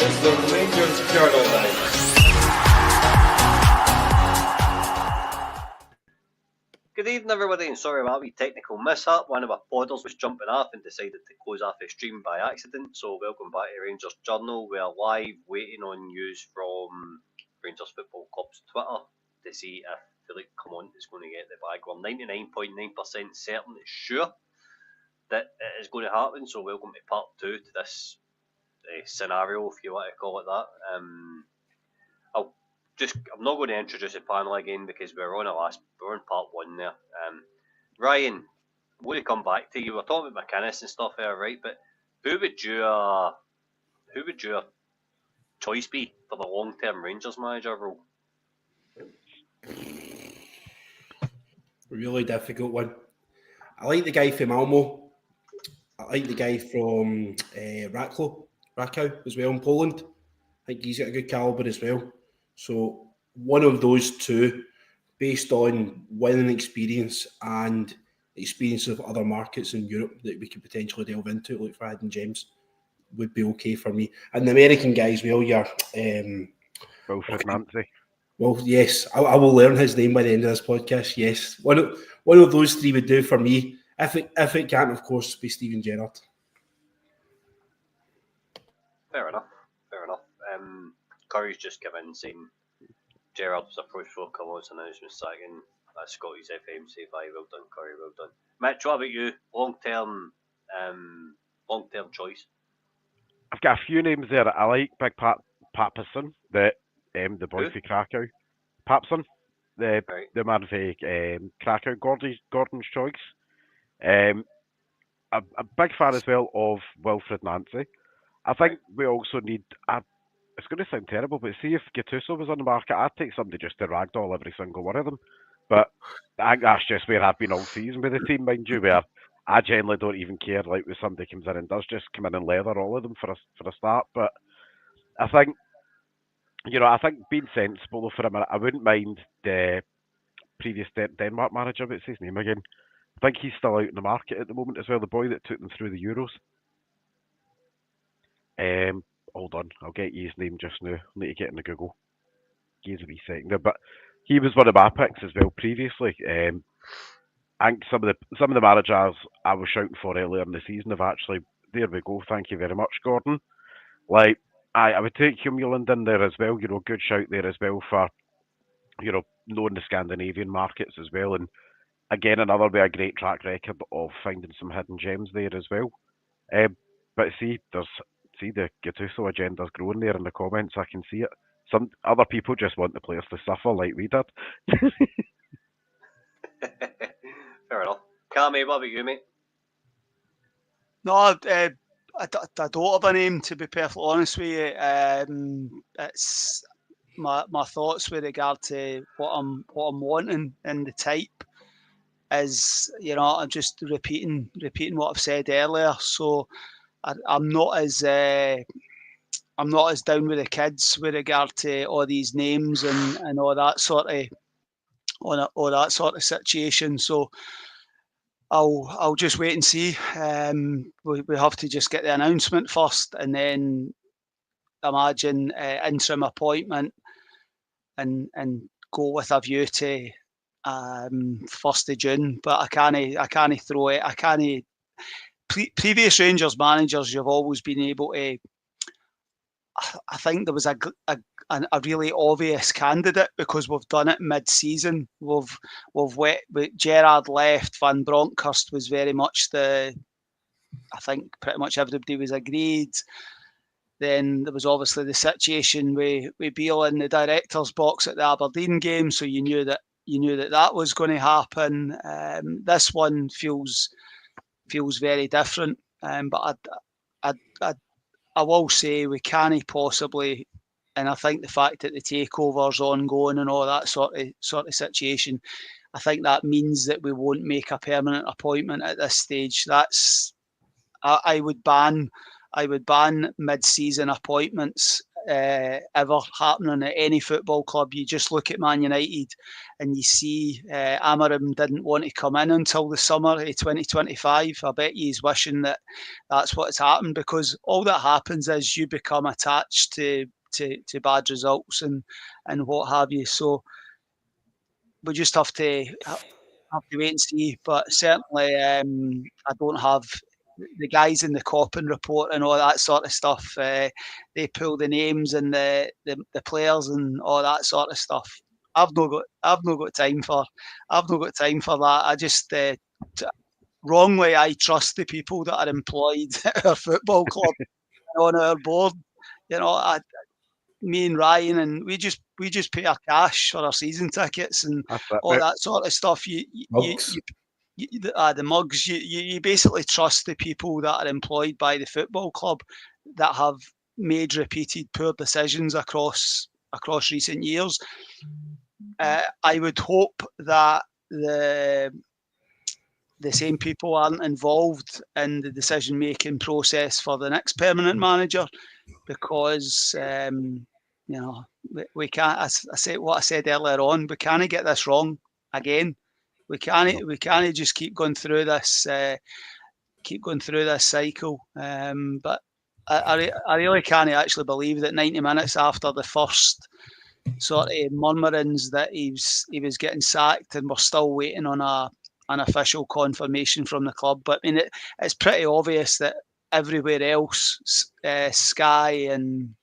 is the Rangers Journal now. Good evening, everybody, and sorry about that wee technical mishap. One of our podders was jumping off and decided to close off his stream by accident. So, welcome back to Rangers Journal. We are live, waiting on news from Rangers Football Club's Twitter to see if Philippe Clement is going to get the bag. We're 99.9% certain, it's sure that it is going to happen. So, welcome to part 2 to this scenario, if you want to call it that. I'm not going to introduce the panel again because we're on part 1 there. Ryan, I'm going to come back to you. We're talking about McInnes and stuff there, right? But who would your choice be for the long-term Rangers manager role? Really difficult one. I like the guy from Malmo. I like the guy from Rakow as well in Poland. I think he's got a good calibre as well. So one of those two, based on winning experience and experience of other markets in Europe that we could potentially delve into, like Fred and James, would be okay for me. And the American guy as well, Wilfred Nancy. Well, yes, I will learn his name by the end of this podcast. Yes, one of those three would do for me. If it can't, of course, be Steven Gerrard. Fair enough. Curry's just come in saying Gerrard was approached for Clement's announcement sacking. That's Scotty's FM. Say bye. Well done, Curry. Well done. Mitch, what about you? Long term choice. I've got a few names there that I like. Big Patterson, the boy for Krakow. Patterson, the man for Krakow. Gordon's choice. A big fan as well of Wilfred Nancy. I think we also need. It's going to sound terrible, but see if Gattuso was on the market, I'd take somebody just to ragdoll every single one of them. But I think that's just where I've been all season with the team, mind you, where I generally don't even care like when somebody comes in and does just come in and leather all of them for a start. But I think being sensible for a minute, I wouldn't mind the previous Denmark manager, what's his name again? I think he's still out in the market at the moment as well, the boy that took them through the Euros. Hold on, I'll get you his name just now. I need to get in the Google. Give us a wee second there, but he was one of my picks as well previously. I think some of the managers I was shouting for earlier in the season have actually. There we go. Thank you very much, Gordon. Like I would take Humulund in there as well. Good shout there as well for knowing the Scandinavian markets as well. And again, another way a great track record of finding some hidden gems there as well. But see, the Gattuso agenda's growing there in the comments. I can see it. Some other people just want the players to suffer like we did. Fair enough. Cammy, what about you, mate? No, I don't have a name, to be perfectly honest with you. It's my thoughts with regard to what I'm wanting in the type is, I'm just repeating what I've said earlier. So I'm not as down with the kids with regard to all these names and all that sort of situation. So I'll just wait and see. We have to just get the announcement first, and then imagine interim appointment, and go with a view to 1st of June. But I can't throw it. I can't. Previous Rangers managers, you've always been able to. I think there was a really obvious candidate because we've done it mid-season. We've Gerrard left. Van Bronckhorst was very much I think pretty much everybody was agreed. Then there was obviously the situation with Beale in the director's box at the Aberdeen game, so you knew that was going to happen. This one feels very different, but I will say we can't possibly, and I think the fact that the takeover's ongoing and all that sort of situation, I think that means that we won't make a permanent appointment at this stage. I would ban mid-season appointments ever happening at any football club. You just look at Man United and you see Amarim didn't want to come in until the summer of 2025. I bet he's wishing that that's what's happened, because all that happens is you become attached to bad results and what have you. So we just have to wait and see. But certainly, I don't have the guys in the Coppin report and all that sort of stuff. They pull the names and the players and all that sort of stuff. I've not got time for that. I just wrongly I trust the people that are employed at our football club on our board. You know, me and Ryan, and we just pay our cash for our season tickets and all that sort of stuff. The mugs. You basically trust the people that are employed by the football club that have made repeated poor decisions across recent years. I would hope that the same people aren't involved in the decision-making process for the next permanent manager, because we can't. I said what I said earlier on. We can't get this wrong again. We can't just keep going through this cycle. But I really can't actually believe that 90 minutes after the first sort of murmurings that he was getting sacked, and we're still waiting on an official confirmation from the club. But I mean, it's pretty obvious that everywhere else, Sky and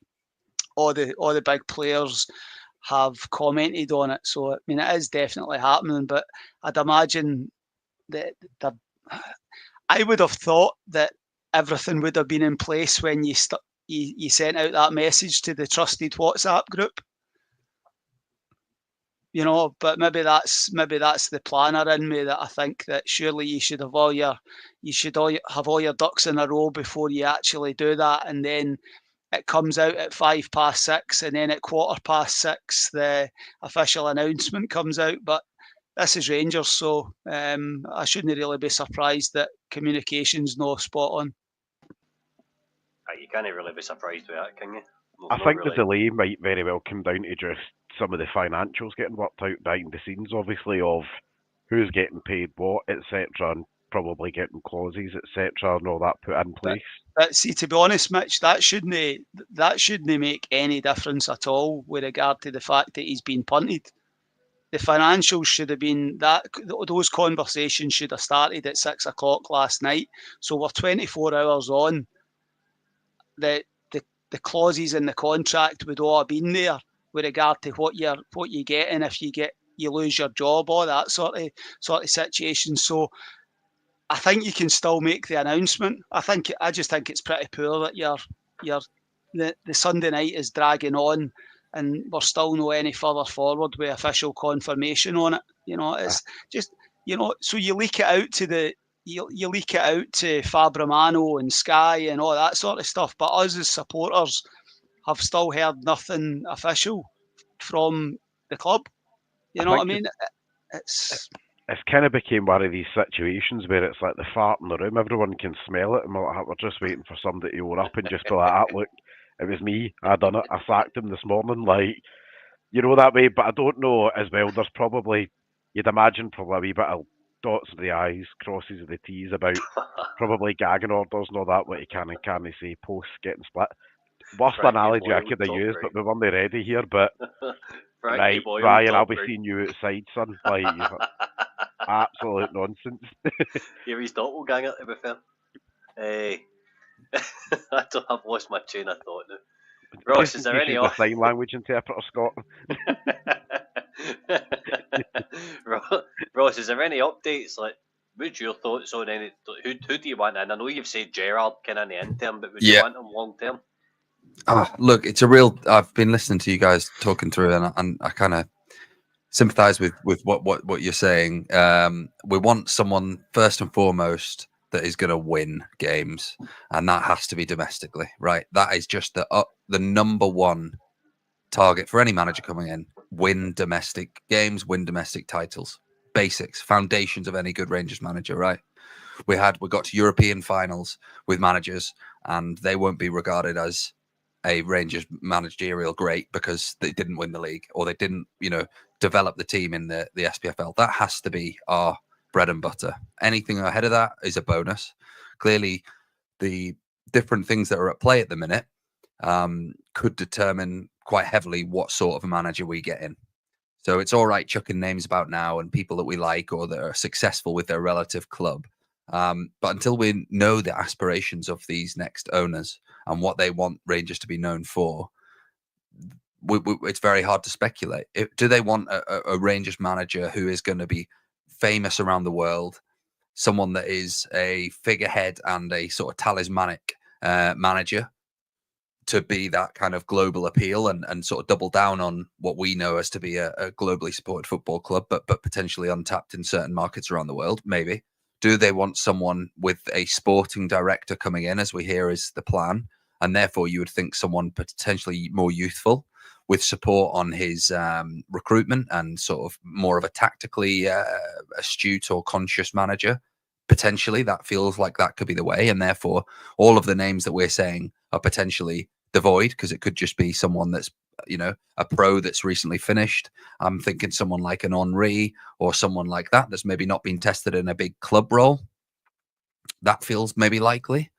all the big players have commented on it. So I mean, it is definitely happening. But I'd imagine that I would have thought that everything would have been in place when you sent out that message to the trusted WhatsApp group. You know, but maybe that's the planner in me, that I think that surely you should have all your ducks in a row before you actually do that, and then it comes out at 6:05, and then at 6:15 the official announcement comes out. But this is Rangers, so I shouldn't really be surprised that communication's no spot on. You can't really be surprised with that, can you? I think the delay might very well come down to just some of the financials getting worked out behind the scenes, obviously, of who's getting paid what, etc., and probably getting clauses, etc., and all that put in place. But see, to be honest, Mitch, that shouldn't make any difference at all with regard to the fact that he's been punted. The financials should have been those conversations should have started at 6:00 last night. So we're 24 hours on. The clauses in the contract would all have been there with regard to what you get, and if you lose your job, all that sort of situation. So I think you can still make the announcement. I just think it's pretty poor that the Sunday night is dragging on, and we're still no any further forward with official confirmation on it. You know, it's just, you know, so you leak it out to you leak it out to Fabramano and Sky and all that sort of stuff. But us as supporters have still heard nothing official from the club. You know what I mean? It's kind of became one of these situations where it's like the fart in the room. Everyone can smell it, and we're just waiting for somebody to own up and just be like, look, it was me. I done it. I sacked him this morning. Like, you know, that way. But I don't know as well. There's probably, you'd imagine, probably a wee bit of dots of the I's, crosses of the T's about probably gagging orders and all that, what you can and can't say, posts getting split. Worst analogy I could have used, but we weren't ready here. But right, Ryan, I'll be seeing you outside, son. Like, absolute nonsense. Here he's doppelganger, to be fair. I've lost my train of thought now. Ross, is there any sign language interpreter, Scott? Ross, is there any updates? Like, what's your thoughts on any? Who do you want in? I know you've said Gerrard kind of in the end term, but would you want him long term? Look, it's a real. I've been listening to you guys talking through, and I kind of sympathise with what you're saying. We want someone first and foremost that is going to win games, and that has to be domestically, right? That is just the number one target for any manager coming in. Win domestic games, win domestic titles. Basics, foundations of any good Rangers manager, right? We got to European finals with managers, and they won't be regarded as a Rangers managerial great because they didn't win the league or they didn't, develop the team in the SPFL. That has to be our bread and butter. Anything ahead of that is a bonus. Clearly, the different things that are at play at the minute could determine quite heavily what sort of a manager we get in. So it's all right chucking names about now and people that we like or that are successful with their relative club. But until we know the aspirations of these next owners and what they want Rangers to be known for, it's very hard to speculate. Do they want a Rangers manager who is going to be famous around the world, someone that is a figurehead and a sort of talismanic manager to be that kind of global appeal and sort of double down on what we know as to be a globally supported football club, but potentially untapped in certain markets around the world? Maybe. Do they want someone with a sporting director coming in, as we hear is the plan? And therefore you would think someone potentially more youthful with support on his recruitment and sort of more of a tactically astute or conscious manager. Potentially that feels like that could be the way. And therefore all of the names that we're saying are potentially devoid because it could just be someone that's, a pro that's recently finished. I'm thinking someone like an Henry or someone like that that's maybe not been tested in a big club role. That feels maybe likely.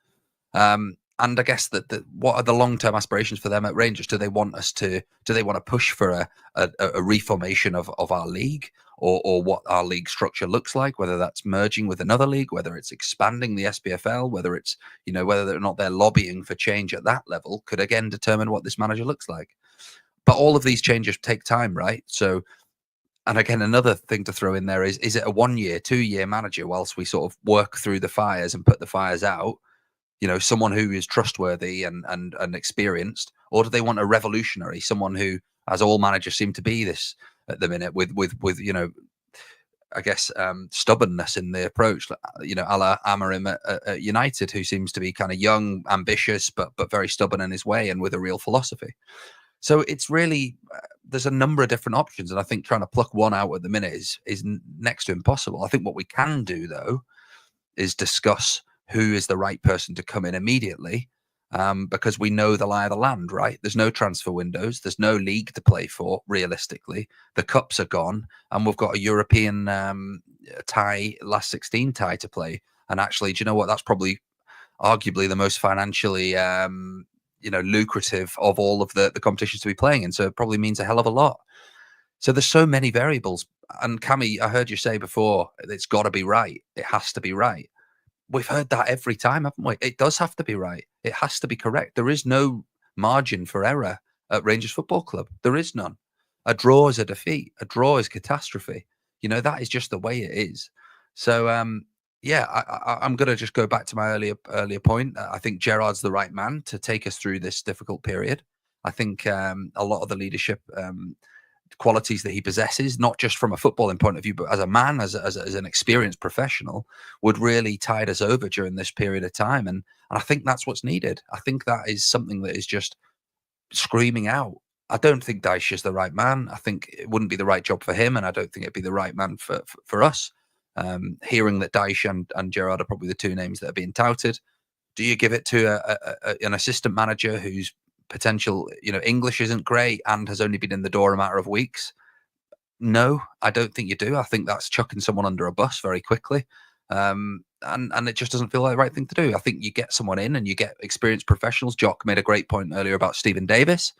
And I guess that what are the long-term aspirations for them at Rangers? Do they want to push for a reformation of our league or what our league structure looks like, whether that's merging with another league, whether it's expanding the SPFL, whether it's, whether or not they're lobbying for change at that level could again determine what this manager looks like. But all of these changes take time, right? So, and again, another thing to throw in there is it a 1 year, 2 year manager whilst we sort of work through the fires and put the fires out? Someone who is trustworthy and experienced, or do they want a revolutionary, someone who, as all managers seem to be this at the minute, with I guess stubbornness in the approach, a la Amarim at United, who seems to be kind of young, ambitious, but very stubborn in his way and with a real philosophy. So it's really there's a number of different options, and I think trying to pluck one out at the minute is next to impossible. I think what we can do though is discuss who is the right person to come in immediately, because we know the lie of the land, right? There's no transfer windows. There's no league to play for, realistically. The cups are gone, and we've got a European last 16 tie to play. And actually, do you know what? That's probably arguably the most financially, lucrative of all of the competitions to be playing in. So it probably means a hell of a lot. So there's so many variables. And Cammy, I heard you say before, it's got to be right. It has to be right. We've heard that every time, haven't we? It does have to be right. It has to be correct. There is no margin for error at Rangers Football Club. There is none. A draw is a defeat. A draw is catastrophe. That is just the way it is. So, I'm going to just go back to my earlier point. I think Gerrard's the right man to take us through this difficult period. I think a lot of the leadership qualities that he possesses, not just from a footballing point of view, but as a man, as an experienced professional, would really tide us over during this period of time. And I think that's what's needed. I think that is something that is just screaming out. I don't think Dyche is the right man. I think it wouldn't be the right job for him, and I don't think it'd be the right man for us. Hearing that Dyche and Gerrard are probably the two names that are being touted. Do you give it to an assistant manager who's potential, English isn't great and has only been in the door a matter of weeks? No, I don't think you do. I think that's chucking someone under a bus very quickly. And it just doesn't feel like the right thing to do. I think you get someone in and you get experienced professionals. Jock made a great point earlier about Stephen Davis.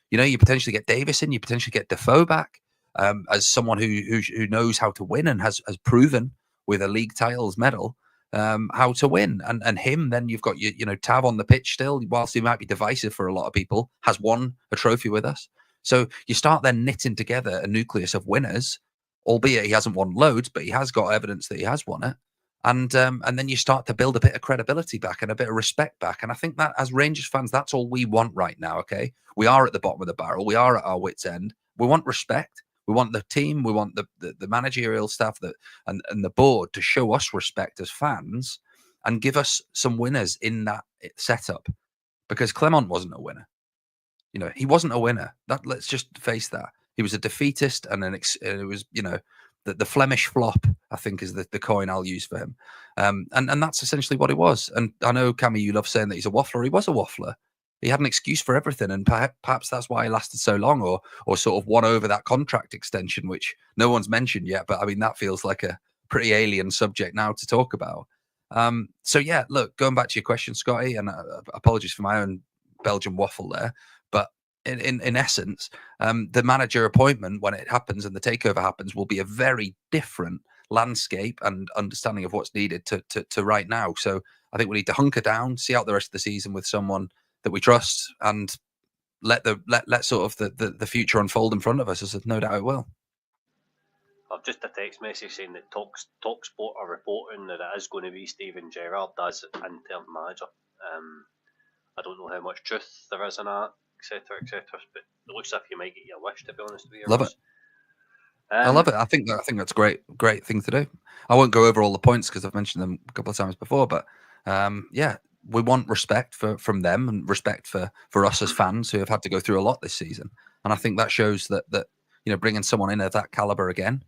You potentially get Davis in, you potentially get Defoe back as someone who knows how to win and has proven with a league titles medal how to win. And him, then you've got Tav on the pitch still, whilst he might be divisive for a lot of people, has won a trophy with us. So you start then knitting together a nucleus of winners, albeit he hasn't won loads, but he has got evidence that he has won it. And then you start to build a bit of credibility back and a bit of respect back. And I think that as Rangers fans, that's all we want right now. Okay, we are at the bottom of the barrel. We are at our wits' end. We want respect. We want the team. We want the managerial staff and the board to show us respect as fans and give us some winners in that setup. Because Clement wasn't a winner. He wasn't a winner. Let's just face that. He was a defeatist, and it was the Flemish flop, I think, is the coin I'll use for him. And that's essentially what it was. And I know, Cammy, you love saying that he's a waffler. He was a waffler. he had an excuse for everything, and perhaps that's why he lasted so long, or sort of won over that contract extension, which no one's mentioned yet. But I mean, that feels like a pretty alien subject now to talk about. So yeah, look, going back to your question, Scotty, and apologies for my own Belgian waffle there, but in essence, the manager appointment, when it happens and the takeover happens, will be a very different landscape and understanding of what's needed to right now. So I think we need to hunker down, see out the rest of the season with someone that we trust, and let sort of the future unfold in front of us, as no doubt it will. I've just a text message saying that Talksport are reporting that it is going to be Steven Gerrard as interim manager. I don't know how much truth there is in that, etc., but it looks as if you might get your wish, to be honest with you. Love it. I love it. I think that's a great thing to do. I won't go over all the points because I've mentioned them a couple of times before, but yeah, we want respect from them and respect for us as fans who have had to go through a lot this season. And I think that shows that bringing someone in of that caliber again,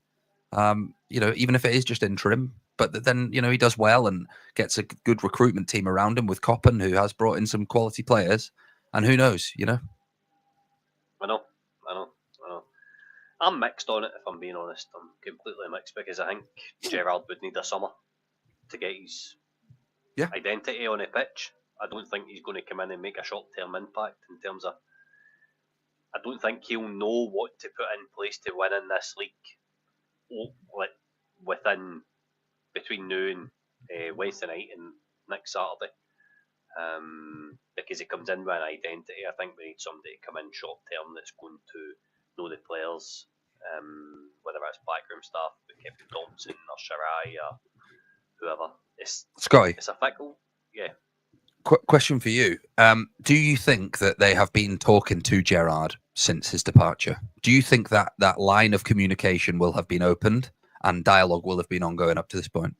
even if it is just interim, but then he does well and gets a good recruitment team around him with Coppen, who has brought in some quality players, and who knows, I know. I'm mixed on it, if I'm being honest. I'm completely mixed because I think Gerrard would need a summer to get his identity on a pitch. I don't think he's going to come in and make a short-term impact in terms of. I don't think he'll know what to put in place to win in this league. Between now and Wednesday night and next Saturday, because he comes in with an identity. I think we need somebody to come in short-term that's going to know the players, whether it's backroom staff, Kevin Thompson or Shirai or whoever. Scotty, it's a fickle, yeah. Question for you. Do you think that they have been talking to Gerrard since his departure? Do you think that line of communication will have been opened and dialogue will have been ongoing up to this point?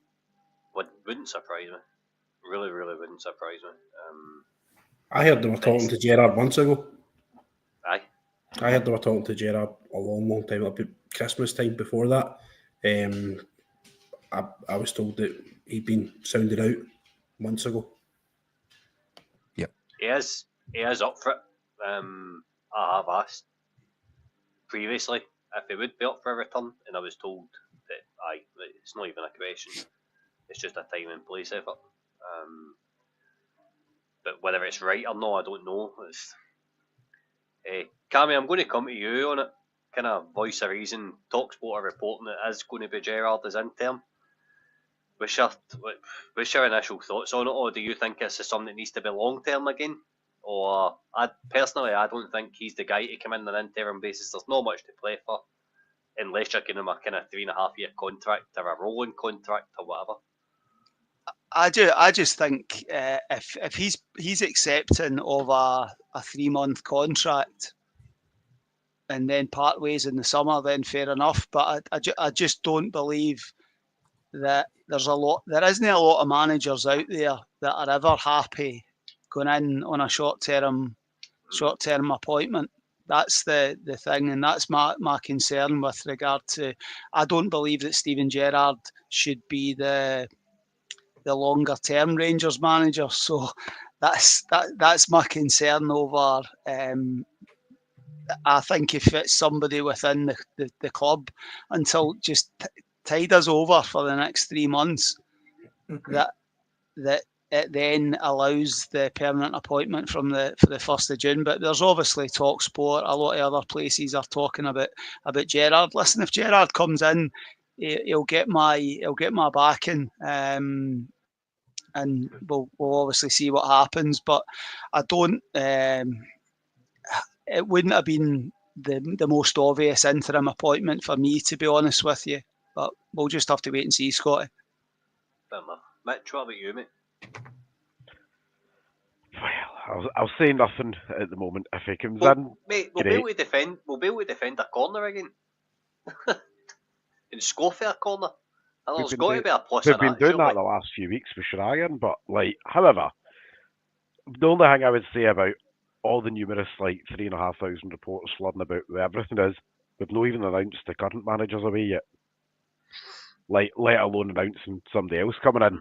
Wouldn't surprise me. Really, really wouldn't surprise me. I heard they were talking to Gerrard months ago. Aye. I heard they were talking to Gerrard a long time, about Christmas time before that. I was told that he'd been sounded out months ago. Yep. He is up for it. I have asked previously if he would be up for a return, and I was told that it's not even a question. It's just a time and place effort. But whether it's right or not, I don't know. Cammy, I'm going to come to you on it. Kind of voice of reason. Talksport are reporting that it is going to be Gerrard as interim. What's your initial thoughts on it, or do you think it's something that needs to be long term again? Or I don't think he's the guy to come in on an interim basis. There's not much to play for unless you're giving him a kind of 3.5-year contract or a rolling contract or whatever. I just think if he's accepting of a 3-month contract and then part ways in the summer, then fair enough. But I just don't believe that there isn't a lot of managers out there that are ever happy going in on a short term appointment. That's the thing, and that's my concern with regard to. I don't believe that Steven Gerrard should be the longer term Rangers manager. So that's my concern over. I think if it's somebody within the club until just tide us over for the next 3 months, that it then allows the permanent appointment for the 1st of June. But there's obviously Talksport, a lot of other places are talking about Gerrard. Listen, if Gerrard comes in, he'll get my backing, and we'll obviously see what happens. But I don't. It wouldn't have been the most obvious interim appointment for me, to be honest with you. But we'll just have to wait and see, Scotty. Fair enough. Mitch, what about you, mate? Well, I'll say nothing at the moment. If he comes in, mate, we'll be able to defend a corner again. And score for a corner. And there's got to be a plus in that. We've been doing that the last few weeks with Shirayan, but however, the only thing I would say about all the numerous 3,500 reports flooding about with everything is we've not even announced the current managers away yet. Let alone announcing somebody else coming in.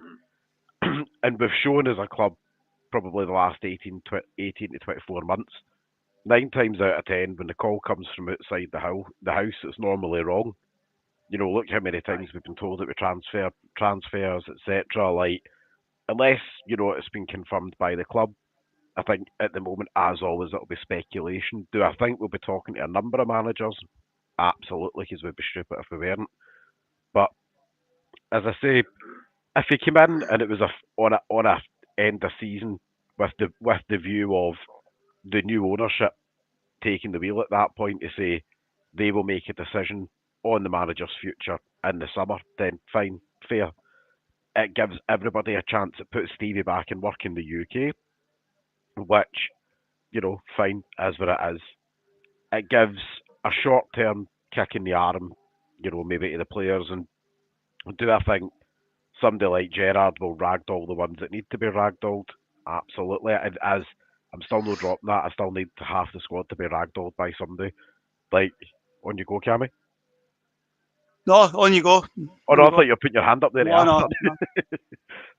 And we've shown as a club probably the last 18 to 24 months, 9 times out of 10, when the call comes from outside the house, it's normally wrong. You know, look how many times we've been told that we transfers, etc. Like, unless, you know, it's been confirmed by the club, I think at the moment, as always, it'll be speculation. Do I think we'll be talking to a number of managers? Absolutely, because we'd be stupid if we weren't. But as I say, if he came in and it was on a end of season with the view of the new ownership taking the wheel at that point to say they will make a decision on the manager's future in the summer, then fine, fair. It gives everybody a chance. It puts Stevie back in work in the UK, which, you know, fine, is what it is. It gives a short-term kick in the arm, you know, maybe to the players. And do I think somebody like Gerrard will ragdoll the ones that need to be ragdolled? Absolutely. And as I'm still not dropping that, I still need half the squad to be ragdolled by somebody. Like, on you go, Cammy. No, on you go. Oh, no, I thought you were putting your hand up there. No.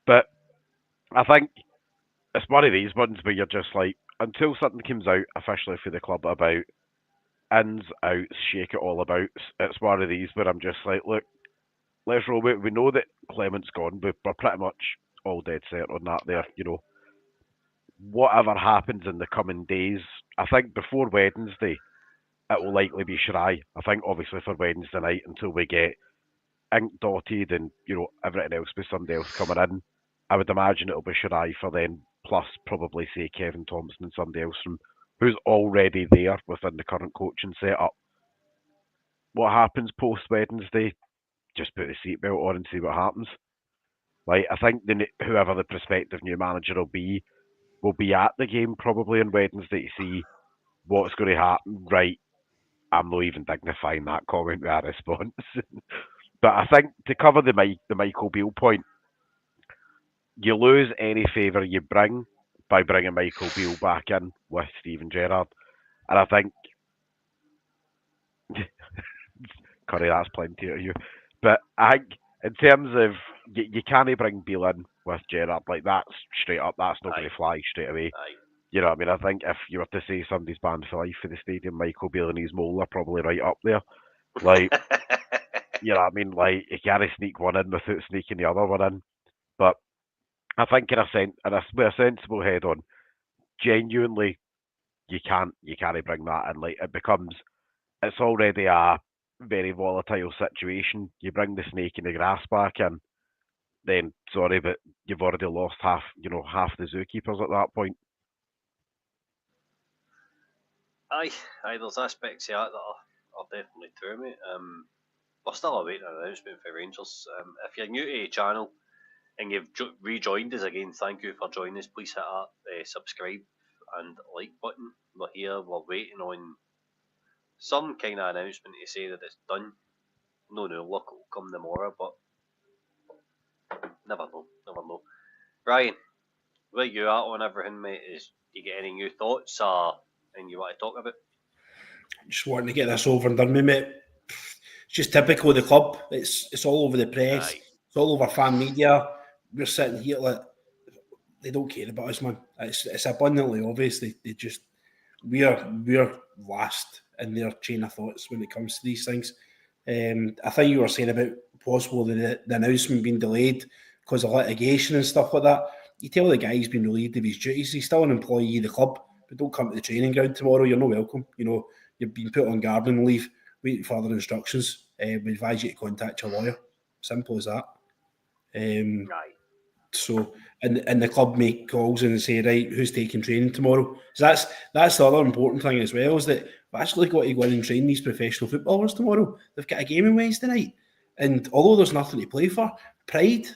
But I think it's one of these ones where you're just like, until something comes out officially for the club about ins, outs, shake it all about, it's one of these where I'm just like, look, let's roll with it. We know that Clement's gone, but we're pretty much all dead set on that there, you know. Whatever happens in the coming days, I think before Wednesday, it will likely be Shirai. I think obviously for Wednesday night, until we get ink dotted and, you know, everything else with somebody else coming in, I would imagine it'll be Shirai for then, plus probably say Kevin Thompson and somebody else from who's already there within the current coaching setup. What happens post Wednesday? Just put the seatbelt on and see what happens. Like, I think whoever the prospective new manager will be at the game probably on Wednesday to see what's going to happen. Right, I'm not even dignifying that comment with a response. But I think to cover the Michael Beale point, you lose any favour you bring by bringing Michael Beale back in with Steven Gerrard. And I think, Curry, that's plenty of you. But I think in terms of, you can't bring Beale in with Gerrard like that straight up. That's not going to fly straight away. You know what I mean? I think if you were to say somebody's banned for life for the stadium, Michael Beale and his mole are probably right up there. Like, you know what I mean? Like, you can't sneak one in without sneaking the other one in. But I think with a sensible head on, genuinely, you can't bring that in. Like, it's already a very volatile situation. You bring the snake in the grass back in, then sorry, but you've already lost half the zookeepers at that point. Aye, there's aspects of that are definitely true, mate. We're still awaiting an announcement for Rangers. If you're new to the channel and you've rejoined us again, thank you for joining us. Please hit that subscribe and like button. We're here, we're waiting on some kind of announcement to say that it's done. No, luck will come tomorrow, but never know. Brian, where you at on everything, mate? You get any new thoughts or anything you want to talk about? Just wanting to get this over and done with, mate. It's just typical of the club. It's all over the press. Aye. It's all over fan media. We're sitting here like they don't care about us, man. It's abundantly obvious. We're last in their chain of thoughts when it comes to these things. I think you were saying about possibly the announcement being delayed because of litigation and stuff like that. You tell the guy he's been relieved of his duties. He's still an employee of the club, but don't come to the training ground tomorrow. You're not welcome. You know, you've been put on gardening leave, waiting for further instructions. We advise you to contact your lawyer. Simple as that. Right. So, and the club make calls and say, right, who's taking training tomorrow? So that's the other important thing as well, is that we've actually got to go in and train these professional footballers tomorrow. They've got a game on Wednesday night. And although there's nothing to play for, pride,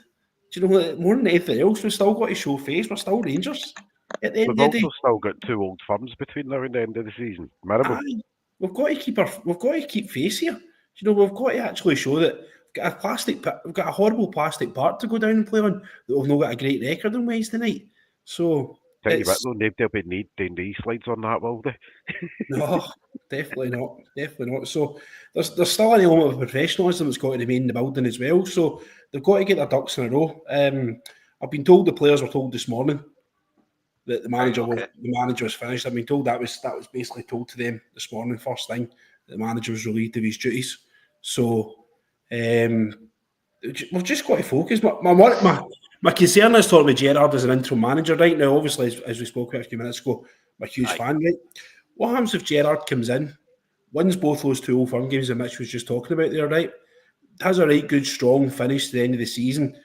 do you know, more than anything else, we've still got to show face. We're still Rangers. At the end We've of the day, also still got 2 old firms between now and the end of the season. Minimum. we've got to keep face here. You know, we've got to actually show that we've got a horrible plastic part to go down and play on, that we've not got a great record on Wednesday night. So Tell you what, though, there'll be knee slides on that, will they? No, definitely not. So there's still an element of professionalism that's got to remain in the building as well. So they've got to get their ducks in a row. I've been told, the players were told this morning, that the manager was finished. I've been told that was basically told to them this morning, first thing, that the manager was relieved of his duties. So we've just got to focus. My concern is talking with Gerrard as an interim manager right now. Obviously, as we spoke about a few minutes ago, I'm a huge fan, right? What happens if Gerrard comes in, wins both those 2 Old Firm games that Mitch was just talking about there, right? Has a right good, strong finish to the end of the season,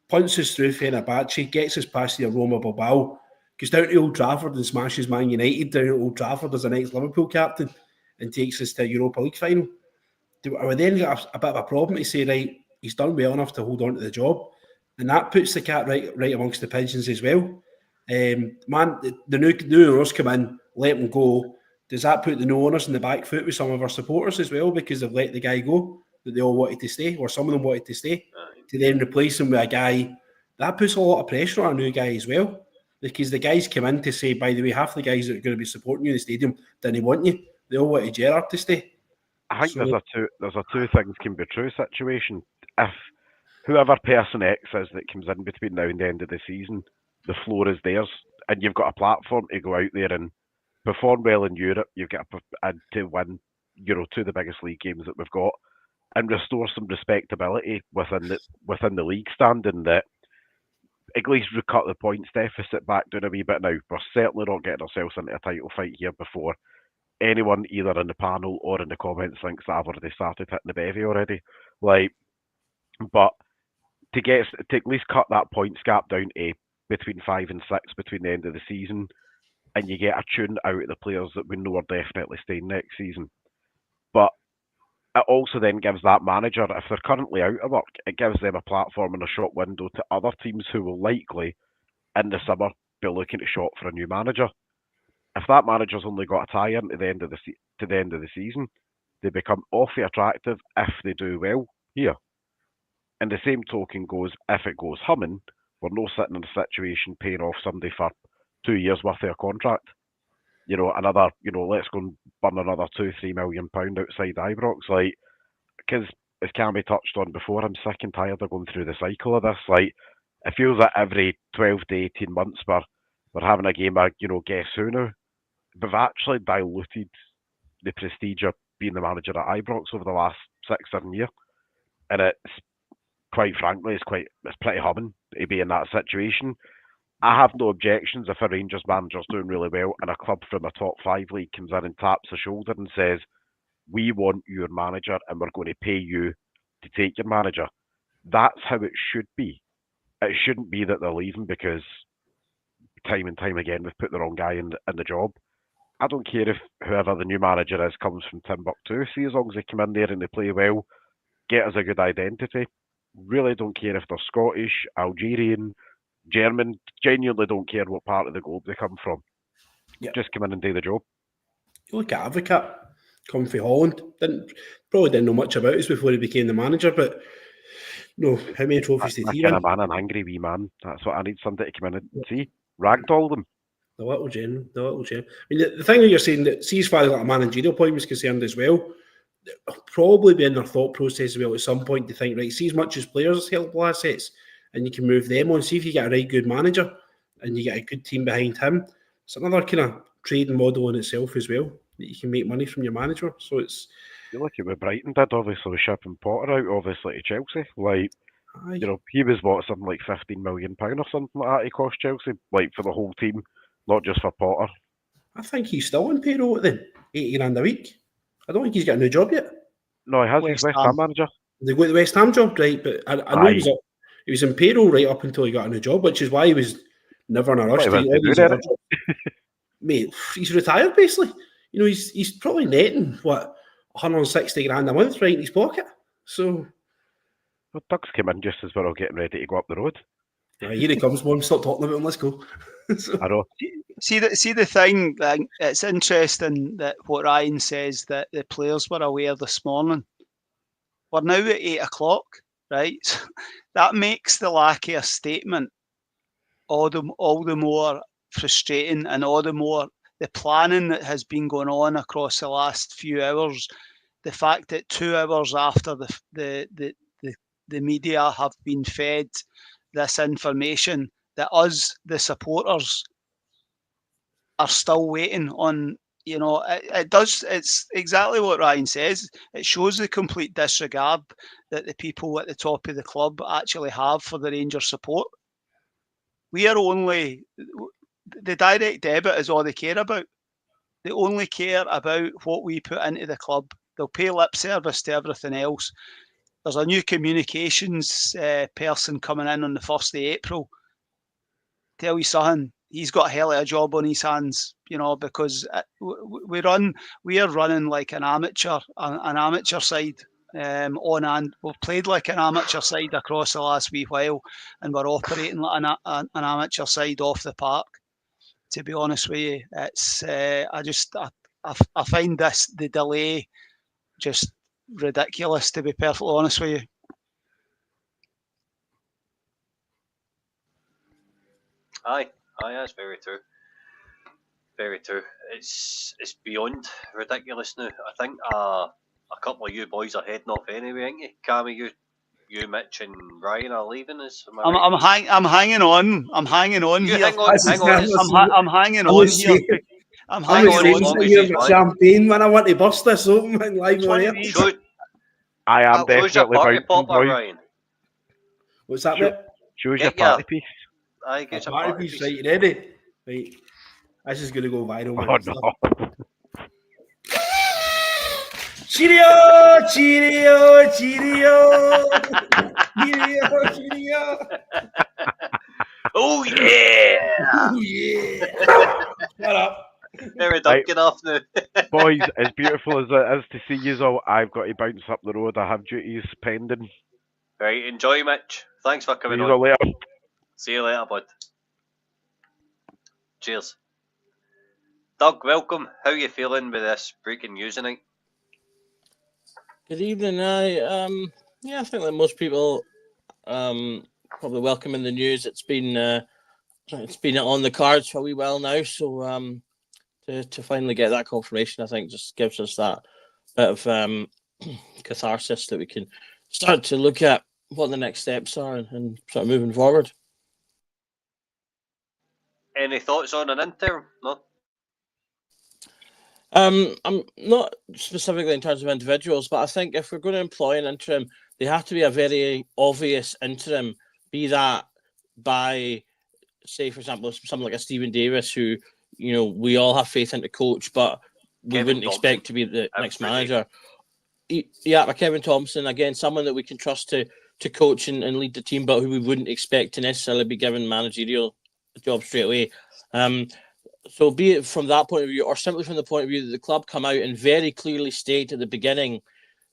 punches through Fenerbahce, gets us past the Roma Bilbao, goes down to Old Trafford and smashes Man United down at Old Trafford as an ex-Liverpool captain and takes us to a Europa League final. Are we then got a bit of a problem to say, right, he's done well enough to hold on to the job? And that puts the cat right amongst the pigeons as well. The new owners come in, let him go. Does that put the new owners in the back foot with some of our supporters as well because they've let the guy go that they all wanted to stay, or some of them wanted to stay, to then replace him with a guy? That puts a lot of pressure on a new guy as well, because the guys come in to say, by the way, half the guys that are going to be supporting you in the stadium didn't want you. They all wanted Gerrard to stay. I think there's a two things can be true situation. If whoever person X is that comes in between now and the end of the season, the floor is theirs, and you've got a platform to go out there and perform well in Europe. You've got to win, 2 of the biggest league games that we've got, and restore some respectability within the league standing. That at least we cut the points deficit back down a wee bit now. We're certainly not getting ourselves into a title fight here before anyone either in the panel or in the comments thinks that I've already started hitting the bevy already. But to at least cut that points gap down to between 5 and 6 between the end of the season, and you get a tune out of the players that we know are definitely staying next season. But it also then gives that manager, if they're currently out of work, it gives them a platform and a shop window to other teams who will likely, in the summer, be looking to shop for a new manager. If that manager's only got a tie-in to the end of the season, they become awfully attractive if they do well here. And the same token goes, if it goes humming, we're not sitting in a situation paying off somebody for 2 years worth of a contract. Let's go and burn another £2-3 million outside Ibrox. Because as Cammy touched on before, I'm sick and tired of going through the cycle of this. It feels like every 12 to 18 months we're having a game of, guess who now? We've actually diluted the prestige of being the manager at Ibrox over the last 6-7 years. And it's, quite frankly, it's pretty humming to be in that situation. I have no objections if a Rangers manager's doing really well and a club from a top 5 league comes in and taps the shoulder and says, we want your manager and we're going to pay you to take your manager. That's how it should be. It shouldn't be that they're leaving because time and time again we've put the wrong guy in the job. I don't care if whoever the new manager is comes from Timbuktu. See, as long as they come in there and they play well, get us a good identity. Really don't care if they're Scottish, Algerian, German. Genuinely don't care what part of the globe they come from. Yep. Just come in and do the job. You look at Advocate, come from Holland. Probably didn't know much about us before he became the manager, but no, how many trophies did he win? Kind of man, an angry wee man. That's what I need somebody to come in and see. Ragdoll them. The little gem. I mean, the thing that you're saying, that see as far as a managerial point was concerned as well, probably be in their thought process as well at some point to think, right, see as much as players as helpful assets and you can move them on. See if you get a right good manager and you get a good team behind him. It's another kind of trading model in itself as well, that you can make money from your manager. So it's... You look at what Brighton did, obviously, with shipping Potter out, obviously, to Chelsea. He was something like £15 million or something like that he cost Chelsea, for the whole team, not just for Potter. I think he's still on payroll then, £80,000 a week. I don't think he's got a new job yet. No, he has. He's West Ham manager. They got the West Ham job, right? But I know he was in payroll right up until he got a new job, which is why he was never in a rush to all these other jobs. Mate, he's retired basically. He's probably netting £160,000 a month right in his pocket. So, well, Doug's come in just as we're all getting ready to go up the road. Here he comes, Mom. Stop talking about him. Let's go. I know. See the thing. It's interesting that what Ryan says, that the players were aware this morning. We're now at 8 o'clock, right? That makes the lack of a statement all the more frustrating, and all the more the planning that has been going on across the last few hours. The fact that 2 hours after the media have been fed this information, that us, the supporters, are still waiting on. You know, it does. It's exactly what Ryan says. It shows the complete disregard that the people at the top of the club actually have for the Rangers support. We are only the direct debit is all they care about. They only care about what we put into the club. They'll pay lip service to everything else. There's a new communications person coming in on the 1st of April. Tell you something, he's got a hell of a job on his hands, you know, because we are running like an amateur side on, and we've played like an amateur side across the last wee while, and we're operating like an amateur side off the park. To be honest with you, it's I find the delay just ridiculous, to be perfectly honest with you. Aye, that's very true. Very true. It's beyond ridiculous now. I think a couple of you boys are heading off anyway, ain't you? Cammy, you, Mitch, and Ryan are leaving us. Am I right? I'm hanging on. I'm hanging on You here. hang on. That's Hang on. I'm hanging on here. I'm I'm hanging on as long on. as he's right. champagne when I want to bust this open and live It's on one air. of these. Show, I am shows your definitely party bouncing, popper, boys. Ryan. What's that, Sure. mate? Shows Get your your- party piece. Aye, get your Party party piece, piece. right, you ready? Right. This is going to go viral. Oh no. Cheerio, cheerio, cheerio. Cheerio, cheerio. Oh yeah! Oh, yeah. Shut up. Very Duncan off now. Boys, as beautiful as it is to see you all, I've got to bounce up the road. I have duties pending. Right, enjoy, Mitch. Thanks for See coming you on. all later. See you later, bud. Cheers. Doug, welcome. How you feeling with this breaking news tonight? Good evening. I think that most people probably welcoming the news. It's been on the cards for a wee while now, so to finally get that confirmation, I think just gives us that bit of catharsis that we can start to look at what the next steps are and sort of moving forward. Any thoughts on an interim? No? I'm not specifically in terms of individuals, but I think if we're going to employ an interim, they have to be a very obvious interim, be that by, say, for example, someone like a Stephen Davis, who, you know, we all have faith in to coach, but we Kevin wouldn't Thompson. expect to be the next Every day. manager. Yeah, Kevin Thompson, again, someone that we can trust to coach and lead the team, but who we wouldn't expect to necessarily be given managerial job straight away. So be it from that point of view, or simply from the point of view that the club come out and very clearly state at the beginning,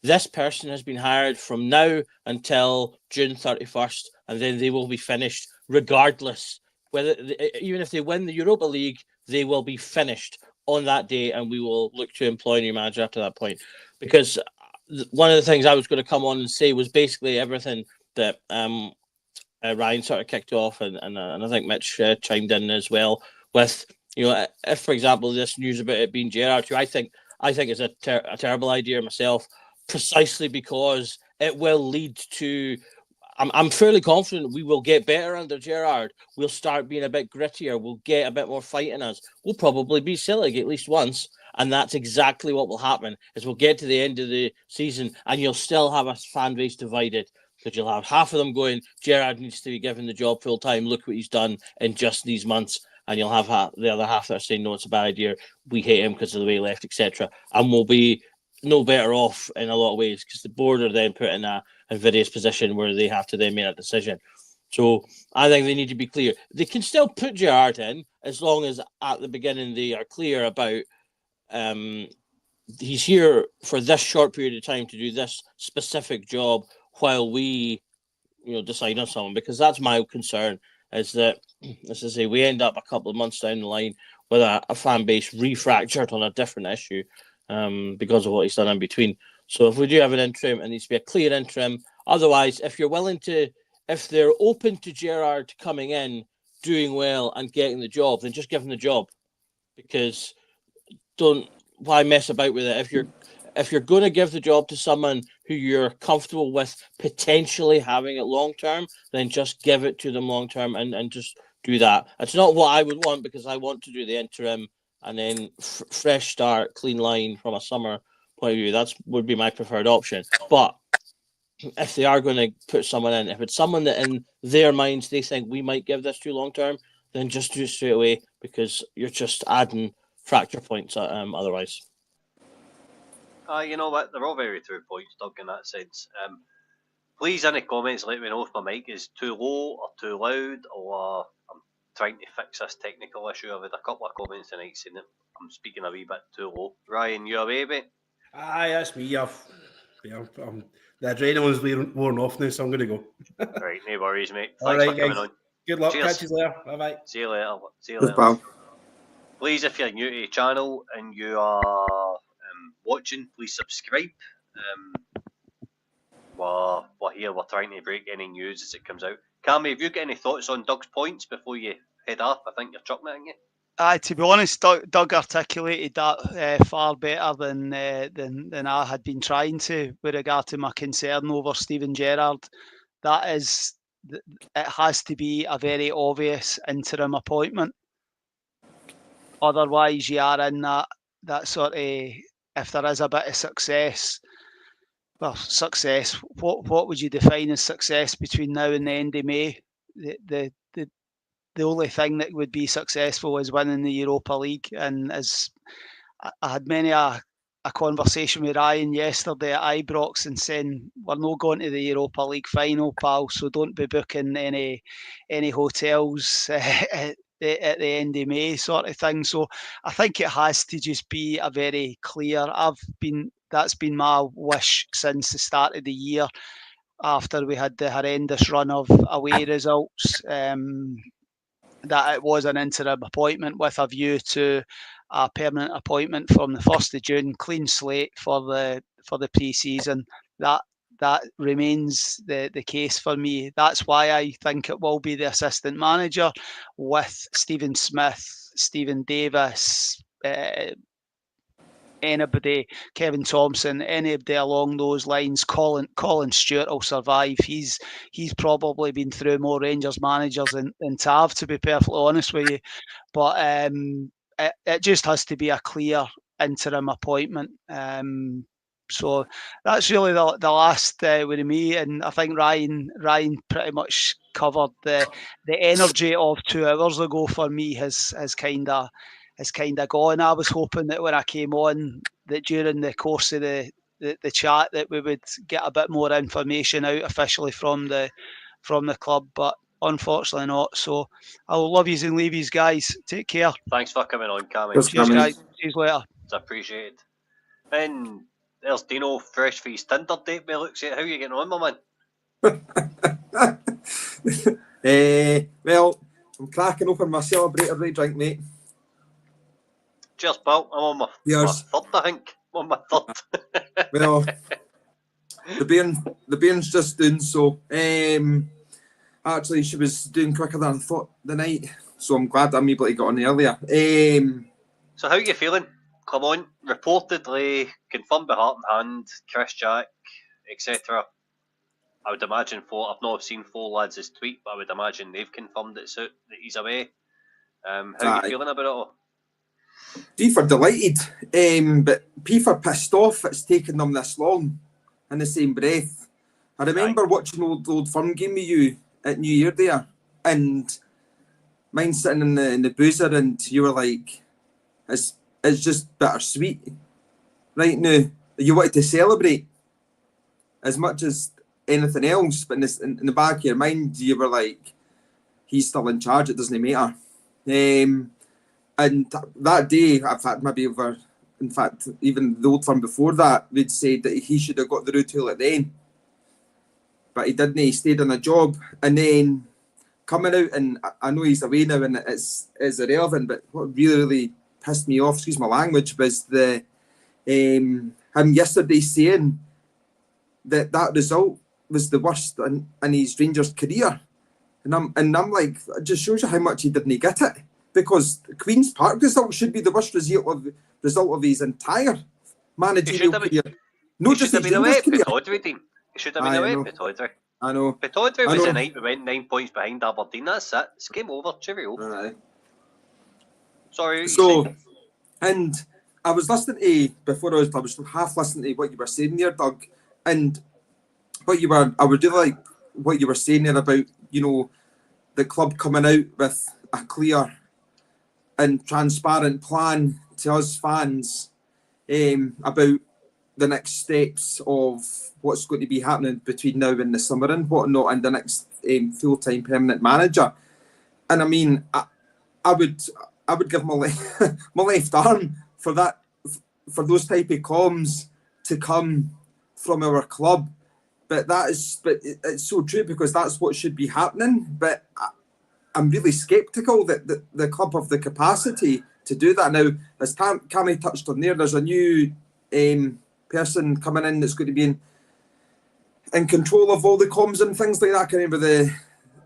this person has been hired from now until June 31st, and then they will be finished regardless. Even if they win the Europa League, they will be finished on that day, and we will look to employ a new manager after that point. Because one of the things I was going to come on and say was basically everything that Ryan sort of kicked off, and I think Mitch chimed in as well with, you know, if, for example, this news about it being Gerrard, who I think is a terrible idea myself, precisely because it will lead to. I'm fairly confident we will get better under Gerrard. We'll start being a bit grittier. We'll get a bit more fight in us. We'll probably beat Celtic at least once, and that's exactly what will happen. Is we'll get to the end of the season, and you'll still have a fan base divided. Because you'll have half of them going, Gerrard needs to be given the job full time. Look what he's done in just these months. And you'll have the other half that are saying, no, it's a bad idea. We hate him because of the way he left, etc. And we'll be no better off in a lot of ways because the board are then put in a various position where they have to then make a decision. So I think they need to be clear. They can still put Gerrard in as long as at the beginning they are clear about he's here for this short period of time to do this specific job while we, you know, decide on someone. Because that's my concern, is that, as I say, we end up a couple of months down the line with a fan base refractured on a different issue because of what he's done in between. So if we do have an interim, it needs to be a clear interim. Otherwise, if they're open to Gerrard coming in, doing well and getting the job, then just give him the job. Because why mess about with it? If you're going to give the job to someone who you're comfortable with potentially having it long term, then just give it to them long term and just do that. It's not what I would want, because I want to do the interim and then fresh start, clean line from a summer point of view. That would be my preferred option. But if they are going to put someone in, if it's someone that in their minds they think we might give this to long term, then just do it straight away, because you're just adding fracture points otherwise. You know what? They're all very true points, Doug, in that sense. Please, in the comments, let me know if my mic is too low or too loud, or I'm trying to fix this technical issue. I've had a couple of comments tonight saying that I'm speaking a wee bit too low. Ryan, you away, mate? Aye, that's me. The adrenaline's worn off now, so I'm going to go. Right, no worries, mate. All Thanks right, for coming guys. on. Good luck. Cheers. Catch you later. Bye-bye. See you later. See you Cheers, later. pal. Please, if you're new to the channel and you are watching, please subscribe. We're here. We're trying to break any news as it comes out. Cammy, have you got any thoughts on Doug's points before you head off? I think you're chucking it, aren't you? To be honest, Doug articulated that far better than I had been trying to, with regard to my concern over Steven Gerrard. That is, it has to be a very obvious interim appointment. Otherwise, you are in that sort of, if there is a bit of success. Well, success. What would you define as success between now and the end of May? The only thing that would be successful is winning the Europa League. And as I had many a conversation with Ryan yesterday at Ibrox and saying, we're not going to the Europa League final, pal, so don't be booking any hotels at the end of May sort of thing. So I think it has to just be a very clear, that's been my wish since the start of the year, after we had the horrendous run of away results, that it was an interim appointment with a view to a permanent appointment from the 1st of June, clean slate for the pre-season. That remains the case for me. That's why I think it will be the assistant manager, with Stephen Smith, Stephen Davis, anybody, Kevin Thompson, anybody along those lines. Colin Stewart will survive. He's probably been through more Rangers managers than Tav, to be perfectly honest with you. But it just has to be a clear interim appointment. So that's really the last with me, and I think Ryan pretty much covered the energy of 2 hours ago for me has kind of gone. I was hoping that when I came on, that during the course of the chat, that we would get a bit more information out officially from the club, but unfortunately not. So I'll love yous and leave yous, guys. Take care. Thanks for coming on, Cammy. Cheers, guys. See you later. It's appreciated. And there's Dino, fresh for his Tinder date by looks at. How are you getting on, my man? Well, I'm cracking open my celebratory drink, mate. Cheers, pal. I'm on my third, I think. I'm on my third. Well, the bairn's just doing so. Actually, she was doing quicker than I thought the night, so I'm glad I'm able to get on earlier. So how are you feeling? Come on, reportedly confirmed by Heart and Hand, Chris Jack, etc. I would imagine I've not seen 4 lads' tweet, but I would imagine they've confirmed that he's away. How are you feeling about it all? D for delighted, but P for pissed off it's taken them this long in the same breath. I remember watching old Firm game with you at New Year there, and mine sitting in the boozer, and you were like, it's just bittersweet. Right now, you wanted to celebrate as much as anything else, but in the back of your mind, you were like, he's still in charge, it doesn't matter. And that day, in fact, even the old Firm before that, we'd said that he should have got the root tool at the end. But he didn't, he stayed on a job. And then coming out, and I know he's away now and it's irrelevant, but what really pissed me off, excuse my language, was him yesterday saying that result was the worst in his Rangers career. And I'm like, it just shows you how much he didn't get it. Because the Queen's Park result should be the worst result of his entire managerial career. Not just his Rangers career. He should have been away at Pt2. I know. Pt2 was the night we went 9 points behind Aberdeen. That's it. It's game over. Cheerio. Right. Sorry. So, And I was listening to, before I was half listening to what you were saying there, Doug, and I would do like what you were saying there about, you know, the club coming out with a clear and transparent plan to us fans about the next steps of what's going to be happening between now and the summer and whatnot, and the next full-time permanent manager. And I mean, I would give my my left arm for that, for those type of comms to come from our club. But it's so true, because that's what should be happening. But I'm really sceptical that the club have the capacity to do that. Now, as Cammy touched on there's a new person coming in that's going to be in control of all the comms and things like that. I can't remember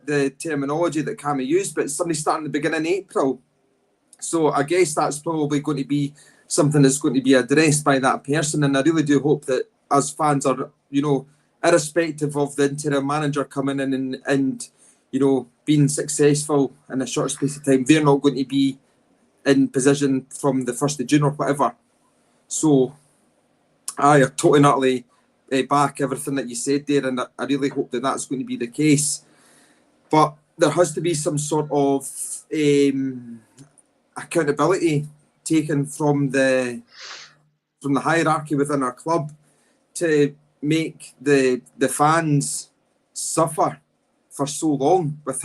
the terminology that Cammy used, but it's somebody starting the beginning of April. So I guess that's probably going to be something that's going to be addressed by that person. And I really do hope that as fans are, you know, irrespective of the interim manager coming in and you know, being successful in a short space of time, they're not going to be in position from the 1st of June or whatever. So I totally and utterly back everything that you said there, and I really hope that that's going to be the case. But there has to be some sort of accountability taken from the hierarchy within our club to make the fans suffer for so long with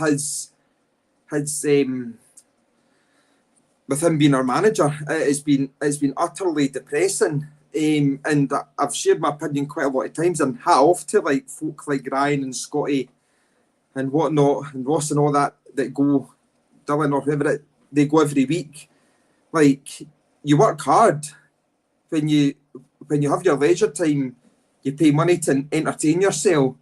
with him being our manager. It's been utterly depressing. And I've shared my opinion quite a lot of times, and hat off to like folk like Ryan and Scotty and whatnot and Ross and all that go, Dylan or whoever they go every week. Like, you work hard when you have your leisure time, you pay money to entertain yourself.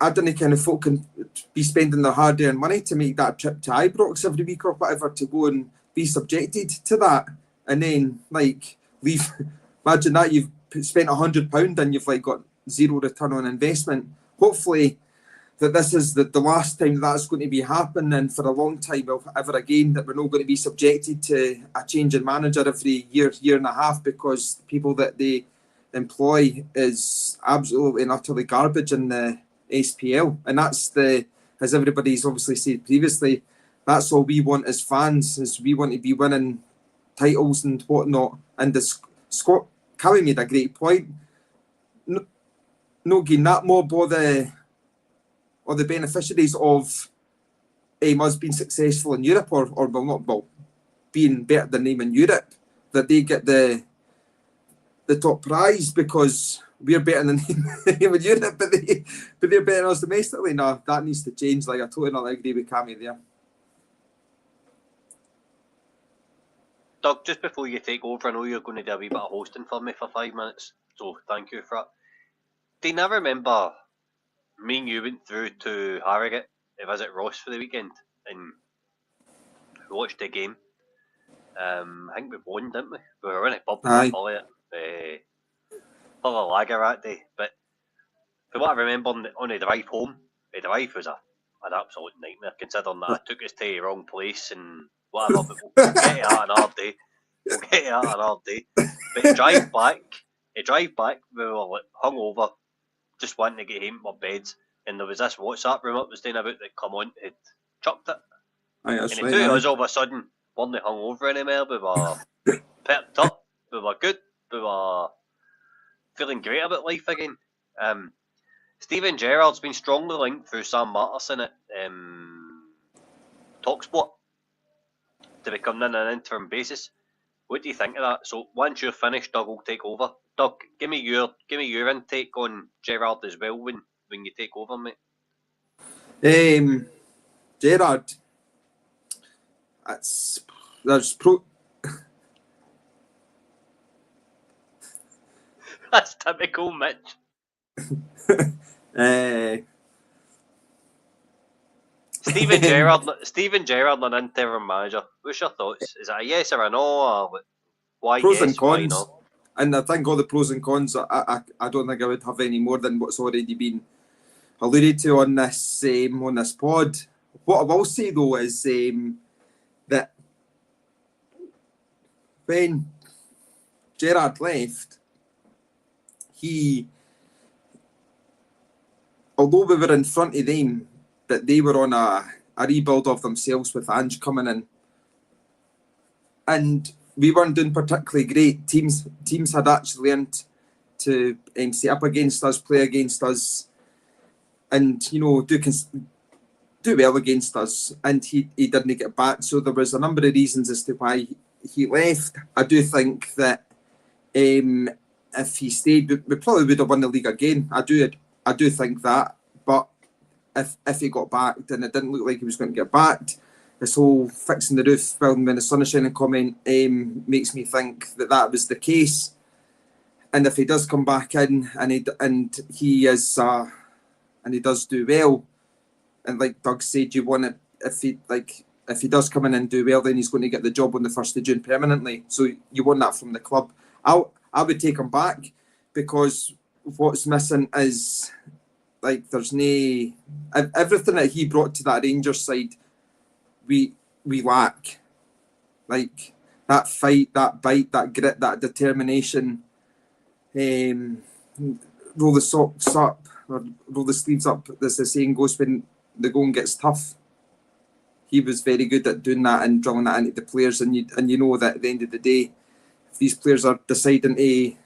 I don't know kind of folk can be spending their hard-earned money to make that trip to Ibrox every week or whatever, to go and be subjected to that, and then like leave. Imagine that you've spent £100 and you've like got zero return on investment. Hopefully that this is the last time that's going to be happening, and for a long time ever again, that we're not going to be subjected to a change in manager every year and a half, because the people that they employ is absolutely and utterly garbage in the SPL. And that's as everybody's obviously said previously, that's all we want as fans, is we want to be winning titles and whatnot. And Scott Kelly made a great point. No getting that mob or the beneficiaries of us being successful in Europe, or being better than them in Europe, that they get the top prize because we're better than them in Europe, but they're better than us domestically. No, that needs to change. Like, I totally agree with Cammy there. Doug, just before you take over, I know you're going to do a wee bit of hosting for me for 5 minutes, so thank you for that. Do you never remember me and you went through to Harrogate to visit Ross for the weekend, and we watched the game? I think we won, didn't we? We were in a pub full of lager that day, but from what I remember on the drive home, the drive was an absolute nightmare, considering that I took us to the wrong place and whatever, but we'll get to that another day. But the drive back, we were like hungover, just wanting to get home to our beds, and there was this WhatsApp room up was doing about that Clement had chucked it. Aye, and it took us all of a sudden, weren't hungover anymore, we were perked up, we were good, we were feeling great about life again. Steven Gerrard's been strongly linked through Sam Matterson at TalkSport to become in an interim basis. What do you think of that? So once you're finished, Doug will take over. Doug, give me your intake on Gerrard as well when you take over, mate. Gerrard, there's That's typical Mitch. Steven Gerrard, an interim manager. What's your thoughts? Is it a yes or a no? Or why pros yes, and why cons. no? And I think all the pros and cons, I don't think I would have any more than what's already been alluded to on this pod. What I will say though is that when Gerrard left, although we were in front of them, but they were on a rebuild of themselves with Ange coming in. And we weren't doing particularly great. Teams had actually learned to set up against us, play against us, and do well against us. And he didn't get back. So there was a number of reasons as to why he left. I do think that if he stayed, we probably would have won the league again. I do think that. But if he got backed, and it didn't look like he was going to get backed, this whole fixing the roof when the sun is shining comment makes me think that was the case. And if he does come back in and he does do well, and like Doug said, you want it if he does come in and do well, then he's going to get the job on the 1st of June permanently. So you want that from the club. I would take him back, because what's missing is there's no everything that he brought to that Rangers side. We lack, that fight, that bite, that grit, that determination. Roll the socks up or roll the sleeves up, as the saying goes, when the going gets tough. He was very good at doing that and drilling that into the players, and you know that at the end of the day, if these players are deciding to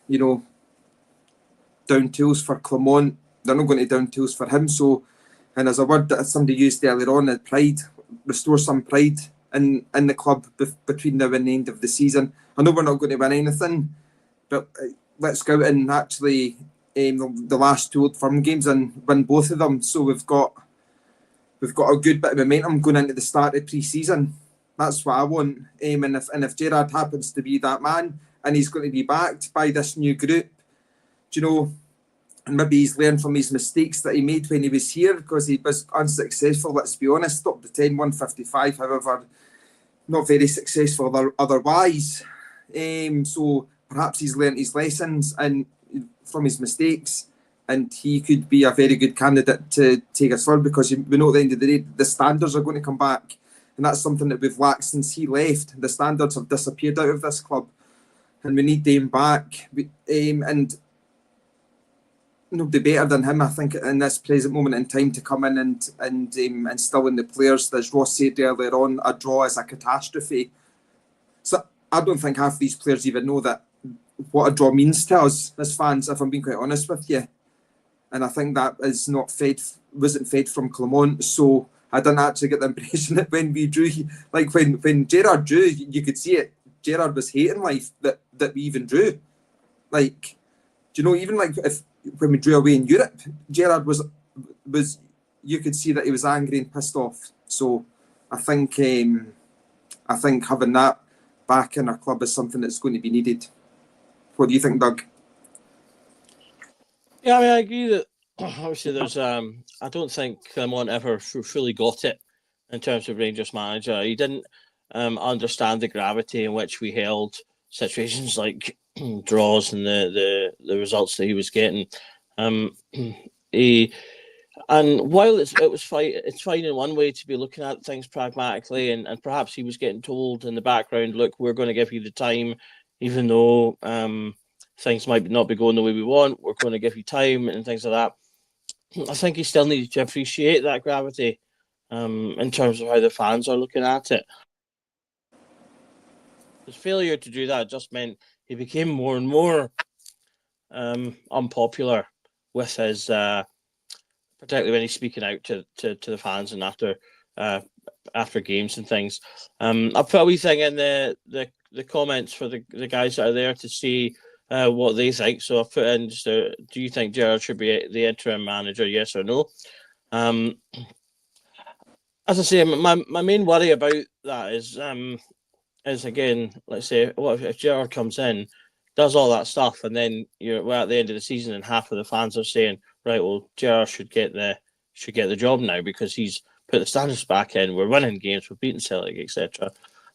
down tools for Clement, they're not going to down tools for him. So, and as a word that somebody used earlier on, pride, restore some pride in the club between now and the end of the season. I know we're not going to win anything, but let's go out and actually the last 2 Old Firm games and win both of them. So we've got a good bit of momentum going into the start of pre-season. That's what I want. And if Gerrard happens to be that man, and he's going to be backed by this new group, and maybe he's learned from his mistakes that he made when he was here, because he was unsuccessful, let's be honest, top the 10, 155, however, not very successful otherwise. So perhaps he's learned his lessons and from his mistakes, and he could be a very good candidate to take us forward, because we know at the end of the day, the standards are going to come back, and that's something that we've lacked since he left. The standards have disappeared out of this club, and we need them back. And nobody better than him, I think, in this present moment in time, to come in and instill in the players. As Ross said earlier on, a draw is a catastrophe. So I don't think half these players even know that what a draw means to us as fans, if I'm being quite honest with you. And I think that wasn't fed from Clement. So I didn't actually get the impression that when we drew, when Gerrard drew, you could see it. Gerrard was hating life that we even drew. Even when we drew away in Europe, Gerrard was you could see that he was angry and pissed off. So I think having that back in our club is something that's going to be needed. What do you think, Doug? Yeah, I agree that obviously there's I don't think Clement ever fully got it in terms of Rangers manager. He didn't understand the gravity in which we held situations like draws and the results that he was getting. And while it's fine in one way to be looking at things pragmatically, and perhaps he was getting told in the background, look, we're going to give you the time, even though things might not be going the way we want, we're going to give you time and things like that. I think he still needed to appreciate that gravity in terms of how the fans are looking at it. His failure to do that just meant he became more and more unpopular with his, particularly when he's speaking out to the fans and after games and things. I put a wee thing in the comments for the guys that are there to see what they think. So I put in just do you think Gerrard should be the interim manager, yes or no? As I say, my main worry about that is again, let's say, what if Gerrard comes in, does all that stuff, and then we're at the end of the season and half of the fans are saying, right, well, Gerrard should get the job now because he's put the standards back in, we're winning games, we're beating Celtic, etc.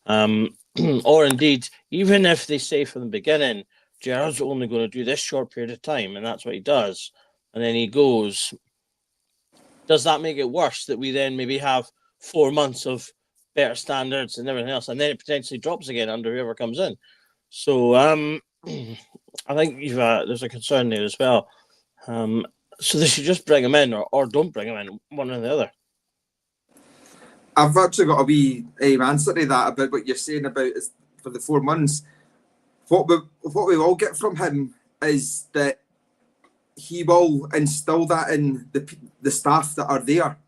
Or indeed, even if they say from the beginning, Gerrard's only going to do this short period of time, and that's what he does, and then he goes, does that make it worse that we then maybe have 4 months of better standards and everything else, and then it potentially drops again under whoever comes in? So I think there's a concern there as well. So they should just bring him in, or don't bring him in, one or the other. I've actually got a wee answer to that about what you're saying about is for the 4 months. What we all get from him is that he will instill that in the staff that are there.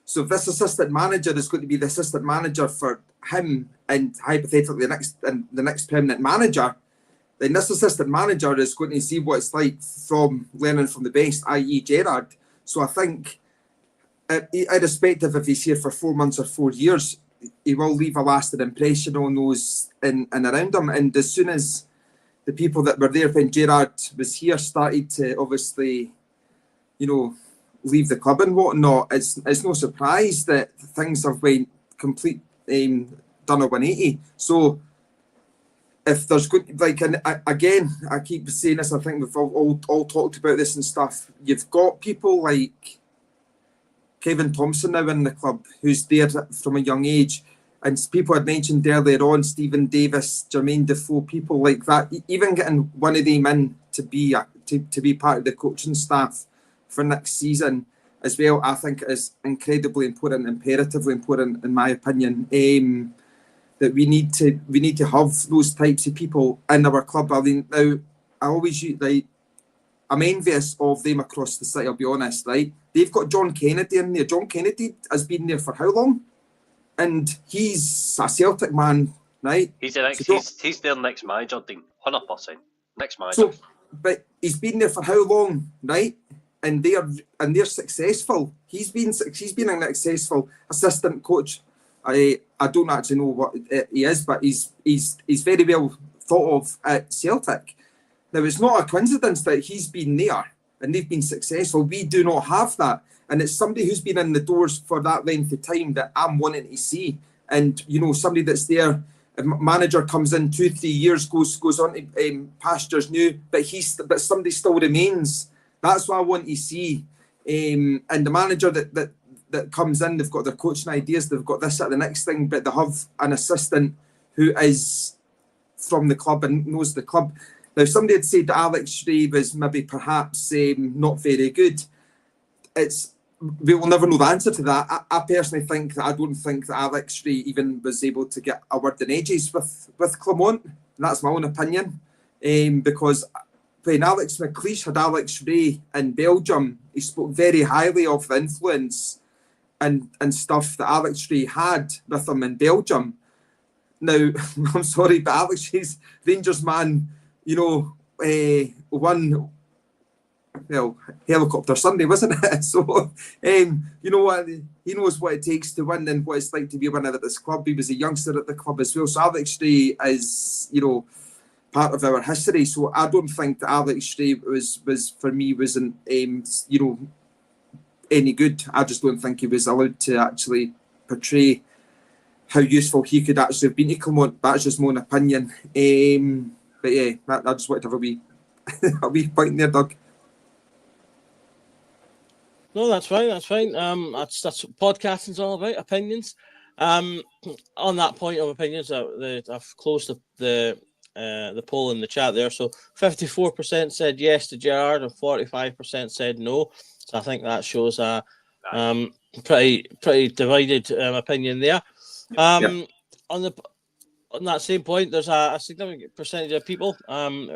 So if this assistant manager is going to be the assistant manager for him and hypothetically the next permanent manager, then this assistant manager is going to see what it's like from learning from the best, i.e. Gerrard. So I think, irrespective if he's here for 4 months or 4 years, he will leave a lasting impression on those in and around him. And as soon as the people that were there when Gerrard was here started to obviously, leave the club and whatnot, it's no surprise that things have went done a 180. So if there's good, and again, I keep saying this, I think we've all talked about this and stuff. You've got people like Kevin Thompson now in the club, who's there from a young age. And people had mentioned earlier on, Stephen Davis, Jermaine Defoe, people like that. Even getting one of them in to be part of the coaching staff for next season as well, I think is incredibly important, imperatively important, in my opinion. That we need to have those types of people in our club. I mean, now I always I'm envious of them across the city. I'll be honest, right? They've got John Kennedy in there. John Kennedy has been there for how long? And he's a Celtic man, right? He's their next manager, Dean. 100%. Next manager. So, but he's been there for how long, right? And they're successful. He's been a successful assistant coach. I don't actually know what he is, but he's very well thought of at Celtic. Now, it's not a coincidence that he's been there and they've been successful. We do not have that. And it's somebody who's been in the doors for that length of time that I'm wanting to see. And, somebody that's there, a manager comes in 2-3 years, goes on to pastures new, but somebody still remains. That's what I want to see. And the manager that comes in, they've got their coaching ideas, they've got this at the next thing, but they have an assistant who is from the club and knows the club. Now, somebody had said that Alex Shray was maybe perhaps not very good. We will never know the answer to that. I personally think that I don't think that Alex Shray even was able to get a word in edges with Clement. And that's my own opinion. Because when Alex McLeish had Alex Shray in Belgium, he spoke very highly of the influence and stuff that Alex Shray had with him in Belgium. Now, I'm sorry, but Alex Shray's Rangers man, won, Helicopter Sunday, wasn't it? So, you know what? He knows what it takes to win and what it's like to be a winner at this club. He was a youngster at the club as well. So Alex Shray is, part of our history. So I don't think that Alex Shray wasn't any good. I just don't think he was allowed to actually portray how useful he could actually have been to Clement. That's just my own opinion. But yeah, I just wanted to have a wee point there, Doug. No, that's fine. That's fine. That's what podcasting's all about, opinions. On that point of opinions, I've closed the poll in the chat there. So 54% said yes to Gerrard and 45% said no. So I think that shows a pretty divided opinion there. On that same point, there's a significant percentage of people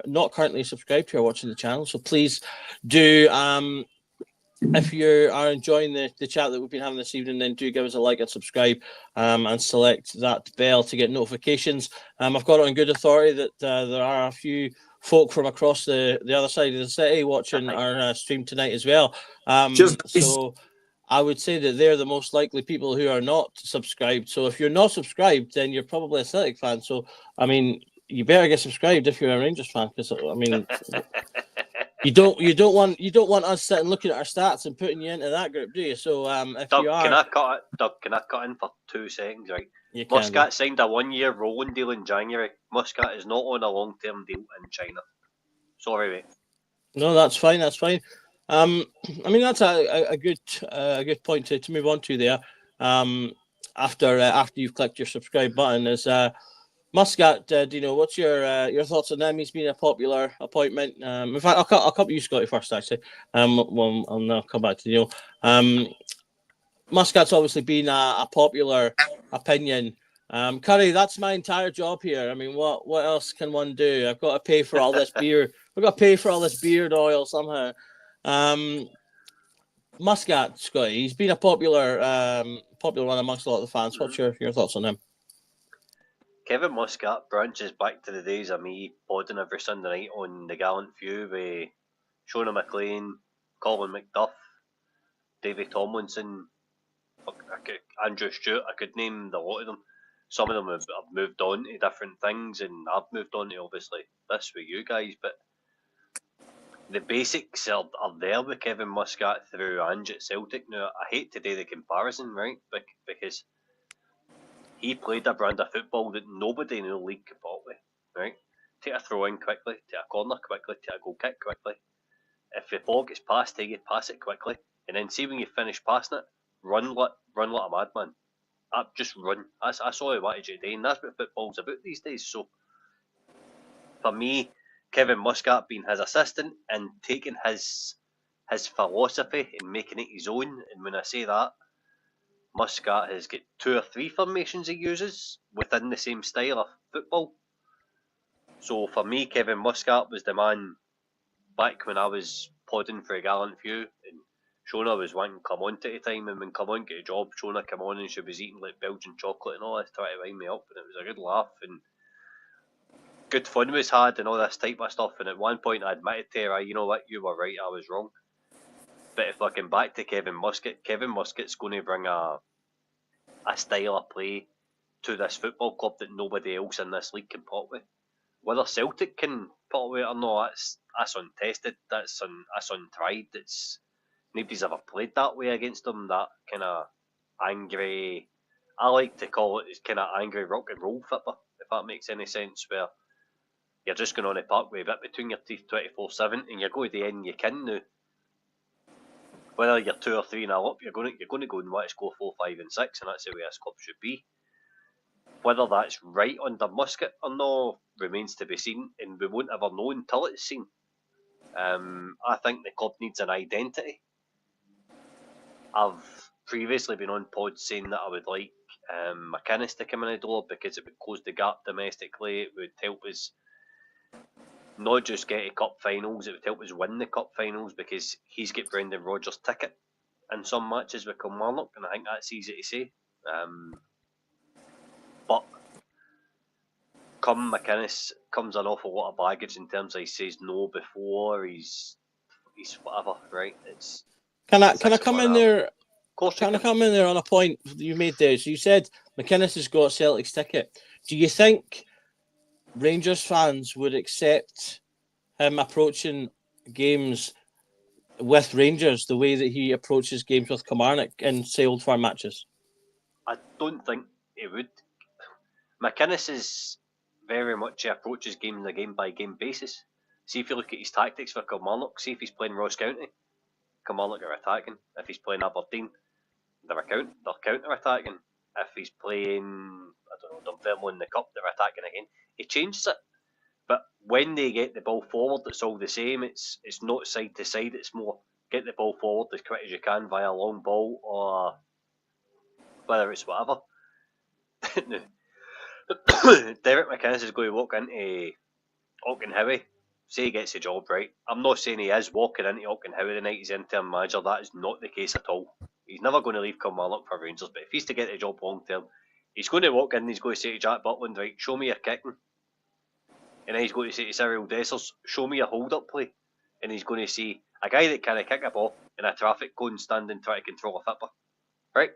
not currently subscribed who are watching the channel. So please do, if you are enjoying the chat that we've been having this evening, then do give us a like and subscribe and select that bell to get notifications. I've got it on good authority that there are a few folk from across the other side of the city watching our stream tonight as well. So I would say that they're the most likely people who are not subscribed. So if you're not subscribed, then you're probably a Celtic fan. So, I mean, you better get subscribed if you're a Rangers fan, because I mean, you don't want us sitting looking at our stats and putting you into that group, do you? So if Doug, you are, can I cut in for 2 seconds, right? You Muscat signed a 1-year rolling deal in January. Muscat is not on a long-term deal in China. Sorry, mate. No, that's fine. That's fine. I mean, that's a good point to move on to there. After you've clicked your subscribe button, is Muscat, Dino, what's your thoughts on him? He's been a popular appointment. In fact, I'll come to you, Scotty, first, actually. Well, I'll now come back to Dino. Muscat's obviously been a popular opinion. Curry, that's my entire job here. I mean, what else can one do? I've got to pay for all this beer. We've got to pay for all this beard oil somehow. Muscat, Scotty, he's been a popular one amongst a lot of the fans. What's your thoughts on him? Kevin Muscat branches back to the days of me podding every Sunday night on the Gallant Few with Shona McLean, Colin McDuff, Davy Tomlinson, Andrew Stewart. I could name the lot of them. Some of them have moved on to different things, and I've moved on to obviously this with you guys, but the basics are there with Kevin Muscat through Ange at Celtic. Now, I hate to do the comparison, right? Because he played a brand of football that nobody in the league could pot with, right? Take a throw in quickly, take a corner quickly, take a goal kick quickly. If the ball gets passed to you, pass it quickly, and then see when you finish passing it, run like a madman. Just run. That's all I wanted you to do, and that's what football's about these days. So, for me, Kevin Muscat being his assistant and taking his philosophy and making it his own, and when I say that, Muscat has got 2 or 3 formations he uses within the same style of football. So for me, Kevin Muscat was the man back when I was podding for a Gallant Few, and Shona was wanting to come on at the time, and when come on get a job, Shona came on and she was eating like Belgian chocolate and all this, trying to wind me up, and it was a good laugh and good fun was had and all this type of stuff. And at one point I admitted to her, you know what, you were right, I was wrong. But if looking back to Kevin Muscat's going to bring a style of play to this football club that nobody else in this league can pot with. Whether Celtic can pot with it or not, that's untested, that's untried. Nobody's ever played that way against them. That kind of angry, I like to call it, kind of angry rock and roll football, if that makes any sense, where you're just going on the park with a bit between your teeth 24/7, and you're going to the end you can now. Whether you're 2 or 3-0 up, you're going to go and want to score 4, 5, and 6, and that's the way this club should be. Whether that's right under Muscat or not remains to be seen, and we won't ever know until it's seen. I think the club needs an identity. I've previously been on pods saying that I would like McInnes to come in the door because it would close the gap domestically. It would help us not just get to cup finals, it would help us win the cup finals because he's got Brendan Rodgers' ticket in some matches with Kilmarnock, and I think that's easy to say. But come McInnes comes an awful lot of baggage in terms of he says no before, he's whatever, right? Can I come in there? Can I come in there on a point you made there? So you said McInnes has got Celtic's ticket. Do you think Rangers fans would accept him approaching games with Rangers the way that he approaches games with Kilmarnock in, say, Old Firm matches? I don't think he would. McInnes is very much approaches games on a game-by-game basis. See if you look at his tactics for Kilmarnock, see if he's playing Ross County, Kilmarnock are attacking. If he's playing Aberdeen, they're counter-attacking. If he's playing, Dunfermline in the Cup, they're attacking again. He changes it. But when they get the ball forward, it's all the same. It's not side to side. It's more get the ball forward as quick as you can via a long ball or whether it's whatever. Derek McInnes is going to walk into Auchenhowie. Say he gets the job right. I'm not saying he is walking into Auchenhowie the night he's interim manager. That is not the case at all. He's never going to leave Kilmarnock for Rangers. But if he's to get the job long term, he's going to walk in and he's going to say to Jack Butland, right, show me your kicking. And then he's going to say to Cyril Dessers, show me a hold-up play. And he's going to see a guy that can kick a ball in a traffic cone standing trying to control a football. Right?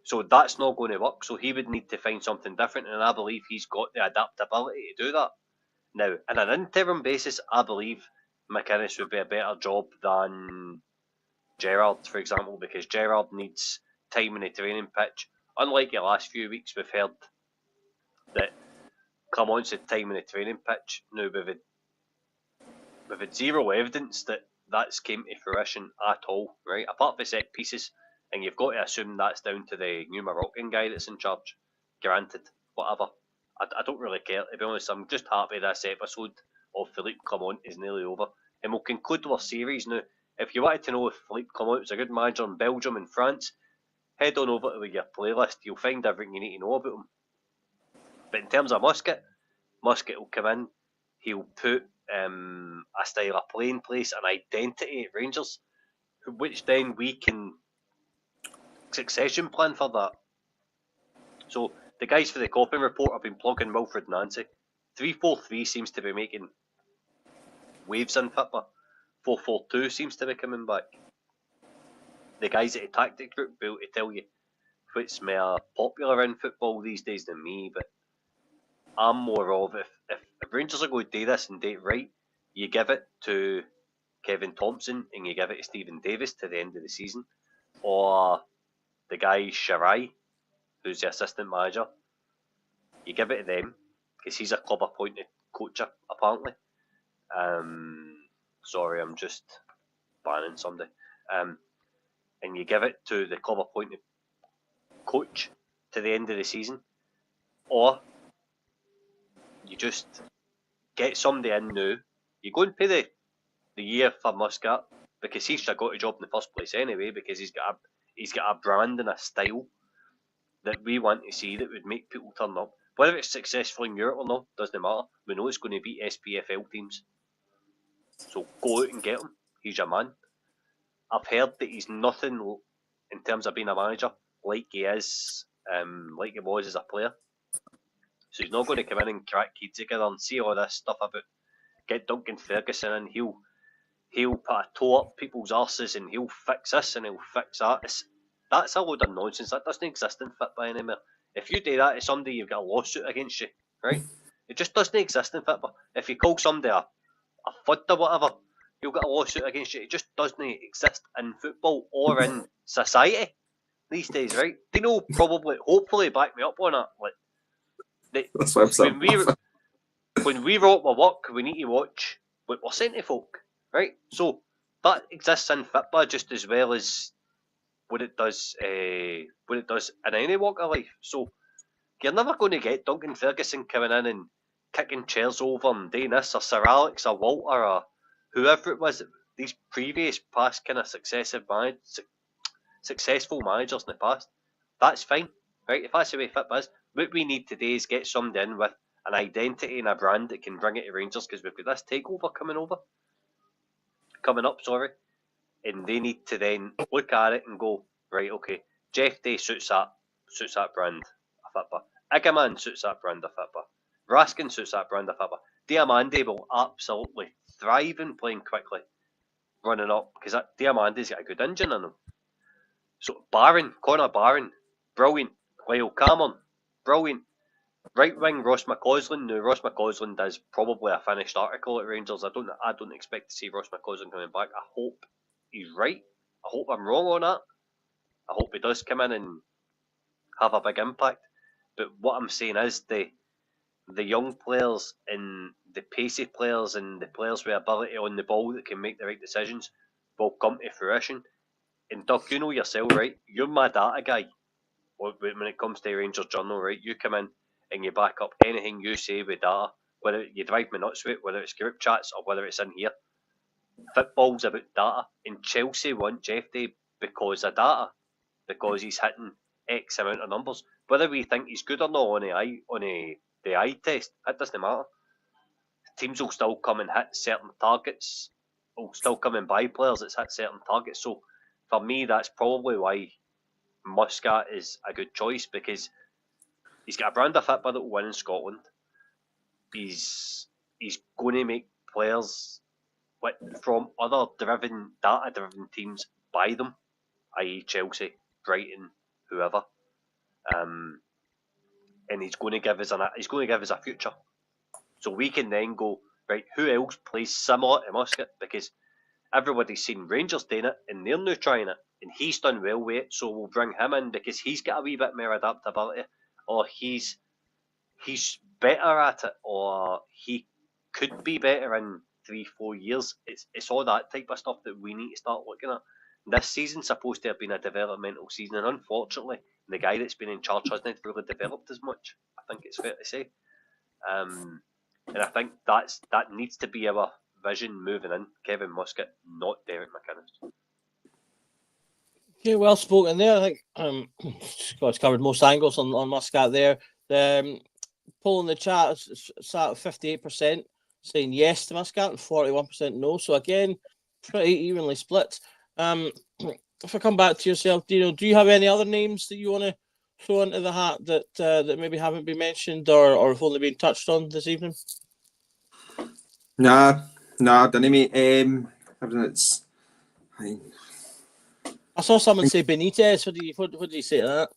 So that's not going to work. So he would need to find something different. And I believe he's got the adaptability to do that. Now, on an interim basis, I believe McInnes would be a better job than Gerrard, for example, because Gerrard needs time in the training pitch. Unlike the last few weeks, we've heard that Clement said time in the training pitch. Now, we've had zero evidence that that's came to fruition at all, right? Apart from set pieces, and you've got to assume that's down to the new Moroccan guy that's in charge. Granted, whatever. I don't really care, to be honest. I'm just happy this episode of Philippe Clement is nearly over. And we'll conclude our series now. If you wanted to know if Philippe Clement was a good manager in Belgium and France, head on over to your playlist. You'll find everything you need to know about him. But in terms of Muscat will come in. He'll put a style of play in place, an identity at Rangers, which then we can succession plan for that. So the guys for the Copping report have been plugging Wilfred Nancy. 3-4-3 seems to be making waves in football. 4-4-2 seems to be coming back. The guys at the tactic group will be able to tell you what's more popular in football these days than me, but I'm more of if Rangers are going to do this and do it right, you give it to Kevin Thompson and you give it to Stephen Davis to the end of the season, or the guy Shirai, who's the assistant manager, you give it to them because he's a club appointed coach apparently. Sorry, I'm just banning somebody. And you give it to the club appointed coach to the end of the season, or you just get somebody in now. You go and pay the year for Muscat because he should have got a job in the first place anyway, because he's got a brand and a style that we want to see that would make people turn up. Whether it's successful in Europe or not doesn't matter. We know it's going to beat SPFL teams, so go out and get him. He's your man. I've heard that he's nothing in terms of being a manager like he is, like he was as a player. So he's not going to come in and crack kids together and see all this stuff about get Duncan Ferguson and he'll put a toe up people's arses and he'll fix this and he'll fix that. That's a load of nonsense. That doesn't exist in football anymore. If you do that to somebody, you've got a lawsuit against you, right? It just doesn't exist in football. If you call somebody a fud or whatever, you'll get a lawsuit against you. It just doesn't exist in football or in society these days, right? They know probably, hopefully, back me up on that. Like, That's what I'm saying. when we wrote my work, we need to watch what we're saying to folk, right? So that exists in football just as well as what it does in any walk of life. So you're never going to get Duncan Ferguson coming in and kicking chairs over and doing this, or Sir Alex or Walter or whoever it was. These previous past kind of successful managers in the past. That's fine, right? If that's the way football is, what we need today is get somebody in with an identity and a brand that can bring it to Rangers, because we've got this takeover coming up, and they need to then look at it and go, right, okay, Jeff Day suits that brand of football. Igaman suits that brand of football. Raskin suits that brand of football. Diamande will absolutely thrive in playing quickly, running up, because Diamande's got a good engine in him. So Connor Barron, brilliant. Lyle Cameron, brilliant. Right wing Ross McCausland. Now Ross McCausland is probably a finished article at Rangers. I don't expect to see Ross McCausland coming back. I hope he's right. I hope I'm wrong on that. I hope he does come in and have a big impact. But what I'm saying is the young players and the pacey players and the players with ability on the ball that can make the right decisions will come to fruition. And Doug, you know yourself, right? You're my data guy when it comes to Rangers Journal, right? You come in and you back up anything you say with data, whether you drive me nuts with it, whether it's group chats or whether it's in here. Football's about data, and Chelsea want Jeff Day because of data, because he's hitting X amount of numbers. Whether we think he's good or not on the eye test, it doesn't matter. Teams will still come and hit certain targets, will still come and buy players that's hit certain targets. So for me, that's probably why Muscat is a good choice, because he's got a brand of football that will win in Scotland. He's going to make players from other data-driven teams buy them, i.e. Chelsea, Brighton, whoever. And he's going to give us a future. So we can then go, right, who else plays similar to Muscat? Because everybody's seen Rangers doing it and they're now trying it, and he's done well with it, so we'll bring him in because he's got a wee bit more adaptability, or he's better at it, or he could be better in 3-4 years. It's all that type of stuff that we need to start looking at. This season's supposed to have been a developmental season, and unfortunately the guy that's been in charge hasn't really developed as much. I think it's fair to say. And I think that needs to be our vision moving in. Kevin Muscat, not Derek McInnes. Yeah, well spoken there. I think Scott's covered most angles on Muscat there. The poll in the chat is sat at 58% saying yes to Muscat and 41% no. So again, pretty evenly split. If I come back to yourself, Dino, do you have any other names that you want to throw into the hat that maybe haven't been mentioned or have only been touched on this evening? Nah, didn't mate. Everything's fine. I saw someone say Benitez. What did you say to that?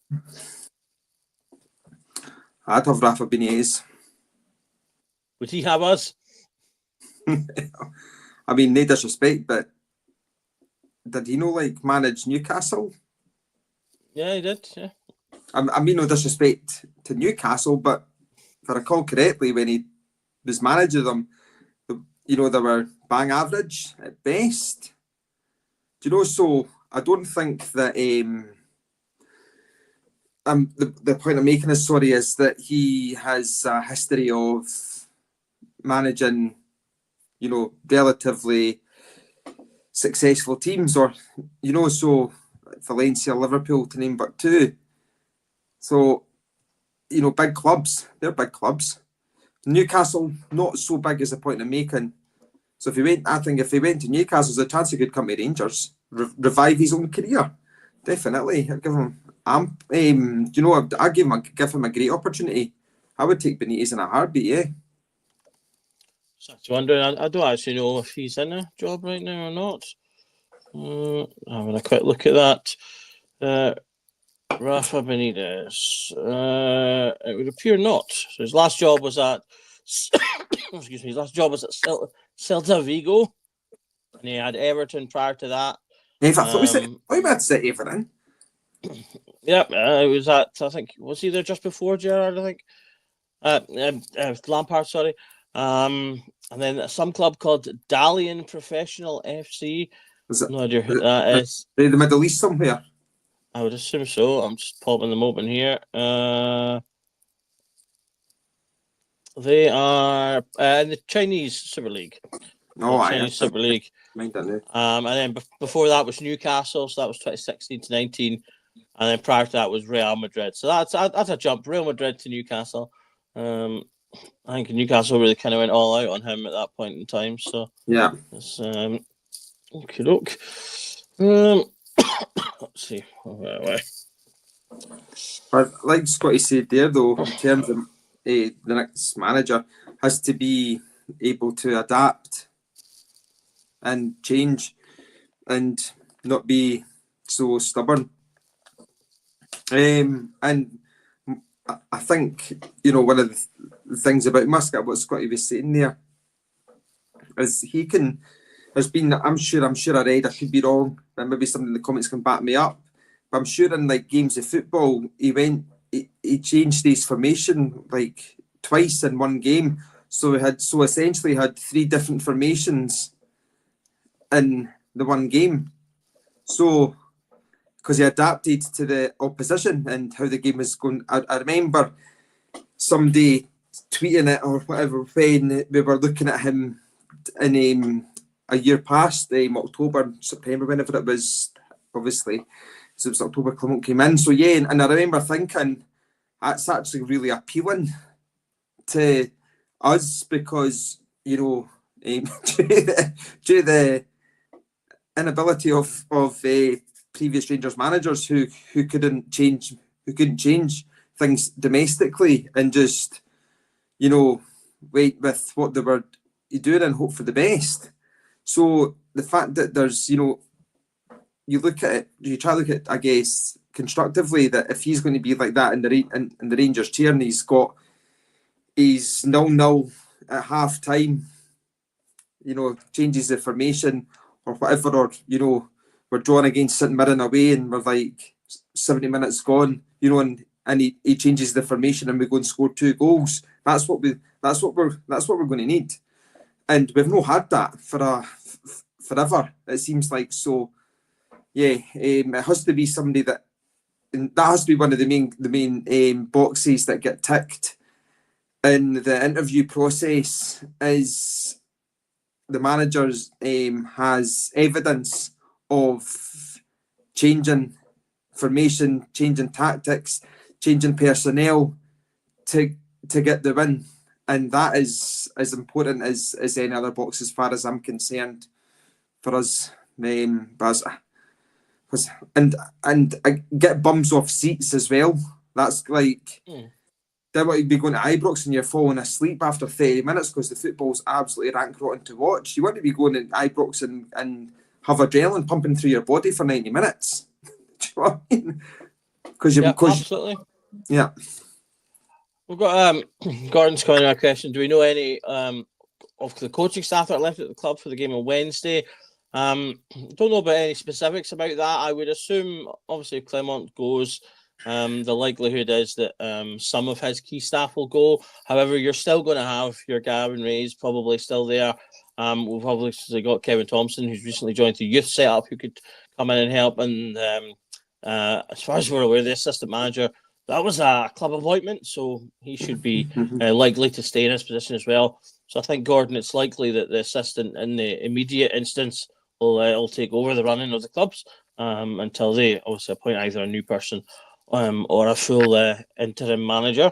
I'd have Rafa Benitez. Would he have us? I mean, no disrespect, but did he not manage Newcastle? Yeah, he did. Yeah. I mean, no disrespect to Newcastle, but if I recall correctly, when he was managing them, they were bang average at best. So I don't think that the point I'm making is that he has a history of managing, relatively successful teams, or so Valencia, Liverpool to name but two. So big clubs, they're big clubs. Newcastle, not so big as the point I'm making. So if he went to Newcastle, there's a chance he could come to Rangers, revive his own career. Definitely, I'd give him. I'd give him a great opportunity. I would take Benitez in a heartbeat. Yeah. So I was wondering. I don't actually know if he's in a job right now or not. Having a quick look at that. Rafa Benitez. It would appear not. So his last job was at. Excuse me. His last job was at Celta Vigo, and he had Everton prior to that. I thought we had City Everton. Yeah, it was at. I think was he there just before Gerrard? I think. Lampard, sorry. And then some club called Dalian Professional FC. No idea who that is. They're the Middle East somewhere. I would assume so. I'm just popping them open here. They are in the Chinese Super League. Chinese Super League. Mind that now. And then before that was Newcastle, so that was 2016 to 19. And then prior to that was Real Madrid. So that's a jump. Real Madrid to Newcastle. I think Newcastle really kind of went all out on him at that point in time. So yeah. Okay, look. Let's see. But like Scotty said there, though, in terms of the next manager has to be able to adapt and change and not be so stubborn. And I think, one of the things about Muscat, what Scotty was saying there, is he can. There's been, I'm sure I read, I could be wrong, and maybe somebody in the comments can back me up, but I'm sure in games of football, he changed his formation twice in one game. So essentially had three different formations in the one game. So, because he adapted to the opposition and how the game was going. I remember somebody tweeting it or whatever when we were looking at him in a year past, October, September, whenever it was, obviously. So it was October Clement came in. So yeah, and I remember thinking, that's actually really appealing to us because, due to the inability of previous Rangers managers who couldn't change things domestically and just, wait with what they were doing and hope for the best. So the fact that there's, you look at it, you try to look at it, I guess, constructively, that if he's going to be like that in the Rangers chair and he's 0-0 at half time, changes the formation or whatever, or, we're drawn against St Mirren away and we're 70 minutes gone, and he changes the formation and we go and score 2 goals. That's what we're going to need. And we've not had that for forever, it seems like. So, yeah, it has to be somebody and that has to be one of the main boxes that get ticked in the interview process is the manager's has evidence of changing formation, changing tactics, changing personnel to get the win, and that is as important as any other box as far as I'm concerned for us. And I get bums off seats as well. That's like they want to be going to Ibrox and you're falling asleep after 30 minutes because the football's absolutely rank rotten to watch. You want to be going to Ibrox and have adrenaline pumping through your body for 90 minutes. Do you know what I mean? Absolutely. Yeah. We've got Gordon's coming in a question. Do we know any of the coaching staff that are left at the club for the game on Wednesday? Don't know about any specifics about that. I would assume, obviously, if Clement goes, the likelihood is that some of his key staff will go. However, you're still going to have your Gavin Rays probably still there. We've obviously got Kevin Thompson, who's recently joined the youth setup, who could come in and help. And as far as we're aware, the assistant manager, that was a club appointment, so he should be likely to stay in his position as well. So I think, Gordon, it's likely that the assistant in the immediate instance will take over the running of the clubs until they obviously appoint either a new person or a full interim manager.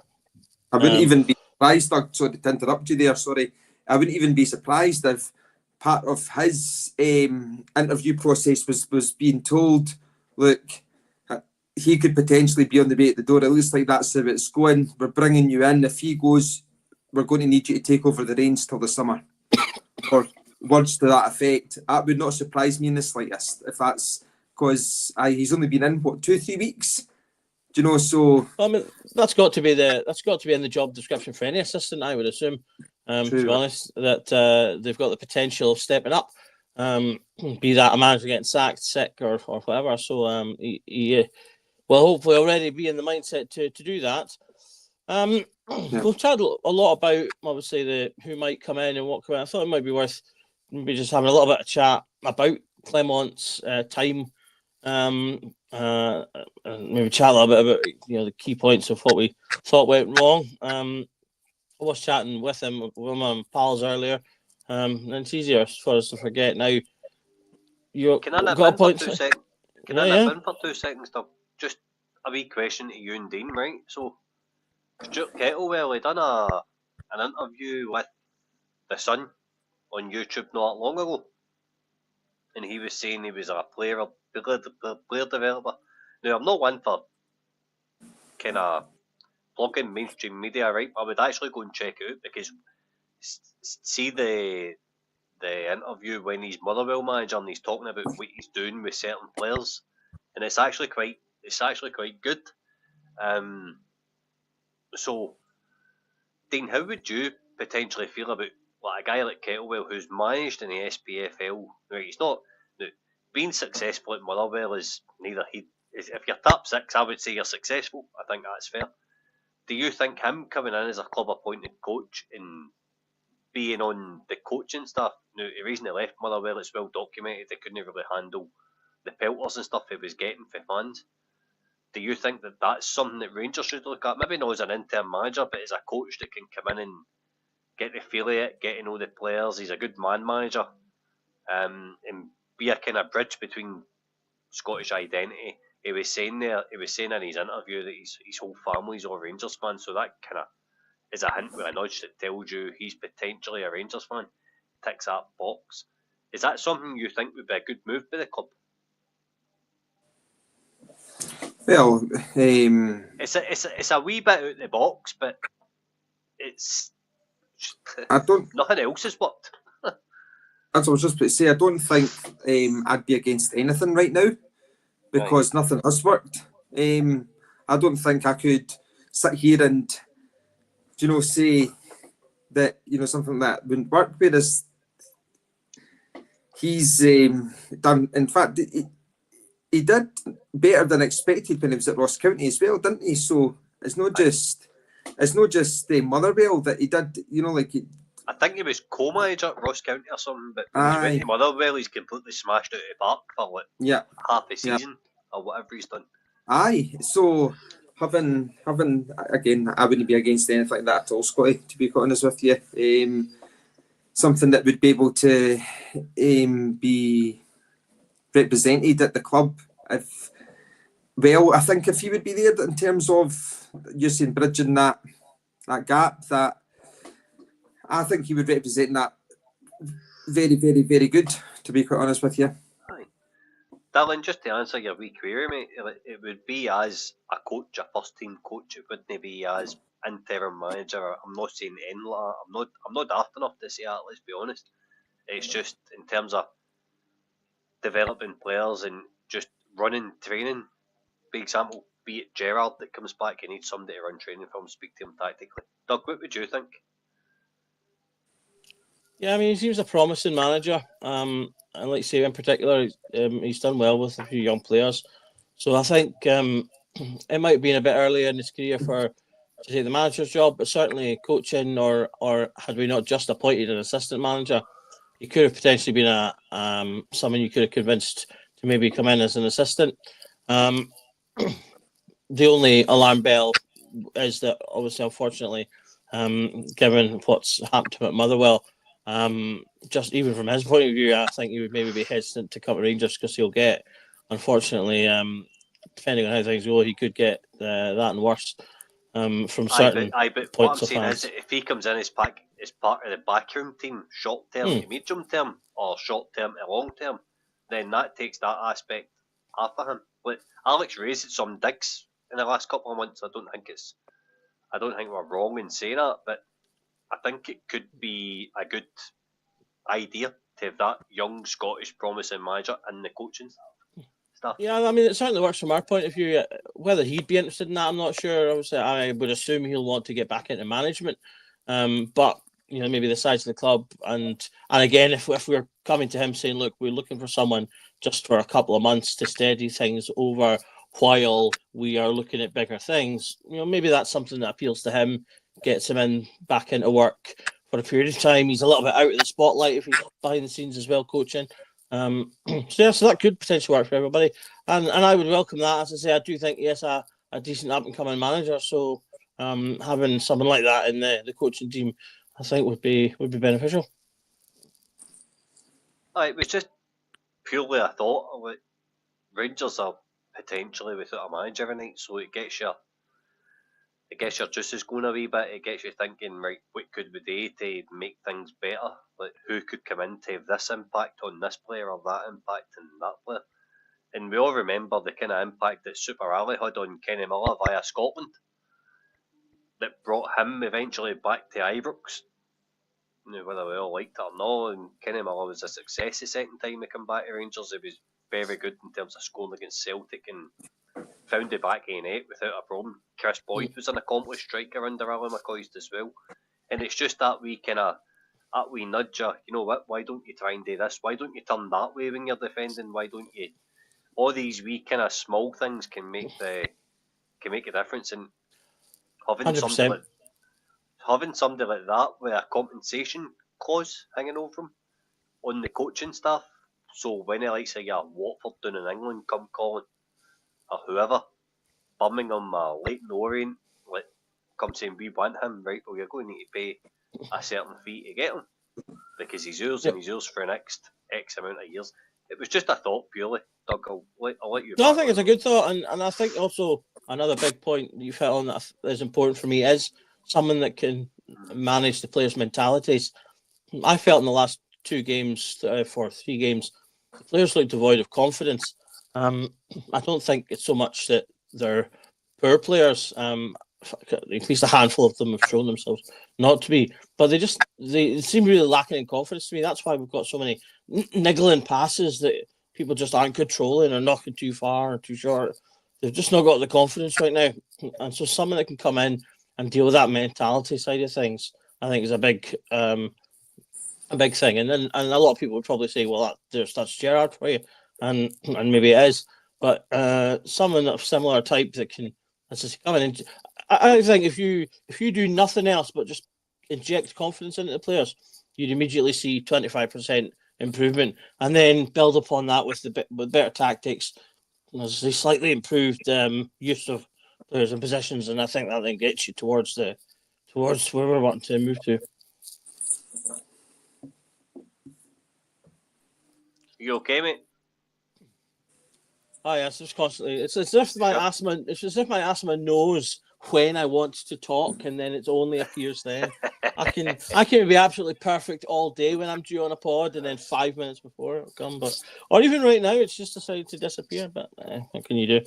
I wouldn't even be surprised, Doug, sorry to interrupt you there, sorry. I wouldn't even be surprised if part of his interview process was being told, look, he could potentially be on the way at the door. It looks like that's how it's going. We're bringing you in. If he goes, we're going to need you to take over the reins till the summer. Or words to that effect. That would not surprise me in the slightest if that's because he's only been in, 2-3 weeks? Do you know, so... I mean, that's got to be in the job description for any assistant, I would assume, to be honest, that they've got the potential of stepping up, be that a manager getting sacked, sick, or whatever. So he will hopefully already be in the mindset to do that. We've chatted a lot about, obviously, who might come in and what come in. I thought it might be worth maybe just having a little bit of chat about Clement's time, and maybe chat a little bit about the key points of what we thought went wrong. I was chatting with him, with my pals earlier, and it's easier for us to forget now. Can I nip got a in point? for 2 seconds? Can I nip in for 2 seconds, Doug? Just a wee question to you and Dean, right? So, Stuart Kettlewell had done an interview with The Sun on YouTube not long ago, and he was saying he was a player developer. Now, I'm not one for kind of blogging mainstream media, right? I would actually go and check it out because see the interview when he's Motherwell manager and he's talking about what he's doing with certain players, and it's actually quite good. So, Dean, how would you potentially feel about a guy like Kettlewell who's managed in the SPFL? Right, he's not being successful at Motherwell is neither he. If you're top 6, I would say you're successful. I think that's fair. Do you think him coming in as a club appointed coach and being on the coaching staff? Now, the reason he left Motherwell, it's well documented. They couldn't really handle the pelters and stuff he was getting for fans. Do you think that that's something that Rangers should look at? Maybe not as an interim manager, but as a coach that can come in and get the feel of it, get to know the players. He's a good man manager, and be a kind of bridge between Scottish identity. He was saying in his interview that his whole family's all Rangers fans, so that kind of is a hint with a nudge that tells you he's potentially a Rangers fan. Ticks that box. Is that something you think would be a good move by the club? Well, it's a wee bit out the box, but it's nothing else has worked. As I was just about to say, I don't think I'd be against anything right now because nothing has worked. I don't think I could sit here and say that something that wouldn't work. Whereas he's done. In fact, he did better than expected when he was at Ross County as well, didn't he? So it's not just Motherwell that he did. I think he was co-manager at Ross County or something, but when he went to Motherwell, he's completely smashed out of the park for half a season or whatever he's done. So having again, I wouldn't be against anything like that at all, Scotty, to be quite honest with you. Something that would be able to be represented at the club. I think if he would be there in terms of you're saying bridging that gap, that I think he would represent that very, very, very good, to be quite honest with you. Aye. Dylan, just to answer your wee query, mate, it would be as a coach, a first team coach. It wouldn't be as interim manager. I'm not saying anything like that. I'm not daft enough to say that. Let's be honest. It's just in terms of developing players and just running training. For example, be it Gerrard that comes back, you need somebody to run training for him, speak to him tactically. Doug, what would you think? Yeah, I mean, he seems a promising manager. And like you say, in particular, he's done well with a few young players. So I think it might have been a bit earlier in his career to take the manager's job, but certainly coaching, or had we not just appointed an assistant manager, he could have potentially been someone you could have convinced to maybe come in as an assistant. The only alarm bell is that, obviously, unfortunately, given what's happened to him at Motherwell, just even from his point of view, I think he would maybe be hesitant to come to Rangers because he'll get, unfortunately, depending on how things go, he could get that and worse from certain but points what I'm of saying fans. is, if he comes in as part of the backroom team, short term to medium term, or short term to long term, then that takes that aspect off of him. Like Alex raised some digs in the last couple of months. I don't think we're wrong in saying that, but I think it could be a good idea to have that young Scottish promising manager in the coaching stuff. Yeah, I mean, it certainly works from our point of view. Whether he'd be interested in that, I'm not sure. Obviously, I would assume he'll want to get back into management. But maybe the size of the club, and again, if we're coming to him saying, look, we're looking for someone just for a couple of months to steady things over while we are looking at bigger things, maybe that's something that appeals to him, gets him back into work for a period of time. He's a little bit out of the spotlight if he's behind the scenes as well, coaching. So that could potentially work for everybody, and I would welcome that. As I say, I do think a decent up and coming manager. So having someone like that in the coaching team, I think would be beneficial. It was just purely a thought. Like, Rangers are potentially without a manager every night, so it gets your juices going a wee bit. It gets you thinking, right, what could we do to make things better? Like, who could come in to have this impact on this player or that impact on that player? And we all remember the kind of impact that Super Ali had on Kenny Miller via Scotland, that brought him eventually back to Ibrox. Whether we all liked it or not, and Kenny Miller was a success the second time he came back to Rangers. He was very good in terms of scoring against Celtic and found the back of the net without a problem. Chris Boyd was an accomplished striker under Alan McCoist as well. And it's just that wee nudge, you know what, why don't you try and do this? Why don't you turn that way when you're defending? Why don't you? All these wee kind of small things can make a difference. And having somebody like that with a compensation clause hanging over him on the coaching staff, so when likes of your Watford down in England come calling, or whoever, Birmingham or Leighton Orient, come saying we want him, right, well, you're going to need to pay a certain fee to get him, because he's yours and he's yours for the next X amount of years. It was just a thought purely. Doug, I'll let you. No, I think it's a good thought, and I think also another big point you hit on that is important for me is someone that can manage the players' mentalities. I felt in the last 2 games, for 3 games, the players looked devoid of confidence. I don't think it's so much that they're poor players. At least a handful of them have shown themselves not to be, but they seem really lacking in confidence to me. That's why we've got so many niggling passes that people just aren't controlling, or knocking too far or too short. They've just not got the confidence right now, and so someone that can come in and deal with that mentality side of things, I think, is a big thing. And a lot of people would probably say, well, that's Gerrard for you, and maybe it is, but someone of similar type that can, as I say, come in and I think if you do nothing else but just inject confidence into the players, you'd immediately see 25% improvement, and then build upon that with better tactics, slightly improved use of players and positions, and I think that then gets you towards where we're wanting to move to. You okay, mate? Oh yes, it's constantly. It's as if my asthma knows when I want to talk, and then it only appears then. I can be absolutely perfect all day when I'm due on a pod, and then 5 minutes before it'll come. Or even right now, it's just decided to disappear. But what can you do?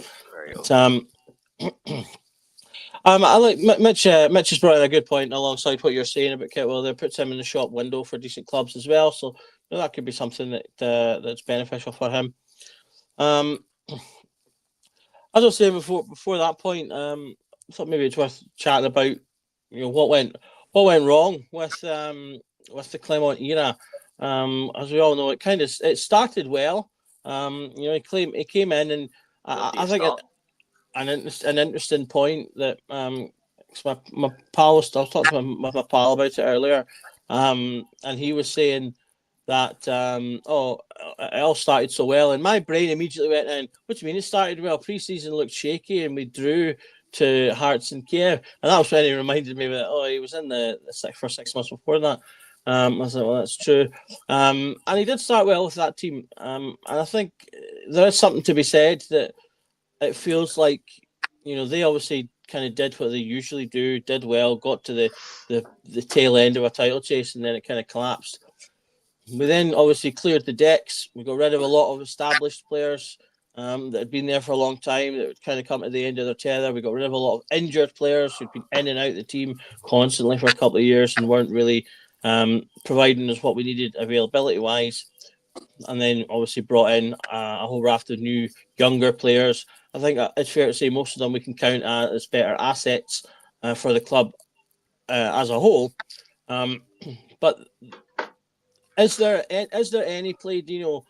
I like Mitch. Mitch has brought in a good point alongside what you're saying about Kitwell. There puts him in the shop window for decent clubs as well. So that could be something that's beneficial for him. As I was saying before that point, I thought maybe it's worth chatting about, what went wrong with the Clement era. As we all know, it started well. He came in, and I think an interesting point that my pal was talking to my pal about it earlier, and he was saying that it all started so well, and my brain immediately went in, what do you mean it started well? Pre-season looked shaky and we drew to Hearts and Kiev, and that was when he reminded me that he was in the for 6 months before that. I was like, well, that's true, and he did start well with that team, and I think there is something to be said that it feels like, they obviously kind of did what they usually do, did well, got to the tail end of a title chase, and then it kind of collapsed. We then obviously cleared the decks. We got rid of a lot of established players that had been there for a long time, that would kind of come to the end of their tether. We got rid of a lot of injured players who'd been in and out of the team constantly for a couple of years and weren't really providing us what we needed availability-wise. And then obviously brought in a whole raft of new, younger players. I think it's fair to say most of them we can count as better assets for the club as a whole. But is there any play, Dino,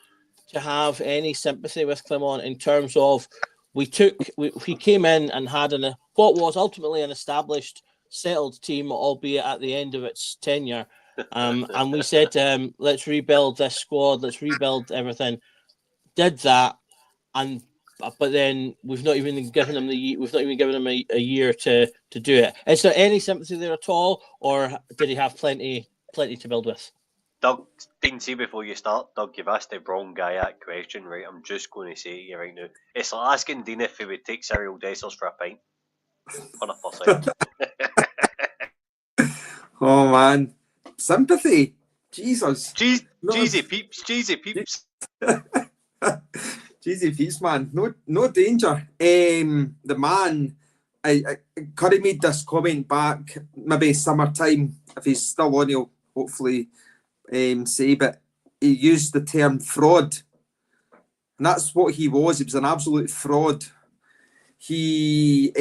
to have any sympathy with Clement in terms of he came in and had what was ultimately an established, settled team, albeit at the end of its tenure, and we said to him, let's rebuild this squad, let's rebuild everything. Did that, but then we've not even given him a year to do it. Is there any sympathy there at all, or did he have plenty to build with? Doug, Dean, see before you start, Doug, you've asked the wrong guy that question, right? I'm just going to say to you right now, it's like asking Dean if he would take cereal Dessers for a pint. On a first sight. Oh man, sympathy, Jesus, cheesy peeps. Cheesy peeps, man. No danger. The man, Curry made this comment back maybe summertime. If he's still on, he'll hopefully say, but he used the term fraud, and that's what he was. He was an absolute fraud. He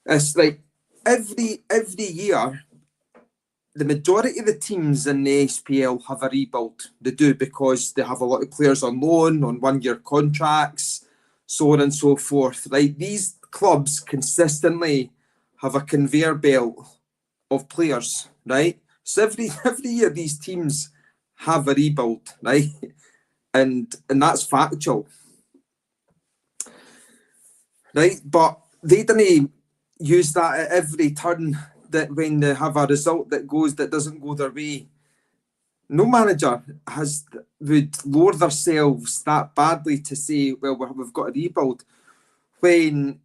it's like every year the majority of the teams in the SPL have a rebuild. They do, because they have a lot of players on loan, on 1-year contracts, so on and so forth. Like, these clubs consistently have a conveyor belt of players, right? So every year these teams have a rebuild, right? And that's factual, right? But they didn't use that at every turn, that when they have a result that doesn't go their way. No manager would lower themselves that badly to say, well, we've got a rebuild. When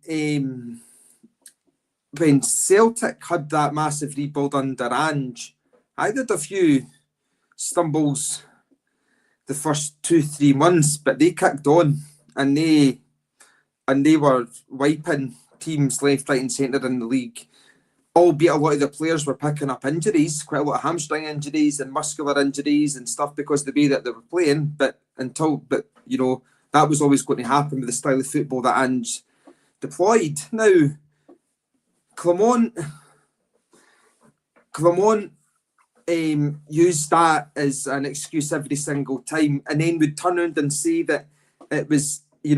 Celtic had that massive rebuild under Ange, I did a few stumbles the first 2-3 months, but they kicked on, and they were wiping teams left, right, and centre in the league. Albeit a lot of the players were picking up injuries, quite a lot of hamstring injuries and muscular injuries and stuff, because of the way that they were playing. But that was always going to happen with the style of football that Ange deployed. Now, Clement used that as an excuse every single time, and then would turn around and say that it was, I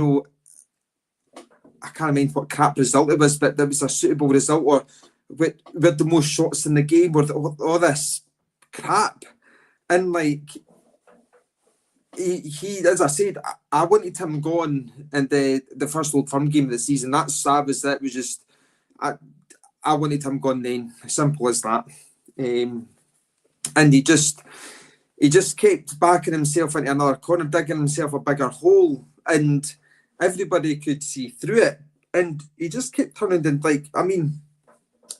can't remember what crap result it was, but there was a suitable result, or with the most shots in the game, or all this crap. And like, he as I said, I wanted him gone in the first Old Firm game of the season. That was just I wanted him gone then. Simple as that. And he just kept backing himself into another corner, digging himself a bigger hole, and everybody could see through it. And he just kept turning in, like, I mean,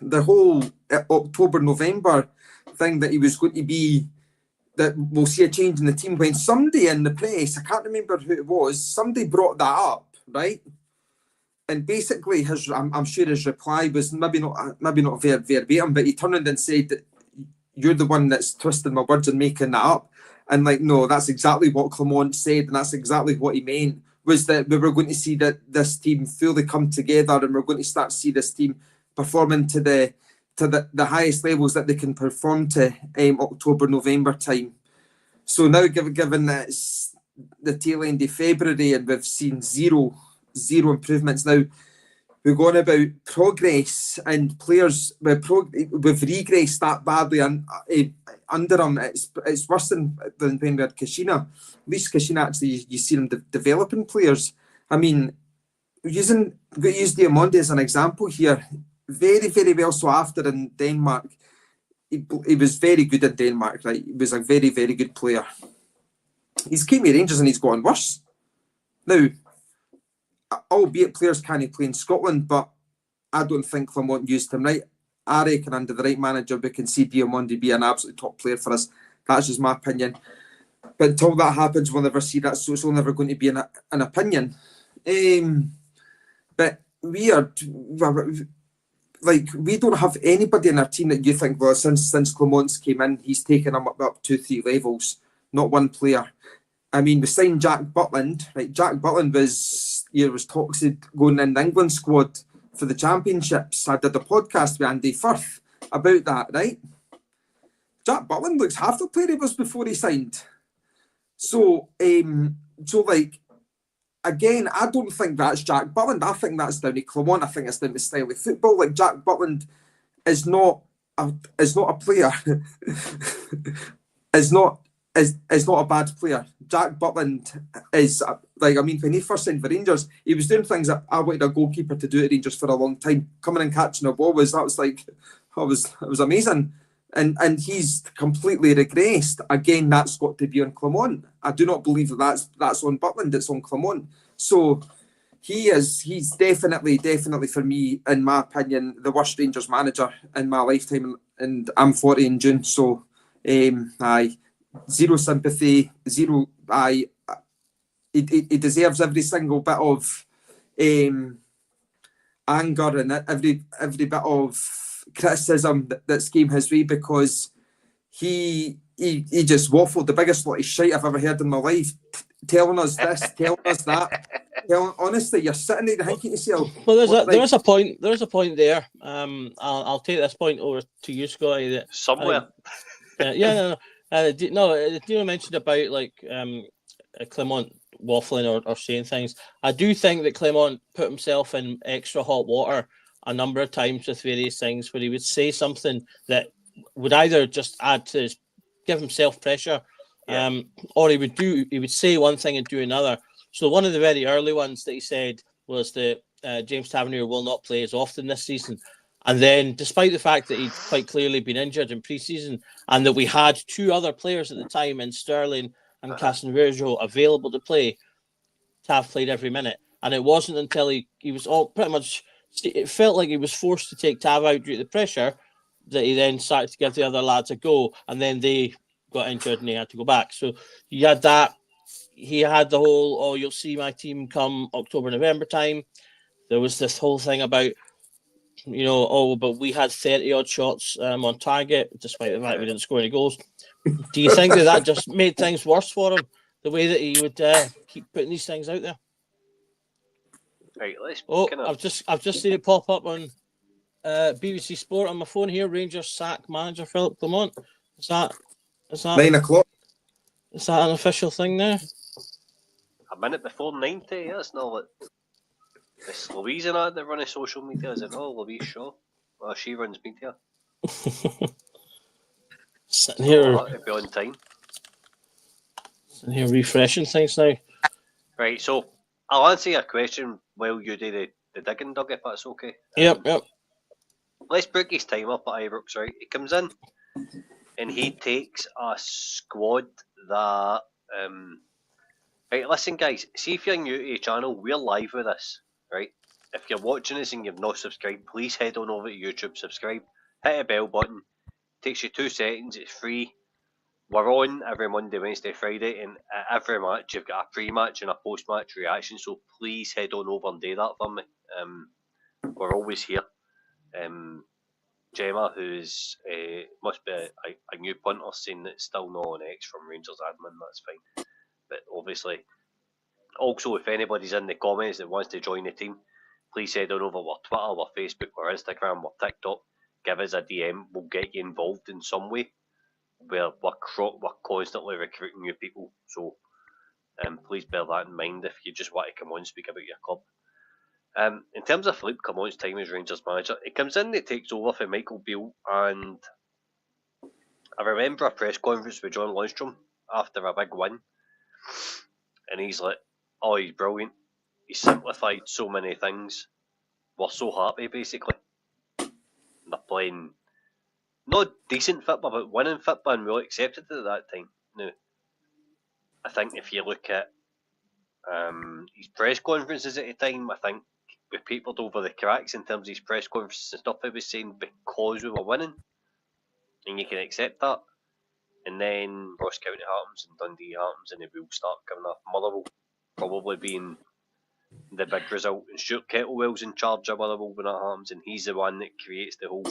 the whole October, November thing that he was going to be, that we'll see a change in the team, when somebody in the press, I can't remember who it was, somebody brought that up, right? And basically, I'm sure his reply was maybe not verbatim, but he turned around and said that you're the one that's twisting my words and making that up. And like, no, that's exactly what Clement said, and that's exactly what he meant, was that we were going to see that this team fully come together, and we're going to start to see this team performing to the highest levels that they can perform to October, November time. So now, given that it's the tail end of February and we've seen zero improvements now, we're going about progress, and players, we've regressed that badly under him. It's worse than when we had Kashina. At least Kashina, actually, you see him developing players. I mean, use Diamondi as an example here. Very, very well sought after in Denmark. He was very good in Denmark, right? He was a very, very good player. He's came to Rangers and he's gotten worse. Now, albeit players can't play in Scotland, but I don't think Clement used him right. I reckon under the right manager, we can see Diamondi be an absolute top player for us. That's just my opinion. But until that happens, we'll never see that, so it's all never going to be an opinion. But we don't have anybody in our team that you think, well, since Clement's came in, he's taken them up 2-3 levels. Not one player. I mean, we signed Jack Butland. Right, Jack Butland was talks of going in the England squad for the championships. I did a podcast with Andy Firth about that, right? Jack Butland looks half the player he was before he signed. So like, again, I don't think that's Jack Butland. I think that's down to Clement. I think it's down to style of football. Like, Jack Butland is not a player. is not a bad player. Jack Butland is, like, I mean, when he first signed for Rangers, he was doing things that I wanted a goalkeeper to do at Rangers for a long time. Coming and catching a ball was amazing. And he's completely regressed. Again, that's got to be on Clement. I do not believe that's on Butland, it's on Clement. So he's definitely for me, in my opinion, the worst Rangers manager in my lifetime, and I'm 40 in June, so zero sympathy, zero. He deserves every single bit of anger and every bit of criticism that's came his way, because he just waffled, the biggest lot of shite I've ever heard in my life, telling us this, telling us that. Honestly, you're sitting there thinking to yourself, well, there is a point there. I'll take this point over to you, Scotty. That somewhere. Dino mentioned about Clement waffling or saying things. I do think that Clement put himself in extra hot water a number of times with various things, where he would say something that would either just give himself pressure, or he would say one thing and do another. So one of the very early ones that he said was that James Tavernier will not play as often this season. And then, despite the fact that he'd quite clearly been injured in pre-season, and that we had two other players at the time in Sterling and Casanverjo available to play, Tav played every minute. And it wasn't until he was all pretty much, it felt like he was forced to take Tav out due to the pressure, that he then started to give the other lads a go, and then they got injured and he had to go back. So he had that. He had the whole, you'll see my team come October, November time. There was this whole thing about, but we had 30-odd shots on target, despite the fact we didn't score any goals. Do you think that just made things worse for him, the way that he would keep putting these things out there? Right, I've just seen it pop up on BBC Sport on my phone here. Rangers sack manager Philippe Clement. Is that 9 o'clock? Is that an official thing there? A minute before 90, yeah, it's not like it's Louise and I that run a social media, is it not? Louise Shaw? Well, she runs media. Sitting here. It'd be on time. You're refreshing things now. Right, so I'll answer your question while you do the digging, Doug, if that's okay. Yep. Let's book his time up at Ibrox, right? He comes in and he takes a squad that right, listen guys, see if you're new to the channel, we're live with this, right? If you're watching this and you've not subscribed, please head on over to YouTube, subscribe, hit a bell button, takes you 2 seconds, it's free. We're on every Monday, Wednesday, Friday, and at every match you've got a pre-match and a post-match reaction, so please head on over and do that for me. We're always here. Gemma, who's must be a new punter, saying that it's still not on X from Rangers admin, that's fine. But obviously, also if anybody's in the comments that wants to join the team, please head on over our Twitter, our Facebook, our Instagram, our TikTok, give us a DM, we'll get you involved in some way. We're constantly recruiting new people, so please bear that in mind if you just want to come on and speak about your club. In terms of Philippe Clement's time as Rangers manager, he comes in and he takes over for Michael Beale, and I remember a press conference with John Lundstrom after a big win, and he's like, oh, he's brilliant, he's simplified so many things, we're so happy basically. They're playing not decent football, but winning football, and we all accepted it at that time. Now, I think if you look at his press conferences at the time, I think we papered over the cracks in terms of his press conferences and stuff. He was saying because we were winning, and you can accept that. And then Ross County happens and Dundee happens, and the wheels start coming off. Motherwell probably being the big result, and Stuart Kettlewell's in charge of Motherwell when that happens, and he's the one that creates the whole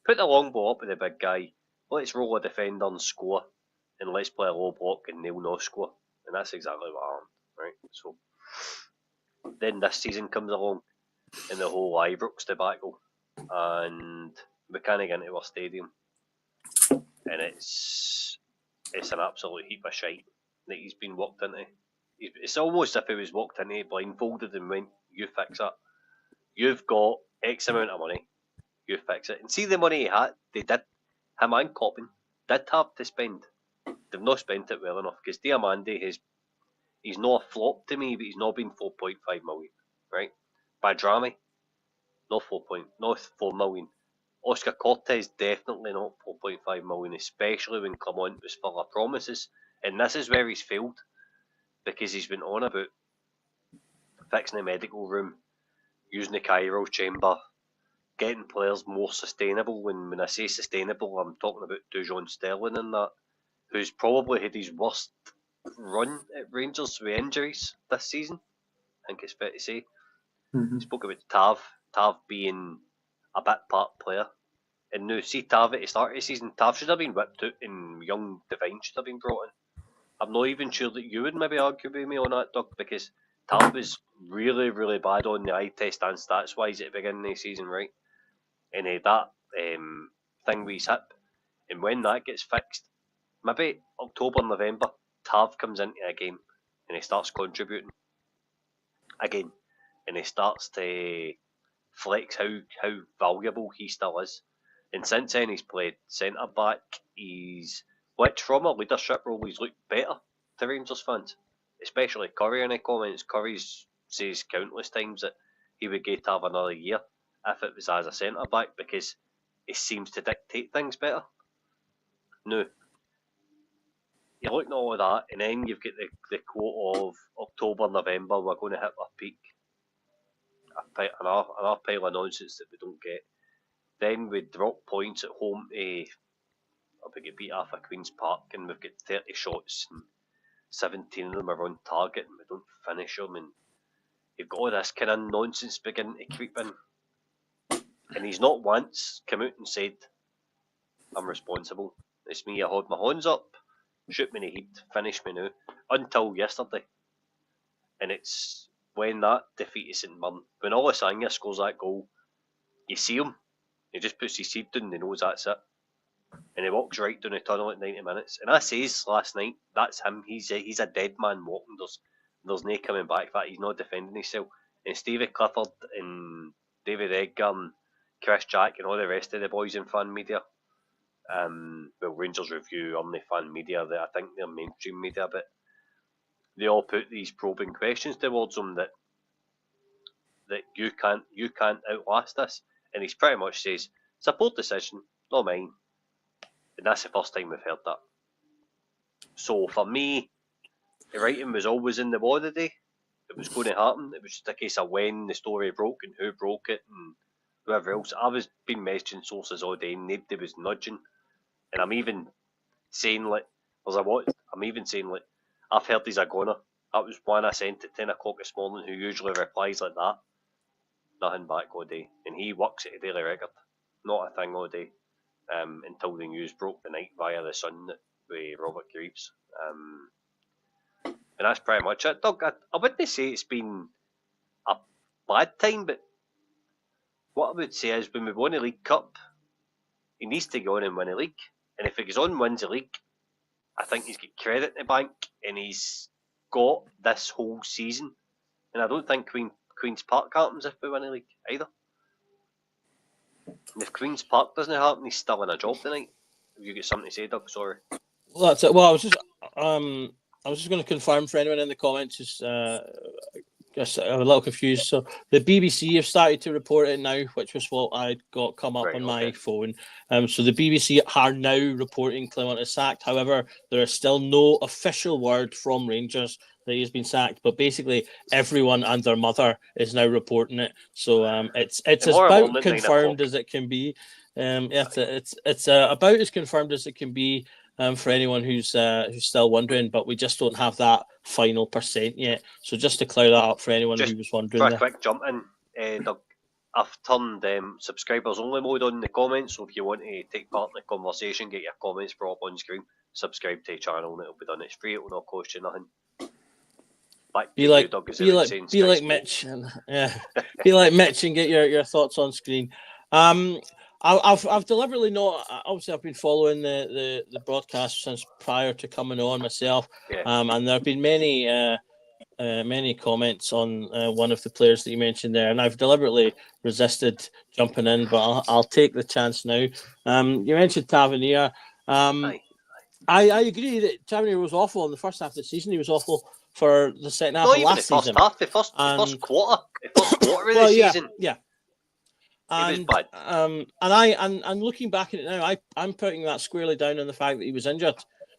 put the long ball up with the big guy, let's roll a defender and score, and let's play a low block and they'll not score. And that's exactly what happened, right? So then this season comes along and the whole Ibrox debacle, and we can't get into our stadium, and it's an absolute heap of shite that he's been walked into. It's almost as if he was walked into it blindfolded and went, you fix it. You've got X amount of money, you fix it. And see the money he had, they did, him and Coppin did have to spend. They've not spent it well enough, because Diamande he's not a flop to me, but he's not been 4.5 million, right? Badrami, not 4 million. Oscar Cortez, definitely not 4.5 million, especially when Clement was full of promises. And this is where he's failed, because he's been on about fixing the medical room, using the Cairo chamber, getting players more sustainable. When I say sustainable, I'm talking about Dujon Sterling and that, who's probably had his worst run at Rangers with injuries this season. I think it's fair to say. Mm-hmm. Spoke about Tav being a bit part player. And now, see Tav at the start of the season, Tav should have been whipped out and young Devine should have been brought in. I'm not even sure that you would maybe argue with me on that, Doug, because Tav was really, really bad on the eye test and stats wise at the beginning of the season, right? And that thing with his hip, and when that gets fixed, maybe October, November, Tav comes into a game and he starts contributing again, and he starts to flex how valuable he still is. And since then, he's played centre back. He's which from a leadership role, he's looked better to Rangers fans, especially Curry in the comments. Curry says countless times that he would get to have another year if it was as a centre back, because he seems to dictate things better. Now, you're looking at all of that, and then you've got the quote of October, November, we're going to hit our peak. Another pile of nonsense that we don't get. Then we drop points at home to, we get beat off at Queen's Park, and we've got 30 shots, and 17 of them are on target, and we don't finish them, and you've got all this kind of nonsense beginning to creep in. And he's not once come out and said, I'm responsible. It's me, I hold my hands up, shoot me in the heat, finish me now, until yesterday. And it's when that defeat is St Mirren, when Olasanya scores that goal, you see him, he just puts his head down and he knows that's it. And he walks right down the tunnel at 90 minutes. And I says last night, that's him, he's a dead man walking, there's no coming back for that, he's not defending himself. And Stevie Clifford and David Edgar and Chris Jack and all the rest of the boys in fan media, Rangers Review, Omni Fan Media, I think they're mainstream media, but they all put these probing questions towards him that you can't outlast this, and he's pretty much says it's a board decision, not mine, and that's the first time we've heard that. So for me, the writing was always in the wall today. It was going to happen. It was just a case of when the story broke and who broke it and whoever else. I was being messaging sources all day, and nobody was nudging, and I'm even saying like, I'm even saying like, I've heard he's a goner. That was one I sent at 10 o'clock this morning, who usually replies like that. Nothing back all day, and he works at a daily record, not a thing all day, until the news broke the night via the Sun with Robert Greaves, and that's pretty much it. Doug, I wouldn't say it's been a bad time, but what I would say is when we won the League Cup, he needs to go on and win a league, and if he goes on and wins a league, I think he's got credit in the bank, and he's got this whole season, and I don't think Queen's Park happens if we win a league either. And if Queen's Park doesn't happen, he's still in a job tonight. Have you got something to say, Doug? Sorry. Well, that's it. Well, I was just going to confirm for anyone in the comments who's just a little confused. So the BBC have started to report it now, which was what I got come up on my phone. So the BBC are now reporting Clement is sacked. However, there is still no official word from Rangers that he's been sacked. But basically, everyone and their mother is now reporting it. So it's about confirmed as it can be. It's about as confirmed as it can be. For anyone who's still wondering, but we just don't have that final percent yet. So just to clear that up for anyone who was wondering. For a quick jump in, Doug, I've turned subscribers only mode on in the comments, so if you want to take part in the conversation, get your comments brought up on screen, subscribe to the channel and it'll be done. It's free, it will not cost you nothing. Be like Mitch and get your thoughts on screen. I've deliberately not. Obviously, I've been following the broadcast since prior to coming on myself, and there have been many comments on one of the players that you mentioned there, and I've deliberately resisted jumping in, but I'll take the chance now. You mentioned Tavernier. I agree that Tavernier was awful in the first half of the season. He was awful for the second half of last season. The first quarter of the season. Yeah. And looking back at it now, I'm putting that squarely down on the fact that he was injured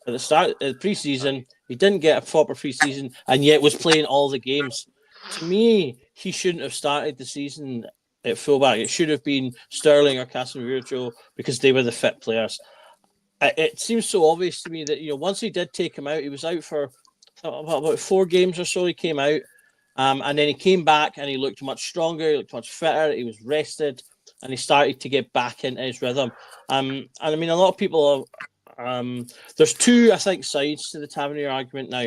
at the start of the pre-season. He didn't get a proper pre-season and yet was playing all the games. To me, he shouldn't have started the season at fullback. It should have been Sterling or Casemiro because they were the fit players. It seems so obvious to me that once he did take him out, he was out for about 4 games or so. He came out. And then he came back and he looked much stronger, he looked much fitter, he was rested, and he started to get back into his rhythm. And I mean, a lot of people there's 2, I think, sides to the Tavernier argument now.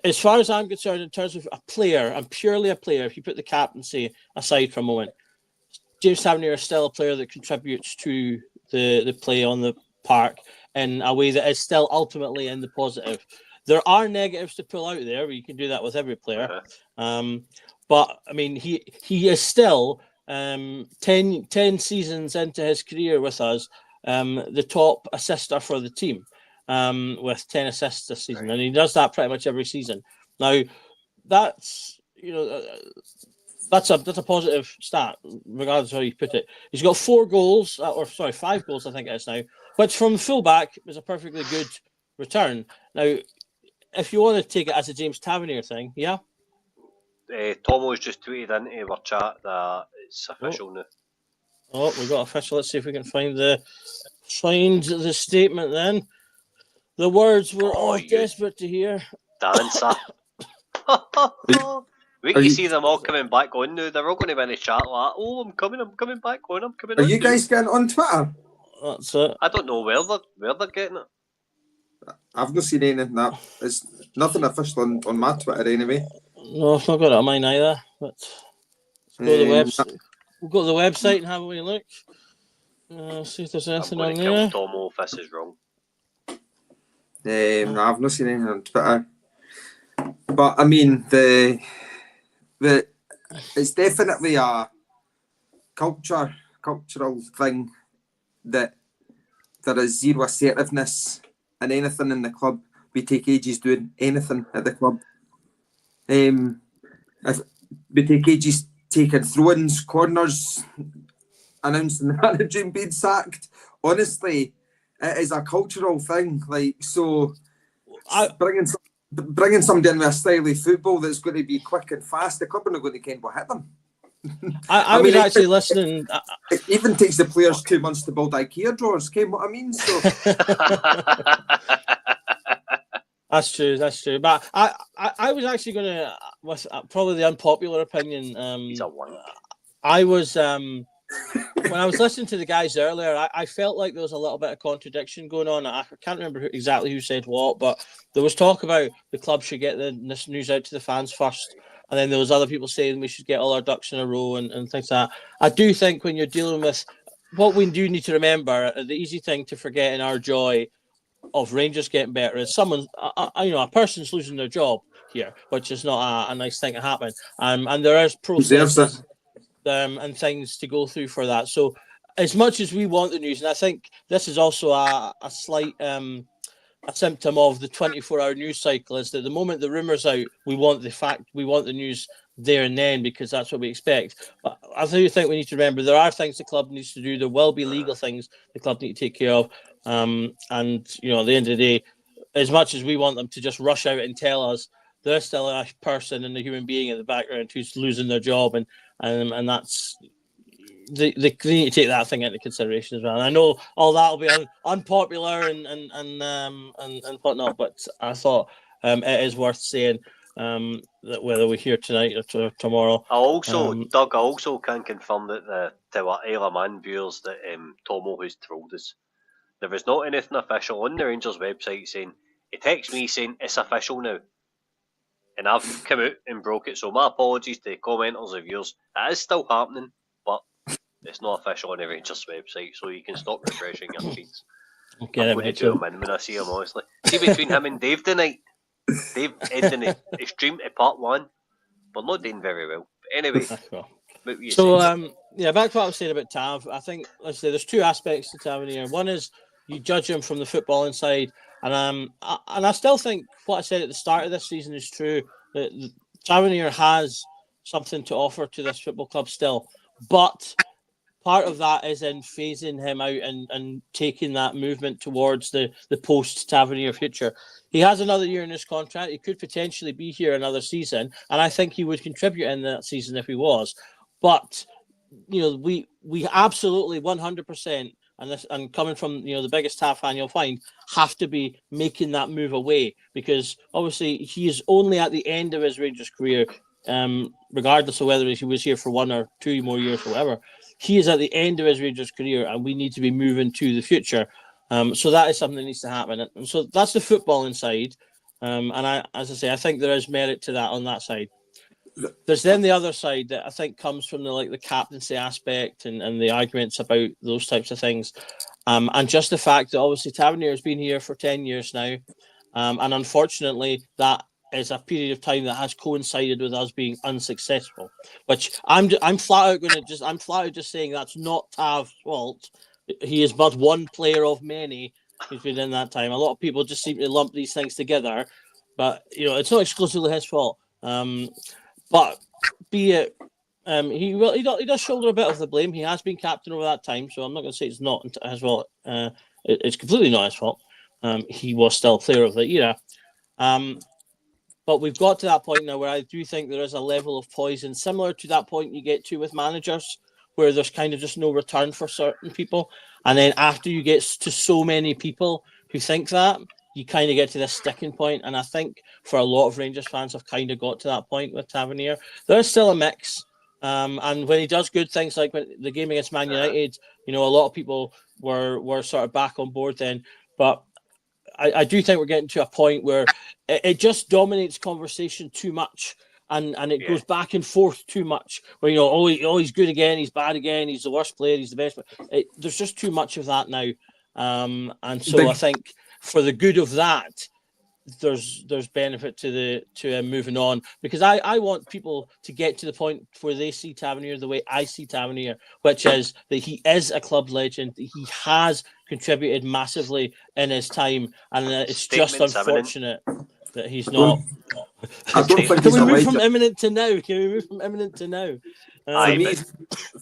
As far as I'm concerned, in terms of a player, and purely a player, if you put the captaincy aside for a moment, James Tavernier is still a player that contributes to the play on the park in a way that is still ultimately in the positive. There are negatives to pull out there. You can do that with every player. But, I mean, he is still 10 seasons into his career with us, the top assister for the team with 10 assists this season. And he does that pretty much every season. Now, that's a positive stat, regardless of how you put it. He's got 5 goals, I think it is now, which from fullback is a perfectly good return. Now, if you want to take it as a James Tavernier thing, yeah? Tomo's just tweeted into our chat that it's official now. Oh, we got official. Let's see if we can find the statement then. The words we're all desperate to hear. Dancer. We can see them all coming back on now. They're all going to be in the chat like, I'm coming back on, I'm coming on. Are you guys getting on Twitter? That's it. I don't know where they're getting it. I've not seen anything that. It's nothing official on my Twitter anyway. No, I've not got it on mine either. But let's go to the website. We'll go to the website and have a wee look. See if there's anything on there. I'm Tomo if this is wrong. No, I've not seen anything on Twitter. But I mean, it's definitely a cultural thing that there is zero assertiveness in anything in the club. we take ages doing anything at the club. If we take ages taking throw-ins, corners, announcing the manager being sacked. Honestly, it is a cultural thing. Like, so bringing somebody in with a style of football that's going to be quick and fast, the club are not going to ken what hit them. I was actually listening. It even takes the players 2 months to build IKEA drawers. Ken what I mean? So That's true. But I was actually going to, with probably the unpopular opinion. He's a wank. I was when I was listening to the guys earlier, I felt like there was a little bit of contradiction going on. I can't remember exactly who said what, but there was talk about the club should get this news out to the fans first. And then there was other people saying we should get all our ducks in a row and things like that. I do think when you're dealing with what we do need to remember, the easy thing to forget in our joy of Rangers getting better is a person's losing their job here, which is not a nice thing to happen. And there is processes and things to go through for that. So as much as we want the news, and I think this is also a slight a symptom of the 24-hour news cycle, is that the moment the rumour's out, we want the news there and then, because that's what we expect. But I do think we need to remember there are things the club needs to do. There will be legal things the club need to take care of. And at the end of the day, as much as we want them to just rush out and tell us, there's still a person and a human being in the background who's losing their job, and that's they need to take that thing into consideration as well. And I know all that will be unpopular and whatnot, but I thought it is worth saying that whether we're here tonight or tomorrow. Doug, I also can confirm that to our Isle of Man viewers that Tomo has trolled us. There is not anything official on the Rangers website saying, he texted me saying it's official now. And I've come out and broke it, so my apologies to commenters of yours. It is still happening, but it's not official on the Rangers website, so you can stop refreshing your feeds. I'm going to do him in when I see him, honestly. See, between him and Dave tonight, Dave ending the stream to part 1, but not doing very well. But anyway, so back to what I was saying about Tav. I think, let's say, there's two aspects to Tavernier. One is you judge him from the footballing side, and I still think what I said at the start of this season is true, that Tavernier has something to offer to this football club still, but part of that is in phasing him out and taking that movement towards the post-Tavernier future. He has another year in his contract. He could potentially be here another season, and I think he would contribute in that season if he was. But we absolutely 100%, and coming from the biggest Tav fan you'll find, have to be making that move away, because obviously he is only at the end of his Rangers career, regardless of whether he was here for 1 or 2 more years or whatever. He is at the end of his Rangers career, and we need to be moving to the future. So that is something that needs to happen. And so that's the footballing side. And as I say, I think there is merit to that on that side. There's then the other side that I think comes from the captaincy aspect and the arguments about those types of things. And just the fact that obviously Tavernier has been here for 10 years now. And unfortunately, that is a period of time that has coincided with us being unsuccessful, which I'm flat out just saying that's not Tav's fault. He is but one player of many who's been in that time. A lot of people just seem to lump these things together, but it's not exclusively his fault. But be it, he does shoulder a bit of the blame. He has been captain over that time, so I'm not going to say it's not his fault. It's completely not his fault. He was still player of the era. But we've got to that point now where I do think there is a level of poison, similar to that point you get to with managers, where there's kind of just no return for certain people. And then after you get to so many people who think that, you kind of get to this sticking point. And I think for a lot of Rangers fans have kind of got to that point with Tavernier. There's still a mix. And when he does good things, like when the game against Man United, a lot of people were sort of back on board then. But I do think we're getting to a point where it just dominates conversation too much, and it goes back and forth too much. Where he's good again, he's bad again, he's the worst player, he's the best. There's just too much of that now, and so I think for the good of that, there's benefit to him moving on, because I want people to get to the point where they see Tavernier the way I see Tavernier, which is that he is a club legend. He has contributed massively in his time, and it's just Statement's unfortunate that he's not. I don't think Can he's we a move from legend. imminent to now? Can we move from imminent to now? Aye,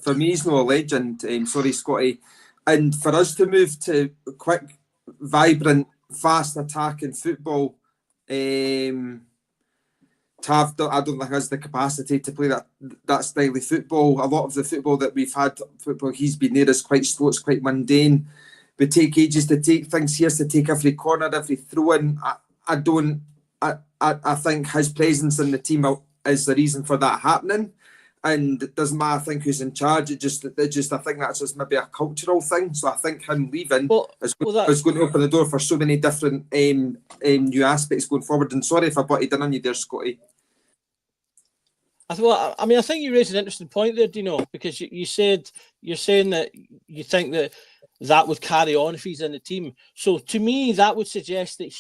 For me, he's not a legend. Sorry, Scotty. And for us to move to quick, vibrant, fast attacking football, Tav, I don't think has the capacity to play that style of football. A lot of the football that we've had, football he's been there, is quite slow, it's quite mundane. We take ages to take things. He has to take every corner, every throw in. I think his presence in the team is the reason for that happening. And it doesn't matter, I think, who's in charge. I think that's just maybe a cultural thing. So I think him leaving is going to open the door for so many different new aspects going forward. And sorry if I butted in on you there, Scotty. I think you raised an interesting point there, Dino, because you're saying that you think that would carry on if he's in the team. So to me, that would suggest that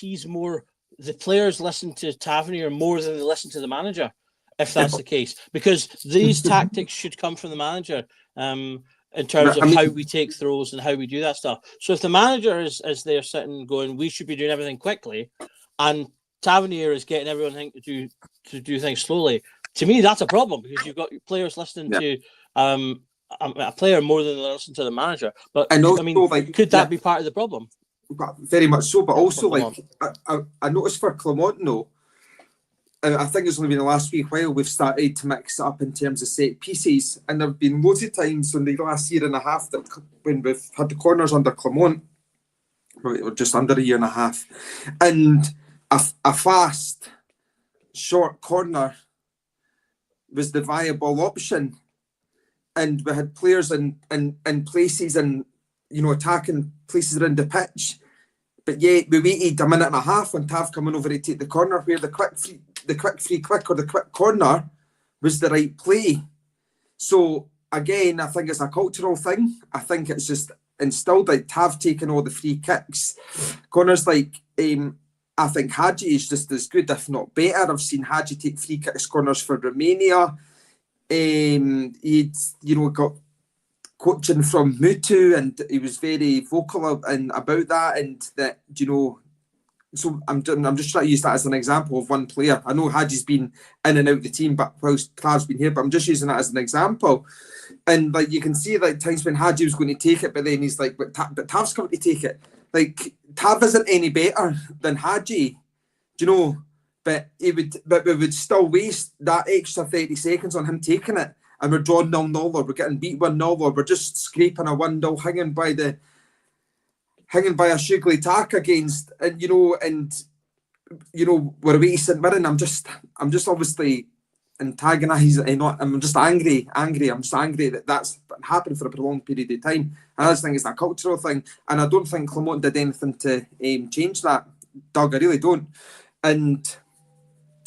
the players listen to Tavernier more than they listen to the manager, if that's the case, because these tactics should come from the manager in terms of how we take throws and how we do that stuff. So if the manager is there sitting going, we should be doing everything quickly, and Tavernier is getting everyone to do things slowly, to me that's a problem, because you've got players listening to a player more than they listen to the manager. But could that be part of the problem? Very much so, but also I noticed for Clement, though, I think it's only been the last wee while we've started to mix it up in terms of set pieces, and there have been loads of times in the last year and a half that when we've had the corners under Clement, or just under a year and a half, and a fast, short corner was the viable option, and we had players in places and attacking places around the pitch, but yet we waited a minute and a half when Tav coming over to take the corner, where the quick free kick or the quick corner was the right play. So again, I think it's a cultural thing. I think it's just instilled, like Tav taking all the free kicks. Corners like I think Hadji is just as good, if not better. I've seen Hadji take free kicks corners for Romania. He'd got coaching from Pt2, and he was very vocal about that, and that so I'm just trying to use that as an example of one player. I know Hadji's been in and out the team, but whilst Tav's been here, but I'm just using that as an example. And like you can see, like times when Hadji was going to take it, but then he's like, but Tav's coming to take it. Like Tav isn't any better than Hadji, but we would still waste that extra 30 seconds on him taking it, and we're drawing 0-0, or we're getting beat 1-0, or we're just scraping a 1-0, hanging by a Shugley tack against, and we're away to St Mirren. I'm just obviously antagonising. I'm just angry. I'm just angry that that's happened for a prolonged period of time. And I just think it's a cultural thing, and I don't think Clement did anything to change that. Doug, I really don't. And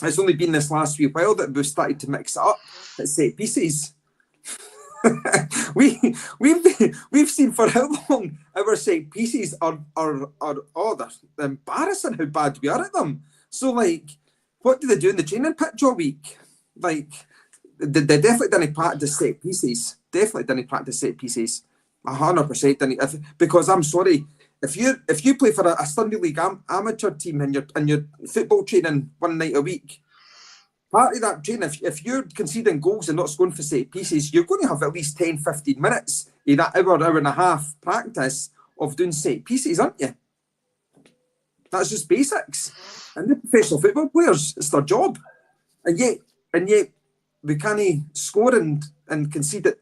it's only been this last wee while that we've started to mix it up at set pieces. We've seen for how long our set pieces are they're embarrassing how bad we are at them. So like, what do they do in the training pitch all week? Like, they definitely didn't practice set pieces. 100% didn't. Because I'm sorry, if you play for a Sunday League amateur team and you're football training one night a week, part of that training, if you're conceding goals and not scoring for set pieces, you're going to have at least 10-15 minutes in that hour and a half practice of doing set pieces, aren't you? That's just basics. And the professional football players, it's their job. And yet we can't score and concede it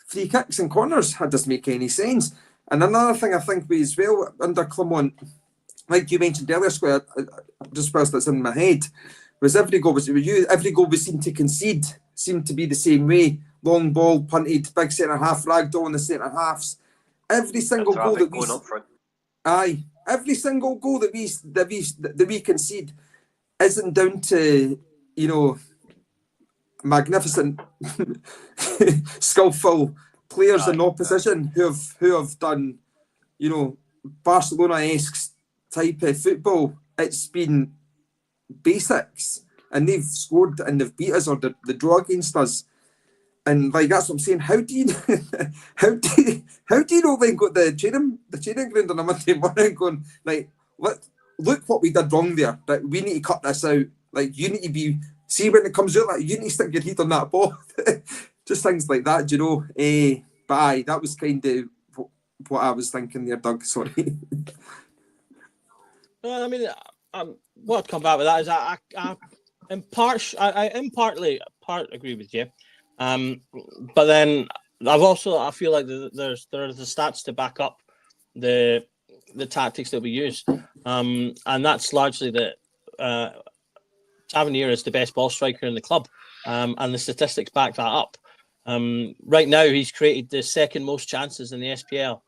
free kicks and corners. That doesn't make any sense. And another thing I think we as well under Clement, like you mentioned earlier, Square, just whilst that's in my head, was every goal we seemed to concede seemed to be the same way. Long ball, punted, big centre half, ragdoll in the centre halves. Every single goal that every single goal that we concede isn't down to magnificent, skillful players in opposition who have done, Barcelona-esque type of football. It's been basics, and they've scored and they've beat us or the draw against us. And like that's what I'm saying. How do you know then go to the training ground on a Monday morning going like, look what we did wrong there. Like we need to cut this out. Like you need to be when it comes out, like you need to stick your heat on that ball. Just things like that, you know. But aye, that was kind of what I was thinking there, Doug. Sorry. Well, I mean, what I'd come back with that is I partly agree with you, but then I feel like there's the stats to back up the tactics that we use, and that's largely that Tavernier is the best ball striker in the club, and the statistics back that up. Right now, he's created the second most chances in the SPL.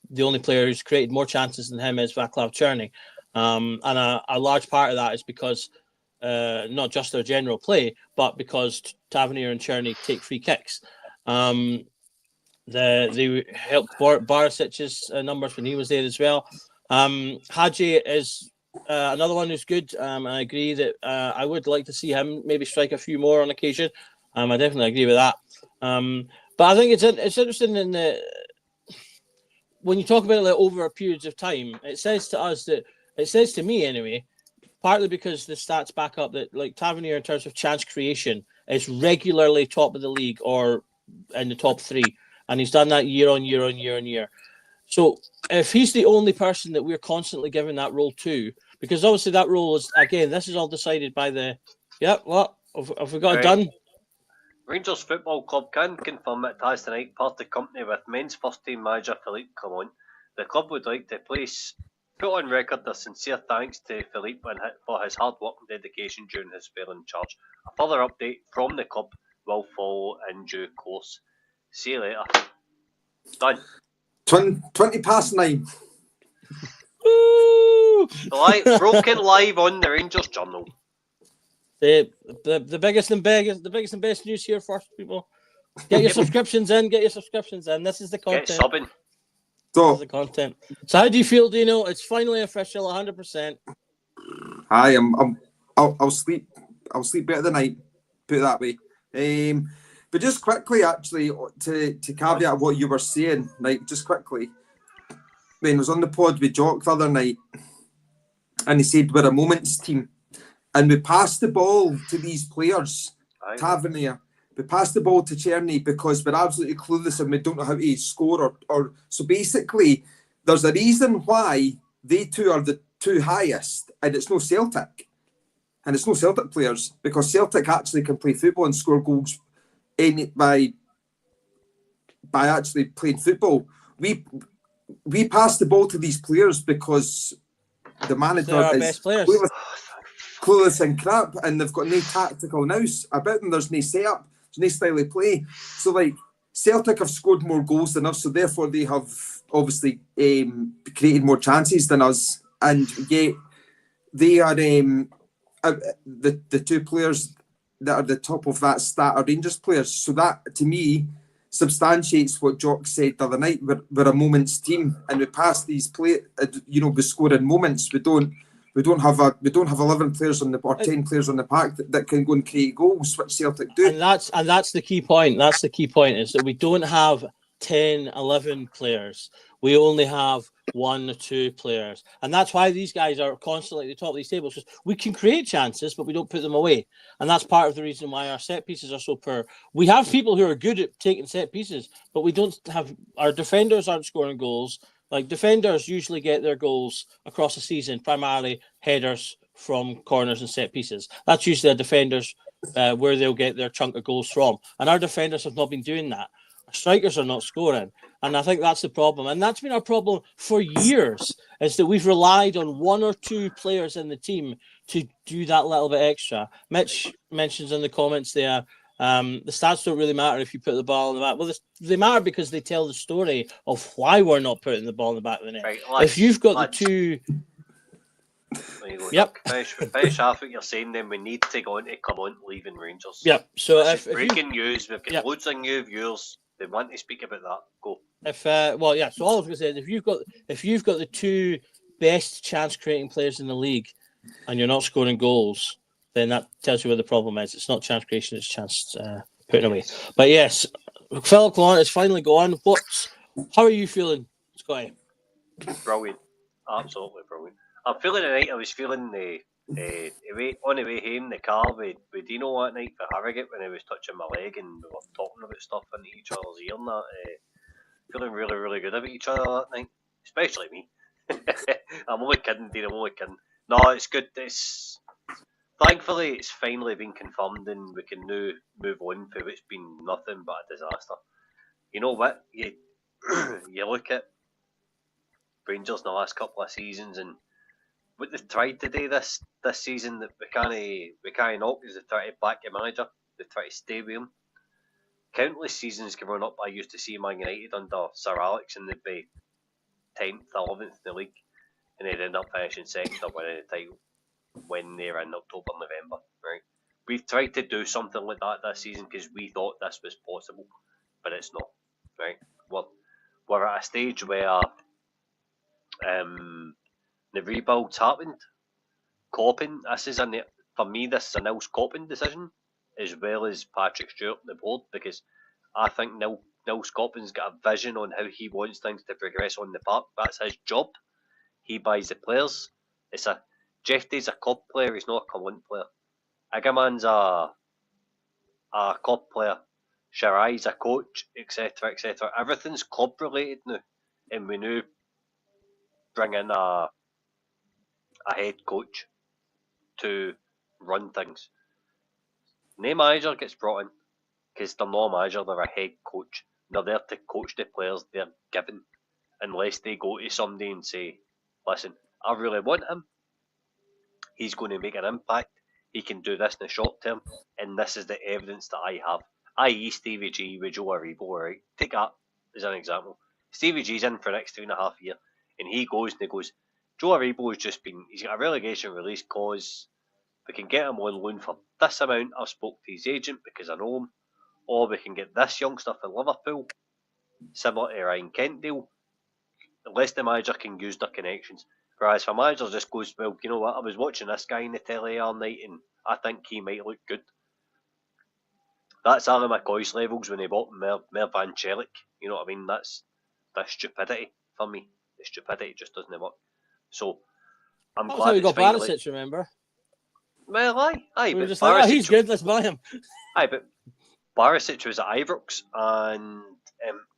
The only player who's created more chances than him is Václav Černý. And a large part of that is because not just their general play, but because Tavernier and Černý take free kicks. They helped Barisic's numbers when he was there as well. Hadji is another one who's good. I agree that I would like to see him maybe strike a few more on occasion. I definitely agree with that. But I think it's interesting in when you talk about it like over periods of time, it says to me anyway, partly because the stats back up that like Tavernier in terms of chance creation is regularly top of the league or in the top 3, and he's done that year on year on year on year. So if he's the only person that we're constantly giving that role to, because obviously that role is, again, this is all decided by the what have we got it done? Rangers Football Club can confirm it has tonight parted company with men's first team manager Philippe Clement. The club would like to put on record their sincere thanks to Philippe for his hard work and dedication during his spell in charge. A further update from the club will follow in due course. See you later. Done. 9:20. Broken live on the Rangers Journal. The biggest and best news here first, people. Get your subscriptions in. This is the content. Get subbing. So, this is the content. So how do you feel, Dino? It's finally official, 100%. I'll sleep better tonight. Put it that way. But just quickly, actually, to caveat what you were saying, like just quickly, when I was on the pod with Jock the other night, and he said we're a moments team. And we passed the ball to these players, Tavernier. We passed the ball to Černý because we're absolutely clueless and we don't know how to score. Or so basically, there's a reason why they two are the two highest, and it's no Celtic. And it's no Celtic players, because Celtic actually can play football and score goals by actually playing football. We passed the ball to these players because the manager is clueless and crap, and they've got no tactical nous about them. There's no setup, there's no style of play. So like Celtic have scored more goals than us, so therefore they have obviously created more chances than us, and yet they are the two players that are the top of that stat are Rangers players. So that to me substantiates what Jock said the other night. We're a moments team, and we pass these we score in moments. We don't have 11 players on or 10 players on the pack that can go and create goals, which Celtic do. And that's the key point. That's the key point, is that we don't have 10, 11 players. We only have 1 or 2 players. And that's why these guys are constantly at the top of these tables, because we can create chances, but we don't put them away. And that's part of the reason why our set pieces are so poor. We have people who are good at taking set pieces, but we don't have, our defenders aren't scoring goals. Like, defenders usually get their goals across the season, primarily headers from corners and set pieces. That's usually a defenders where they'll get their chunk of goals from. And our defenders have not been doing that. Our strikers are not scoring. And I think that's the problem. And that's been our problem for years, is that we've relied on 1 or 2 players in the team to do that little bit extra. Mitch mentions in the comments there, the stats don't really matter if you put the ball in the back. Well, they matter because they tell the story of why we're not putting the ball in the back of the net. Right, if you've got the 2... Yep. Finish off what you're saying, then we need to go on to come on leaving Rangers. Yep. So if breaking news, we've got loads of new viewers. They want to speak about that. Go. So all I was going to say is if you've got the 2 best chance creating players in the league, and you're not scoring goals, then that tells you where the problem is. It's not chance creation; it's chance putting away. But yes, Philippe Clement is finally gone. How are you feeling, Scotty? Brilliant, absolutely brilliant. I'm feeling tonight. I was feeling the on the way home the car with Dino that night for Harrogate when he was touching my leg and we were talking about stuff into each other's ear and that. Feeling really, really good about each other that night, especially me. I'm only kidding, Dean. I'm only kidding. No, it's good. Thankfully it's finally been confirmed and we can now move on for what's been nothing but a disaster. You know what? You you look at Rangers in the last couple of seasons and what they've tried to do this season that we can't knock is they've tried to back your manager. They've tried to stay with him. Countless seasons growing up, I used to see Man United under Sir Alex and they'd be 10th, 11th in the league, and they'd end up finishing second or winning the title when they're in October, November. Right? We've tried to do something like that this season because we thought this was possible, but it's not. Right? We're at a stage where the rebuild's happened. Coppin, for me, this is a Nils Coppin decision, as well as Patrick Stewart on the board, because I think Nils Coppin's got a vision on how he wants things to progress on the park. That's his job. He buys the players. Jeff Day's a club player, he's not a Clement player. Igaman's a club player. Shirai's a coach, etc., etc. Everything's club related now, and we now bring in a head coach to run things. No manager gets brought in because they're not a manager, they're a head coach. They're there to coach the players they're given, unless they go to somebody and say, listen, I really want him. He's going to make an impact. He can do this in the short term, and this is the evidence that I have. I.e. Stevie G with Joe Aribo, right? Take that as an example. Stevie G's in for the next 2.5 years, and he goes, Joe Aribo has just been, he's got a relegation release clause. We can get him on loan for this amount. I've spoke to his agent because I know him. Or we can get this youngster for Liverpool, similar to Ryan Kent deal, unless the manager can use their connections. Whereas if a manager just goes, well, you know what, I was watching this guy in the telly all night and I think he might look good. That's Ali McCoy's levels when he bought Mervan Celik. You know what I mean? That's stupidity for me. The stupidity just doesn't work. So I'm That's glad how we it's got finally... Barisic, remember? Well, aye. We were But just like, he's Barisic, good, let's buy him. aye, but Barisic was at Ibrox, and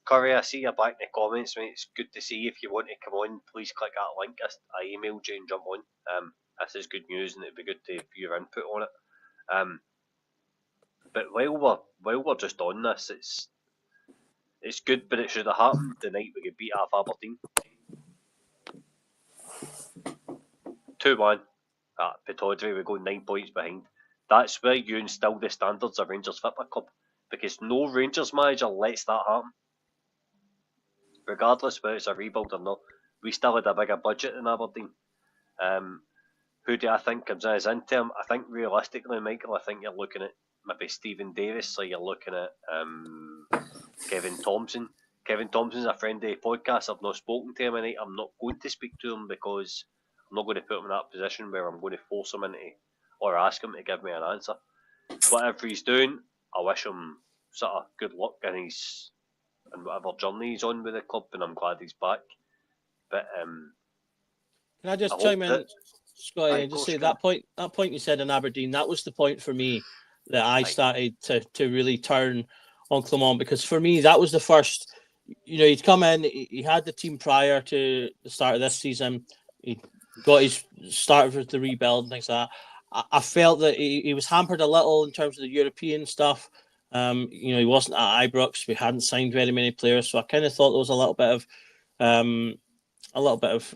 Curry, I see you back in the comments, mate. It's good to see. If you want to come on, please click that link. I emailed you and jump on. This is good news, and it'd be good to view your input on it. But while we're just on this, it's good, but it should have happened the night we get beat off Aberdeen. 2-1 at Pt2, we go 9 points behind. That's where you instill the standards of Rangers Football Club, because no Rangers manager lets that happen. Regardless whether it's a rebuild or not, we still had a bigger budget than Aberdeen. Who do I think comes in as interim? I think realistically, Michael, I think you're looking at maybe Stephen Davis, or you're looking at Kevin Thompson. Kevin Thompson's a friend of the podcast. I've not spoken to him tonight. I'm not going to speak to him because I'm not going to put him in that position where I'm going to force him into or ask him to give me an answer. Whatever he's doing, I wish him sort of good luck in whatever journey he's on with the club, and I'm glad he's back. But Can I just chime in, Scotty, and just say that point you said in Aberdeen, that was the point for me that I started to really turn on Clement, because for me that was the first. You know, he'd come in, he had the team prior to the start of this season. He got his start with the rebuild and things like that. I felt that he was hampered a little in terms of the European stuff. You know, he wasn't at Ibrox. We hadn't signed very many players, so I kind of thought there was a little bit of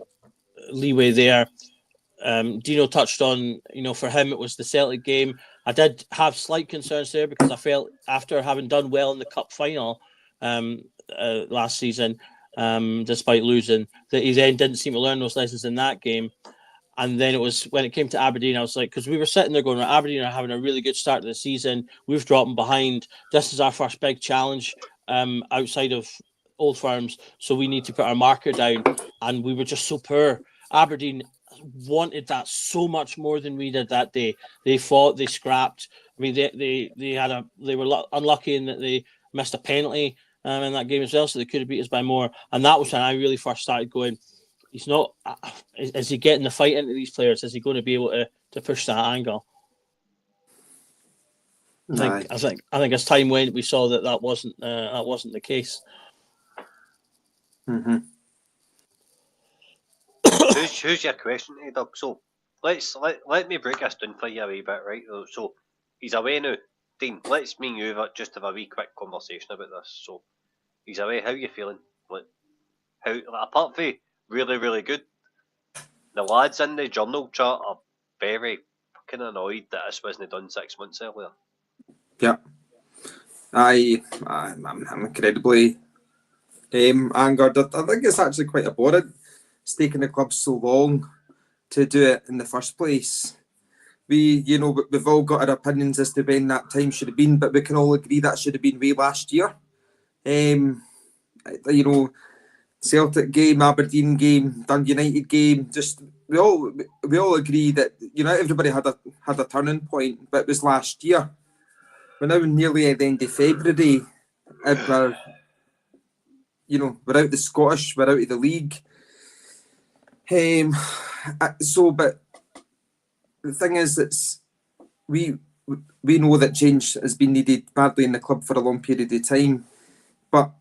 leeway there. Dino touched on, you know, for him it was the Celtic game. I did have slight concerns there because I felt after having done well in the cup final last season, despite losing, that he then didn't seem to learn those lessons in that game. And then it was when it came to Aberdeen, I was like, because we were sitting there going, Aberdeen are having a really good start to the season. We've dropped them behind. This is our first big challenge outside of Old Firms. So we need to put our marker down. And we were just so poor. Aberdeen wanted that so much more than we did that day. They fought, they scrapped. I mean, they were unlucky in that they missed a penalty in that game as well, so they could have beat us by more. And that was when I really first started going, he's not. Is he getting the fight into these players? Is he going to be able to push that angle? I think as time went, we saw that wasn't the case. Mm-hmm. Who's your question, Doug? So let me break this down for you a wee bit, right? So he's away now. Dean, let's me and you just have a wee quick conversation about this. So he's away. How you feeling? How apart from really, really good, the lads in the journal chart are very fucking annoyed that this wasn't done 6 months earlier. Yeah, I'm incredibly angered. I think it's actually quite abhorrent. It's taken the club so long to do it in the first place. We've all got our opinions as to when that time should have been, but we can all agree that should have been way last year. Celtic game, Aberdeen game, Dundee United game. Just we all agree that everybody had a turning point, but it was last year. We're now nearly at the end of February. We're out the Scottish, we're out of the league. But the thing is, we know that change has been needed badly in the club for a long period of time, but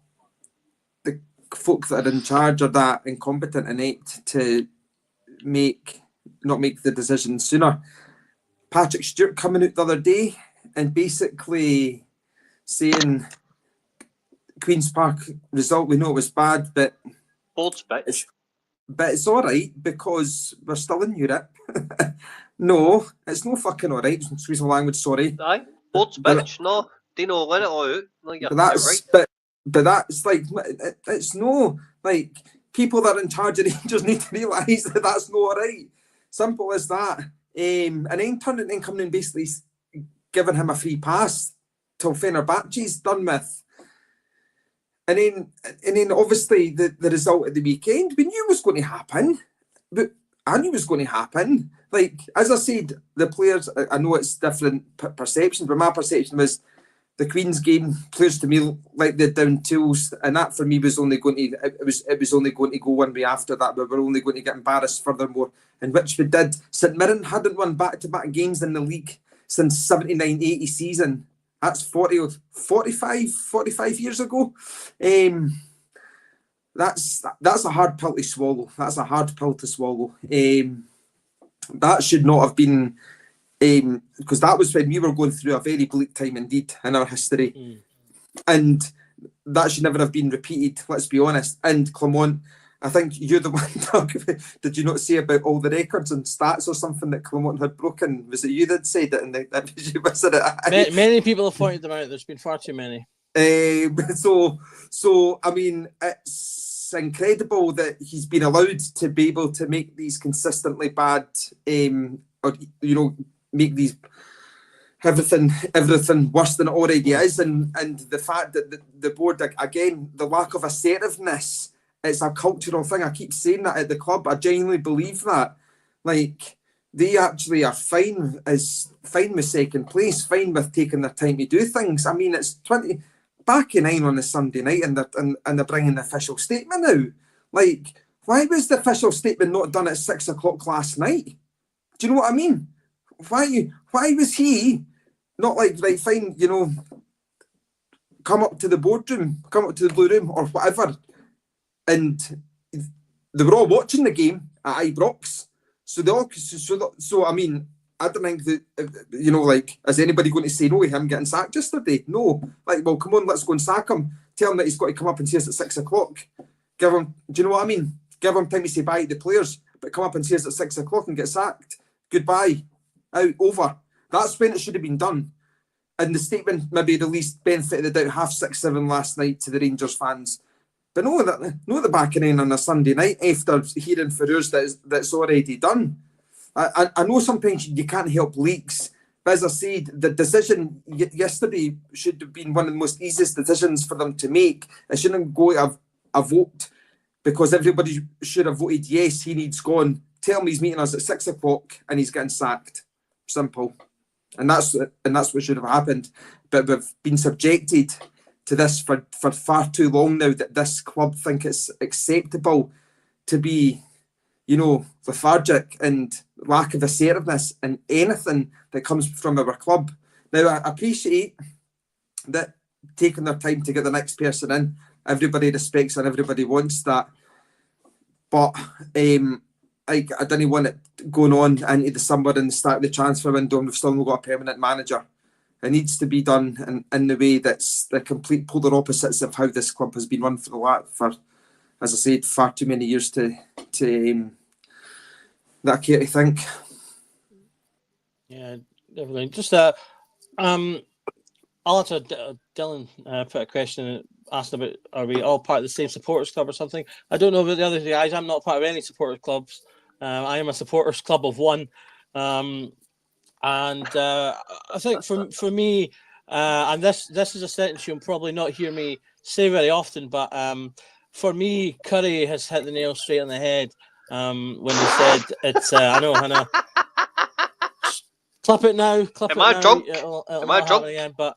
the folk that are in charge are that incompetent and inept to not make the decision sooner. Patrick Stewart coming out the other day and basically saying Queen's Park result, we know it was bad, but it's all right because we're still in Europe. No, it's no fucking all right. Excuse my language, sorry. Aye, Bold's bitch. No, Dino, let it all out. No, you're right. But that's like, it's no, like, people that are in charge of Rangers need to realise that that's not all right. Simple as that. And then turning and coming and basically giving him a free pass till Fenerbahce's done with. And then obviously the result at the weekend, we knew was going to happen. But I knew it was going to happen. Like, as I said, the players, I know it's different perceptions, but my perception was the Queen's game, players to me like they're down tools, and that for me was only going to, it was only going to go one way after that. We were only going to get embarrassed furthermore, in which we did. St Mirren hadn't won back-to-back games in the league since 79-80 season. That's 45 years ago. That's a hard pill to swallow. That's a hard pill to swallow. That should not have been, because that was when we were going through a very bleak time indeed in our history. And that should never have been repeated, let's be honest. And Clement, I think you're the one, Doug, did you not say about all the records and stats or something that Clement had broken? Was it you that said it? And many people have pointed them out. There's been far too many. So I mean, it's incredible that he's been allowed to be able to make these consistently bad, make these everything worse than it already is, and the fact that the board, again, the lack of assertiveness. It's a cultural thing. I keep saying that at the club. I genuinely believe that. Like, they actually are fine with second place, fine with taking their time to do things. I mean, it's 20 back in 9 on the Sunday night, and they're bringing the official statement out. Like, why was the official statement not done at 6 o'clock last night? Do you know what I mean? Why was he not like, right, fine, come up to the boardroom, come up to the blue room or whatever? And they were all watching the game at Ibrox. So I mean, I don't think that, is anybody going to say no to him getting sacked yesterday? No. Like, well, come on, let's go and sack him. Tell him that he's got to come up and see us at 6 o'clock. Give him, do you know what I mean? Give him time to say bye to the players, but come up and see us at 6 o'clock and get sacked. Goodbye. Out, over. That's when it should have been done. And the statement maybe released benefited the doubt 6:30 last night to the Rangers fans. But no, the backing in on a Sunday night after hearing for us that's already done. I know sometimes you can't help leaks, but as I said, the decision yesterday should have been one of the most easiest decisions for them to make. It shouldn't go to a vote because everybody should have voted yes, he needs gone. tell him he's meeting us at 6 o'clock and he's getting sacked. Simple. And that's what should have happened. But we've been subjected to this for far too long now, that this club think it's acceptable to be, lethargic and lack of assertiveness in anything that comes from our club. Now, I appreciate that taking their time to get the next person in. Everybody respects and everybody wants that. But I didn't want it going on into the summer and the start of the transfer window, and we've still not got a permanent manager. It needs to be done in the way that's the complete polar opposites of how this club has been run for, as I said, far too many years to that I care to think. Yeah, definitely. Just I'll answer Dylan put a question asking about, are we all part of the same supporters club or something? I don't know about the other guys. I'm not part of any supporters clubs. I am a supporters club of one. And I think for me, and this is a sentence you'll probably not hear me say very often, but for me, Curry has hit the nail straight on the head when he said it's. I know. Clip it now. Am I drunk? It'll Am I not drunk? happen again. But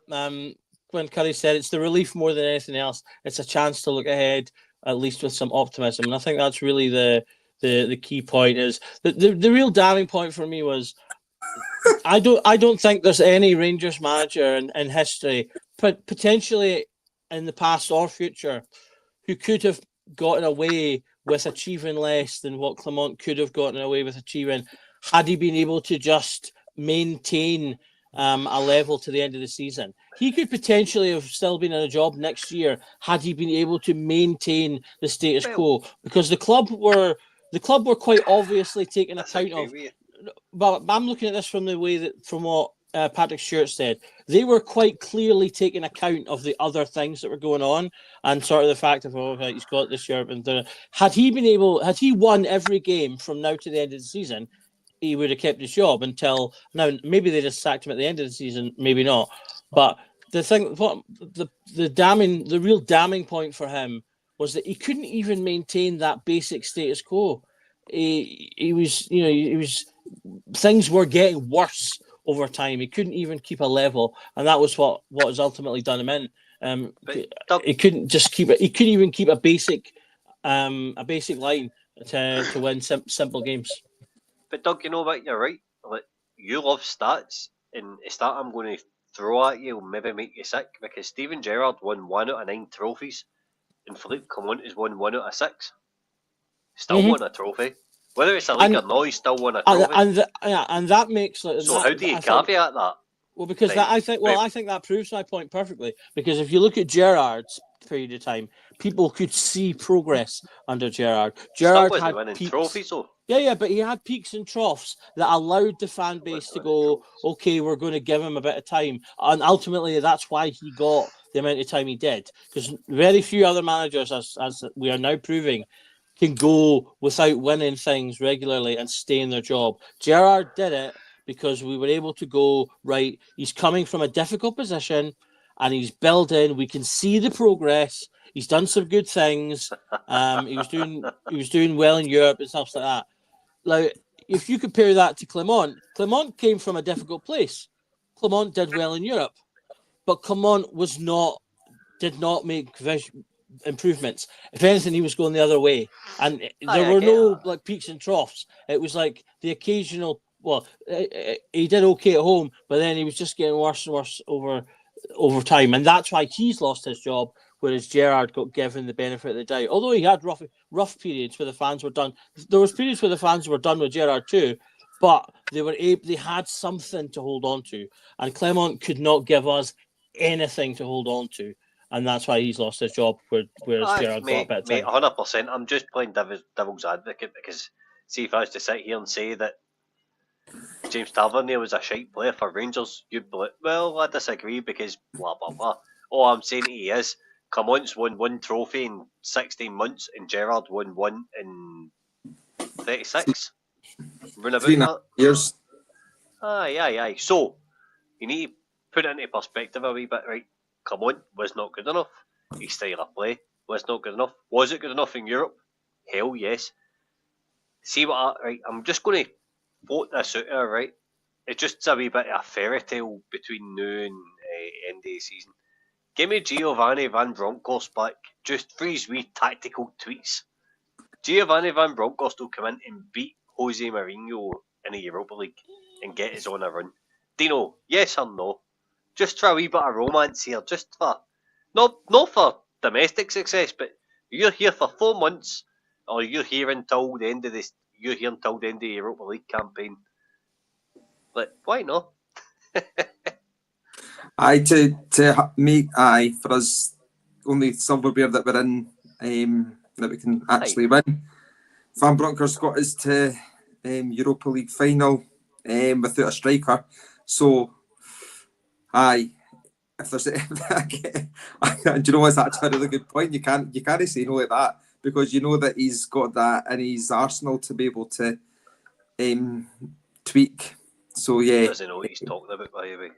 when Curry said it's the relief more than anything else, it's a chance to look ahead, at least with some optimism. And I think that's really the key point. Is the real damning point for me was I don't think there's any Rangers manager in history, potentially in the past or future, who could have gotten away with achieving less than what Clement could have gotten away with achieving had he been able to just maintain a level to the end of the season. He could potentially have still been in a job next year had he been able to maintain the status quo, because the club were quite obviously taking account of. But I'm looking at this from the way that from what Patrick Stewart said, they were quite clearly taking account of the other things that were going on and sort of the fact of, he's got this year. And had he won every game from now to the end of the season, he would have kept his job until now. Maybe they just sacked him at the end of the season, maybe not. But the thing, the real damning point for him was that he couldn't even maintain that basic status quo. He was things were getting worse over time. He couldn't even keep a level, and that was what has ultimately done him in. He couldn't just keep it. He couldn't even keep a basic line to win simple games. But Doug, you know what? You're right. Like, you love stats, and a stat I'm going to throw at you will maybe make you sick, because Steven Gerrard won 1 out of 9 trophies, and Philippe Clement has won 1 out of 6. Still won a trophy. Whether it's a league or not, he still won a trophy. And that makes. So how do you caveat that? Well, because I think that proves my point perfectly. Because if you look at Gerrard's period of time, people could see progress under Gerrard. Gerrard had winning peaks. trophies, though. Yeah, but he had peaks and troughs that allowed the fan base to go, okay, we're going to give him a bit of time. And ultimately, that's why he got the amount of time he did. Because very few other managers, as we are now proving, can go without winning things regularly and stay in their job. Gerrard did it because we were able to go, right, he's coming from a difficult position and he's building. We can see the progress. He's done some good things. He was doing well in Europe and stuff like that. Like, if you compare that to Clement came from a difficult place. Clement did well in Europe, but Clement did not make improvements. If anything, he was going the other way, and there were no like peaks and troughs. It was like the occasional. Well, he did okay at home, but then he was just getting worse and worse over time, and that's why he's lost his job. Whereas Gerrard got given the benefit of the doubt, although he had rough periods where the fans were done. There was periods where the fans were done with Gerrard too, but they had something to hold on to, and Clement could not give us anything to hold on to. And that's why he's lost his job, whereas Gerrard got a bit of time. 100%. I'm just playing devil's advocate, because see, if I was to sit here and say that James Tavernier was a shite player for Rangers, you'd be like, well, I disagree because blah, blah, blah. All I'm saying he is, Clement's won 1 trophy in 16 months, and Gerrard won 1 in 36. 3.5 years. Aye. So, you need to put it into perspective a wee bit, right? Clement was not good enough. His style of play was not good enough. Was it good enough in Europe? Hell yes. See what right? I'm just going to vote this out here, right? It's just a wee bit of a fairy tale between now and end of the season. Give me Giovanni Van Bronckhorst back, just for his wee tactical tweets. Giovanni Van Bronckhorst will come in and beat Jose Mourinho in the Europa League and get us on a run. Dino, yes or no? Just for a wee bit of romance here, just for not for domestic success, but you're here for 4 months, or you're here until the end of this. You're here until the end of the Europa League campaign. But why not? Aye, to make for us only silverware that we're in, that we can actually win. Van Bronckhorst got us to Europa League final without a striker. So, aye, if there's do you know what's actually a really good point? You can't say no to that, because you know that he's got that in his arsenal to be able to tweak. So yeah, He doesn't know what he's talking about, by the way.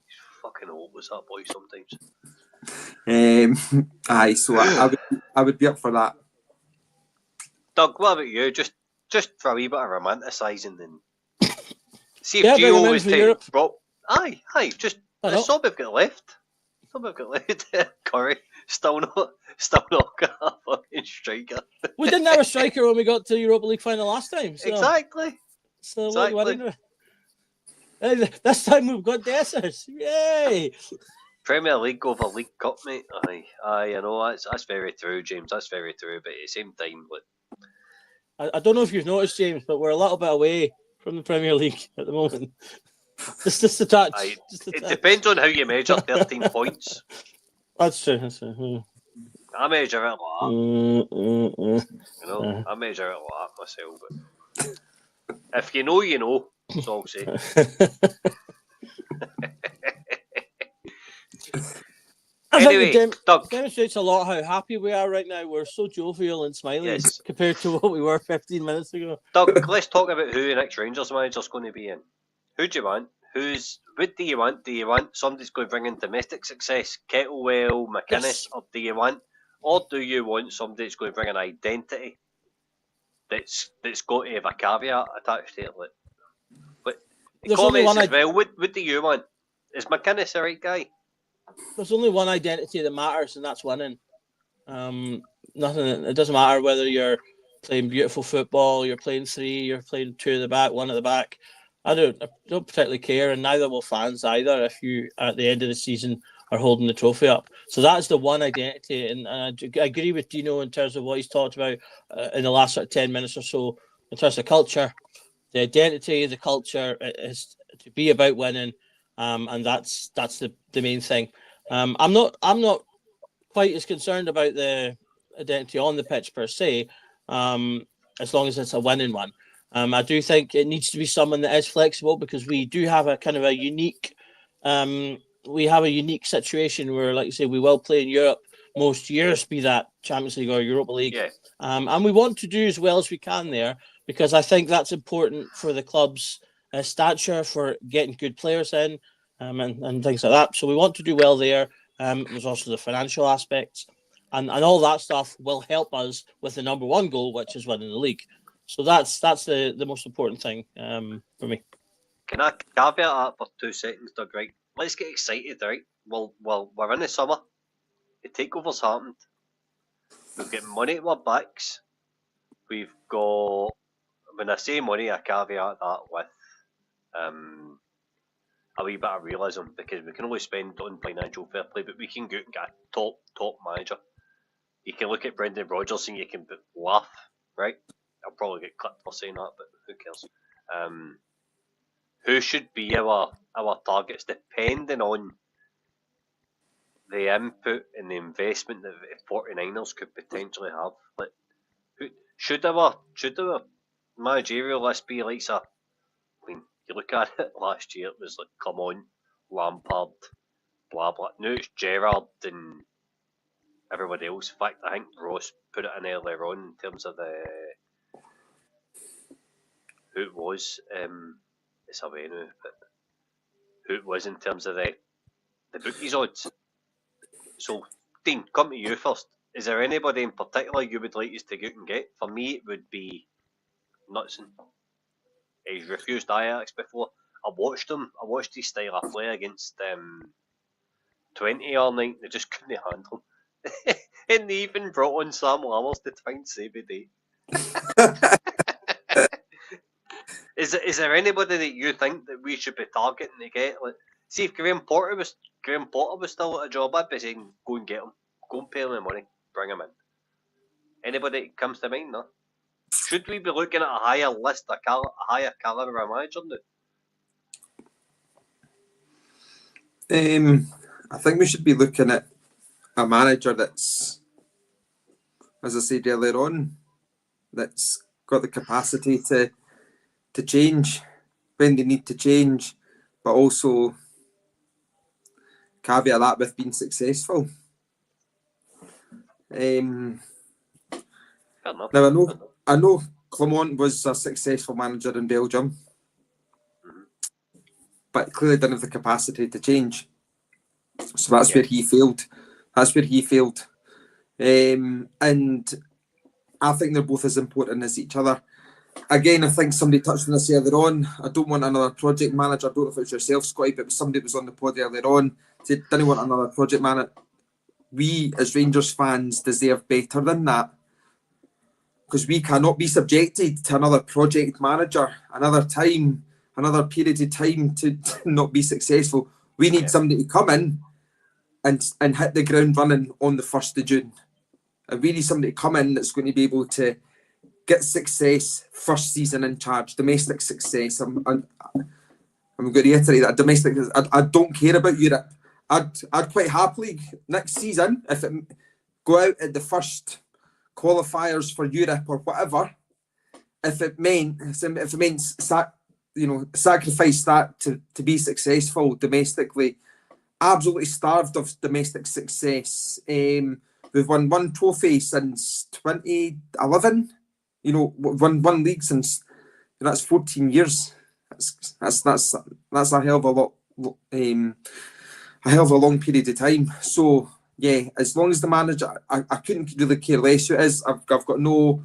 He's fucking old as that boy sometimes. Aye, so I would be up for that. Doug, what about you? Just for a wee bit of romanticising and see if Yeah, Gio bring him in was for to Europe. Aye, just Why that's not? all we've got left. That's all we've got left. Curry still not got a fucking striker. We didn't have a striker when we got to Europa League final last time. So, Exactly. So what are you worried Exactly. about? Hey, this time we've got Dessers. Yay! Premier League over League Cup, mate. Aye, I know that's very true, James. That's very true. But at the same time, like, I don't know if you've noticed, James, but we're a little bit away from the Premier League at the moment. Just a touch. aye, Just a it touch. depends on how you measure 13 points. That's true. That's true. I measure it like that. You know, I measure it like that myself. But if you know, you know. That's all I'll say. I Anyway, think it Doug. demonstrates a lot how happy we are right now. We're so jovial and smiling Yes. compared to what we were 15 minutes ago. Doug, let's talk about who the next Rangers manager's going to be in. Who do you want? What do you want? Do you want somebody's going to bring in domestic success, Kettlewell, McInnes, Yes. or do you want somebody that's going to bring an identity that's got to have a caveat attached to it? Like, but There's only comments one as well. What do you want? Is McInnes the right guy? There's only one identity that matters, and that's winning. Nothing. It doesn't matter whether you're playing beautiful football, you're playing 3, you're playing 2 at the back, 1 at the back. I don't particularly care, and neither will fans either. If you at the end of the season are holding the trophy up, so that's the one identity. And I agree with Dino in terms of what he's talked about in the last 10 minutes or so, in terms of culture, the identity, the culture is to be about winning, and that's the main thing. I'm not quite as concerned about the identity on the pitch per se, as long as it's a winning one. I do think it needs to be someone that is flexible, because we do have a kind of a unique, situation where, like you say, we will play in Europe most years, be that Champions League or Europa League, Yeah. and we want to do as well as we can there, because I think that's important for the club's stature, for getting good players in, and things like that. So we want to do well there. There's also the financial aspects, and all that stuff will help us with the number one goal, which is winning the league. So that's the most important thing for me. Can I caveat that for 2 seconds, Doug? Right, let's get excited, right? Well, we're in the summer. The takeover's happened. We've got money at our backs. We've got, when I say money, I caveat that with a wee bit of realism, because we can only spend on financial fair play, but we can go out and get a top manager. You can look at Brendan Rodgers and you can laugh, right? I'll probably get clipped for saying that, but who cares? Who should be our targets, depending on the input and the investment that the 49ers could potentially have? Like, who should our managerial list be like? I mean, you look at it last year, it was like Clement, Lampard, blah blah. Now it's Gerrard and everybody else. In fact, I think Ross put it in earlier on in terms of the who it was. It's away now, but who it was in terms of the bookies odds. So, Dean, come to you first. Is there anybody in particular you would like us to go out and get? For me, it would be Knutson. He's refused Ajax before. I watched him. I watched his style of play against 20 all night. They just couldn't handle him. And they even brought on Sam Lammers to try and save the day. Is there anybody that you think that we should be targeting to get? Like, see if Graham Potter was still at a job, I'd be saying go and get him, go and pay him the money, bring him in. Anybody that comes to mind? No. Should we be looking at a higher list, a higher caliber of manager now? I think we should be looking at a manager that's, as I said earlier on, that's got the capacity to change when they need to change, but also caveat that with being successful. Now I know Clement was a successful manager in Belgium, but clearly didn't have the capacity to change. So that's where he failed. And I think they're both as important as each other. Again, I think somebody touched on this earlier on. I don't want another project manager. I don't know if it was yourself, Scotty, but somebody was on the pod earlier on. Said, didn't want another project manager. We, as Rangers fans, deserve better than that. Because we cannot be subjected to another project manager, another period of time to not be successful. We need somebody to come in and hit the ground running on the 1st of June. And we need somebody to come in that's going to be able to get success first season in charge, domestic success. I'm going to reiterate that domestic. I don't care about Europe. I'd quite happily next season if it go out at the first qualifiers for Europe or whatever. If it meant sacrifice that to be successful domestically. Absolutely starved of domestic success. We've won one trophy since 2011. Won league since that's 14 years. That's a hell of a lot, a hell of a long period of time. So yeah, as long as the manager, I couldn't really care less who it is. I've got no,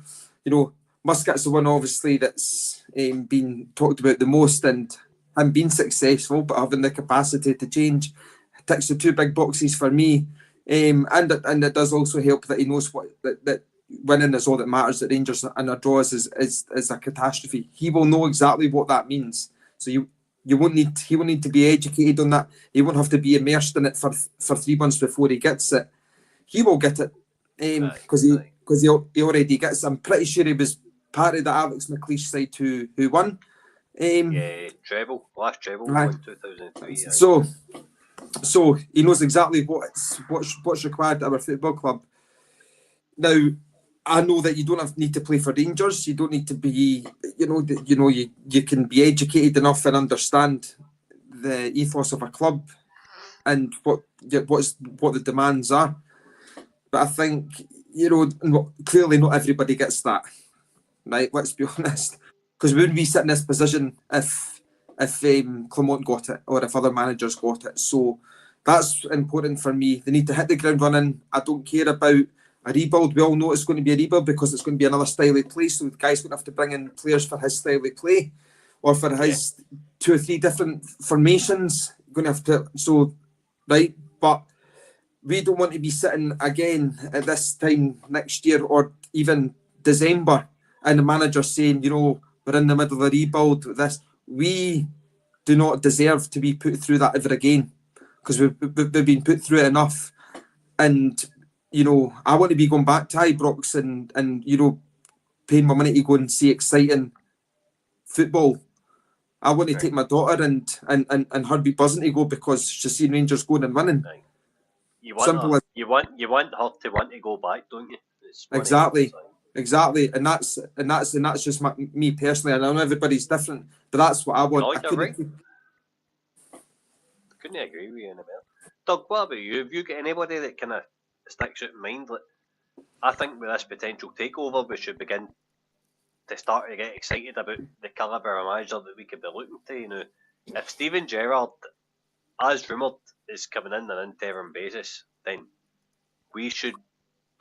Muscat's the one obviously that's been talked about the most, and him being successful but having the capacity to change ticks the two big boxes for me. And it does also help that he knows that winning is all that matters. That Rangers and a draw is a catastrophe. He will know exactly what that means. So he won't need to be educated on that. He won't have to be immersed in it for 3 months before he gets it. He will get it because he already gets it. I'm pretty sure he was part of the Alex McLeish side who won. Last treble in 2003. So he knows exactly what's required at our football club. Now, I know that you don't need to play for Rangers. You don't need to be, you can be educated enough and understand the ethos of a club and what the demands are. But I think, clearly not everybody gets that, right? Let's be honest. Because we wouldn't be sitting in this position if Clement got it or if other managers got it. So that's important for me. They need to hit the ground running. I don't care about a rebuild. We all know it's going to be a rebuild because it's going to be another style of play. So the guy's going to have to bring in players for his style of play or for his 2 or 3 different formations. Going to have to, right? But we don't want to be sitting again at this time next year or even December and the manager saying, we're in the middle of a rebuild. We do not deserve to be put through that ever again because we've been put through it enough. And, I want to be going back to Ibrox and paying my money to go and see exciting football. I want to take my daughter and her be buzzing to go because she's seen Rangers going and winning. You want her to want to go back, don't you? Exactly, and that's just me personally. I know everybody's different, but that's what I want. Couldn't agree with you in a minute. Doug, what about you? Have you got anybody that kind of sticks out in mind? Like, I think with this potential takeover, we should begin to start to get excited about the calibre of manager that we could be looking to. If Steven Gerrard, as rumoured, is coming in on an interim basis, then we should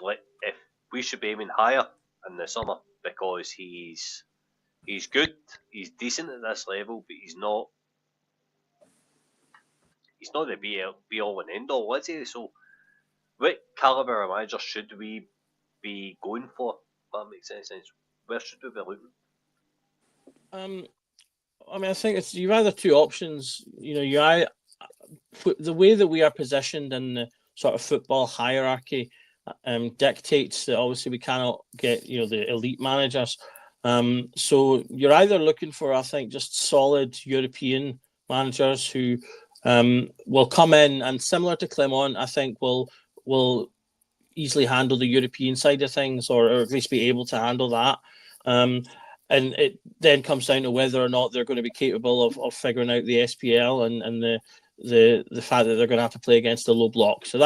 be aiming higher in the summer because he's He's good. He's decent at this level, but he's not. He's not the be all and end all, is he? So, what caliber of manager should we be going for? If that makes any sense. Where should we be looking? I mean, I think it's you either two options. The way that we are positioned in the sort of football hierarchy dictates that obviously we cannot get the elite managers. So you're either looking for, I think, just solid European managers who will come in and, similar to Clement, I think will easily handle the European side of things, or at least be able to handle that. And it then comes down to whether or not they're going to be capable of figuring out the SPL and the fact that they're going to have to play against the low block. So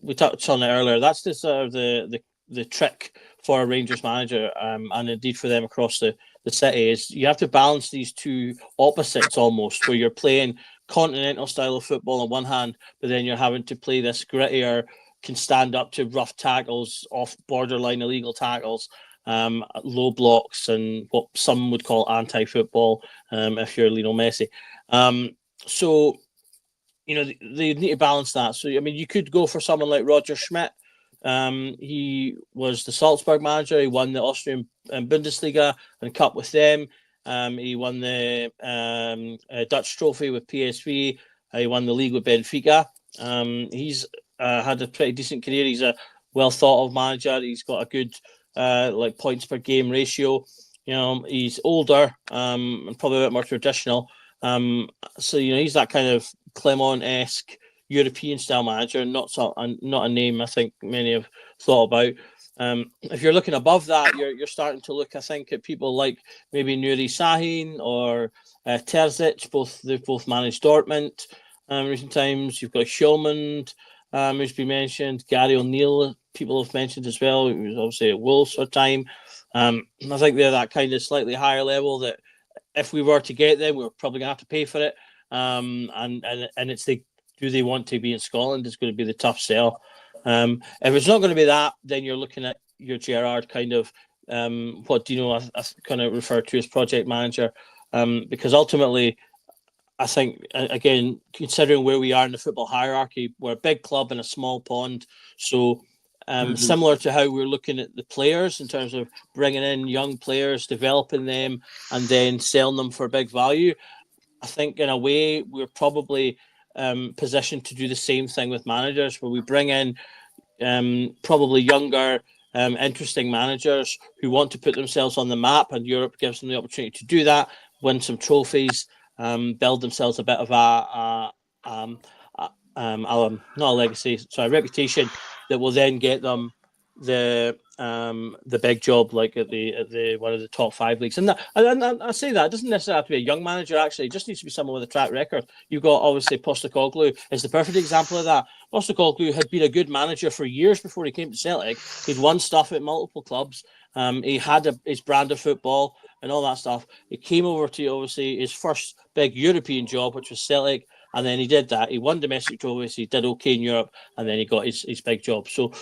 we touched on it earlier. That's the sort of the trick for a Rangers manager, and indeed for them across the city, is you have to balance these two opposites almost, where you're playing continental style of football on one hand, but then you're having to play this grittier, can stand up to rough tackles, off borderline illegal tackles, low blocks, and what some would call anti-football, if you're Lionel Messi. So they need to balance that. So I mean, you could go for someone like Roger Schmidt. He was the Salzburg manager. He won the Austrian Bundesliga and Cup with them. He won the Dutch trophy with PSV. He won the league with Benfica. He's had a pretty decent career. He's a well thought of manager. He's got a good points per game ratio. He's older and probably a bit more traditional. So he's that kind of Clement-esque European style manager, not a name I think many have thought about. If you're looking above that, you're starting to look, I think, at people like maybe Nuri Sahin or Terzic. They've both managed Dortmund recent times. You've got Schulmand, who's been mentioned. Gary O'Neill, people have mentioned as well. He was obviously at Wolves for a time. I think they're that kind of slightly higher level that if we were to get them, we're probably going to have to pay for it. And it's do they want to be in Scotland? It's going to be the tough sell. If it's not going to be that, then you're looking at your Gerrard kind of what I kind of refer to as project manager, because ultimately, I think, again, considering where we are in the football hierarchy, we're a big club in a small pond. So similar to how we're looking at the players in terms of bringing in young players, developing them, and then selling them for big value, I think in a way we're probably positioned to do the same thing with managers, where we bring in probably younger, interesting managers who want to put themselves on the map, and Europe gives them the opportunity to do that, win some trophies, build themselves a bit of a reputation that will then get them the big job, like at the one of the top 5 leagues. And I say that it doesn't necessarily have to be a young manager. Actually, it just needs to be someone with a track record. You've got obviously Postecoglou is the perfect example of that. Postecoglou had been a good manager for years before he came to Celtic. He'd won stuff at multiple clubs. He had his brand of football and all that stuff. He came over to obviously his first big European job, which was Celtic. And then he did that. He won domestic trophies. He did okay in Europe, and then he got his big job. So,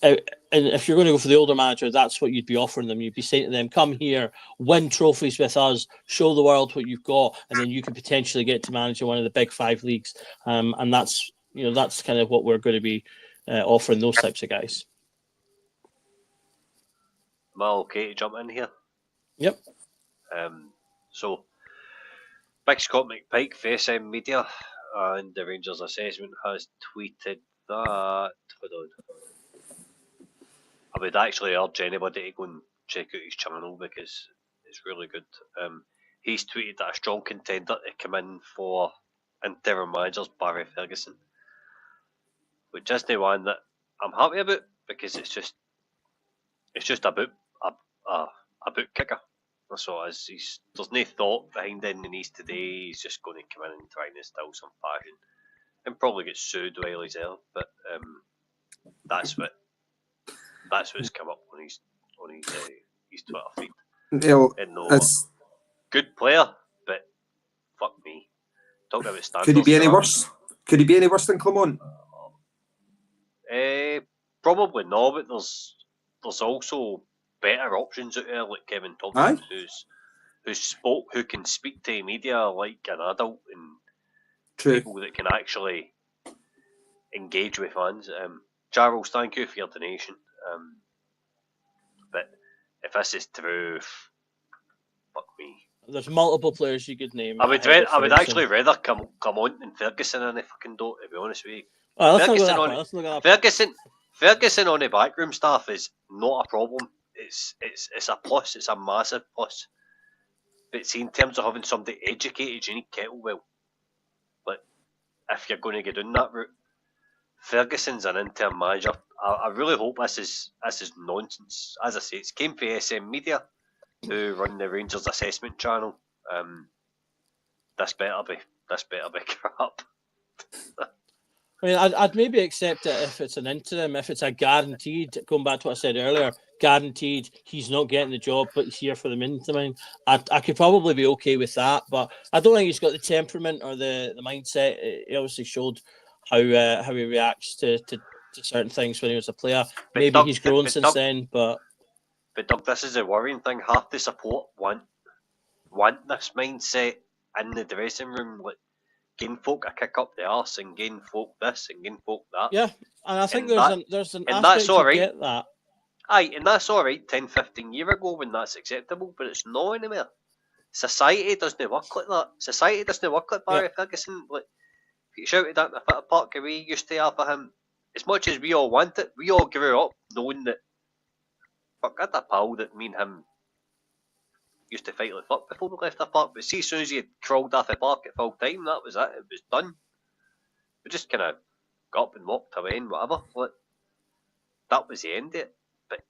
and if you're going to go for the older manager, that's what you'd be offering them. You'd be saying to them, "Come here, win trophies with us, show the world what you've got, and then you could potentially get to manage one of the big 5 leagues." And that's kind of what we're going to be offering those types of guys. Am I okay to jump in here? Yep. So, Big Scott McPike for SM Media and the Rangers Assessment has tweeted that. Hold on. I would actually urge anybody to go and check out his channel because it's really good. He's tweeted that a strong contender to come in for interim managers Barry Ferguson, which isn't one that I'm happy about because it's just a boot kicker. That's all it is. There's no thought behind it, and he's today. He's just going to come in and try and instill some passion, and probably get sued while he's there. But that's what's come up on his Twitter feed. Good player, but fuck me. Talking about standards. Could he be any worse? Could he be any worse than Clement? Probably not, but there's also better options out there like Kevin Thompson, who's who can speak to media like an adult and True. people that can actually engage with fans. Charles, thank you for your donation. But if this is true, fuck me. There's multiple players you could name. I would ahead of I would Ferguson. actually rather come on than Ferguson in if I can do it, to be honest with you. All right, let's not go Ferguson that on far. Let's not go that far. Ferguson on the backroom staff is not a problem. It's a plus. It's a massive plus. But see, in terms of having somebody educated, you need kettlebell. But if you're going to get down that route, Ferguson's an interim manager. I really hope this is nonsense. As I say, it's came from SM Media, who run the Rangers assessment channel. This better be crap. I mean, I'd maybe accept it if it's an interim, if it's a guaranteed, going back to what I said earlier, guaranteed he's not getting the job, but he's here for the meantime. I could probably be okay with that, but I don't think he's got the temperament or the mindset. He obviously showed how he reacts to certain things when he was a player. But Maybe Doug- he's grown but since Doug- then, but But Doug, this is the worrying thing. Half the support want this mindset in the dressing room, like gain folk a kick up the arse and gain folk this and gain folk that. yeah, and I think And there's an and aspect that's all to right. get that. Aye, and that's alright 10, 15 years ago when that's acceptable, but it's not anymore. Society doesn't work like that. Society doesn't work like Barry Ferguson. Like, if you shouted at the fit of park we used to have for him, as much as we all want it, we all grew up knowing that, fuck, I had a pal that me and him used to fight like fuck before we left the park, but see, as soon as you crawled off the park at full time, that was it. It was done. We just kind of got up and walked away and whatever. Like, that was the end of it. But,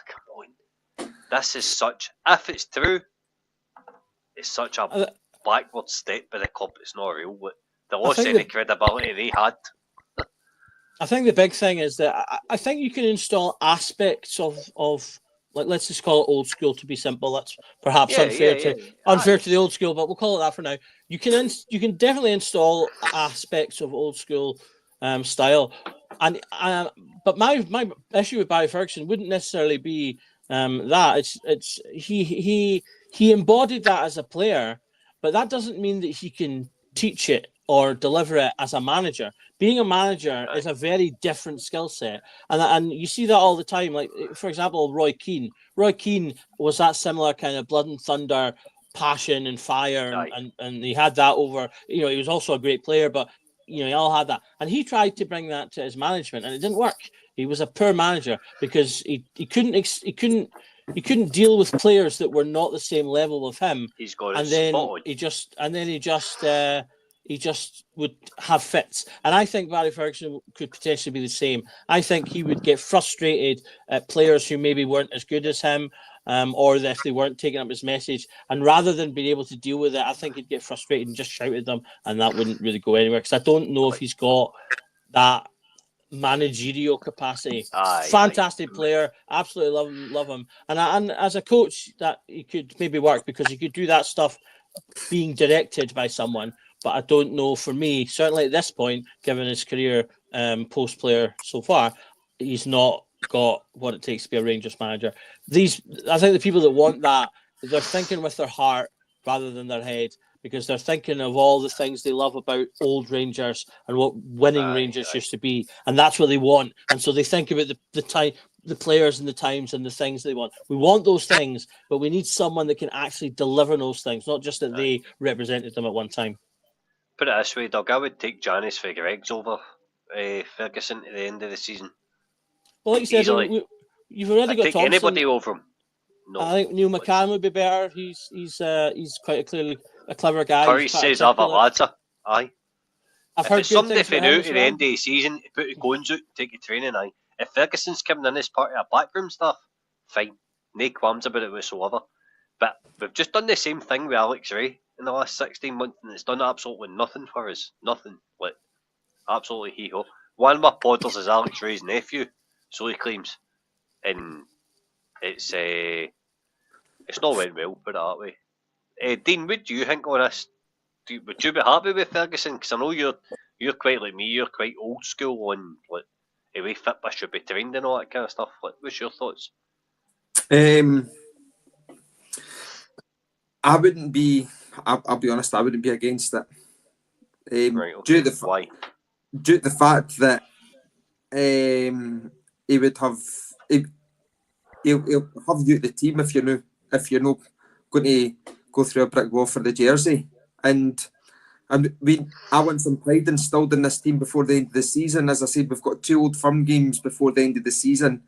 come on. This is such, if it's true, it's such a backward step by the club. It's not real. Like, they lost any credibility they had. I think the big thing is that I think you can install aspects of like, let's just call it old school to be simple. That's perhaps unfair to the old school, but we'll call it that for now. You can definitely install aspects of old school style, and but my issue with Barry Ferguson wouldn't necessarily be that he embodied that as a player, but that doesn't mean that he can teach it or deliver it as a manager. Being a manager is a very different skill set, and you see that all the time. Like, for example, Roy Keane. Roy Keane was that similar kind of blood and thunder, passion and fire, and he had that over. You know, he was also a great player, but you know, he all had that, and he tried to bring that to his management, and it didn't work. He was a poor manager because he couldn't deal with players that were not the same level of him. He's got and then he just would have fits. And I think Barry Ferguson could potentially be the same. I think he would get frustrated at players who maybe weren't as good as him, or if they weren't taking up his message. And rather than being able to deal with it, I think he'd get frustrated and just shout at them, and that wouldn't really go anywhere. Because I don't know if he's got that managerial capacity. Fantastic player, absolutely love him. And as a coach, that he could maybe work because he could do that stuff being directed by someone. But I don't know, for me, certainly at this point, given his career post player so far, he's not got what it takes to be a Rangers manager. I think the people that want that, they're thinking with their heart rather than their head, because they're thinking of all the things they love about old Rangers and what winning Rangers used to be, and that's what they want. And so they think about the players and the times and the things they want. We want those things, but we need someone that can actually deliver those things, not just that they represented them at one time. Put it this way, Doug, I would take Janice for Greggs over Ferguson at the end of the season. Well, like you said, you've already got Thompson. Anybody over him. No. I think Neil McCann would be better. He's quite clearly a clever guy. Curry says other lads. Aye. I've heard if somebody for out at the end of the season to put the cones out, take a training, aye. If Ferguson's coming in as part of a backroom staff, fine. No qualms about it whatsoever. But we've just done the same thing with Alex Ray in the last 16 months, and it's done absolutely nothing for us. Nothing. Like, absolutely hee-ho. One of my podders is Alex Ray's nephew, so he claims. And it's not went well, put it that way. Dean, what do you think on this? Would you be happy with Ferguson? Because I know you're quite like me, you're quite old school on like the way fitness should be trained and all that kind of stuff. Like, what's your thoughts? I wouldn't be. I'll be honest. I wouldn't be against it. Right, okay. Why? Due to the fact that he would have he'll have you at the team if you're not going to go through a brick wall for the jersey. And I want some pride instilled in this team before the end of the season. As I said, we've got 2 Old Firm games before the end of the season.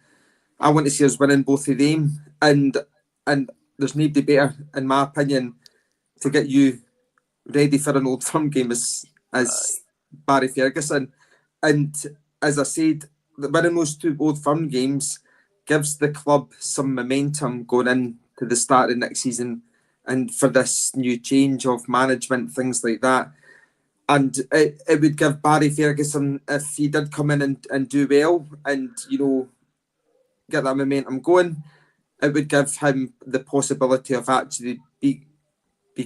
I want to see us winning both of them, and there's nobody better, in my opinion, to get you ready for an Old Firm game as Barry Ferguson. And as I said, winning those 2 Old Firm games gives the club some momentum going into the start of next season, and for this new change of management, things like that. And it would give Barry Ferguson, if he did come in and do well and, get that momentum going, it would give him the possibility of actually be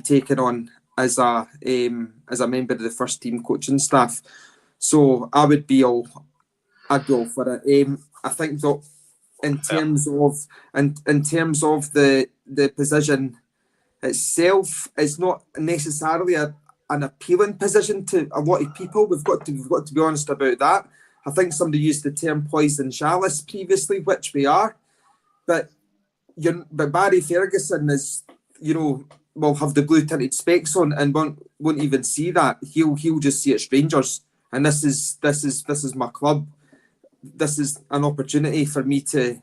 taken on as a member of the first team coaching staff. So I'd be all for it. I think that in terms of the position itself, it's not necessarily an appealing position to a lot of people. We've got to be honest about that. I think somebody used the term poison chalice previously, which we are, but Barry Ferguson is, will have the blue tinted specs on and won't even see that. He'll just see it strangers, and this is my club. This is an opportunity for me to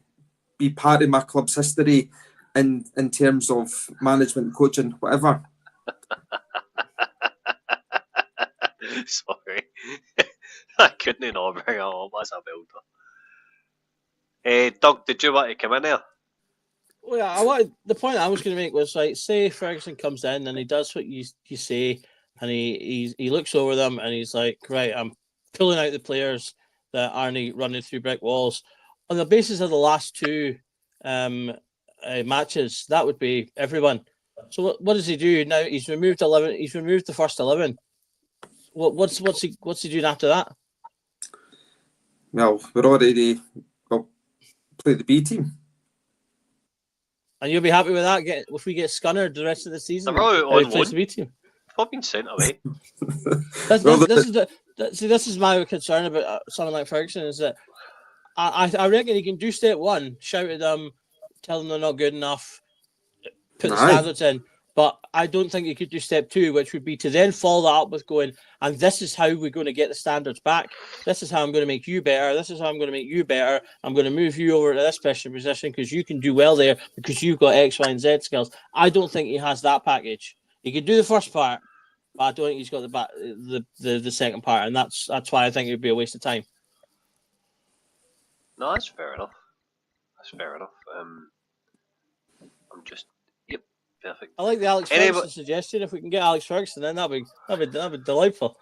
be part of my club's history in terms of management, coaching, whatever. Sorry. I couldn't not bring it up as a builder. Doug, did you want to come in there? Well, yeah, the point I was going to make was, like, say Ferguson comes in and he does what you say, and he looks over them and he's like, right, I'm pulling out the players that aren't running through brick walls. On the basis of the last 2 matches, that would be everyone. So what does he do now? He's removed 11. He's removed the first 11. What's he doing after that? Well, we'll play the B team. And you'll be happy with that? If we get scunnered the rest of the season, they're all on loan. The B team. I've been sent away. This is my concern about someone like Ferguson, is that I reckon he can do step 1, shout at them, tell them they're not good enough, put the standards in. But I don't think he could do step 2, which would be to then follow that up with going, and this is how we're going to get the standards back. This is how I'm going to make you better. This is how I'm going to make you better. I'm going to move you over to this special position because you can do well there because you've got X, Y, and Z skills. I don't think he has that package. He could do the first part, but I don't think he's got the second part, and that's why I think it would be a waste of time. No, that's fair enough. I'm just perfect. I like the Alex Ferguson suggestion. If we can get Alex Ferguson, then that'd be delightful.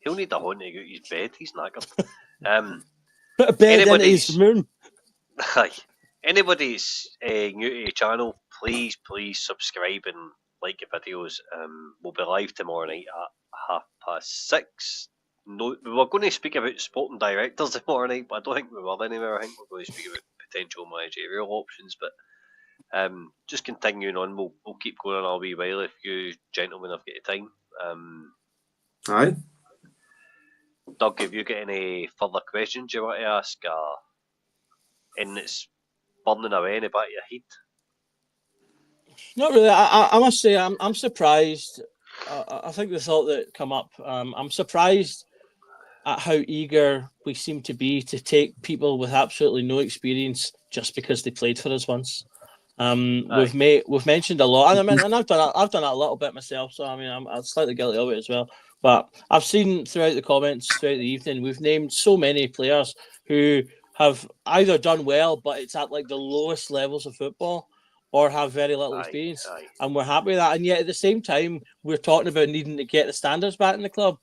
He'll need a horn to get out of his bed. He's knackered. Put a bed in his moon. Anybody's new to the channel, please subscribe and like the videos. We'll be live tomorrow night at 6:30. No, we were going to speak about sporting directors tomorrow night, but I don't think we will anywhere. I think we're going to speak about potential managerial options, but just continuing on, we'll keep going on a wee while if you gentlemen have got the time. Aye. Doug, have you got any further questions you want to ask? And it's burning away in the back of your head? Not really. I must say I'm surprised. I think the thought that come up, I'm surprised at how eager we seem to be to take people with absolutely no experience just because they played for us once. We've mentioned a lot, and I've done that a little bit myself. So I mean, I'm slightly guilty of it as well. But I've seen throughout the comments throughout the evening, we've named so many players who have either done well, but it's at like the lowest levels of football, or have very little experience, and we're happy with that. And yet at the same time, we're talking about needing to get the standards back in the club.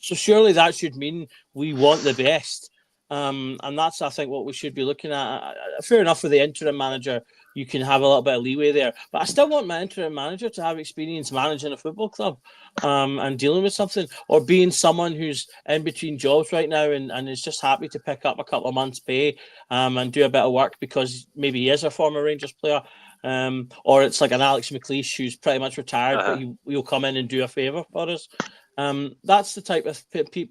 So surely that should mean we want the best. And that's, I think, what we should be looking at. Fair enough for the interim manager, you can have a little bit of leeway there. But I still want my interim manager to have experience managing a football club and dealing with something, or being someone who's in between jobs right now and is just happy to pick up a couple of months' pay and do a bit of work because maybe he is a former Rangers player. or it's like an Alex McLeish who's pretty much retired, Uh-huh. but he'll come in and do a favour for us. That's the type of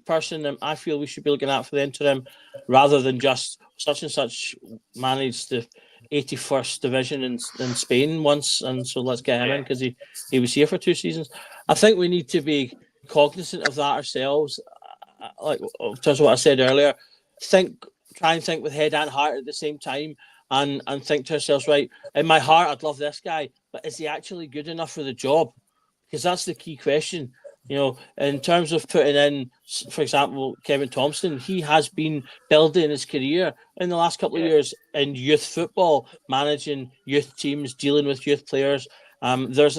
person I feel we should be looking at for the interim, rather than just such and such managed the 81st division in Spain once, and so let's get him in because he was here for 2 seasons. I think we need to be cognizant of that ourselves. Like in terms of what I said earlier, try and think with head and heart at the same time, and think to ourselves, right, in my heart I'd love this guy, but is he actually good enough for the job? Because that's the key question. You know, in terms of putting in, for example, Kevin Thompson, he has been building his career in the last couple of years in youth football, managing youth teams, dealing with youth players. There's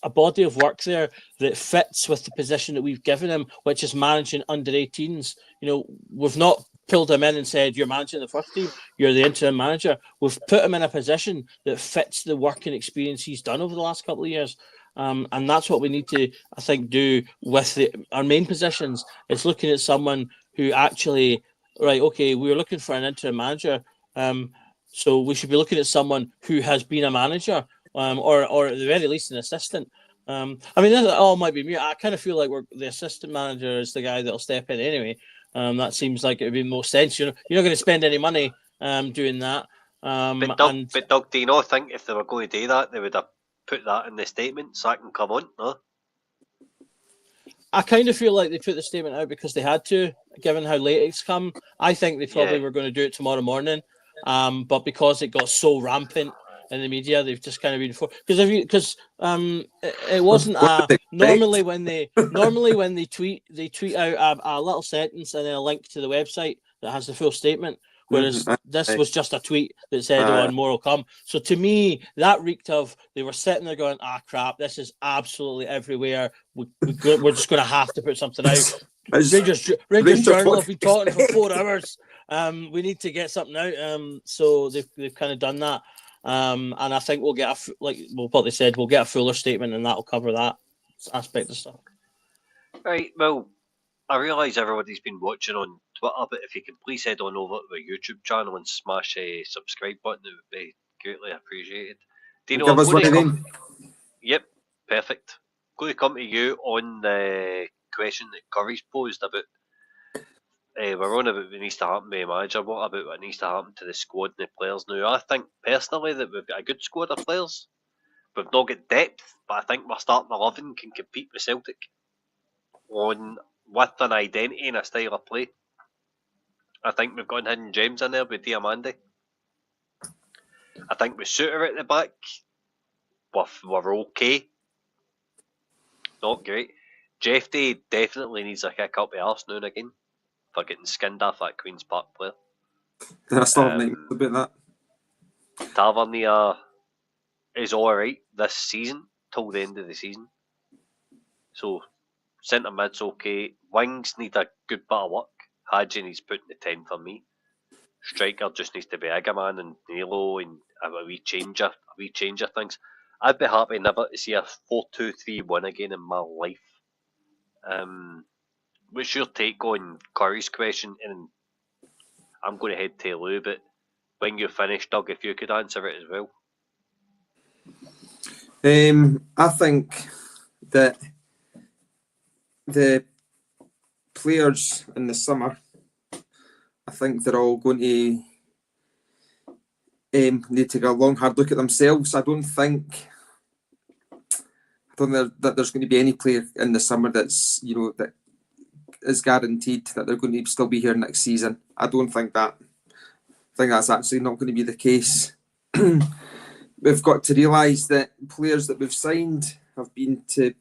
a body of work there that fits with the position that we've given him, which is managing under 18s. You know, we've not pulled him in and said, you're managing the first team, you're the interim manager. We've put him in a position that fits the working experience he's done over the last couple of years. And that's what we need to, I think, do with our main positions, is looking at someone who actually, right, okay, we're looking for an interim manager. So we should be looking at someone who has been a manager, or at the very least an assistant. I mean, that all might be me. I kind of feel like the assistant manager is the guy that'll step in anyway. That seems like it would be most sense. You're not going to spend any money doing that. But Doug, do you not think if they were going to do that, they would have put that in the statement so I can come on? No? I kind of feel like they put the statement out because they had to, given how late it's come. I think they probably were going to do it tomorrow morning, but because it got so rampant in the media, they've just kind of been because it wasn't normally when they tweet out a little sentence and then a link to the website that has the full statement. Whereas this was just a tweet that said, "On more will come." So to me, that reeked of they were sitting there going, crap, this is absolutely everywhere. We're just going to have to put something out." Rangers Journal have been talking for 4 hours. We need to get something out. So they've kind of done that. And I think we'll get what they said, we'll get a fuller statement, and that'll cover that aspect of stuff. Right. Well, I realise everybody's been watching on Twitter, but if you can please head on over to the YouTube channel and smash a subscribe button, it would be greatly appreciated. Dino, give us one of them. Yep, perfect. I'm going to come to you on the question that Curry's posed about. We're on about what needs to happen to the manager. What about what needs to happen to the squad and the players now? I think personally that we've got a good squad of players. We've not got depth, but I think we're starting 11 can compete with Celtic with an identity and a style of play. I think we've got hidden gems in there with Diamande. I think with Suter at the back, we're okay. Not great. Jeffy definitely needs a kick up the arse now and again for getting skinned off that Queen's Park player. I still have nightmares about that. Tavernier is alright this season, till the end of the season. So, centre mid's okay. Wings need a good bit of work. Hadji needs putting the 10 for me. Striker just needs to be Igaman and Nilo and a wee changer things. I'd be happy never to see a 4-2-3 win again in my life. What's your take on Curry's question? And I'm going to head to Lou, but when you finish, Doug, if you could answer it as well. I think that the players in the summer, I think they're all going to need to take a long, hard look at themselves. I don't think that there's going to be any player in the summer that's, that is guaranteed that they're going to still be here next season. I don't think that. I think that's actually not going to be the case. We've got to realise that players that we've signed have been to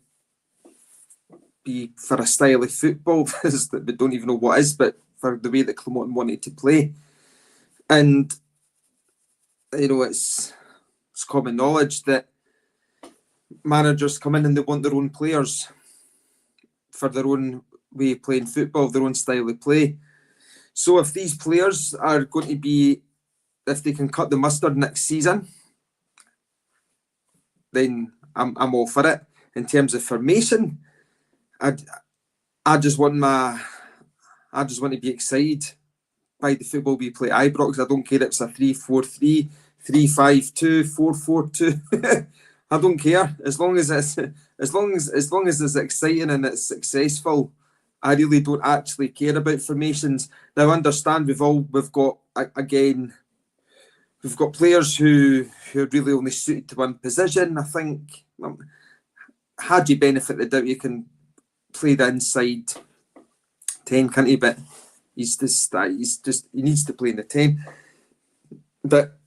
be for a style of football that we don't even know what is, but for the way that Clement wanted to play. And, it's common knowledge that managers come in and they want their own players for their own way of playing football, their own style of play. So if these players are going to be, if they can cut the mustard next season, then I'm all for it. In terms of formation, I just want to be excited by the football we play at Ibrox. I don't care if it's a 3-4-3, 3-5-2, 4-4-2. I don't care as long as it's exciting and it's successful. I really don't actually care about formations. Now, I understand we've got players who are really only suited to one position. I think had you benefit the doubt, you can play the inside 10, can't he? But he needs to play in the 10. But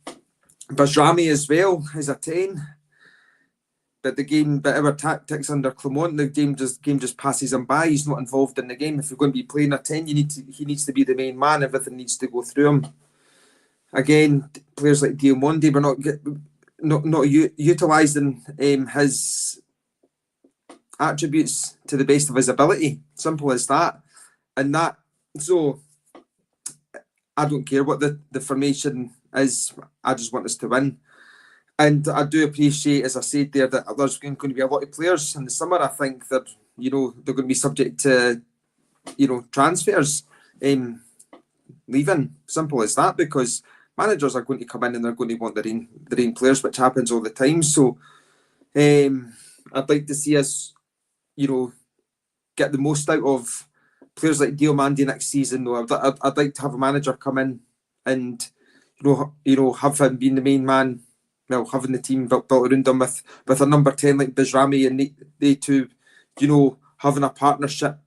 Bajrami as well is a 10. But our tactics under Clement, the game just passes him by. He's not involved in the game. If you're going to be playing a 10, he needs to be the main man. Everything needs to go through him. Again, players like Diamondi, we're not utilising his attributes to the best of his ability. Simple as that. So I don't care what the formation is. I just want us to win. And I do appreciate, as I said there, that there's going to be a lot of players in the summer. I think that they're going to be subject to transfers, leaving. Simple as that, because managers are going to come in and they're going to want their own players, which happens all the time. So I'd like to see us, get the most out of players like Diomandi next season. Though I'd like to have a manager come in and have him being the main man. Well, having the team built around him with a number 10 like Bajrami, and they two, having a partnership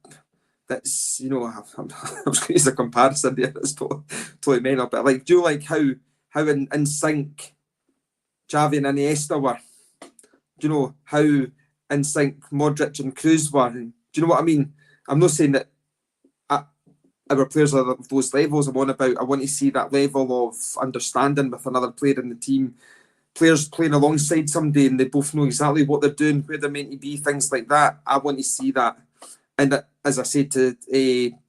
that's, I was going to use a comparison there, that's totally mental, but how in sync Xavi and Iniesta were, how in sync Modric and Kroos were. Do you know what I mean? I'm not saying that our players are at those levels. I want to see that level of understanding with another player in the team. Players playing alongside somebody and they both know exactly what they're doing, where they're meant to be, things like that. I want to see that. And as I said to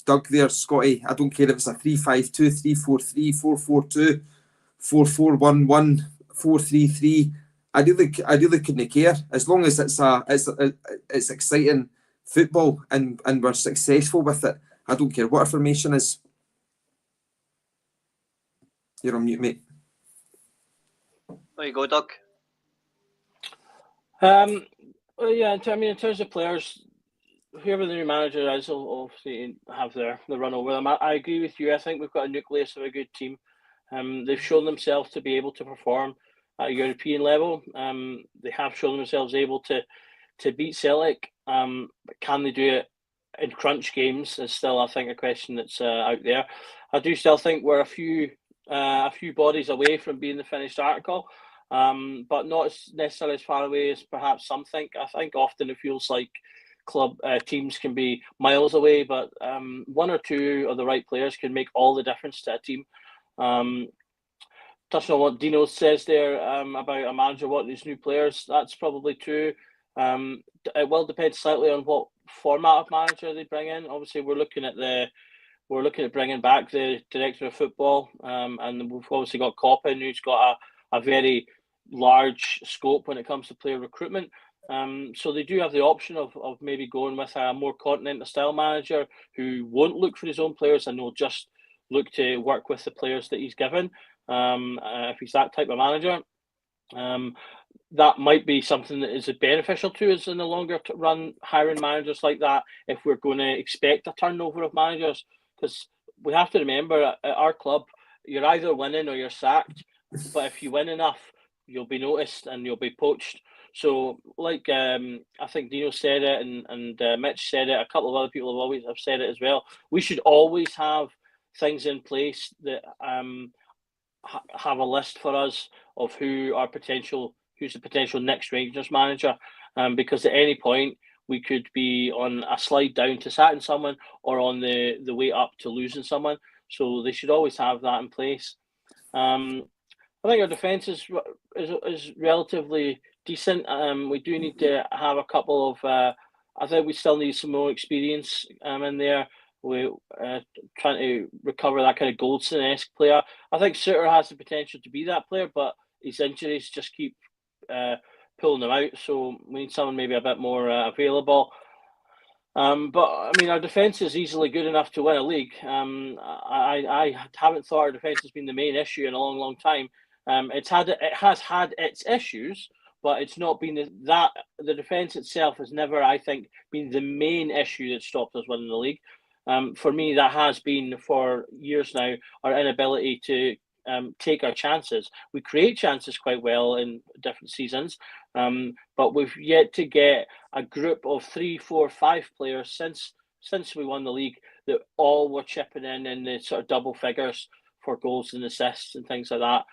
Doug there, Scotty, I don't care if it's a 3-5-2, 3-4-3, 4-4-2, 4-4-1-1, 4-3-3. I really couldn't care, as long as it's exciting football and we're successful with it. I don't care what our formation is. You're on mute, mate. There you go, Doug. Well, yeah, in terms of players, whoever the new manager is will obviously have the run over them. I agree with you. I think we've got a nucleus of a good team. They've shown themselves to be able to perform at a European level. They have shown themselves able to beat Celtic. But can they do it in crunch games? Is still, I think, a question that's out there. I do still think we're a few bodies away from being the finished article. But not necessarily as far away as perhaps some think. I think often it feels like teams can be miles away, but one or two of the right players can make all the difference to a team. Touching on what Dino says there about a manager wanting these new players, that's probably true. It will depend slightly on what format of manager they bring in. Obviously, we're looking at bringing back the director of football, and we've obviously got Coppin, who's got a very large scope when it comes to player recruitment. So they do have the option of maybe going with a more continental style manager who won't look for his own players and will just look to work with the players that he's given. If he's that type of manager, that might be something that is beneficial to us in the longer run, hiring managers like that, if we're going to expect a turnover of managers. Because we have to remember, at our club, you're either winning or you're sacked. But if you win enough, you'll be noticed and you'll be poached. So, like I think Dino said it and Mitch said it, a couple of other people have said it as well. We should always have things in place that have a list for us of who's the potential next Rangers manager, because at any point we could be on a slide down to sacking someone or on the way up to losing someone. So they should always have that in place. I think our defence is relatively decent. We do need to have a couple of. I think we still need some more experience in there. We're trying to recover that kind of Goldson-esque player. I think Suter has the potential to be that player, but his injuries just keep pulling them out. So we need someone maybe a bit more available. But I mean, our defence is easily good enough to win a league. I haven't thought our defence has been the main issue in a long, long time. It has had its issues, but it's not been the defence itself has never, I think, been the main issue that stopped us winning the league. For me, that has been for years now our inability to take our chances. We create chances quite well in different seasons, but we've yet to get a group of 3, 4, 5 players since we won the league that all were chipping in the sort of double figures for goals and assists and things like that.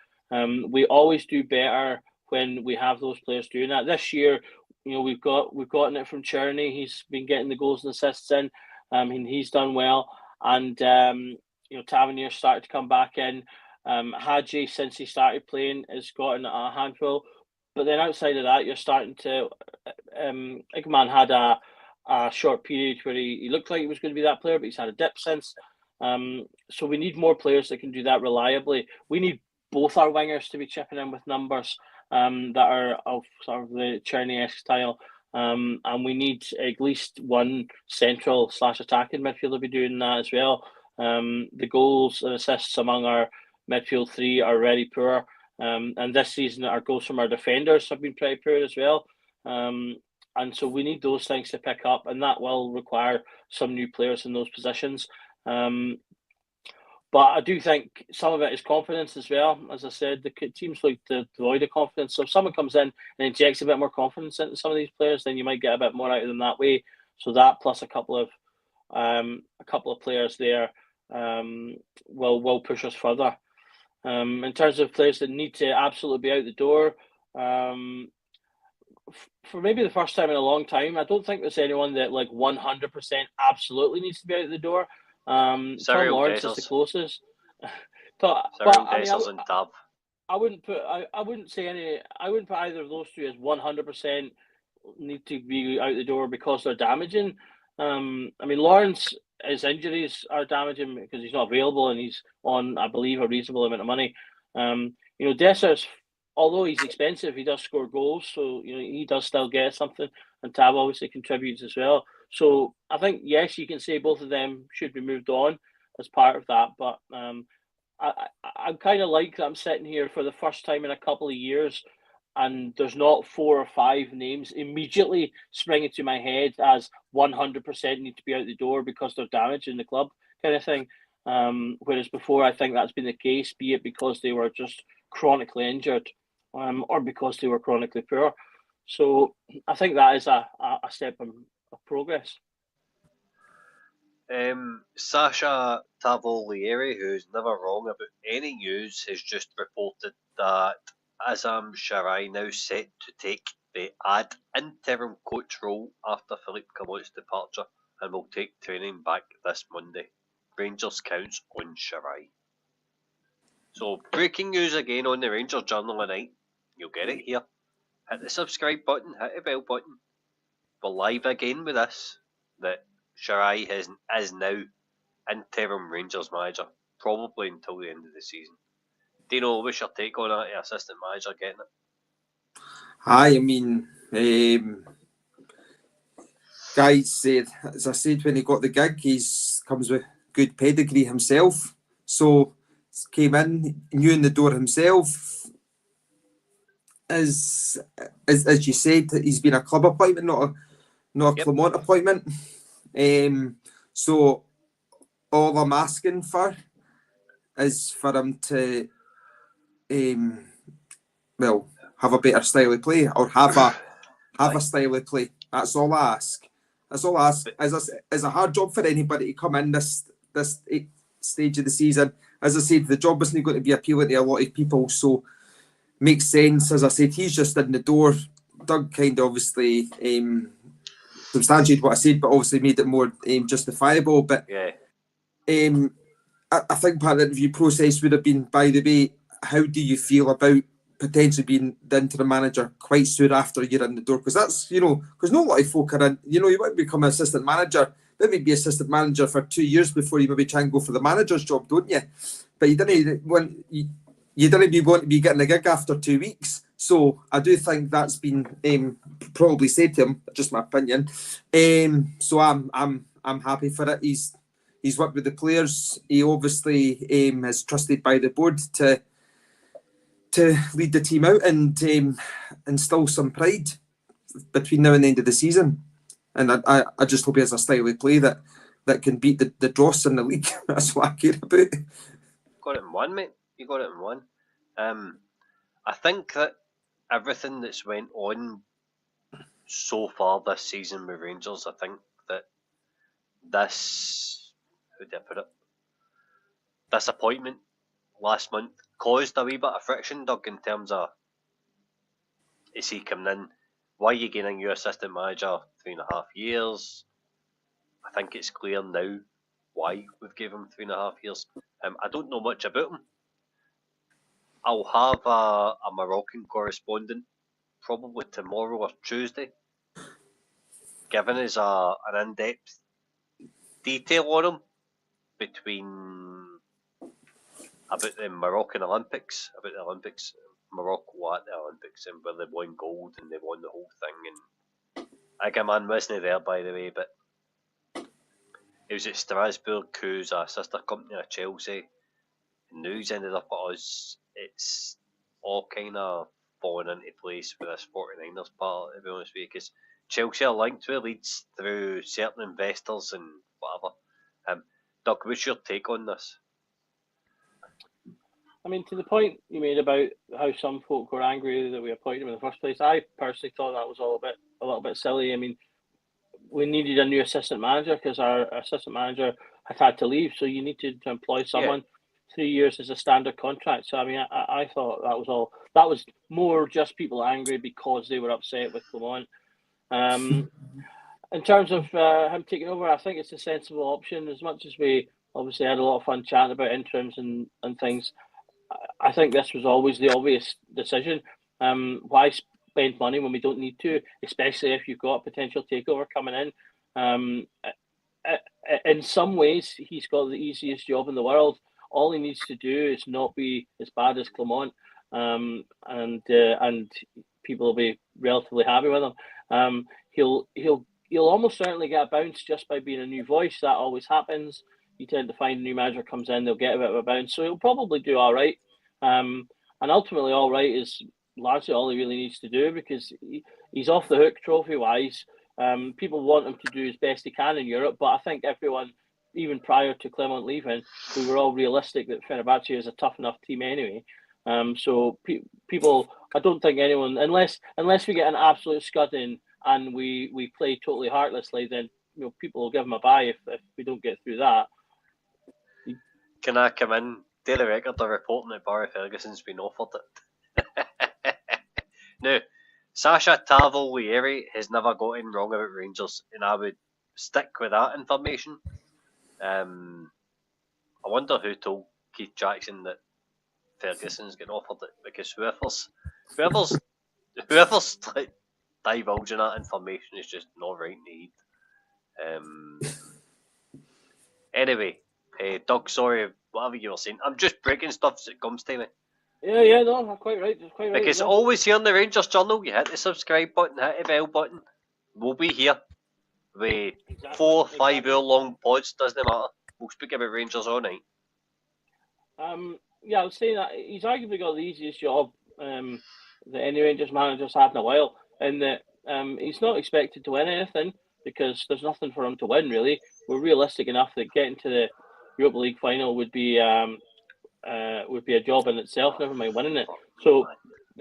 We always do better when we have those players doing that. This year, we've gotten it from Cherney. He's been getting the goals and assists in, and he's done well. And Tavernier started to come back in. Hadji, since he started playing, has gotten a handful. But then outside of that, you're starting to. Igman had a short period where he looked like he was going to be that player, but he's had a dip since. So we need more players that can do that reliably. We need both our wingers to be chipping in with numbers that are of sort of the Cherney-esque style. And we need at least one central / attacking midfielder be doing that as well. The goals and assists among our midfield three are very poor. And this season, our goals from our defenders have been pretty poor as well. And so we need those things to pick up, and that will require some new players in those positions. But I do think some of it is confidence as well. As I said, the teams like to devoid of confidence. So if someone comes in and injects a bit more confidence into some of these players, then you might get a bit more out of them that way. So that plus a couple of players there will push us further. In terms of players that need to absolutely be out the door, for maybe the first time in a long time, I don't think there's anyone that 100% absolutely needs to be out the door. Tom Lawrence is the closest. And Tab. I wouldn't put either of those two as 100% need to be out the door because they're damaging. Lawrence, his injuries are damaging because he's not available and he's on, I believe, a reasonable amount of money. Dessers, although he's expensive, he does score goals, so he does still get something, and Tab obviously contributes as well. So I think yes, you can say both of them should be moved on as part of that, but I'm kind of like that I'm sitting here for the first time in a couple of years, and there's not 4 or 5 names immediately springing to my head as 100% need to be out the door because they're damaging the club kind of thing. Whereas before, I think that's been the case, be it because they were just chronically injured or because they were chronically poor. So I think that is a step of progress. Sasha Tavolieri, who's never wrong about any news, has just reported that Azam Sharai now set to take the ad interim coach role after Philippe Clement's departure and will take training back this Monday. Rangers counts on Sharai. So breaking news again on the Rangers Journal tonight. You'll get it here. Hit the subscribe button, hit the bell button. We're live again with this, that Sharai is now interim Rangers manager, probably until the end of the season. Dino, what's your take on that, the assistant manager getting it? Guys said, as I said when he got the gig, he's comes with good pedigree himself. So came in, knew in the door himself. As you said, he's been a club appointment, not a Clement appointment. So all I'm asking for is for him to have a better style of play, or have a style of play. That's all I ask. That's all I ask. It's a hard job for anybody to come in this stage of the season. As I said, the job isn't going to be appealing to a lot of people, so makes sense. As I said, he's just in the door. Doug kind of obviously substantiated what I said, but obviously made it more justifiable. But yeah, I think part of the interview process would have been, by the way, how do you feel about potentially being the interim manager quite soon after you're in the door? Because that's, because not a lot of folk are in, you might become an assistant manager, maybe be assistant manager for 2 years before you maybe try and go for the manager's job, don't you? But you didn't want to be getting a gig after 2 weeks. So I do think that's been probably said to him, just my opinion. So I'm happy for it. He's worked with the players. He obviously is trusted by the board to to lead the team out and instill some pride between now and the end of the season. And I just hope he has a style of play that can beat the dross in the league. That's what I care about. Got it in one, mate. You got it in one. I think that everything that's went on so far this season with Rangers, I think that this, how do I put it, this appointment last month caused a wee bit of friction, Doug, in terms of, is he coming in? Why are you getting your assistant manager 3.5 years? I think it's clear now why we've given him 3.5 years. I don't know much about him. I'll have a Moroccan correspondent probably tomorrow or Tuesday, giving us an in-depth detail on him about the Moroccan Olympics, about the Olympics, Morocco at the Olympics, and where they won gold and they won the whole thing. And Agaman wasn't there, by the way, but it was at Strasbourg, who's a sister company of Chelsea. And now he's ended up at us. It's all kind of falling into place with this 49ers part, to be honest with you, because Chelsea are linked with Leeds through certain investors and whatever. Doug, what's your take on this? I mean, to the point you made about how some folk were angry that we appointed him in the first place, I personally thought that was a little bit silly. I mean, we needed a new assistant manager because our assistant manager had to leave, so you needed to employ someone. 3 years is a standard contract. So I mean, I thought that was more just people angry because they were upset with Clement. In terms of him taking over, I think it's a sensible option. As much as we obviously had a lot of fun chatting about interims and things, I think this was always the obvious decision. Why spend money when we don't need to, especially if you've got a potential takeover coming in? In some ways, he's got the easiest job in the world. All he needs to do is not be as bad as Clement, and people will be relatively happy with him. He'll almost certainly get a bounce just by being a new voice. That always happens. You tend to find a new manager comes in, they'll get a bit of a bounce. So he'll probably do all right. And ultimately, all right is largely all he really needs to do, because he's off the hook trophy-wise. People want him to do as best he can in Europe, but I think everyone, even prior to Clement leaving, we were all realistic that Fenerbahce is a tough enough team anyway. So people, I don't think anyone, unless we get an absolute scudding and we play totally heartlessly, then people will give him a bye if we don't get through that. Can I come in? Daily Record are reporting that Barry Ferguson's been offered it. Now, Sasha Tavolieri has never gotten wrong about Rangers, and I would stick with that information. I wonder who told Keith Jackson that Ferguson's getting offered it, because whoever's like divulging that information is just not right in the head. Anyway, Doug, sorry, whatever you were saying. I'm just breaking stuff as it comes to me. Yeah, no, quite right. Because always here in the Rangers Journal, you hit the subscribe button, hit the bell button. We'll be here with 4 5 hour long pods, doesn't matter. We'll speak about Rangers all night. Yeah, I was saying that he's arguably got the easiest job that any Rangers manager's had in a while, in that he's not expected to win anything because there's nothing for him to win, really. We're realistic enough that getting to the Europa League final would be a job in itself, never mind winning it. So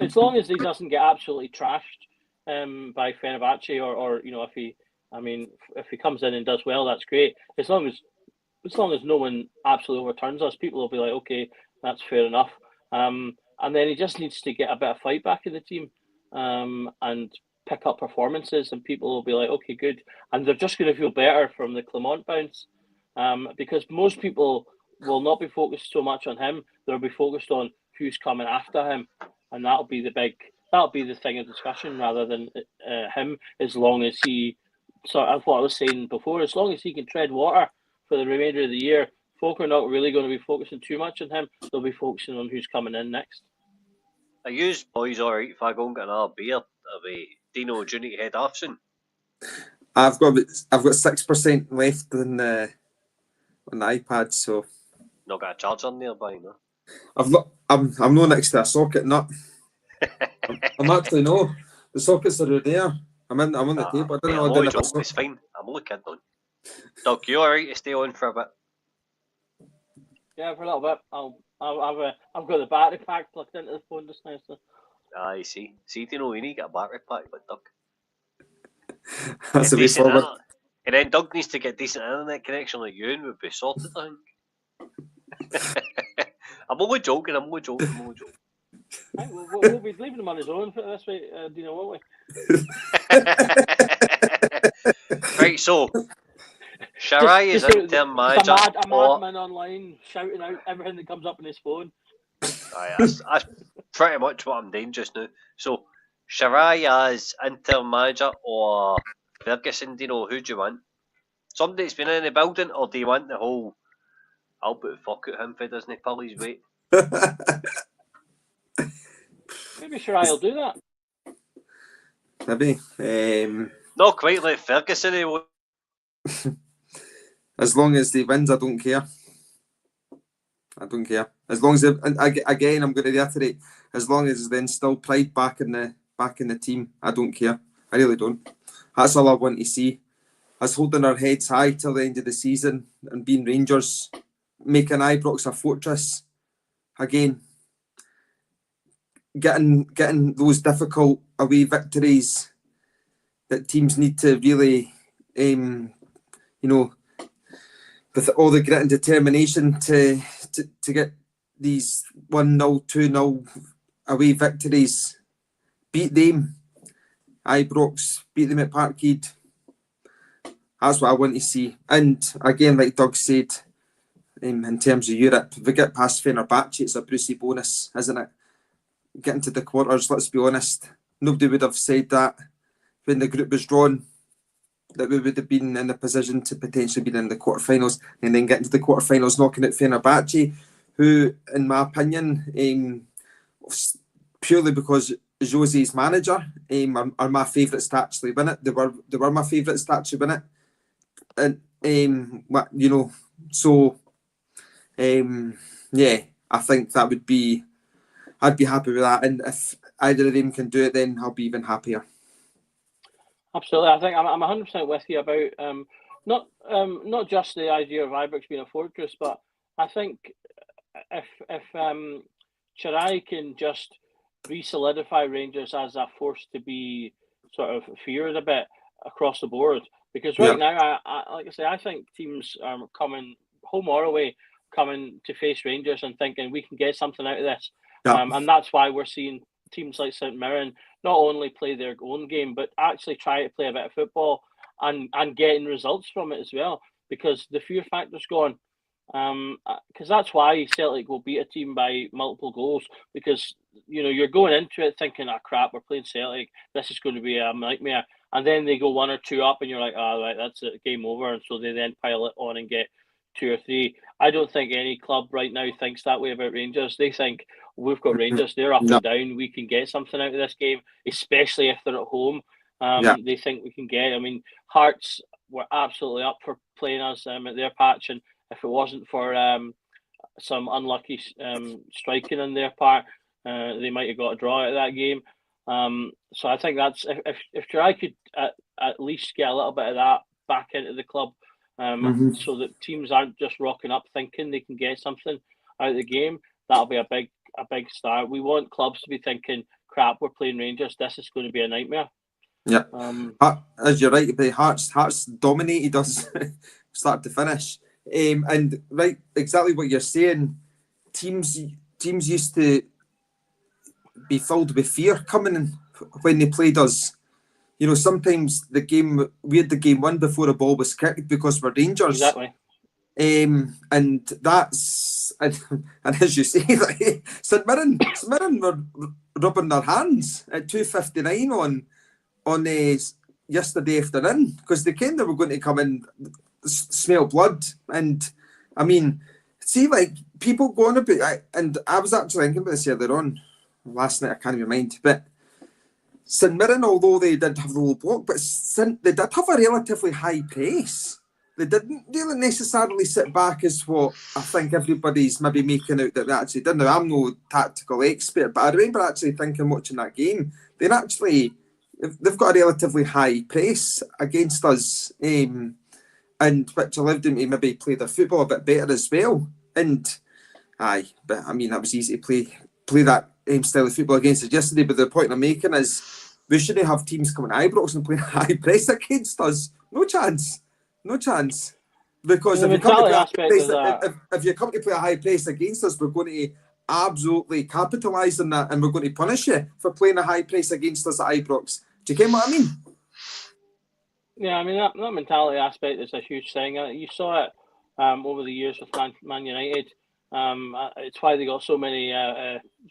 as long as he doesn't get absolutely trashed by Fenerbahce, or if he comes in and does well, that's great. As long as no one absolutely overturns us, people will be like, okay, that's fair enough. And then he just needs to get a bit of fight back in the team and pick up performances, and people will be like, okay, good. And they're just going to feel better from the Clement bounce, because most people will not be focused so much on him. They'll be focused on who's coming after him, and that'll be the thing of discussion rather than him. As long as he, sort of what I was saying before, as long as he can tread water for the remainder of the year, folk are not really going to be focusing too much on him. They'll be focusing on who's coming in next. Are you boys alright if I go and get another beer? Are we Dino Junior to head off soon? I've got 6% left on the iPad, so Not got a charger nearby, no? I'm not next to a socket nut. I'm actually no. The sockets are there. I'm on the table. I don't Mate, know. I'm I only don't have a joking. It's socket. fine. I'm only kidding on. Doug, you alright to stay on for a bit? Yeah, for a little bit. I've got the battery pack plugged into the phone just now. So. I see. See, do you know we need to get a battery pack with Doug? That's Get the way decent forward. internet. And then Doug needs to get decent internet connection like you and we'd be sorted, I think. I'm only joking. Right, we'll be leaving him on his own for this way, Dino, won't we? Right, so Shirai is interim manager. A madman online shouting out everything that comes up on his phone. Aye, that's pretty much what I'm doing just now. So Shirai as interim manager or Ferguson, do you know who do you want? Somebody that's been in the building, or do you want the whole I'll put the fuck at him if he doesn't pull his weight? Maybe Shirai will do that. Maybe. Not quite like Ferguson. He won't. As long as he wins, I don't care. I don't care. As long as they, and again, I'm going to reiterate. As long as they instill pride back in the team, I don't care. I really don't. That's all I want to see. Us holding our heads high till the end of the season and being Rangers, making Ibrox a fortress. Again, getting those difficult away victories that teams need to really, with all the grit and determination to get these 1-0, 2-0 away victories, beat them. Ibrox, beat them at Parkhead. That's what I want to see. And again, like Doug said, in terms of Europe, if we get past Fenerbahce, it's a Brucey bonus, isn't it? Getting to the quarters, let's be honest. Nobody would have said that when the group was drawn, that we would have been in the position to potentially be in the quarterfinals and then getting to the quarterfinals, knocking out Fenerbahce, who, in my opinion, purely because Jose's manager, are my favourites to actually win it. They were my favourites to actually win it. And yeah, I think that would be. I'd be happy with that, and if either of them can do it, then I'll be even happier. Absolutely, I think I'm 100% with you about not just the idea of Ibrox being a fortress, but I think if Shirai can just re-solidify Rangers as a force to be sort of feared a bit across the board, because right now, like I say, I think teams are coming home or away, coming to face Rangers and thinking we can get something out of this, and that's why we're seeing teams like St Mirren not only play their own game, but actually try to play a bit of football and getting results from it as well, because the fear factor's gone. Because that's why Celtic will beat a team by multiple goals, because you're going into it thinking, crap, we're playing Celtic, this is going to be a nightmare, and then they go 1 or 2 up and you're like, right, that's it, game over, and so they then pile it on and get 2 or 3. I don't think any club right now thinks that way about Rangers. They think, we've got Rangers, they're up and down, we can get something out of this game, especially if they're at home. They think we can get. I mean, Hearts were absolutely up for playing us at their patch, and if it wasn't for some unlucky striking on their part, they might have got a draw out of that game. So I think that's if Shirai could at least get a little bit of that back into the club, so that teams aren't just rocking up thinking they can get something out of the game, that'll be a big start. We want clubs to be thinking, crap, we're playing Rangers, this is going to be a nightmare. Yeah, as you're right, the Hearts dominated us start to finish. And right, exactly what you're saying. Teams used to be filled with fear coming in when they played us. Sometimes we had the game won before the ball was kicked because we're Rangers. Exactly. And that's and as you say, like, St Mirren were rubbing their hands at 2:59 on yesterday afternoon, because they came, they were going to come and smell blood. And I mean, see, like, people going about, and I was actually thinking about this earlier on last night, I can't even mind, but St Mirren, although they did have the low block, but they did have a relatively high pace. they didn't really necessarily sit back as what I think everybody's maybe making out that they actually did. Now, I'm no tactical expert, but I remember actually thinking watching that game, they've got a relatively high press against us, and which allowed them to maybe play their football a bit better as well. And but I mean, that was easy to play that style of football against us yesterday. But the point I'm making is we shouldn't have teams coming to Ibrox and playing high press against us. No chance. No chance. Because The if you come to play mentality a high aspect press, of that. if you come to play a high press against us, we're going to absolutely capitalise on that, and we're going to punish you for playing a high press against us at Ibrox. Do you get what I mean? Yeah, I mean that mentality aspect is a huge thing. You saw it over the years with Man United. It's why they got so many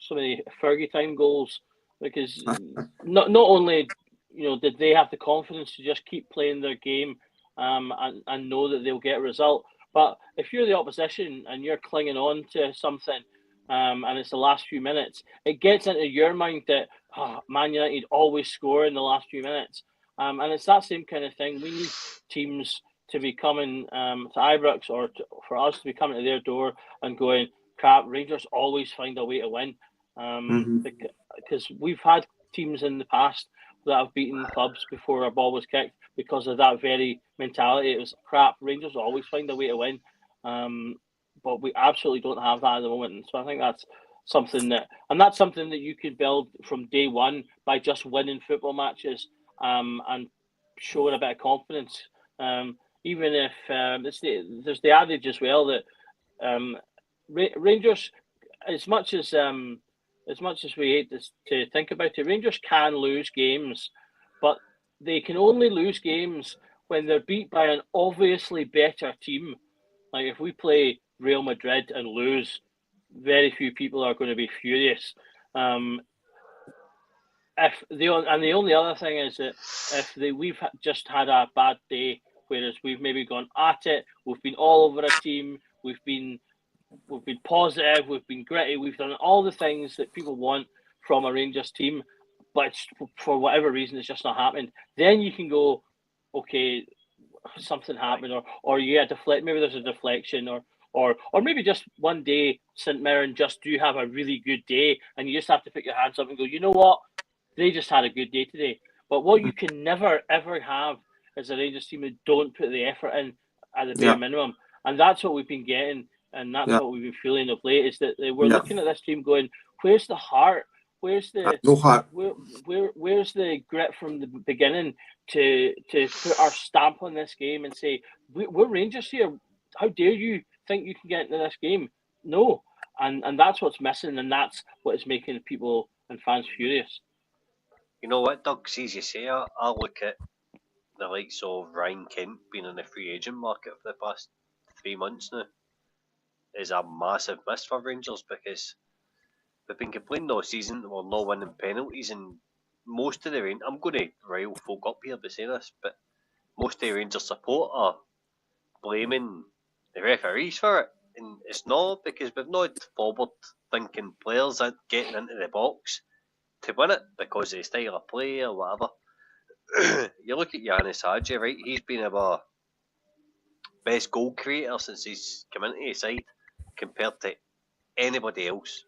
Fergie time goals, because not only did they have the confidence to just keep playing their game and know that they'll get a result, but if you're the opposition and you're clinging on to something and it's the last few minutes, it gets into your mind that Man United always score in the last few minutes. And it's that same kind of thing. We need teams to be coming to Ibrox, or for us to be coming to their door and going, crap, Rangers always find a way to win. Because we've had teams in the past that have beaten clubs before our ball was kicked because of that very mentality. It was, crap, Rangers always find a way to win. But we absolutely don't have that at the moment. And so I think that's something that you could build from day one by just winning football matches. And showing a bit of confidence, even if there's the adage as well that Rangers, as much as we hate this to think about it, Rangers can lose games, but they can only lose games when they're beat by an obviously better team. Like if we play Real Madrid and lose, very few people are going to be furious. The only other thing is that we've just had a bad day, whereas we've maybe gone at it, we've been all over a team, we've been positive, we've been gritty, we've done all the things that people want from a Rangers team, but for whatever reason it's just not happened. Then you can go, okay, something happened, or maybe there's a deflection, or maybe just one day St Mirren just do have a really good day, and you just have to put your hands up and go, you know what? They just had a good day today. But what you can never, ever have is a Rangers team who don't put the effort in at the bare minimum. And that's what we've been getting, and that's what we've been feeling of late, is that we're looking at this team going, where's the heart? Where's the no heart? Where's the grit from the beginning to put our stamp on this game and say, we're Rangers here. How dare you think you can get into this game? No. And that's what's missing, and that's what is making people and fans furious. You know what, Doug? See, as you say, I look at the likes of Ryan Kent being in the free agent market for the past 3 months now is a massive miss for Rangers, because we've been complaining all season that we're not winning penalties, and most of the Rangers, I'm going to rile folk up here to say this, but most of the Rangers support are blaming the referees for it, and it's not, because we've not forward thinking players getting into the box to win it because of the style of play or whatever. You look at Yanis Hadji, right? He's been our best goal creator since he's come into the side compared to anybody else,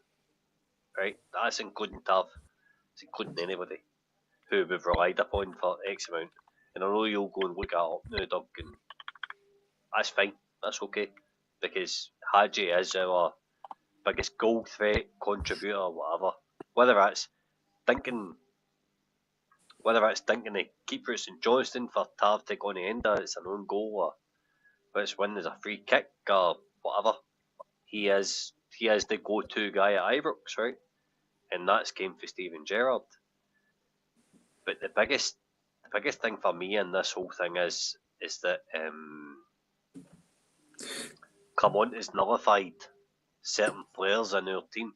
right? That's including Tav. It's including anybody who we've relied upon for X amount. And I know you'll go and look at it up now, Doug, and that's fine. That's okay. Because Hadji is our biggest goal threat, contributor, or whatever. Whether that's thinking the keeper at St Johnstone for Tav to go on the end of it's an own goal, or whether it's win as a free kick or whatever, he is the go-to guy at Ibrox, right? And that's came for Steven Gerrard. But the biggest thing for me in this whole thing is that Clement has nullified certain players in our team.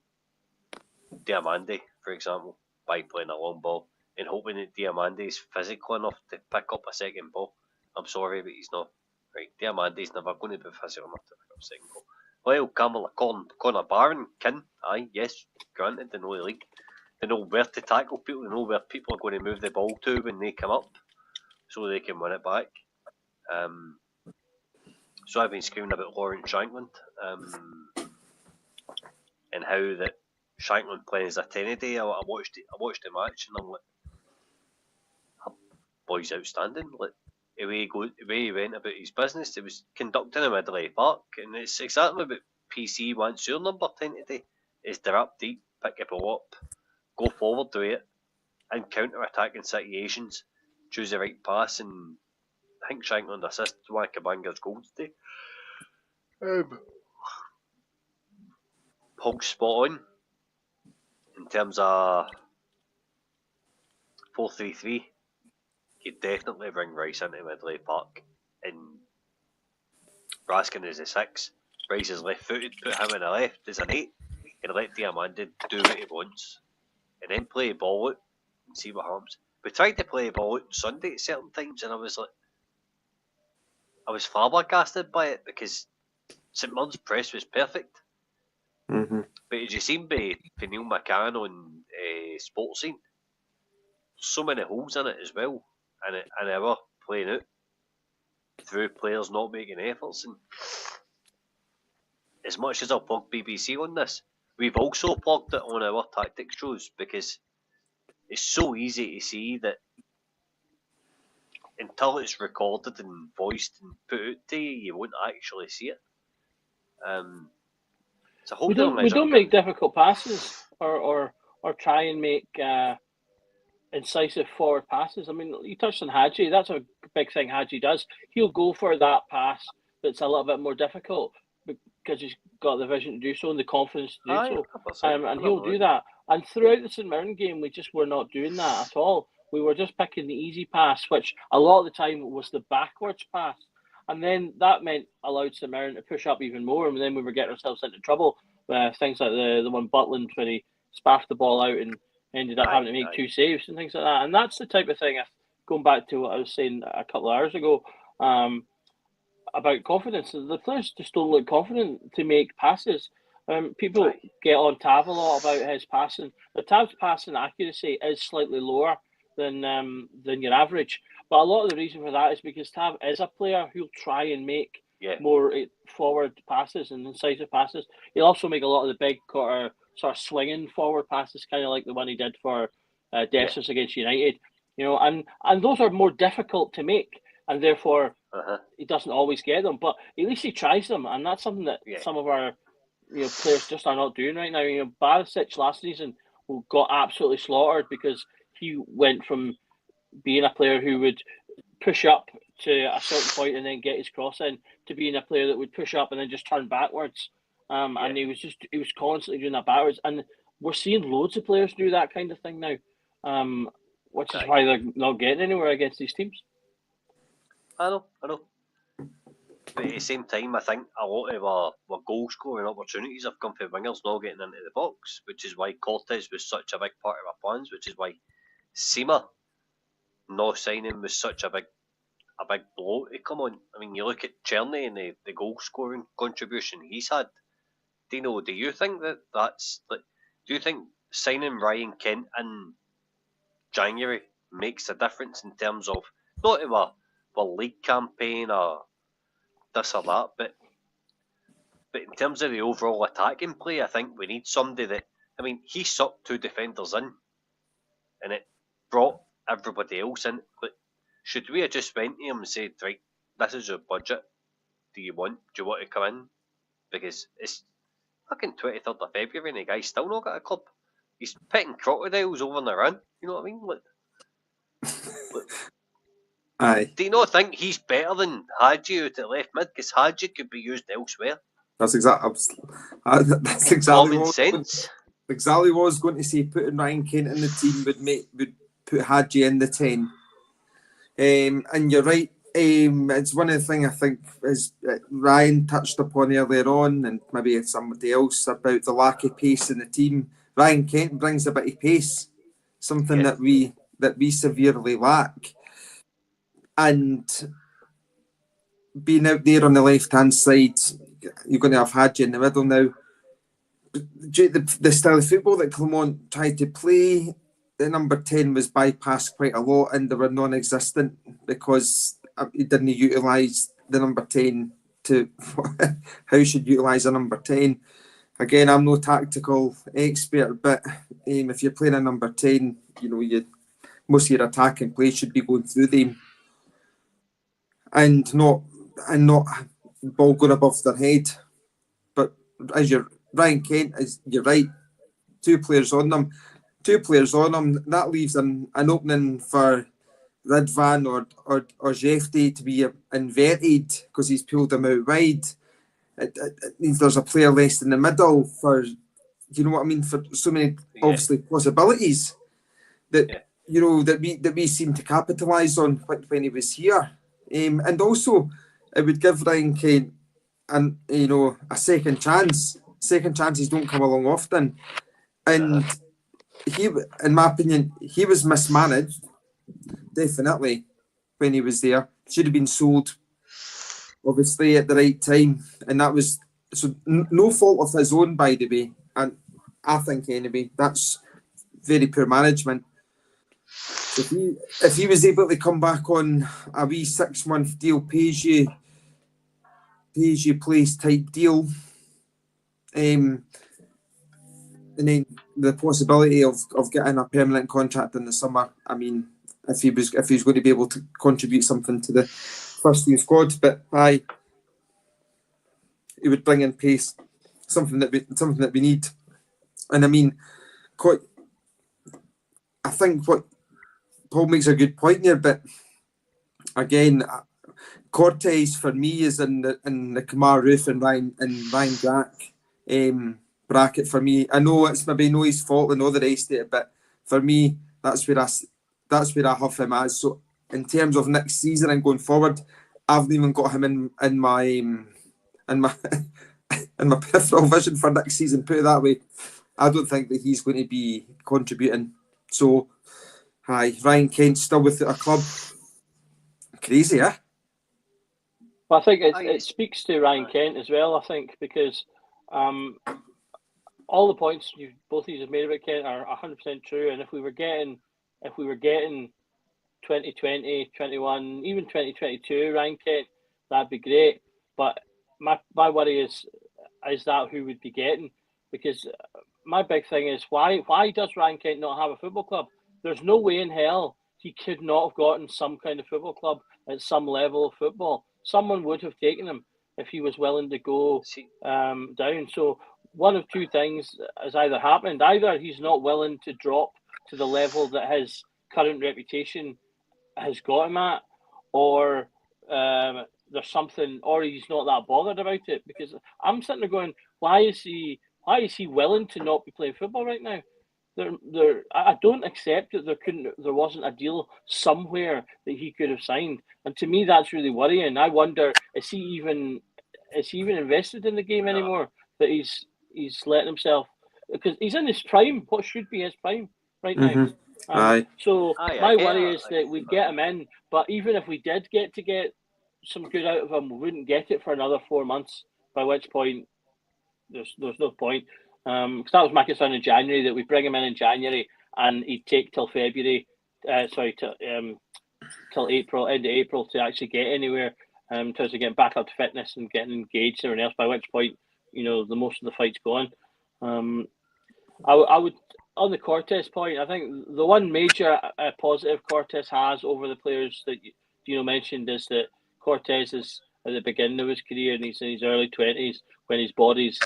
Diamande, for example, by playing a long ball and hoping that Diamande is physical enough to pick up a second ball. I'm sorry, but he's not. Right, Diamande's never going to be physical enough to pick up a second ball. Well, Kamala Connor Barron can, yes, granted, they know the league. They know where to tackle people, they know where people are going to move the ball to when they come up, so they can win it back. So I've been screaming about Lawrence Shankland and how that Shankland playing as a 10 a day. I watched the match and I'm like, that boy's outstanding. Like the way he went about his business, it was conducting him at Adelaide Park, and it's exactly what PC wants your number 10 today. Is they're up deep, pick the ball up, go forward to it, and counter-attacking situations, choose the right pass, and I think Shankland assisted one of Kabanga's goals today. Pog's spot on in terms of 4-3-3. He'd definitely bring Rice into Midley Park, and Raskin is a 6. Rice is left-footed, put him in the left as an 8, and let Diamande do what he wants, and then play the ball out and see what happens. We tried to play the ball out on Sunday at certain times, and I was flabbergasted by it because St Mirren's press was perfect. Mm-hmm. But as you seen by Neil McCann on Sports Scene, so many holes in it as well, and they were playing out through players not making efforts. And as much as I'll plug BBC on this, we've also plugged it on our tactics shows because it's so easy to see that until it's recorded and voiced and put out to you, you won't actually see it. So We don't make difficult passes or try and make incisive forward passes. I mean, you touched on Hadji. That's a big thing Hadji does. He'll go for that pass that's a little bit more difficult because he's got the vision to do so and the confidence to do so. And he'll do that. And throughout the St Mirren game, we just were not doing that at all. We were just picking the easy pass, which a lot of the time was the backwards pass. And then that allowed St Mirren to push up even more, and then we were getting ourselves into trouble. Things like the one Butland where he spaffed the ball out and ended up having to make 2 saves and things like that. And that's the type of thing, going back to what I was saying a couple of hours ago about confidence. The players just don't look confident to make passes. People get on Tav a lot about his passing. But Tav's passing accuracy is slightly lower than your average. But a lot of the reason for that is because Tav is a player who'll try and make more forward passes and incisive passes. He'll also make a lot of the big sort of swinging forward passes, kind of like the one he did for Dessers against United. And those are more difficult to make, and therefore he doesn't always get them. But at least he tries them, and that's something that some of our players just are not doing right now. Barisic last season got absolutely slaughtered because he went from being a player who would push up to a certain point and then get his cross in to being a player that would push up and then just turn backwards. And he was constantly doing that backwards. And we're seeing loads of players do that kind of thing now, which is why they're not getting anywhere against these teams. I know. But at the same time, I think a lot of our goal scoring opportunities have come from wingers not getting into the box, which is why Cortez was such a big part of our plans, which is why Seema not signing was such a big blow to come on. I mean, you look at Cherney and the goal scoring contribution he's had. Dino, do you think that's like? Do you think signing Ryan Kent in January makes a difference in terms of not in a league campaign or this or that, but in terms of the overall attacking play, I think we need somebody that. I mean, he sucked 2 defenders in, and it brought everybody else in. But should we have just went to him and said, right, this is your budget. Do you want to come in? Because it's fucking 23rd of February and the guy's still not got a club. He's petting crocodiles over in Iran. You know what I mean? Aye. Do you not think he's better than Hadji out at left mid? Because Hadji could be used elsewhere. That's exactly Common sense. Exactly what I was going to say. Putting Ryan Kent in the team would put Hadji in the 10. And you're right. It's one of the things I think is Ryan touched upon earlier on, and maybe somebody else, about the lack of pace in the team. Ryan Kent brings a bit of pace, something that we severely lack. And being out there on the left-hand side, you're going to have Hadji in the middle now. Due to the style of football that Clement tried to play, the number 10 was bypassed quite a lot, and they were non-existent because he didn't utilise the number 10 to how you should utilise a number 10. Again, I'm no tactical expert, but if you're playing a number 10, most of your attacking play should be going through them and not ball going above their head. But Ryan Kent, you're right, two players on them, that leaves an opening for Ridvan or Jefty to be inverted because he's pulled them out wide. It means there's a player less in the middle for, you know what I mean, for so many obviously possibilities that that we seem to capitalise on when he was here, and also it would give Ryan Kent a second chance. Second chances don't come along often, and he, in my opinion, he was mismanaged definitely when he was there. Should have been sold obviously at the right time, and that was no fault of his own, by the way. And I think anyway, that's very poor management. So if he was able to come back on a wee 6-month deal, pays you place type deal, and then the possibility of getting a permanent contract in the summer. I mean, if he was going to be able to contribute something to the first team squad, but he would bring in pace, something that we need. And I mean, I think what Paul makes a good point here, but again, Cortez for me is in the Kamar Roof and Ryan Jack bracket for me. I know it's maybe no his fault and all the rest of it, but for me, that's where I have him as. So in terms of next season and going forward, I haven't even got him in my peripheral vision for next season. Put it that way, I don't think that he's going to be contributing. So, Ryan Kent still with a club. Crazy, eh? Well, I think it speaks to Ryan Kent as well. I think because all the points both of you have made about Kent are 100% true. And if we were getting 2020, 21, even 2022 Ryan Kent, that'd be great. But my worry is that who would be getting? Because my big thing is why does Ryan Kent not have a football club? There's no way in hell he could not have gotten some kind of football club at some level of football. Someone would have taken him if he was willing to go down. So one of two things has either happened. Either he's not willing to drop to the level that his current reputation has got him at, or there's something, or he's not that bothered about it. Because I'm sitting there going, why is he willing to not be playing football right now? I don't accept that there wasn't a deal somewhere that he could have signed, and to me that's really worrying. I wonder, is he even invested in the game anymore? That he's letting himself, because he's in his prime, what should be his prime right now. So my worry is that we get him in, but even if we did get some good out of him, we wouldn't get it for another 4 months. By which point, there's no point. Because that was my concern in January, that we bring him in January and he'd take till February, till April, end of April, to actually get anywhere, in terms of getting back up to fitness and getting engaged and everything else. By which point, the most of the fight's gone. I would, on the Cortez point, I think the one major positive Cortez has over the players that Dino mentioned is that Cortez is at the beginning of his career and he's in his early 20s when his body's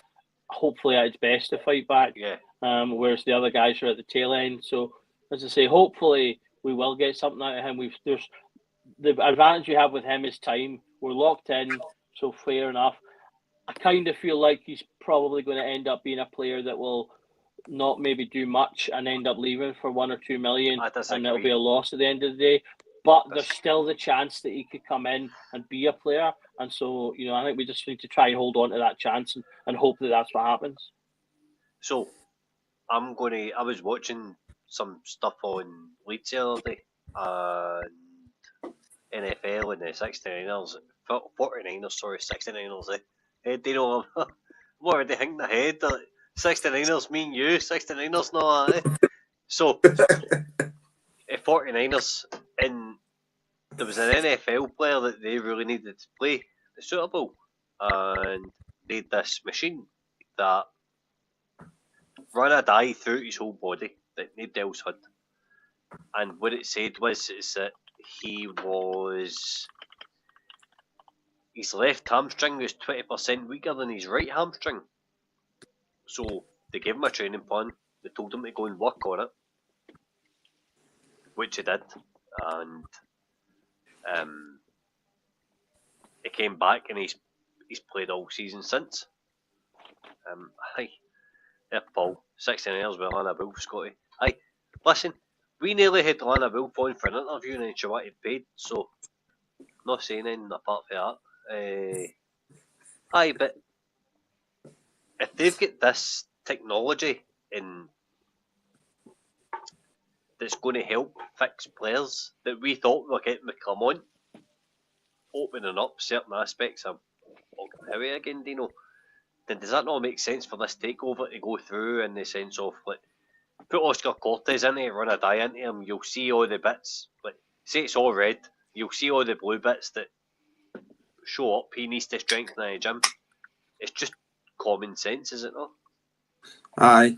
hopefully at its best to fight back. Whereas the other guys are at the tail end. So as I say, hopefully we will get something out of him. There's the advantage we have with him is time. We're locked in, so fair enough. I kind of feel like he's probably going to end up being a player that will not maybe do much and end up leaving for 1 or 2 million, and it'll be a loss at the end of the day. But there's still the chance that he could come in and be a player. And so, I think we just need to try and hold on to that chance and hope that that's what happens. So, I was watching some stuff on Leeds the other day, and NFL and the 69ers, 69ers, Dino, what are they thinking ahead? 69ers mean you, 69ers not, So, 49ers, and there was an NFL player that they really needed to play the Super Bowl, and they had this machine that run a dye through his whole body that nobody else had. And what it said was is that his left hamstring was 20% weaker than his right hamstring. So they gave him a training plan. They told him to go and work on it, which he did, and he came back and he's played all season since. Aye, yeah, Paul, 16 years with Lana Wolf, Scotty. Aye, listen, we nearly had Lana Wolf on for an interview and she wanted paid, so not saying anything apart from that. Aye, but if they've got this technology in that's going to help fix players that we thought we were getting with Clement, opening up certain aspects of how again, Dino, then does that not make sense for this takeover to go through in the sense of like put Oscar Cortez in it, run a dye into him, you'll see all the bits, like say it's all red, you'll see all the blue bits that show up he needs to strengthen the gym. It's just common sense, is it not? Aye.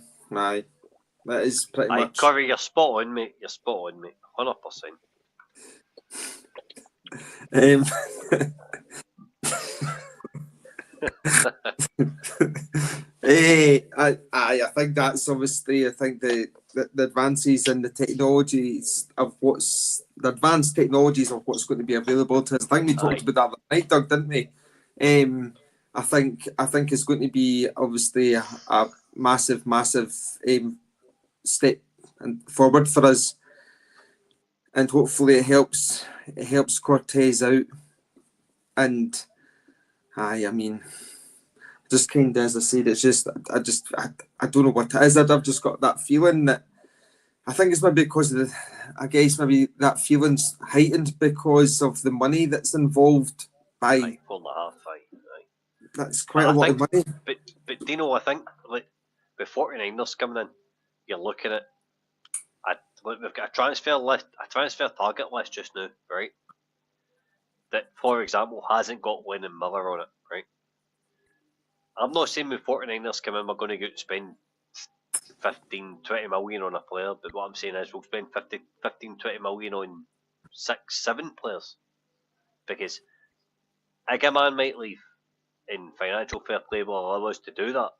That is pretty Aye, much. Curry, you're spot on, mate. 100%. I think that's obviously. I think the advances in the technologies of the advanced technologies of what's going to be available to us. I think we talked about that last night, Doug, didn't we? I think it's going to be obviously a massive step forward for us, and hopefully it helps Cortez out. And I mean, just kind of as I said, it's just I don't know what it is. I've just got that feeling that I think it's maybe because of I guess maybe that feeling's heightened because of the money that's involved. By 4.5, that's quite a lot of money. But Dino, I think like with 49ers coming in, you're looking at we've got a transfer target list just now, right? That, for example, hasn't got Lennon Miller on it, right? I'm not saying with 49ers come in, we're going to go out and spend 15, 20 million on a player, but what I'm saying is we'll spend 15, 20 million on 6, 7 players. Because a man might leave, and financial fair play will allow us to do that.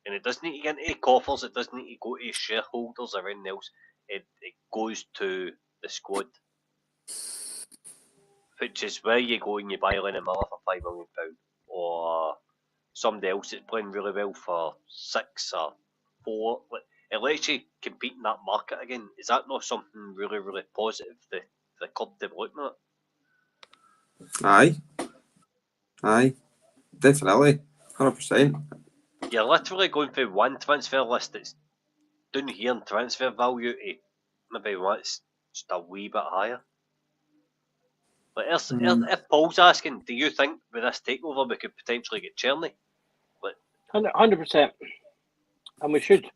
And it doesn't need to get into coffers, it doesn't need to go to shareholders or anything else. It goes to the squad. Which is where you go and you buy Lennon Miller for £5 million, or somebody else that's playing really well for 6 or 4. It lets you compete in that market again. Is that not something really, really positive the club to be looking at? Aye, definitely, 100%. You're literally going through one transfer list that's down here in transfer value to maybe what's just a wee bit higher. But if Paul's asking, do you think with this takeover we could potentially get Cherney? 100%, and we should.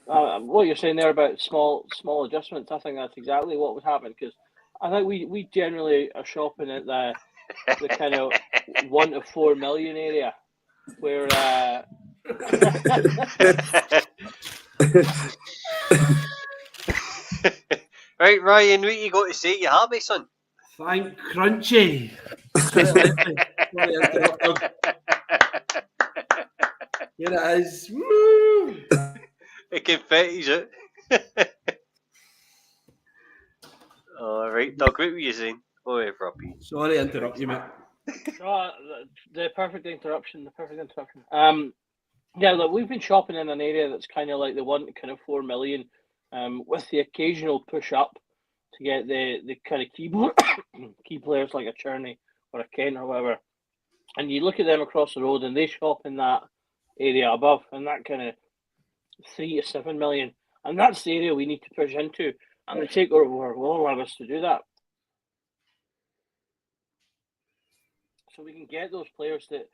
What you're saying there about small adjustments, I think that's exactly what would happen, because I think we generally are shopping at the kind of 1 to 4 million area, where right, Ryan, what you got to say? You happy, son? Thank Crunchy. Here it is. Woo! The confetti's out. Alright, Doug, what were you saying? Oh, yeah, Robbie. Sorry to interrupt you, mate. The perfect interruption. Yeah, look, we've been shopping in an area that's kind of like the 1 to kind of 4 million, with the occasional push up to get the kind of key players like a Cherney or a Kent or whatever. And you look at them across the road and they shop in that area above, and that kind of 3 to 7 million. And that's the area we need to push into. And the takeover will allow us to do that. So we can get those players that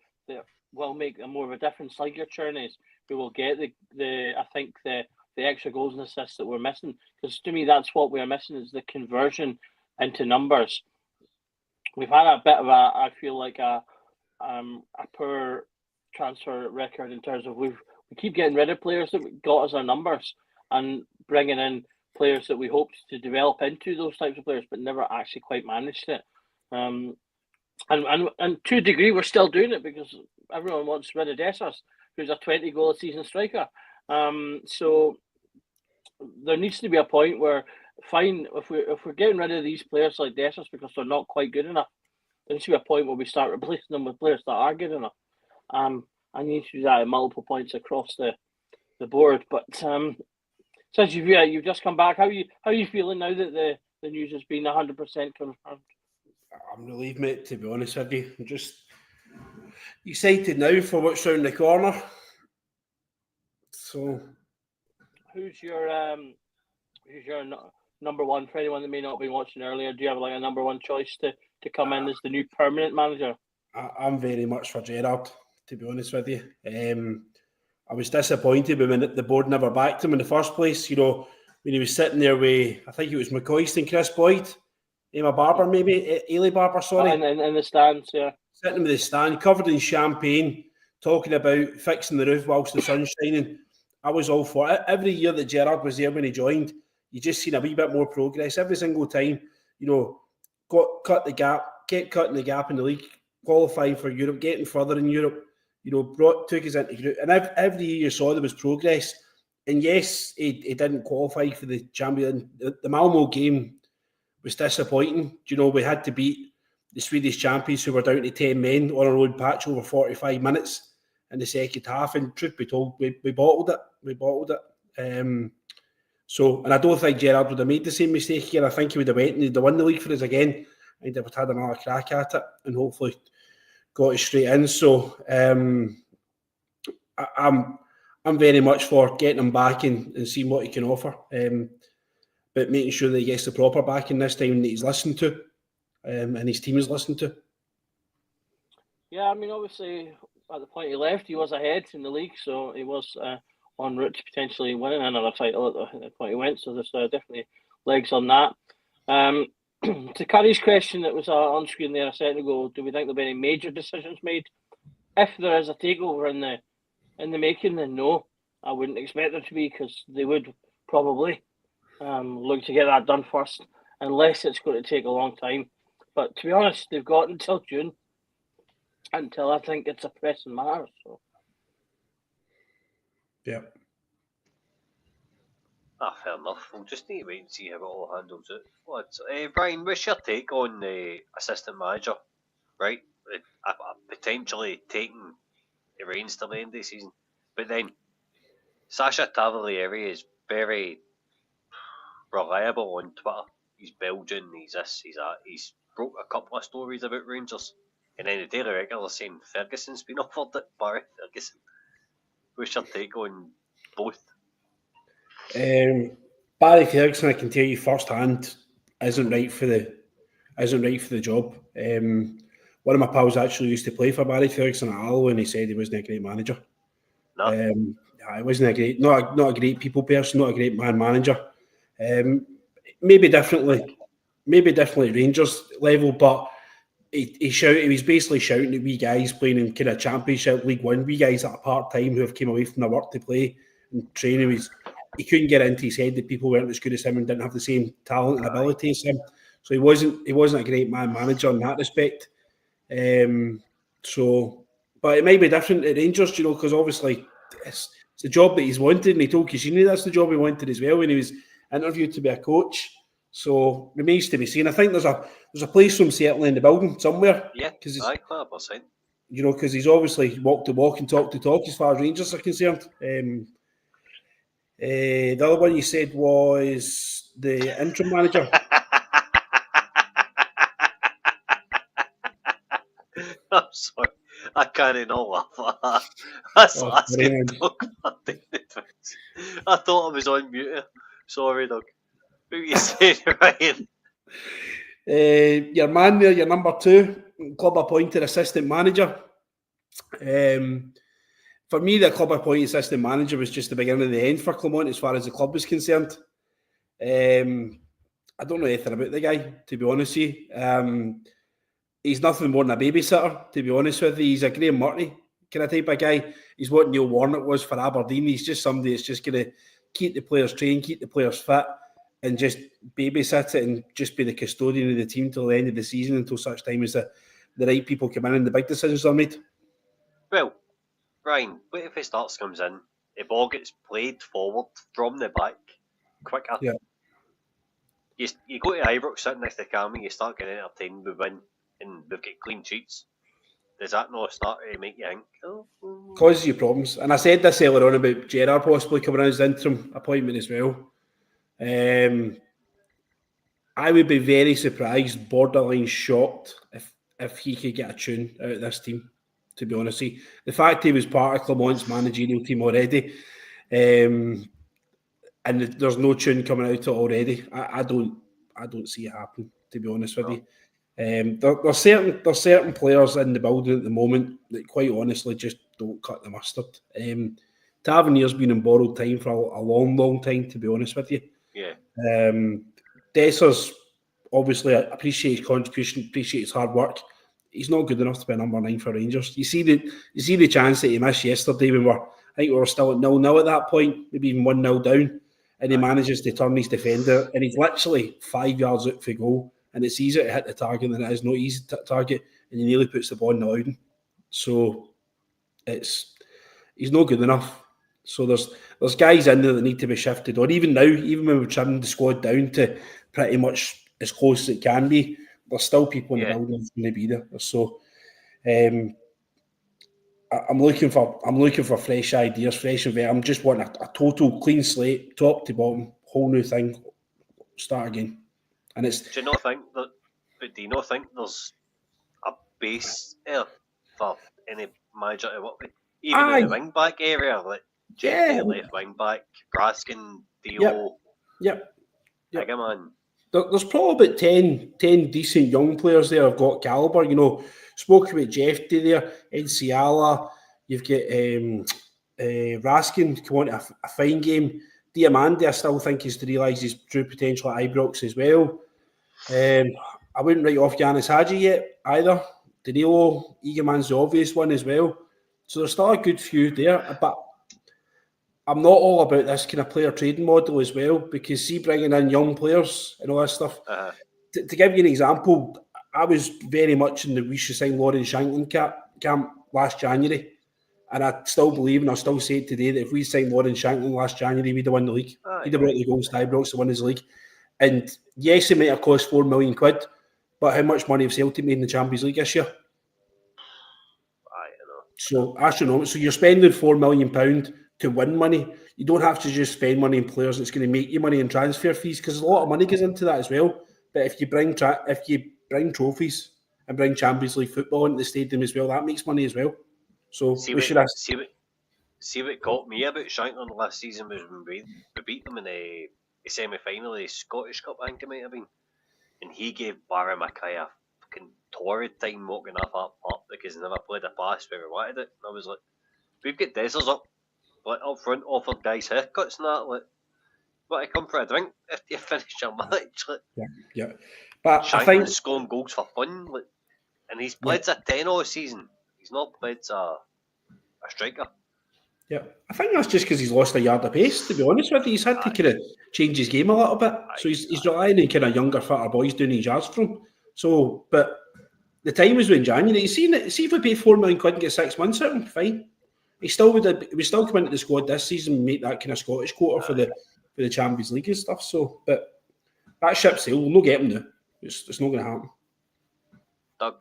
will make a more of a difference, like your Churneys, who will get the extra goals and assists that we're missing. Because to me, that's what we're missing, is the conversion into numbers. We've had a bit of I feel like a a poor transfer record in terms of we keep getting rid of players that got us our numbers and bringing in players that we hoped to develop into those types of players, but never actually quite managed it. And to a degree, we're still doing it because everyone wants rid of Dessers, who's a 20-goal a season striker. So there needs to be a point where, fine, if we're getting rid of these players like Dessers because they're not quite good enough, there needs to be a point where we start replacing them with players that are good enough. I need to do that at multiple points across the board. But since you've just come back, how are you feeling now that the news has been 100% confirmed? I'm relieved, mate, to be honest with you. I'm just excited now for what's round the corner. So, who's your number one? For anyone that may not have been watching earlier, do you have like a number one choice to come in as the new permanent manager? I'm very much for Gerrard, to be honest with you. I was disappointed when the board never backed him in the first place. You know, when he was sitting there with, I think it was McCoist and Chris Boyd, Emma Barber, maybe Ailey Barber, sorry. In the stands, yeah. Sitting with the stand, covered in champagne, talking about fixing the roof whilst the sun's shining. I was all for it. Every year that Gerrard was there when he joined, you just seen a wee bit more progress. Every single time, you know, kept cutting the gap in the league, qualifying for Europe, getting further in Europe, you know, took us into Europe. And every year you saw there was progress. And yes, he didn't qualify for the champion. The Malmo game was disappointing. You know, we had to beat the Swedish champions who were down to 10 men on our own patch over 45 minutes in the second half. And truth be told, we bottled it. We bottled it. So, and I don't think Gerrard would have made the same mistake again. I think he would have went and he'd have won the league for us again. And they'd have had another crack at it and hopefully got it straight in. So, I'm very much for getting him back and seeing what he can offer. But making sure that he gets the proper backing this time that he's listened to and his team is listened to. Yeah, I mean, obviously, at the point he left, he was ahead in the league, so he was en route to potentially winning another title at the point he went, so there's definitely legs on that. To Curry's question that was on screen there a second ago, do we think there'll be any major decisions made? If there is a takeover in the making, then no, I wouldn't expect there to be, because they would probably look to get that done first, unless it's going to take a long time. But to be honest, they've got until June, until I think it's a pressing matter. So. Yeah. Fair enough. We'll just need to wait and see how it all handles it. Brian, what's your take on the assistant manager? Right, potentially taking the reins till the end of the season, but then Sasha Tavolieri is very reliable on Twitter. He's Belgian. He's this. He's that. He's broke a couple of stories about Rangers, and then the Daily Regular saying Ferguson's been offered it. Barry Ferguson. What's your take on both? Barry Ferguson, I can tell you firsthand, isn't right for the job. One of my pals actually used to play for Barry Ferguson at Alloa, and he said he wasn't a great manager. No. He wasn't not a great people person, not a great manager. Maybe differently Rangers level, but he was basically shouting at wee guys playing in kind of Championship, League One, wee guys that are part-time who have came away from their work to play and training. He couldn't get into his head that people weren't as good as him and didn't have the same talent and ability as him. So he wasn't a great manager in that respect. But it might be different at Rangers, you know, because obviously it's a job that he's wanted, and he told Cassini that's the job he wanted as well when he was interviewed to be a coach. So remains to be seen. I think there's a place for him certainly in the building somewhere. Yeah, 100%. You know, because he's obviously walked the walk and talked the talk as far as Rangers are concerned. The other one you said was the interim manager. I'm sorry. I can't not laugh at that. That's asking Doug for difference. I thought I was on mute. Sorry, Doug. What you saying, Ryan? Your man there, your number 2, club appointed assistant manager. For me, the club appointed assistant manager was just the beginning of the end for Clement as far as the club was concerned. I don't know anything about the guy, to be honest with you. he's nothing more than a babysitter, to be honest with you. He's a Graham Murray kind of type of guy. He's what Neil Warnock was for Aberdeen. He's just somebody that's just going to keep the players trained, keep the players fit, and just babysit it and just be the custodian of the team till the end of the season, until such time as the right people come in and the big decisions are made. Well, Ryan, what if he starts comes in, the ball gets played forward from the back quicker? Yeah. You go to Ibrox, sit next to Cammy, you start getting entertained, we win, and we've got clean sheets. Does that not start to make you think? Causes you problems. And I said this earlier on about Gerrard possibly coming in as interim appointment as well. I would be very surprised, borderline shocked, if he could get a tune out of this team, to be honest with you. The fact he was part of Clement's managerial team already, and there's no tune coming out of it already, I don't see it happen, to be honest with you. There's certain players in the building at the moment that quite honestly just don't cut the mustard. Tavernier's been in borrowed time for a long time, to be honest with you. Yeah. Dessers obviously appreciates contribution, appreciates hard work. He's not good enough to be number 9 for Rangers. You see the chance that he missed yesterday when I think we were still at 0-0 at that point, maybe even 1-0 down, and he manages to turn his defender, and he's literally 5 yards out for goal. And it's easier to hit the target than it is not easy to target, and he nearly puts the ball in the Loudon. So he's not good enough. So there's guys in there that need to be shifted on. Even now, even when we've trimmed the squad down to pretty much as close as it can be, there's still people in the building that's going to be there. So I'm looking for fresh ideas, fresh and I'm just wanting a total clean slate, top to bottom, whole new thing, start again. And it's. Do you not think that? But do you not think there's a base there for any manager to work with? Even in the wing back area, like Jeffy, left wing back, Braskin, Dio. Yep. Man. There's probably about 10 decent young players there have got calibre. You know, spoke about Jeffy there, Enciala, you've got Raskin come on to a fine game. Diamandi, I still think is to realise his true potential at Ibrox as well. I wouldn't write off Yanis Hadji yet either. Danilo, Eagleman's the obvious one as well. So there's still a good few there, but I'm not all about this kind of player trading model as well, because see, bringing in young players and all that stuff. To give you an example, I was very much in the we should sign Lauren Shanklin camp last January, and I still believe, and I still say it today, that if we signed Lauren Shanklin last January, we'd have won the league. He'd have brought the goals to Ibrox to win his league. And yes, it might have cost £4 million, but how much money have Celtic made in the Champions League this year? So astronomical. So you're spending £4 million to win money. You don't have to just spend money in players that's going to make you money in transfer fees, because a lot of money goes into that as well. But if you bring trophies and bring Champions League football into the stadium as well, that makes money as well. So see what got me about Shanklin last season was when we beat them in the semi-final of the Scottish Cup, I think it might have been, and he gave Barry Mackay a fucking torrid time walking off that park because he never played a pass where we wanted it. And I was like, we've got Dessers up front, offered guys haircuts and that, like, what, I come for a drink if you finish your match, like. Yeah. But Shanklin's I think scoring goals for fun, like, and he's played a 10 all season. He's not played a striker. Yeah, I think that's just because he's lost a yard of pace, to be honest with you. He's had to kind of change his game a little bit. So he's relying on kind of younger, fitter boys doing his yards for him. So, but the time was when January. You see if we paid £4 million and get 6 months out of him, fine. He still come into the squad this season and make that kind of Scottish quota for the Champions League and stuff. So, but that ship sailed. We'll not get him now. It's not going to happen. Doug,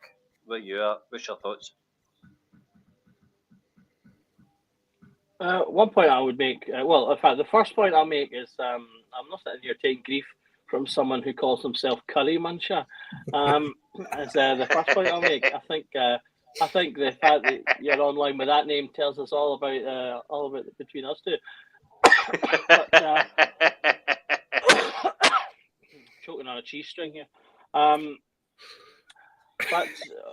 what's your thoughts? One point I would make, in fact, the first point I'll make is I'm not sitting here taking grief from someone who calls himself Curry Muncher. As the first point I'll make, I think the fact that you're online with that name tells us all about between us two. But, choking on a cheese string here. But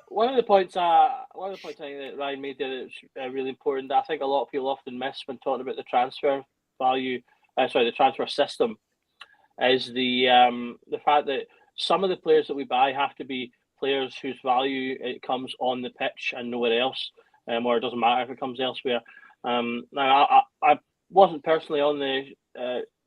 one of the points I think that Ryan made there that's really important, that I think a lot of people often miss when talking about the transfer the transfer system, is the fact that some of the players that we buy have to be players whose value it comes on the pitch and nowhere else, or it doesn't matter if it comes elsewhere. Now, I wasn't personally on the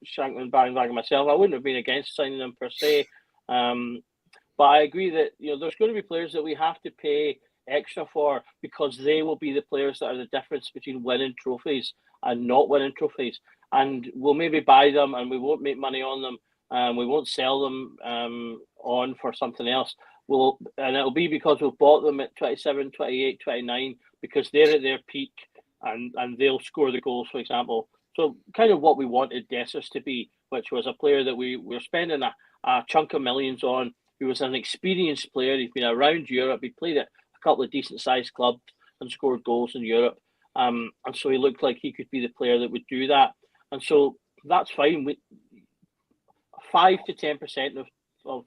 Shankland bandwagon myself. I wouldn't have been against signing them per se, but I agree that there's going to be players that we have to pay extra for because they will be the players that are the difference between winning trophies and not winning trophies. And we'll maybe buy them and we won't make money on them. We won't sell them on for something else. And it'll be because we've bought them at 27, 28, 29 because they're at their peak and they'll score the goals, for example. So kind of what we wanted Dessers to be, which was a player that we were spending a chunk of millions on, who was an experienced player. He's been around Europe. He played at a couple of decent-sized clubs and scored goals in Europe. And so he looked like he could be the player that would do that. And so that's fine. 5 to 10% of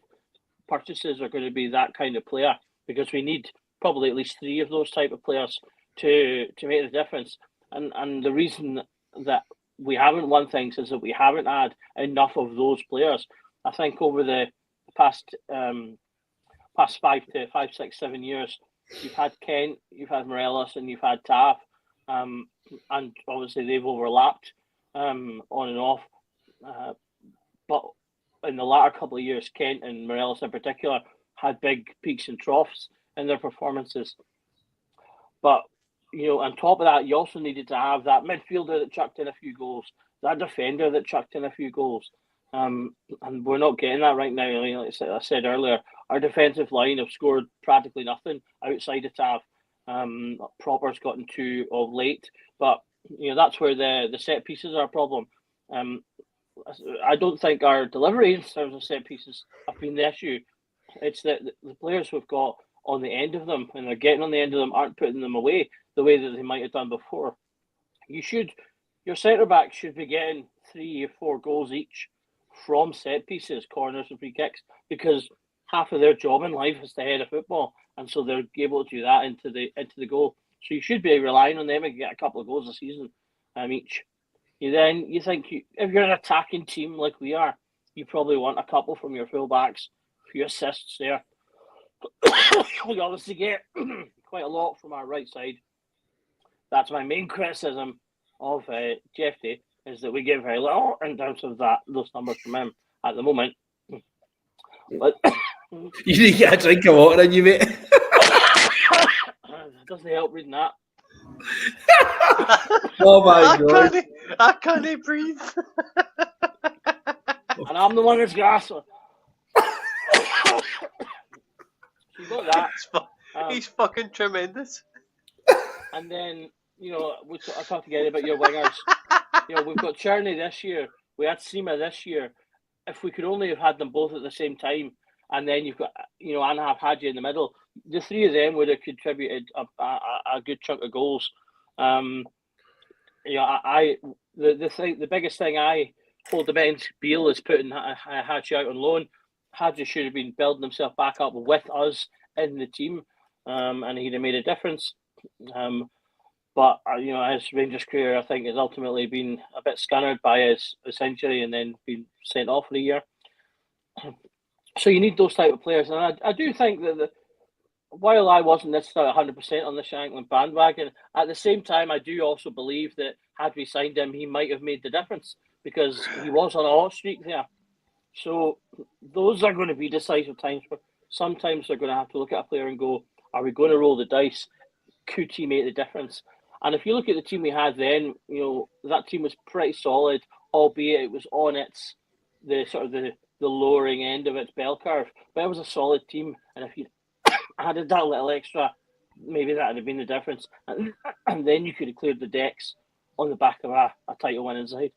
purchases are going to be that kind of player because we need probably at least 3 of those type of players to make the difference. And the reason that we haven't won things is that we haven't had enough of those players. I think over the past 5, 6, 7 years, you've had Kent, you've had Morelos, and you've had Tav, and obviously they've overlapped on and off. But in the latter couple of years, Kent and Morelos in particular had big peaks and troughs in their performances. But on top of that, you also needed to have that midfielder that chucked in a few goals, that defender that chucked in a few goals. And we're not getting that right now. I mean, like I said earlier, our defensive line have scored practically nothing outside of Tav. Proper's gotten 2 of late, but that's where the set pieces are a problem. I don't think our delivery in terms of set pieces have been the issue. It's that the players we've got on the end of them, and they're getting on the end of them, aren't putting them away the way that they might have done before. Your centre back should be getting 3 or 4 goals each from set pieces, corners and free kicks, because half of their job in life is to head a football, and so they're able to do that into the goal. So you should be relying on them to get a couple of goals a season each. You think if you're an attacking team like we are, you probably want a couple from your fullbacks, a few assists there. We obviously get quite a lot from our right side. That's my main criticism of Jeffy, is that we get very little in terms of those numbers from him at the moment. But You need to get a drink of water in you, mate. it doesn't help reading that. Oh my God. I can't breathe. And I'm the one that's gasping. So you got that. He's fucking tremendous. And then, I talked again about your wingers. We've got Cherney this year. We had Sima this year. If we could only have had them both at the same time, and then you've got, Anhab Hadji in the middle, the 3 of them would have contributed a good chunk of goals. The biggest thing I hold against Beale is putting Hadji out on loan. Hadji should have been building himself back up with us in the team, and he'd have made a difference. But his Rangers career, I think, has ultimately been a bit scunnered by his injury and then been sent off for a year. So you need those type of players, and I do think that while I wasn't necessarily 100% on the Shankland bandwagon, at the same time I do also believe that had we signed him, he might have made the difference because he was on a hot streak there. So those are going to be decisive times. Where sometimes they're going to have to look at a player and go, "Are we going to roll the dice? Could he make the difference?" And if you look at the team we had then, that team was pretty solid, albeit it was on the lowering end of its bell curve. But it was a solid team, and if you added that little extra, maybe that would have been the difference. And then you could have cleared the decks on the back of a title winning side.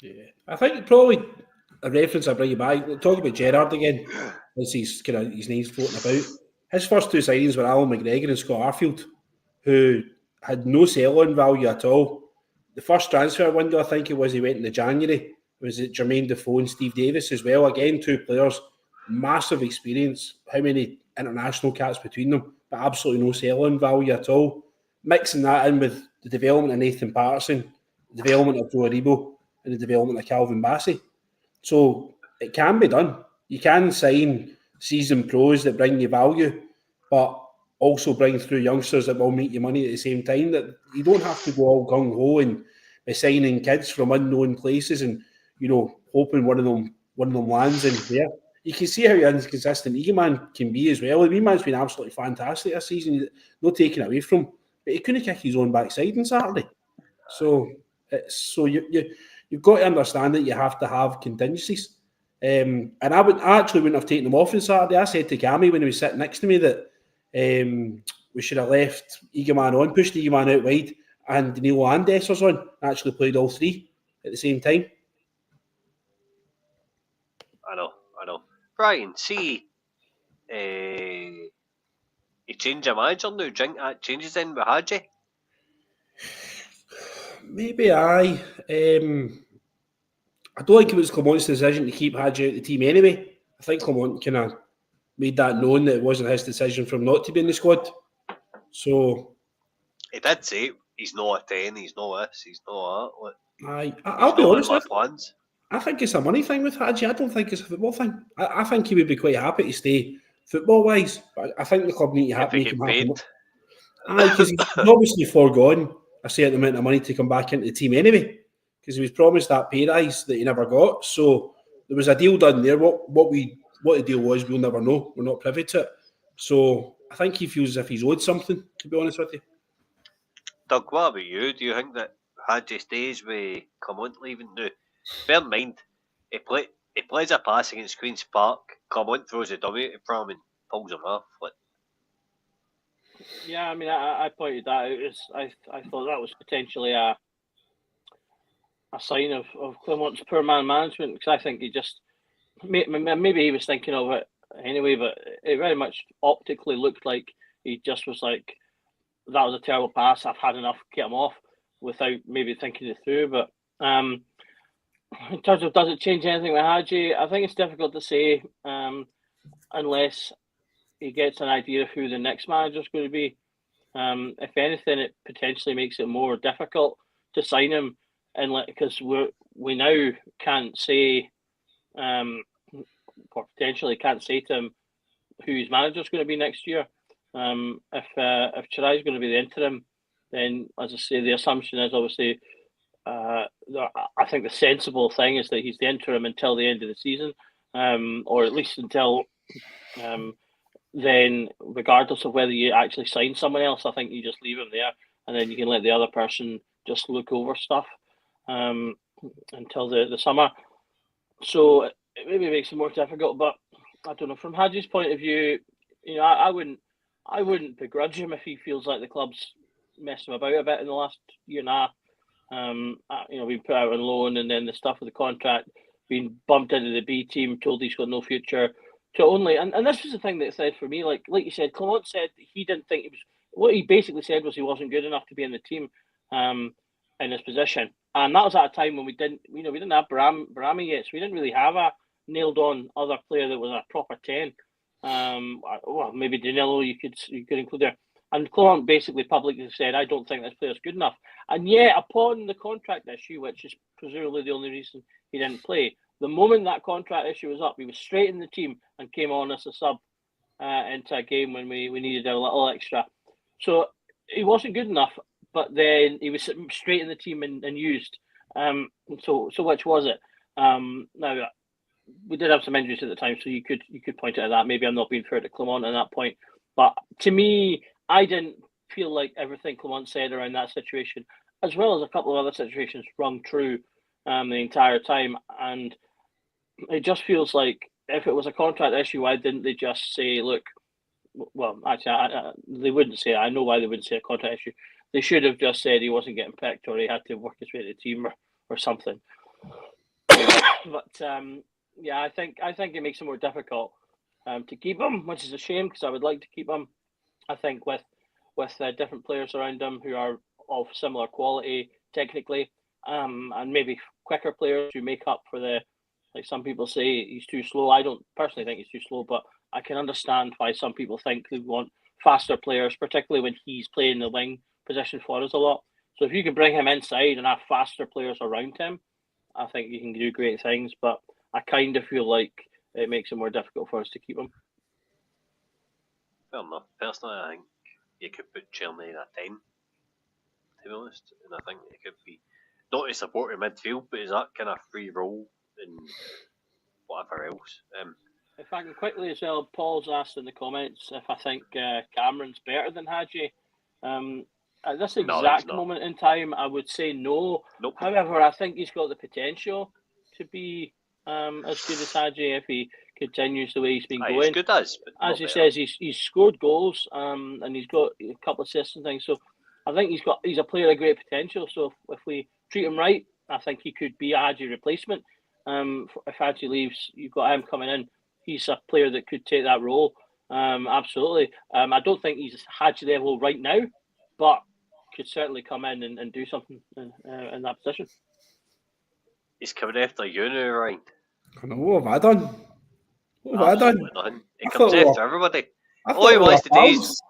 Yeah, I think probably a reference I bring you back. Talking about Gerrard again, as he's kind of his name's floating about. His first 2 signings were Alan McGregor and Scott Arfield, who had no sell-on value at all. The first transfer window, I think it was, he went in January. Was it Jermaine Defoe and Steve Davis as well? Again, 2 players, massive experience. How many international caps between them? But absolutely no sell-on value at all. Mixing that in with the development of Nathan Patterson, the development of Joe Aribo, and the development of Calvin Bassey. So it can be done. You can sign seasoned pros that bring you value, but also bring through youngsters that will make you money at the same time. That you don't have to go all gung ho and be signing kids from unknown places and hoping one of them lands in there. You can see how inconsistent Eagleman can be as well. The wee man's been absolutely fantastic this season. No taking away from him, but he couldn't kick his own backside on Saturday. So you've got to understand that you have to have contingencies. And I actually wouldn't have taken him off on Saturday. I said to Gammy when he was sitting next to me that we should have left Eagleman on, pushed Eagleman out wide, and Danilo and Dessers on. Actually played all three at the same time. I know. Brian, see, he changed a manager now. Changes in with Hadji. Maybe I don't think it was Clement's decision to keep Hadji out of the team anyway. I think Clement kind of made that known that it wasn't his decision for him not to be in the squad. So he did say he's not a 10, he's not this, he's not that. I'll be honest with you. I think it's a money thing with Hadji. I don't think it's a football thing. I think he would be quite happy to stay football-wise, but I think the club need to make him happy. Because he's obviously foregone a certain amount of money to come back into the team anyway, because he was promised that pay rise that he never got. So there was a deal done there. What the deal was, we'll never know. We're not privy to it. So I think he feels as if he's owed something, to be honest with you. Doug, what about you? Do you think that Hadji stays with Clement leaving now? Bear in mind, he plays a pass against Queen's Park. Clement throws a dummy at him and pulls him off. Yeah, I mean, I pointed that out. I thought that was potentially a sign of Clement's poor man management, because I think he just maybe he was thinking of it anyway, but it very much optically looked like he just was like, that was a terrible pass, I've had enough, get him off, without maybe thinking it through. But in terms of does it change anything with Hadji, I think it's difficult to say unless he gets an idea of who the next manager is going to be. If anything, it potentially makes it more difficult to sign him, and because we now can't say, or potentially can't say to him who his manager is going to be next year. If Chirai is going to be the interim, then as I say, the assumption is obviously, I think the sensible thing is that he's the interim until the end of the season, or at least until then, regardless of whether you actually sign someone else, I think you just leave him there, and then you can let the other person just look over stuff until the summer. So it maybe makes it more difficult, but I don't know. From Hadji's point of view, I wouldn't begrudge him if he feels like the club's messed him about a bit in the last year and a half. Being put out on loan, and then the stuff with the contract, being bumped into the B team, told he's got no future. To only, and this was the thing that said for me, like you said, Clement said he didn't think it was. What he basically said was he wasn't good enough to be in the team, in his position, and that was at a time when we didn't have Barami yet, so we didn't really have a nailed on other player that was a proper 10. Well, maybe Danilo you could include there. And Clement basically publicly said, I don't think this player's good enough. And yet, upon the contract issue, which is presumably the only reason he didn't play, the moment that contract issue was up, he was straight in the team and came on as a sub into a game when we needed a little extra. So he wasn't good enough, but then he was straight in the team and used. So which was it? Now, we did have some injuries at the time, so you could point out that. Maybe I'm not being fair to Clement at that point. But to me, I didn't feel like everything Clement said around that situation, as well as a couple of other situations, rung true the entire time. And it just feels like if it was a contract issue, why didn't they just say, look, well, actually, they wouldn't say it. I know why they wouldn't say a contract issue. They should have just said he wasn't getting picked or he had to work his way to the team or something. But yeah, I think it makes it more difficult to keep him, which is a shame because I would like to keep him. I think with different players around him who are of similar quality technically, and maybe quicker players who make up for like some people say he's too slow. I don't personally think he's too slow, but I can understand why some people think they want faster players, particularly when he's playing the wing position for us a lot. So if you can bring him inside and have faster players around him, I think you can do great things. But I kind of feel like it makes it more difficult for us to keep him. Fair enough. Personally, I think you could put Cherney in a 10, to be honest, and I think it could be not to support your midfield, but is that kind of free role and whatever else. If I can quickly as well, Paul's asked in the comments if I think Cameron's better than Hadji. At this No, he's exact not. moment in time, I would say no. Nope. However, I think he's got the potential to be as good as Hadji if he continues the way he's been Aye, going. he's good as he better. says, he's scored goals and he's got a couple of assists and things. So I think he's a player of great potential. So if we treat him right, I think he could be a Hadji replacement. If Hadji leaves, you've got him coming in. He's a player that could take that role. Absolutely. I don't think he's Hadji level right now, but could certainly come in and do something in that position. He's coming after you now, Ryan. I know, what have I done? What have I done? Absolutely nothing. He I comes thought we after everybody. I All he thought we wants were to do is pals.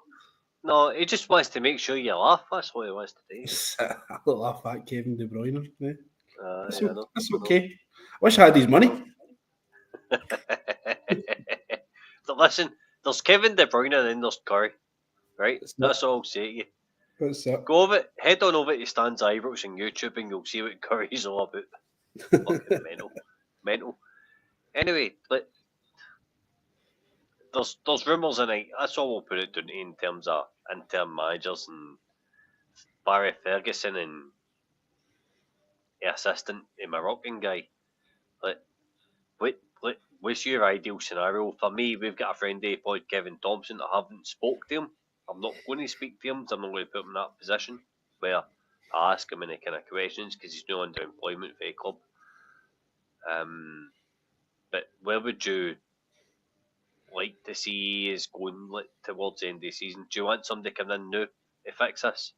no. He just wants to make sure you laugh. That's what he wants to do. I don't laugh at Kevin De Bruyne. Eh? That's, Yeah, I know. that's okay. Wish I had his money. So listen, there's Kevin De Bruyne and then there's Curry, right? That's all I'll say to you. What's that? Go over, head on over to Stan's Ibrox on YouTube and you'll see what Curry's all about. Fucking mental. Anyway, there's rumours in it. That's all we'll put it down to in terms of interim managers and Barry Ferguson and the assistant, the Moroccan guy. What's your ideal scenario? For me, we've got a friend there called Kevin Thompson that I haven't spoke to him. I'm not going to speak to him, so I'm not going to put him in that position where I ask him any kind of questions because he's no under employment for a club. But where would you like to see us going towards the end of the season? Do you want somebody coming in now to fix this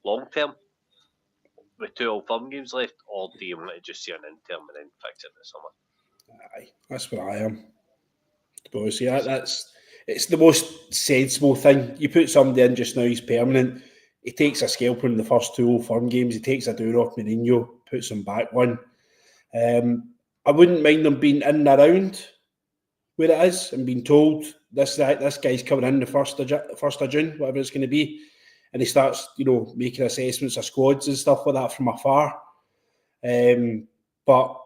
long term with 2 Old Firm games left, or do you want to just see an interim and then fix it in the summer? Aye, that's where I am. Because it's the most sensible thing. You put somebody in just now, he's permanent. He takes a scalper in the first 2 Old Firm games. He takes a door off Mourinho, puts him back one. I wouldn't mind them being in and around where it is and being told this guy's coming in the 1st of June, whatever it's going to be, and he starts, making assessments of squads and stuff like that from afar. But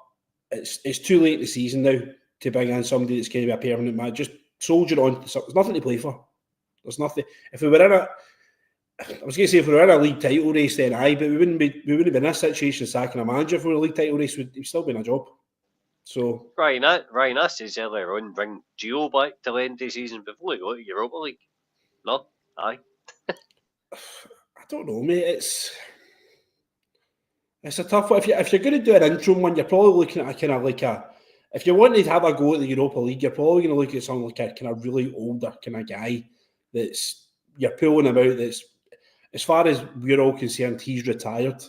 it's too late in the season now to bring in somebody that's going to be a permanent man. Just soldier on. There's nothing to play for. There's nothing. If we were in if we were in a league title race, then aye, but we wouldn't be in this situation sacking a manager for a league title race. We'd still be in a job. So Ryan asked us earlier on, bring Gio back till the end of the season before we go to Europa League. No? Aye. I don't know, mate. It's a tough one. If you're going to do an interim one, you're probably looking at a kind of like if you want to have a go at the Europa League, you're probably going to look at something like a kind of really older kind of guy you're pulling him out. That's, as far as we're all concerned, he's retired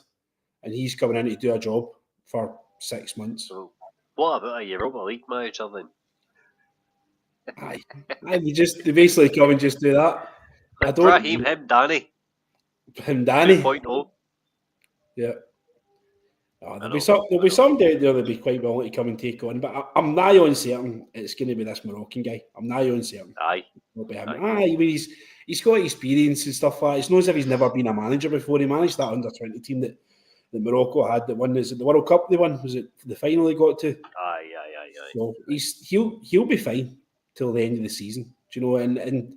and he's coming in to do a job for 6 months. So, what about a Europa League manager then? Aye, they basically come and just do that. Raheem Danny 2.0. Yeah. There'll be somebody out there that'll be quite willing to come and take on, but I'm nigh on certain it's going to be this Moroccan guy. I'm nigh on certain. Aye. It'll be him. Aye, he's got experience and stuff like that. It's not as if he's never been a manager before. He managed that under-20 team that Morocco had that won. Is it the World Cup they won? Was it the final they got to? Aye. So he'll be fine till the end of the season. Do you know? And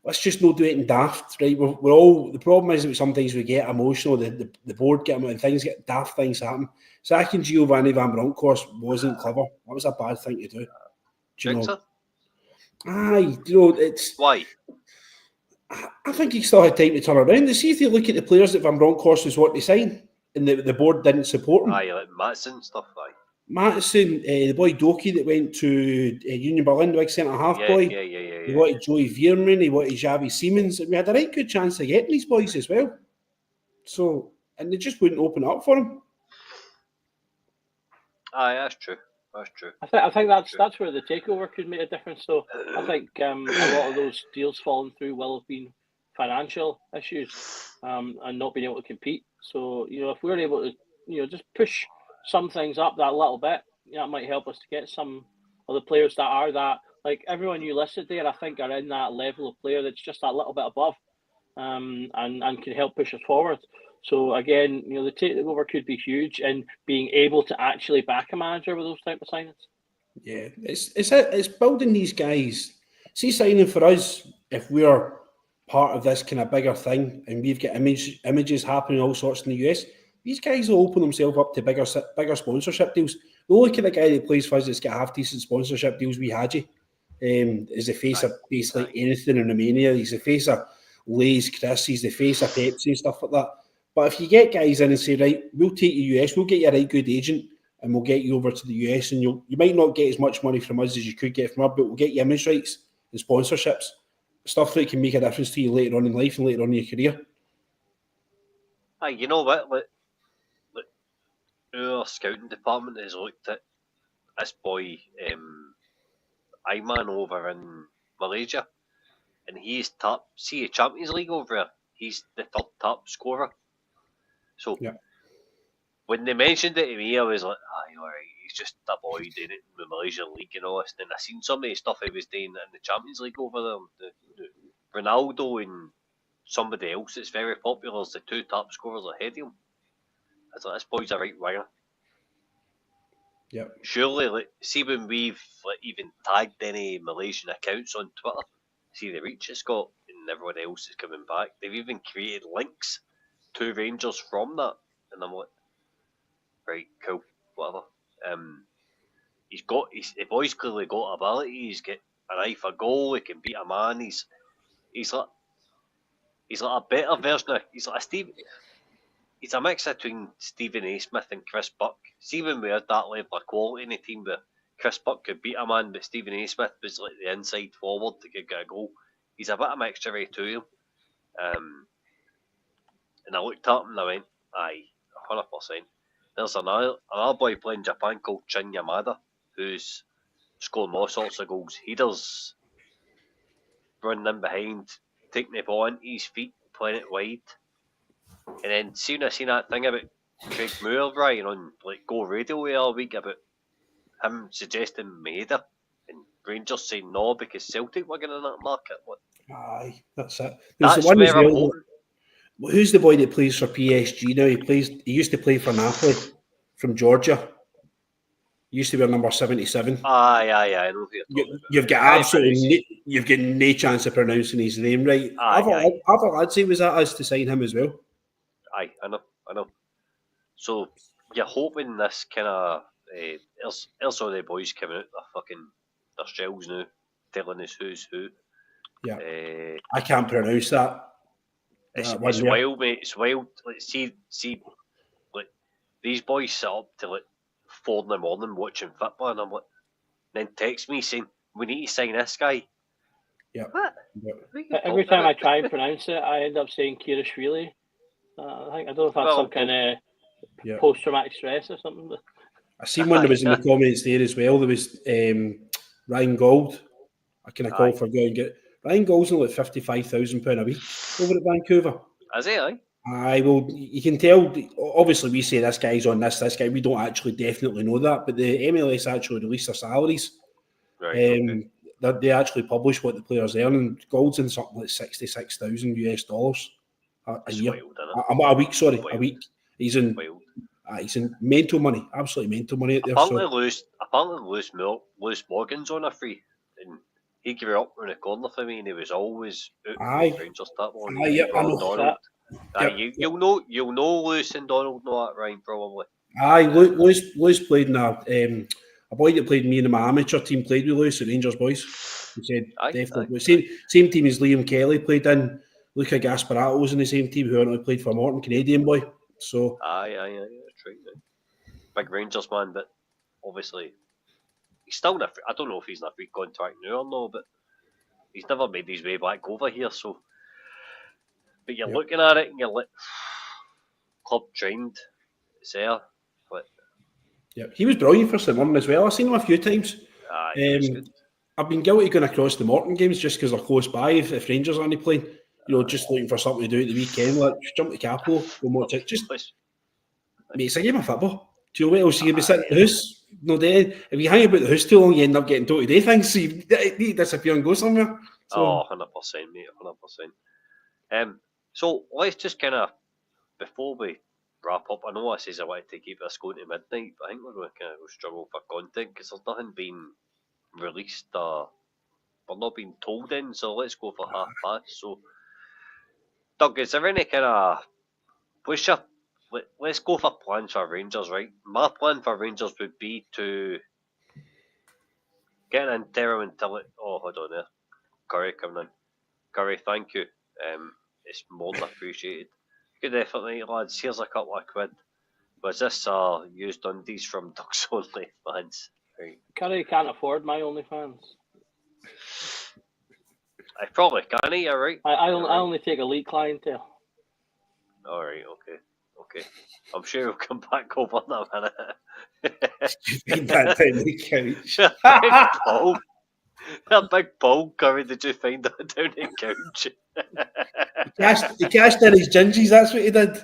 let's just not do it in daft, right? We're all, the problem is that sometimes we get emotional. The board get and things get daft. Things happen. Sacking Giovanni Van Bronckhorst wasn't clever. That was a bad thing to do. Do you know? Aye, it's why. I think he still had time to turn around. See if you look at the players that Van Bronckhorst was wanting to sign, and the board didn't support him. Aye, like Maatsen stuff. Aye. Maatsen, the boy Doki that went to Union Berlin, the big centre half boy. Yeah. He wanted Joey Veerman, he wanted Xavi Simons. We had a right good chance of getting these boys as well. So, and they just wouldn't open up for him. Aye, that's true. I think that's where the takeover could make a difference. So I think a lot of those deals falling through will have been financial issues and not being able to compete. So if we're able to just push some things up that little bit, that might help us to get some of the players that are that like everyone you listed there, I think are in that level of player that's just that little bit above, and can help push us forward. So again, the takeover could be huge, and being able to actually back a manager with those type of signings. Yeah, it's building these guys. See, signing for us, if we're part of this kind of bigger thing, and we've got images happening all sorts in the US, these guys will open themselves up to bigger sponsorship deals. The only kind of guy that plays for us that's got half decent sponsorship deals, we Hadji, is the face of basically anything in Romania. He's the face of Lay's, Chris. He's the face of Pepsi and stuff like that. But if you get guys in and say, right, we'll take you US, we'll get you a right good agent, and we'll get you over to the US, and you might not get as much money from us as you could get from us, but we'll get you image rights and sponsorships, stuff that can make a difference to you later on in life and later on in your career. You know what? Our scouting department has looked at this boy, Iman over in Malaysia, and he's top. See a Champions League over there. He's the top scorer. So when they mentioned it to me, I was like, alright, he's just a boy doing it in the Malaysian League and all this. And I seen some of the stuff he was doing in the Champions League over there. The Ronaldo and somebody else that's very popular as the two top scorers ahead of him. I thought this boy's a right winger. Yep. Surely, see when we've even tagged any Malaysian accounts on Twitter, see the reach it's got, and everyone else is coming back. They've even created links to Rangers from that, and I'm like, right, cool, whatever. The boy's clearly got ability. He's got an eye for goal. He can beat a man. He's like a better version of. He's like a Steve. He's a mix between Stephen A. Smith and Chris Buck. See when we had that level of quality in the team where Chris Buck could beat a man, but Stephen A. Smith was like the inside forward that could get a goal. He's a bit of a mixture right to him. And I looked at him and I went, aye, 100%. There's another boy playing Japan called Chin Yamada, who's scoring all sorts of goals. He does running in behind, taking the ball into his feet, playing it wide. And then I seen that thing about Craig Moore, Ryan, on Go Radio the other week about him suggesting Maeda, and Rangers saying no because Celtic were getting in that market. What? Aye, that's it. That's the one where as I'm well, hoping. who's the boy that plays for PSG now? He used to play for Napoli from Georgia. He used to wear number 77. Aye, I know who you're talking about. You've got absolutely you've got no chance of pronouncing his name right. Other lads say was that us to sign him as well. Aye, I know. So you're hoping this kind of else all the boys coming out their shells now, telling us who's who. Yeah, I can't pronounce that. It's wild, mate. It's wild. See, these boys sit up till 4 in the morning watching football, and I'm like, then text me saying we need to sign this guy. Yeah. What? Yep. Every time I try and pronounce it, I end up saying Kirishvili. I don't know if that's some kind of post-traumatic stress or something. But I seen one that was in the comments there as well. There was Ryan Gold. I kind of called for going and get Ryan Gold's only like £55,000 a week over at Vancouver. Is he? Aye, well, you can tell. Obviously, we say this guy's on this guy. We don't actually definitely know that, but the MLS actually release their salaries. Right. They actually publish what the players earn, and Gold's in something like $66,000 a year. Wild, a week, sorry, a week. He's in mental money, absolutely mental money out there. Apparently, Lewis Morgan's on a free, and he grew up in the corner for me, and he was always out with Rangers that one. I know that. You'll know Lewis and Donald know that, Ryan, probably. Aye, Lewis played in a boy that played me in my amateur team played with Lewis, the Rangers boys. He said definitely. Same team as Liam Kelly played in. Luca Gasparato was in the same team, who only played for Morton, Canadian boy. So aye, that's right. Big Rangers man, but obviously he's still in I don't know if he's in a free contract now or no, but he's never made his way back over here. So, but you're looking at it and you're like, club trained, it's there. But he was brilliant for St Mirren as well. I've seen him a few times. I've been guilty going across the Morton games just because they're close by. If Rangers aren't playing, just looking for something to do at the weekend, like just jump to Capello, go watch it. Mate, it's a game of football. Do you know what else you can be sitting in the house? no day. If you hang about the house too long, you end up getting day-to-day things. So you need to disappear and go somewhere. So, 100%, mate, 100%. So let's just kind of, before we wrap up, I know I says I wanted to keep this going to midnight, but I think we're going to kind of struggle for content because there's nothing being released or we're not being told in. So let's go for past. So, Doug, is there any kind of let's go for plans for Rangers, right? My plan for Rangers would be to get an interim until it. Oh, hold on there. Curry coming in. Curry, thank you. It's more than appreciated. Good effort, mate, lads. Here's a couple of quid. Was this used undies from Ducks Only fans? Right. Curry can't afford my OnlyFans. I probably can, you're right. I only take elite clientele. Alright, okay. I'm sure we'll come back over in a minute. find that down the couch. Big Paul. That big Paul Curry, did you find that down the couch? He cashed in his gingies, that's what he did.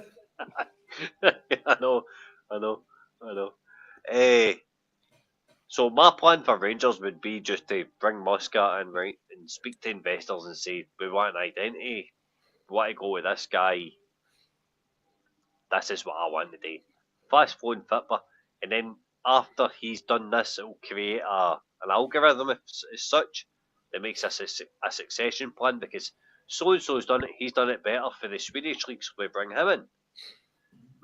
I know. So my plan for Rangers would be just to bring Muscat in, right, and speak to investors and say, we want an identity, we want to go with this guy, this is what I want to do. Fast flowing football, and then after he's done this, it'll create an algorithm as such that makes a succession plan, because so-and-so's done it, he's done it better for the Swedish league, so we bring him in.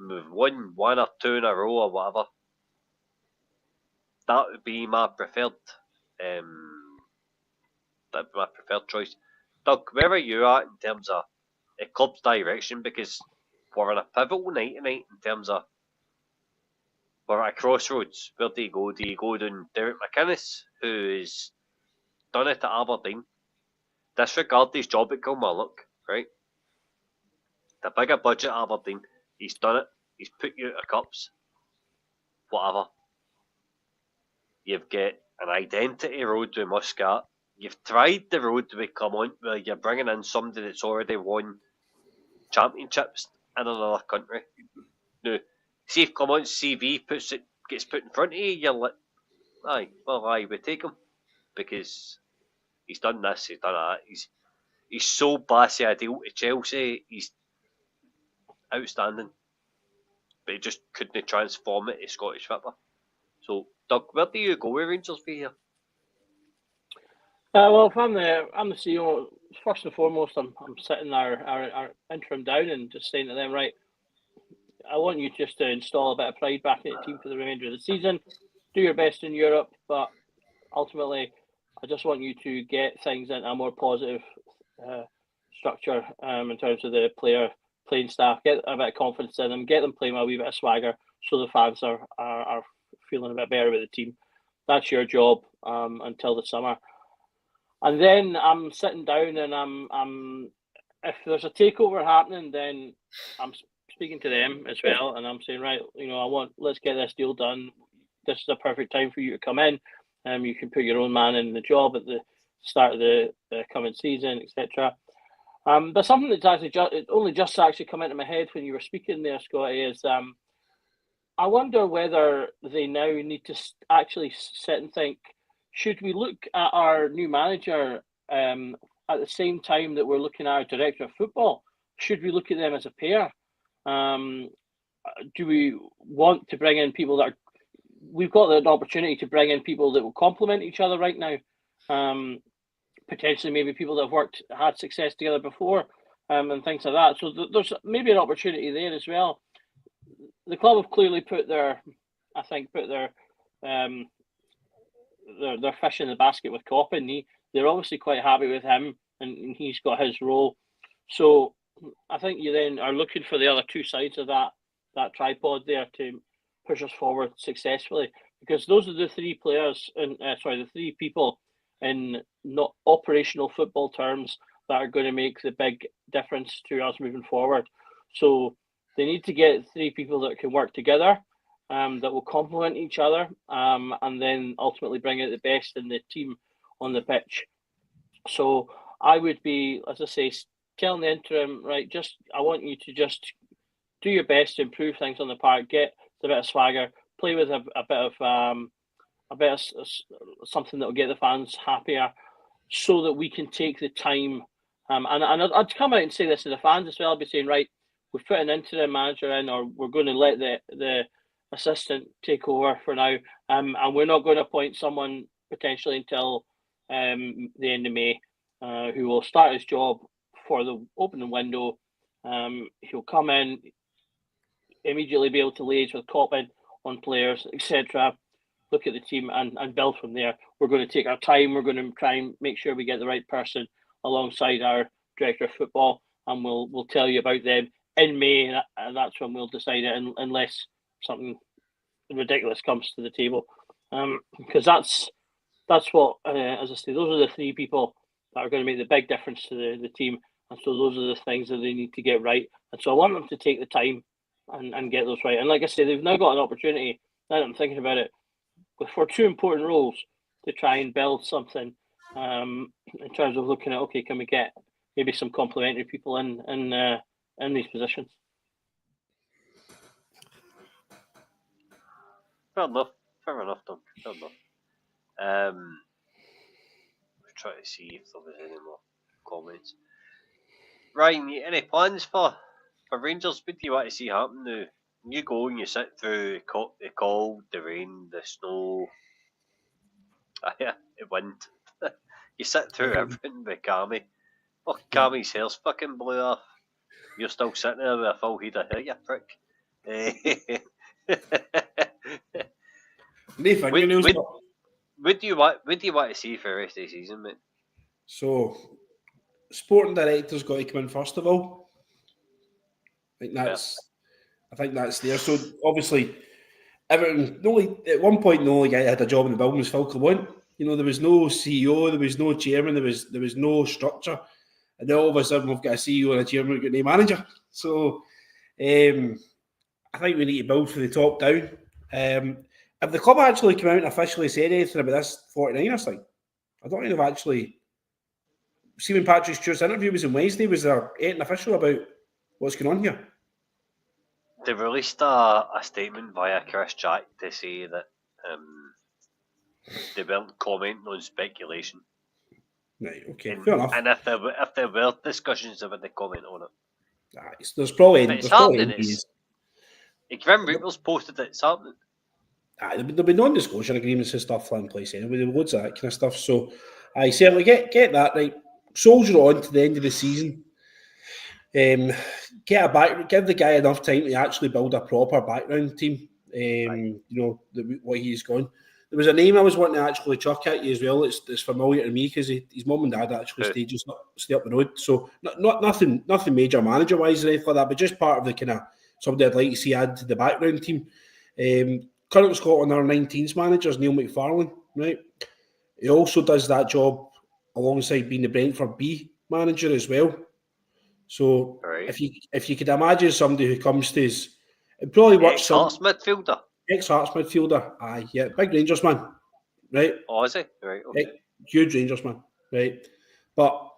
We've won 1 or 2 in a row or whatever. That would be my preferred choice. Doug, where are you at in terms of the club's direction? Because we're on a pivotal night tonight in terms of we're at a crossroads. Where do you go? Do you go down Derek McInnes, who's done it at Aberdeen? Disregard his job at Kilmarnock, right? The bigger budget at Aberdeen, he's done it. He's put you out of cups. Whatever. You've got an identity road with Muscat. You've tried the road with Clement, where you're bringing in somebody that's already won championships in another country. Now, see if Clement's CV gets put in front of you, you're like, aye, we take him. Because he's done this, he's done that. He's so bossy ideal to Chelsea, he's outstanding. But he just couldn't transform it to Scottish football. So, Doug, where do you go with Rangers for here? Well, if I'm the CEO, first and foremost, I'm sitting our interim down and just saying to them, right, I want you just to install a bit of pride back in the team for the remainder of the season. Do your best in Europe, but ultimately, I just want you to get things into a more positive structure in terms of the playing staff. Get a bit of confidence in them, get them playing with a wee bit of swagger, so the fans are feeling a bit better with the team. That's your job until the summer. And then I'm sitting down and I'm if there's a takeover happening, then I'm speaking to them as well, and I'm saying, right, let's get this deal done. This is a perfect time for you to come in. You can put your own man in the job at the start of the coming season, etc. But something that's actually only just come into my head when you were speaking there, Scotty, is I wonder whether they now need to actually sit and think, should we look at our new manager at the same time that we're looking at our director of football? Should we look at them as a pair? Do we want to bring in people that are... We've got an opportunity to bring in people that will complement each other right now. Potentially maybe people that have had success together before and things like that. So there's maybe an opportunity there as well. The club have clearly put their fish in the basket with Coppin. They're obviously quite happy with him, and he's got his role. So I think you then are looking for the other two sides of that tripod there to push us forward successfully, because those are the three players the three people in not operational football terms that are going to make the big difference to us moving forward. So they need to get three people that can work together, that will complement each other, and then ultimately bring out the best in the team on the pitch. So I would be, as I say, telling the interim, right, I want you to just do your best to improve things on the park, get a bit of swagger, play with a bit of something that will get the fans happier, so that we can take the time. And I'd come out and say this to the fans as well. I'd be saying, right, we've put an interim manager in, or we're going to let the assistant take over for now, and we're not going to appoint someone potentially until the end of May, who will start his job for the opening window. He'll come in, immediately be able to liaise with Copman on players, etc. Look at the team and build from there. We're going to take our time. We're going to try and make sure we get the right person alongside our director of football, and we'll tell you about them in May, and that's when we'll decide it, unless something ridiculous comes to the table. Because that's what, as I say, those are the three people that are going to make the big difference to the team, and so those are the things that they need to get right. And so I want them to take the time and get those right. And like I say, they've now got an opportunity, now that I'm thinking about it, for two important roles, to try and build something in terms of looking at, okay, can we get maybe some complementary people in these positions? Fair enough, Doug. Fair enough. We'll try to see if there was any more comments. Ryan, any plans for Rangers? What do you want to see happen now? You go and you sit through the cold, the rain, the snow, the wind. You sit through everything with Cammy. Oh, Cammy's hair's fucking blew off. You're still sitting there with a full head of hair, you prick. What do you want to see for the rest of the season, mate? So, sporting director's got to come in first of all. I think that's there. So obviously, everyone. At one point, the only guy that had a job in the building was Phil Clement. You know, there was no CEO, there was no chairman, there was no structure, and then all of a sudden we've got a CEO and a chairman, we've got no manager. So, I think we need to build from the top down. Have the club actually come out and officially said anything about this 49ers thing? I don't think they've actually. See, when Patrick Stewart's interview was on Wednesday, was there anything official about what's going on here? They released a statement via Chris Jack to say that they weren't commenting on speculation. Right, okay, fair enough. And if there were discussions, they wouldn't comment on it. There's probably... But it's happening. Grim Reaper's posted it, it's happening. There'll be non-disclosure agreements and stuff in place anyway. There'll be loads of that kind of stuff. So I certainly get that right. Soldier on to the end of the season. Give the guy enough time to actually build a proper background team. You know what he's gone. There was a name I was wanting to actually chuck at you as well. It's familiar to me because his mum and dad actually stay up the road. So nothing major manager wise or anything like that, but just part of the kind of somebody I'd like to see add to the background team. Current Scotland under-19s manager is Neil McFarlane, right? He also does that job alongside being the Brentford B manager as well. So if you could imagine somebody who comes to his, it probably works. Ex-Hearts midfielder. Ex-Hearts midfielder. Aye, yeah, big Rangers man, right? Oh, is he? Right, okay. Huge Rangers man, right? But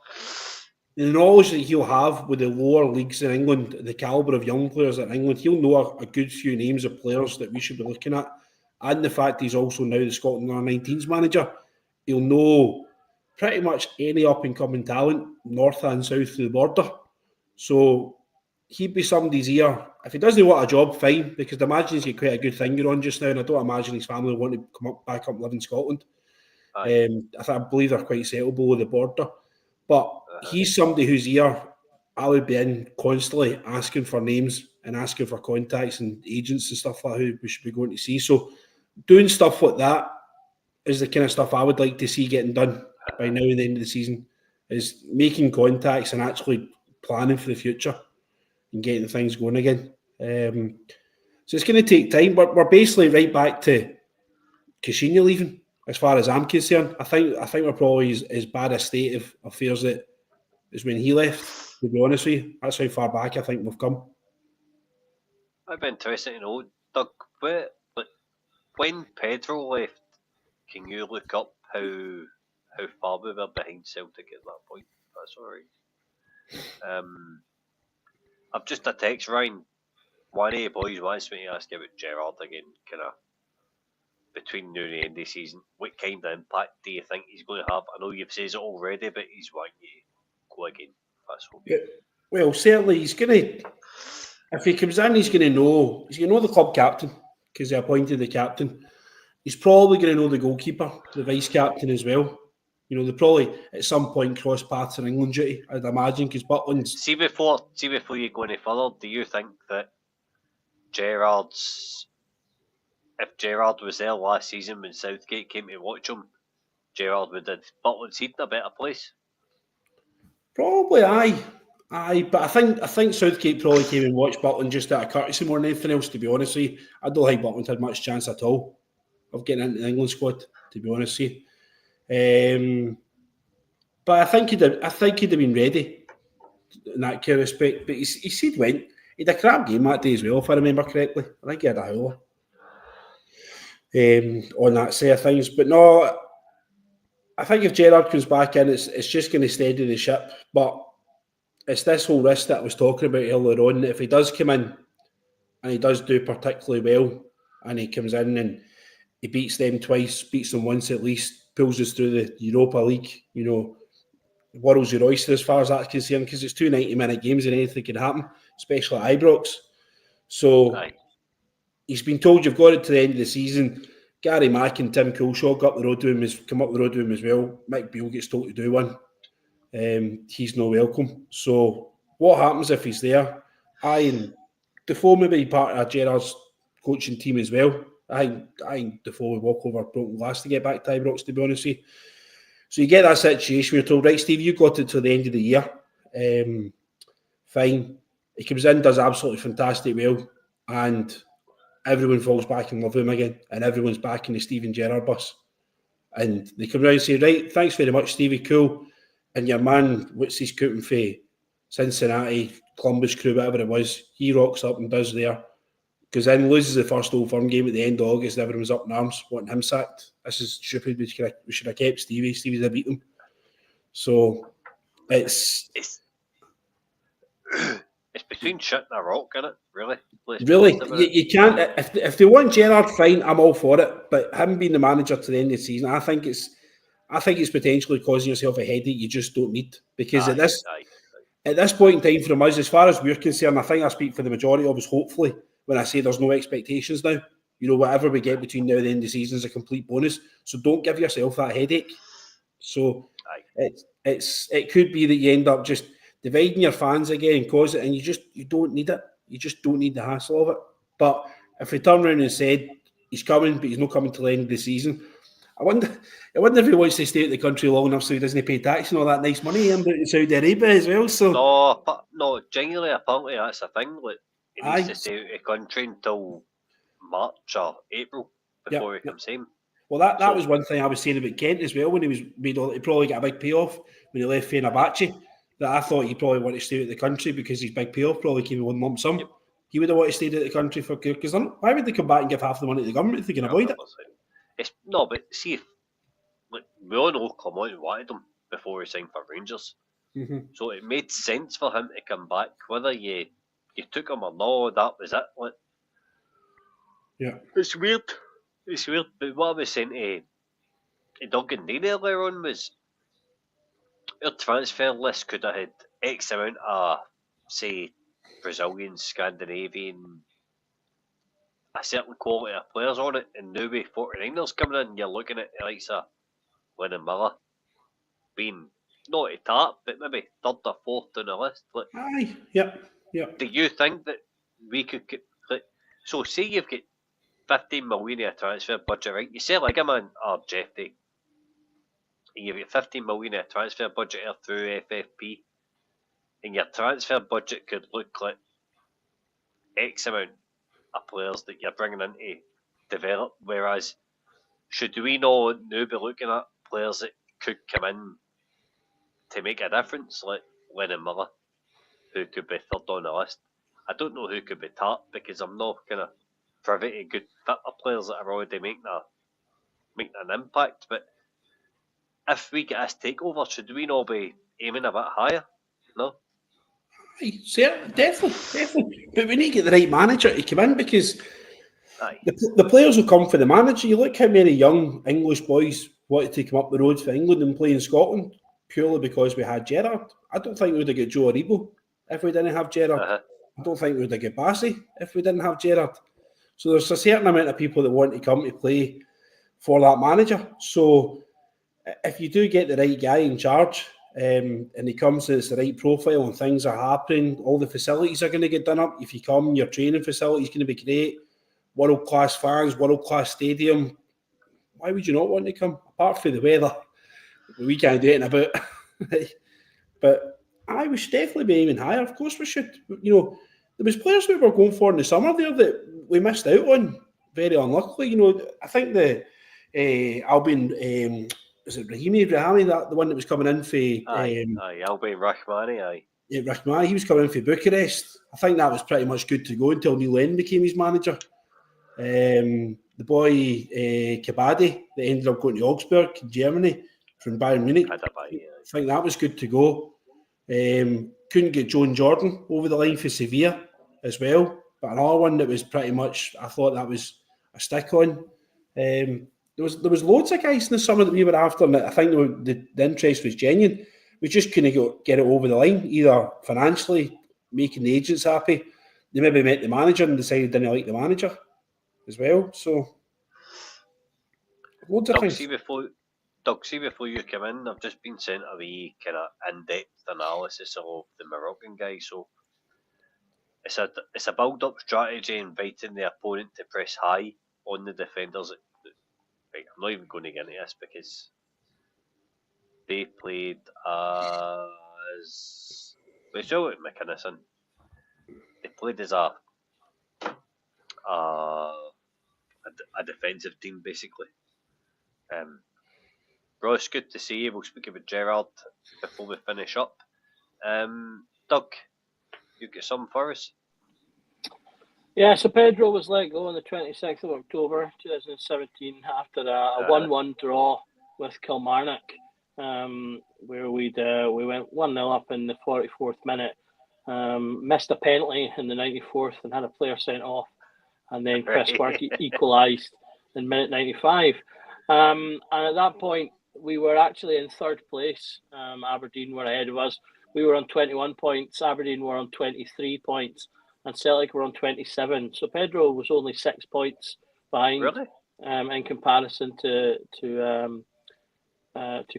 the knowledge that he'll have with the lower leagues in England, the calibre of young players in England, he'll know a good few names of players that we should be looking at. And the fact he's also now the Scotland under-19s manager, he'll know pretty much any up-and-coming talent, north and south of the border. So he'd be somebody's ear. If he doesn't want a job, fine, because I imagine he's got quite a good finger on just now, and I don't imagine his family want to come back up and live in Scotland. I believe they're quite settled below the border. But he's somebody whose ear I would be in constantly asking for names and asking for contacts and agents and stuff like that who we should be going to see. So doing stuff like that is the kind of stuff I would like to see getting done by now at the end of the season, is making contacts and actually planning for the future and getting things going again. So it's going to take time, but we're basically right back to Caixinha leaving, as far as I'm concerned. I think we're probably as bad a state of affairs as when he left, to be honest with you. That's how far back I think we've come. That'd be interesting to know, Doug. When Pedro left, can you look up how far we were behind Celtic at that point? That's all right. I've just a text, Ryan. One of the boys wants me to ask you about Gerrard again, kind of between now and the end of the season, what kind of impact do you think he's going to have? I know you've said it already, but he's wanting you to go again. That's all. Yeah. Well, certainly he's going to. If he comes in, he's going to know the club captain because they appointed the captain. He's probably going to know the goalkeeper, the vice captain as well. You know, they probably at some point cross paths in England duty, I'd imagine, because Butland's. See before you go any further, do you think that if Gerrard was there last season when Southgate came to watch him, Gerrard would have Butland seat in a better place? Probably aye, but I think Southgate probably came and watched Butland just out of courtesy more than anything else. To be honest with you, I don't think Butland had much chance at all of getting into the England squad. To be honest with you, but I think he'd have been ready in that kind of respect. But he said went. He had a crap game that day as well, if I remember correctly. I think he had a howler on that side of things. But no, I think if Gerrard comes back in, it's just going to steady the ship. But it's this whole risk that I was talking about earlier on. If he does come in and he does do particularly well, and he comes in and he beats them twice, beats them once at least, pulls us through the Europa League, you know, world's your oyster as far as that's concerned, because it's 2 90-minute games and anything can happen, especially at Ibrox. So he's been told you've got it to the end of the season. Gary Mack and Tim Coulshaw come up the road to him as well. Mick Beale gets told to do one. He's no welcome. So what happens if he's there? And Defoe may be part of Gerrard's coaching team as well. I think Defoe would walk over broken glass to get back to Ibrox, to be honest with you. So you get that situation where you're told, right, Steve, you got it till the end of the year. Fine. He comes in, does absolutely fantastic well, and everyone falls back in love with him again, and everyone's back in the Steven Gerrard bus. And they come around and say, right, thanks very much, Stevie, cool. And your man, what's his cooking for Cincinnati, Columbus Crew, whatever it was, he rocks up and does there. Because then loses the first Old Firm game at the end of August, and everyone's up in arms wanting him sacked. This is stupid. We should have kept Stevie. Stevie's a beat him. So it's between shit and a rock, isn't it? Really? You can't. If they want Gerrard, fine, I'm all for it. But him being the manager to the end of the season, I think it's potentially causing yourself a headache you just don't need. Because at this point in time, from us, as far as we're concerned, I think I speak for the majority of us, hopefully, when I say there's no expectations now. You know, whatever we get between now and the end of the season is a complete bonus. So don't give yourself that headache. So it could be that you end up just dividing your fans again and cause it, and you don't need it. You just don't need the hassle of it. But if we turn around and said he's coming, but he's not coming till the end of the season, I wonder if he wants to stay out the country long enough so he doesn't pay tax and all that nice money in Saudi Arabia as well. So no, genuinely, apparently that's a thing. Like, he needs to stay out of the country until March or April before he comes home. Well, that was one thing I was saying about Kent as well when he probably got a big payoff when he left Fenerbahce. That I thought he probably wanted to stay out of the country because his big payoff probably came in one lump sum. Yep. He would have wanted to stay out of the country for because why would they come back and give half the money to the government if they can avoid it? But see, if we all know Clement wanted him before he signed for Rangers, so it made sense for him to come back. Whether you took him or no, that was it. Like, yeah, it's weird. But what I was saying to Doug and Dean earlier on was our transfer list could have had X amount of, say, Brazilian, Scandinavian, a certain quality of players on it, and now with 49ers coming in, you're looking at the likes of Lennon Miller being not a top, but maybe third or fourth on the list. Like, aye, yep. Do you think that we could get, like, so say you've got 15 million in a transfer budget, right? You say Ligaman or Jeffy, and you've got 15 million in a transfer budget through FFP, and your transfer budget could look like X amount of players that you're bringing in to develop, whereas should we now be looking at players that could come in to make a difference, like Lennon Miller, who could be third on the list? I don't know who could be top because I'm not kind of privy to good fitter players that are already making an impact. But if we get this takeover, should we not be aiming a bit higher? No? Definitely. But we need to get the right manager to come in because Aye. The players will come for the manager. You look how many young English boys wanted to come up the road for England and play in Scotland purely because we had Gerrard. I don't think we would have got Joe Aribo if we didn't have Gerrard. I don't think we would have got Bassey if we didn't have Gerrard. So there's a certain amount of people that want to come to play for that manager. So if you do get the right guy in charge, and he comes and it's the right profile and things are happening, all the facilities are going to get done up. If you come, your training facility is going to be great. World-class fans, world-class stadium. Why would you not want to come? Apart from the weather, we can't do anything about. But we should definitely be aiming higher. Of course we should. You know, there was players we were going for in the summer there that we missed out on, very unluckily. You know, I think the Albion, was it Rahimi, that the one that was coming in for Albion Rahmani, aye. Yeah, Rahmani, he was coming in for Bucharest. I think that was pretty much good to go until Neil Lennon became his manager. The boy Kabadi that ended up going to Augsburg in Germany from Bayern Munich. I think that was good to go. Couldn't get Joan Jordan over the line for Sevilla as well, but another one that was pretty much, I thought that was a stick on. There was loads of guys in the summer that we were after, and I think the interest was genuine. We just couldn't get it over the line, either financially, making the agents happy. They maybe met the manager and decided they didn't like the manager as well. So, loads of things. Doug, see before you come in, I've just been sent a wee kind of in-depth analysis of the Moroccan guy. So it's a build-up strategy, inviting the opponent to press high on the defenders. Right, I'm not even going to get into this because they played as Rachel McKinnison. They played as a defensive team basically. Bro, it's good to see you. We'll speak about Gerrard before we finish up. Doug, you get some for us? Yeah, so Pedro was let go on the 26th of October 2017 after a 1-1 draw with Kilmarnock, where we went 1-0 up in the 44th minute, missed a penalty in the 94th and had a player sent off, and then Chris Quirk equalised in minute 95. And at that point, we were actually in third place. Aberdeen were ahead of us. We were on 21 points. Aberdeen were on 23 points. And Celtic were on 27. So Pedro was only 6 points behind, in comparison to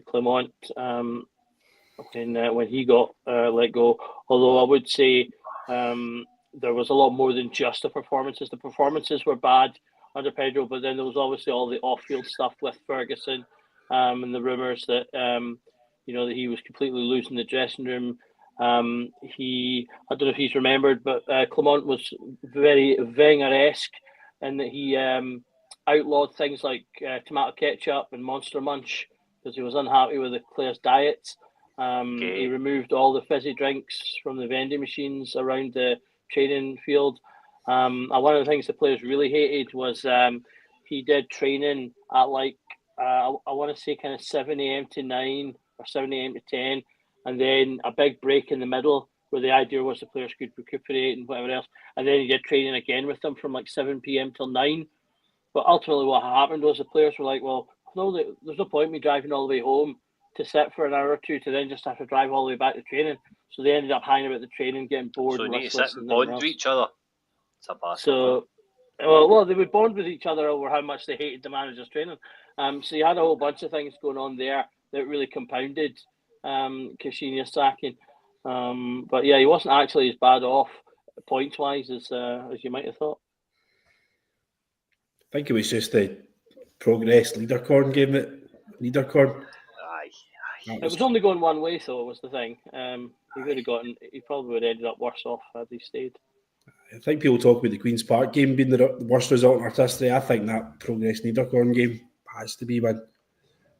Clement when he got let go. Although I would say there was a lot more than just the performances. The performances were bad under Pedro, but then there was obviously all the off-field stuff with Ferguson, and the rumours that that he was completely losing the dressing room. I don't know if he's remembered, but Clement was very Wenger-esque in that he outlawed things like tomato ketchup and Monster Munch because he was unhappy with the players' diets. He removed all the fizzy drinks from the vending machines around the training field. And one of the things the players really hated was he did training at I want to say kind of 7 a.m. to 9 or 7 a.m. to 10, and then a big break in the middle where the idea was the players could recuperate and whatever else, and then he did training again with them from 7 p.m. till 9. But ultimately what happened was the players were like, well, no, there's no point in me driving all the way home to sit for an hour or two to then just have to drive all the way back to training. So they ended up hanging about the training, getting bored. So they need to sit and bond with each other. It's a bastard. So, well, they would bond with each other over how much they hated the manager's training. So you had a whole bunch of things going on there that really compounded Caixinha's sacking. But yeah, he wasn't actually as bad off points-wise as you might have thought. I think it was just the progress Leadercorn gave it. Leadercorn. Aye. It was only going one way, though, was the thing. He would have he probably would have ended up worse off had he stayed. I think people talk about the Queen's Park game being the worst result in our history. I think that Progress Niederkorn game has to be one.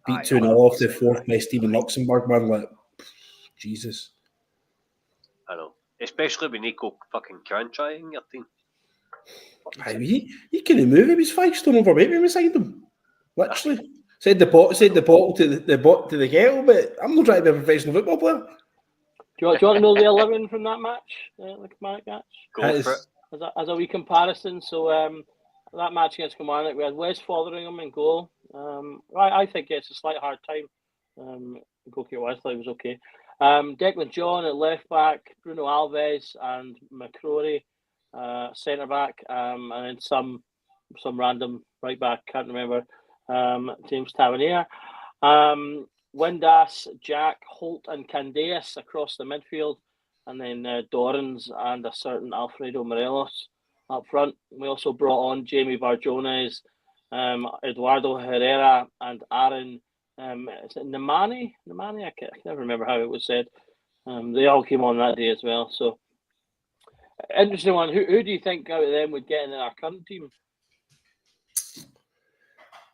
Beat 2-0 off the fourth best team in Luxembourg, man. Jesus. I know. Especially with Nico fucking Crunchai in your team. He couldn't move. He was 5 stone overweight when we signed him. Literally. Said the bottle to the kettle, but I'm not trying to be a professional football player. Do you want to know the 11 from that match, the Kilmarnock match? Go for it. As a wee comparison, so that match against Kilmarnock, we had Wes Fotheringham in goal. I think it's a slight hard time. Goalkeeper Wesley was okay. Declan John at left back, Bruno Alves and McCrory centre back, and then some random right back, can't remember. James Tavernier. Windass, Jack, Holt and Candeas across the midfield, and then Dorans and a certain Alfredo Morelos up front. We also brought on Jamie Barjones, Eduardo Herrera and Aaron is it Nemani? I can never remember how it was said. They all came on that day as well. So interesting one. Who do you think out of them would get in our current team?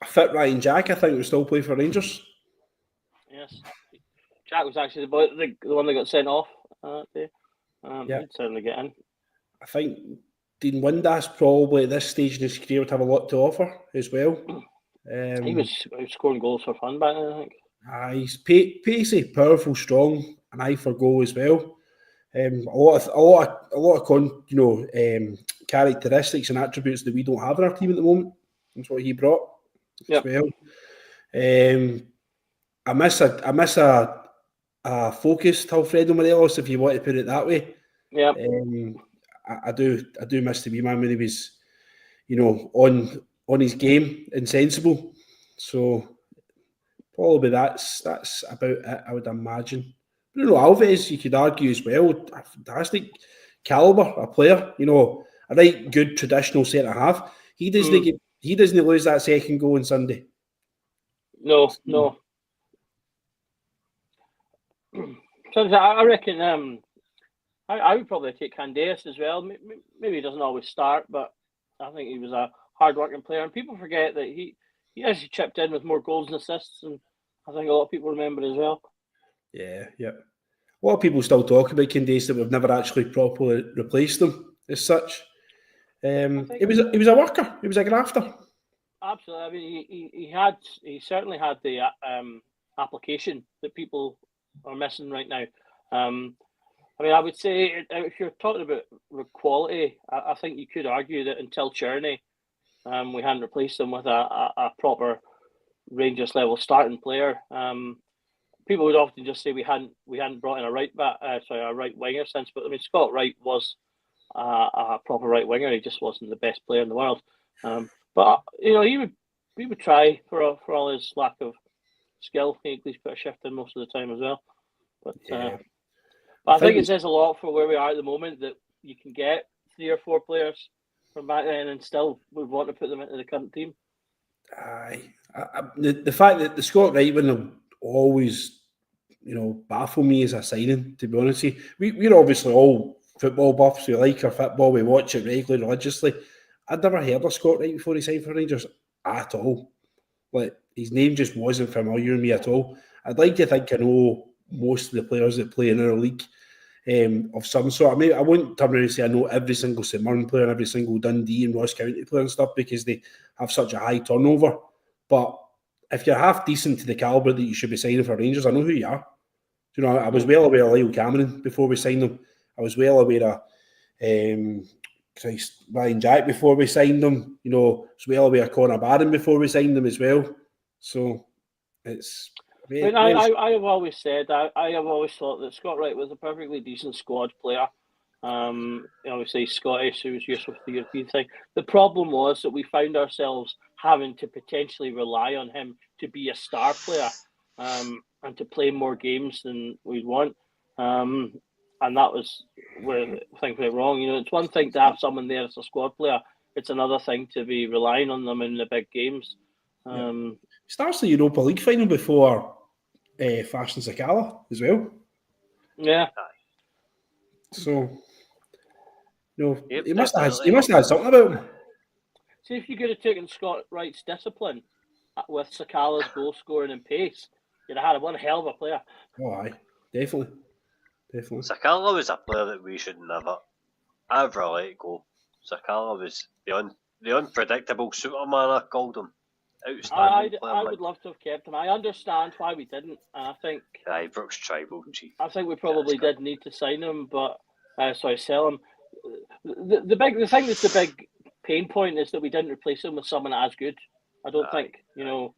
A fit Ryan Jack, I think, would still play for Rangers. Yes. Jack was actually the one that got sent off that day. He'd certainly get in. I think Dean Windass probably at this stage in his career would have a lot to offer as well. He was scoring goals for fun back then, I think. He's pacey, powerful, strong, an eye for goal as well. A lot of characteristics and attributes that we don't have in our team at the moment. That's what he brought as well. I miss a focused Alfredo Morelos, if you want to put it that way. Yeah. I do miss the wee man when he was, on his game, insensible. So probably that's about it, I would imagine. Bruno Alves, you could argue as well, a fantastic calibre, a player, a right good traditional centre half. He doesn't lose that second goal on Sunday. No. So I reckon I would probably take Candeas as well. Maybe he doesn't always start, but I think he was a hard-working player. And people forget that he actually chipped in with more goals and assists, and I think a lot of people remember as well. Yeah. A lot of people still talk about Candeas, that we've never actually properly replaced him as such. He was a worker. He was a grafter. Absolutely. I mean, he certainly had the application that people are missing right now. I mean, I would say if you're talking about quality, I think you could argue that until Cherney, we hadn't replaced him with a proper Rangers level starting player. People would often just say we hadn't brought in a right winger since, but I mean Scott Wright was a proper right winger. He just wasn't the best player in the world. But he would try for all his lack of skill. He at least put a shift in most of the time as well. But I think it says a lot for where we are at the moment that you can get 3 or 4 players from back then and still would want to put them into the current team. Aye, the fact that the Scott Wright one will always, baffle me as a signing. To be honest with you, we're obviously all football buffs. We like our football. We watch it regularly, religiously. I'd never heard of Scott Wright before he signed for Rangers at all. Like, his name just wasn't familiar to me at all. I'd like to think I know most of the players that play in our league of some sort. I mean, I wouldn't turn around and say I know every single St Mirren player and every single Dundee and Ross County player and stuff because they have such a high turnover. But if you're half decent to the calibre that you should be signing for Rangers, I know who you are. I was well aware of Lyle Cameron before we signed him. I was well aware of Ryan Jack before we signed him. I was well aware of Conor Barron before we signed him as well. So it's... I have always said, I have always thought that Scott Wright was a perfectly decent squad player. Obviously, he's Scottish, who was used with the European thing. The problem was that we found ourselves having to potentially rely on him to be a star player and to play more games than we'd want. And that was where things went wrong. It's one thing to have someone there as a squad player. It's another thing to be relying on them in the big games. Starts the Europa League final before Fashion Sakala as well. Yeah. So, he must have had something about him. See, if you could have taken Scott Wright's discipline with Sakala's goal scoring and pace, you'd have had one hell of a player. Oh, aye. Definitely. Sakala was a player that we should never, ever let go. Sakala was the unpredictable Superman, I called him. Outstanding player. I would love to have kept him. I understand why we didn't. I think... Aye, Brooks Tribal chief. I think we probably did need to sign him, but... sell him. The thing that's the big pain point is that we didn't replace him with someone as good. I don't think, I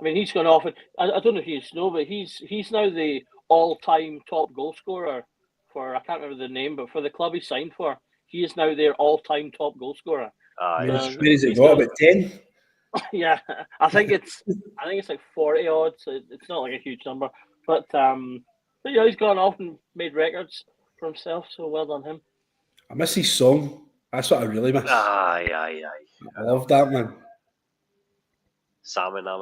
mean, he's gone off, and I don't know if you know, but he's now the all-time top goal scorer for, I can't remember the name, but for the club he signed for, he is now their all-time top goal scorer. Where is it got? About 10? Yeah, I think it's like 40 odd, so it's not like a huge number. But he's gone off and made records for himself, so well done him. I miss his song. That's what I really miss. Aye. I love that, man. Salmon, I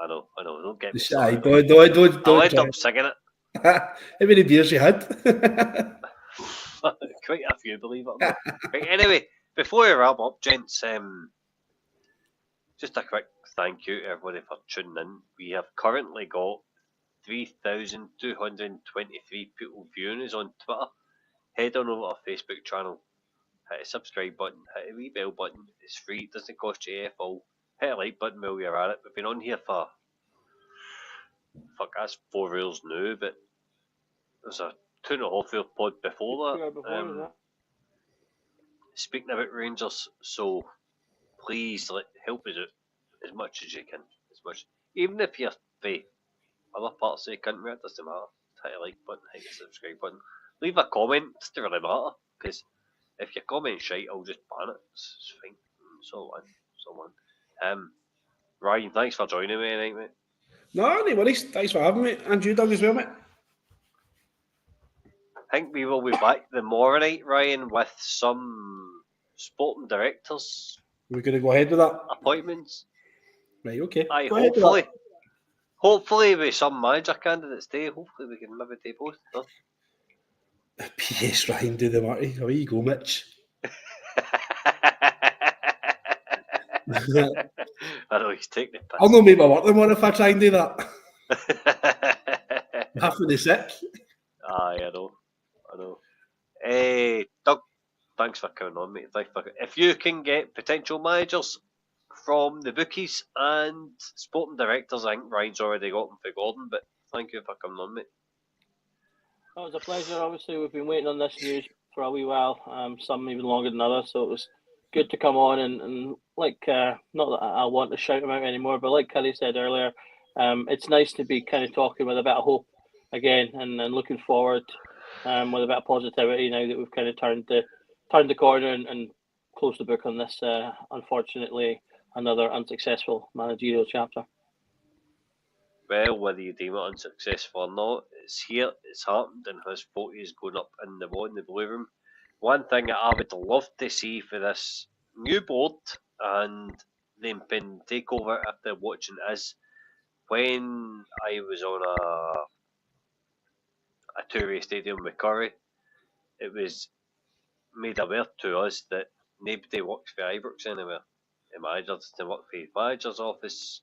know. Don't get me Aye, started. don't. I'll end up singing it. How many beers you had? Quite a few, believe it or not. Right, anyway, before we wrap up, gents, just a quick thank you to everybody for tuning in. We have currently got 3,223 people viewing us on Twitter. Head on over to our Facebook channel, hit a subscribe button, hit a wee bell button. It's free, it doesn't cost you a all. Hit a like button while you're at it. We've been on here for, that's 4 years now, but there's a 2.5 year pod before that. Speaking about Rangers, so please help us out as much as you can. Even if you're from other parts of the country, it doesn't matter. Hit a like button, hit a subscribe button. Leave a comment, it doesn't really matter, because if your comment's shite, I'll just ban it. It's fine. So on. Ryan, thanks for joining me tonight, mate. No, no worries. Thanks for having me. And you, Doug, as well, mate. I think we will be back tomorrow night, Ryan, with some sporting directors. We're going to go ahead with that. Appointments. Right, okay. Aye, Go hopefully with some manager candidates too. Hopefully we can maybe do both. No? P.S. Ryan, do the Marty. Away you go, Mitch. I know he's taking the piss. I'll not make my work tomorrow if I try and do that. Half of the sick. Aye, I know. Doug, thanks for coming on, mate. If you can get potential managers from the bookies and sporting directors, I think Ryan's already got them for Gordon, but thank you for coming on, mate. That was a pleasure. Obviously, we've been waiting on this news for a wee while, some even longer than others, so it was good to come on and like, not that I want to shout him out anymore, but like Kelly said earlier, it's nice to be kind of talking with a bit of hope again and looking forward with a bit of positivity now that we've kind of turned the corner and closed the book on this, unfortunately, another unsuccessful managerial chapter. Well, whether you deem it unsuccessful or not, it's here, it's happened, and his photo is going up in the Blue Room. One thing that I would love to see for this new board and the impending takeover, if they're watching, is when I was on a two-way stadium with Curry, it was made aware to us that nobody works for Ibrox anywhere. The manager doesn't work for his manager's office.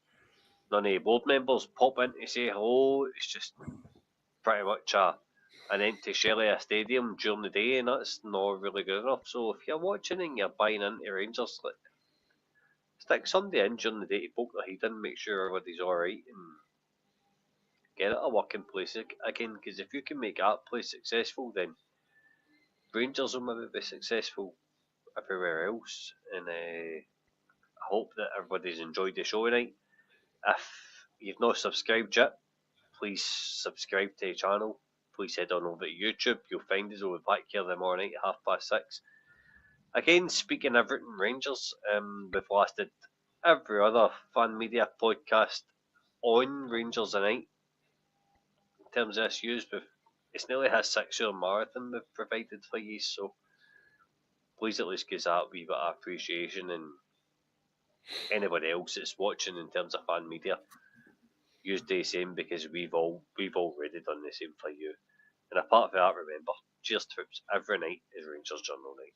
None of the board members pop in to say hello. It's just pretty much an empty shell of a stadium during the day, and that's not really good enough. So if you're watching and you're buying into Rangers, stick somebody in during the day to poke their head in, make sure everybody's alright, and get it a working place again. Because if you can make that place successful, then Rangers will maybe be successful everywhere else. And I hope that everybody's enjoyed the show tonight. If you've not subscribed yet, please subscribe to the channel. Please head on over to YouTube. You'll find us. We'll be back here the morning at 6:30. Again, speaking everything Rangers, we've lasted every other fan media podcast on Rangers tonight. In terms of issues, it's nearly a 6-hour marathon we've provided for you, so please at least give that a wee bit of appreciation, and anybody else that's watching in terms of fan media, use the same, because we've already done the same for you. And apart from that, remember, cheers troops, every night is Rangers Journal night.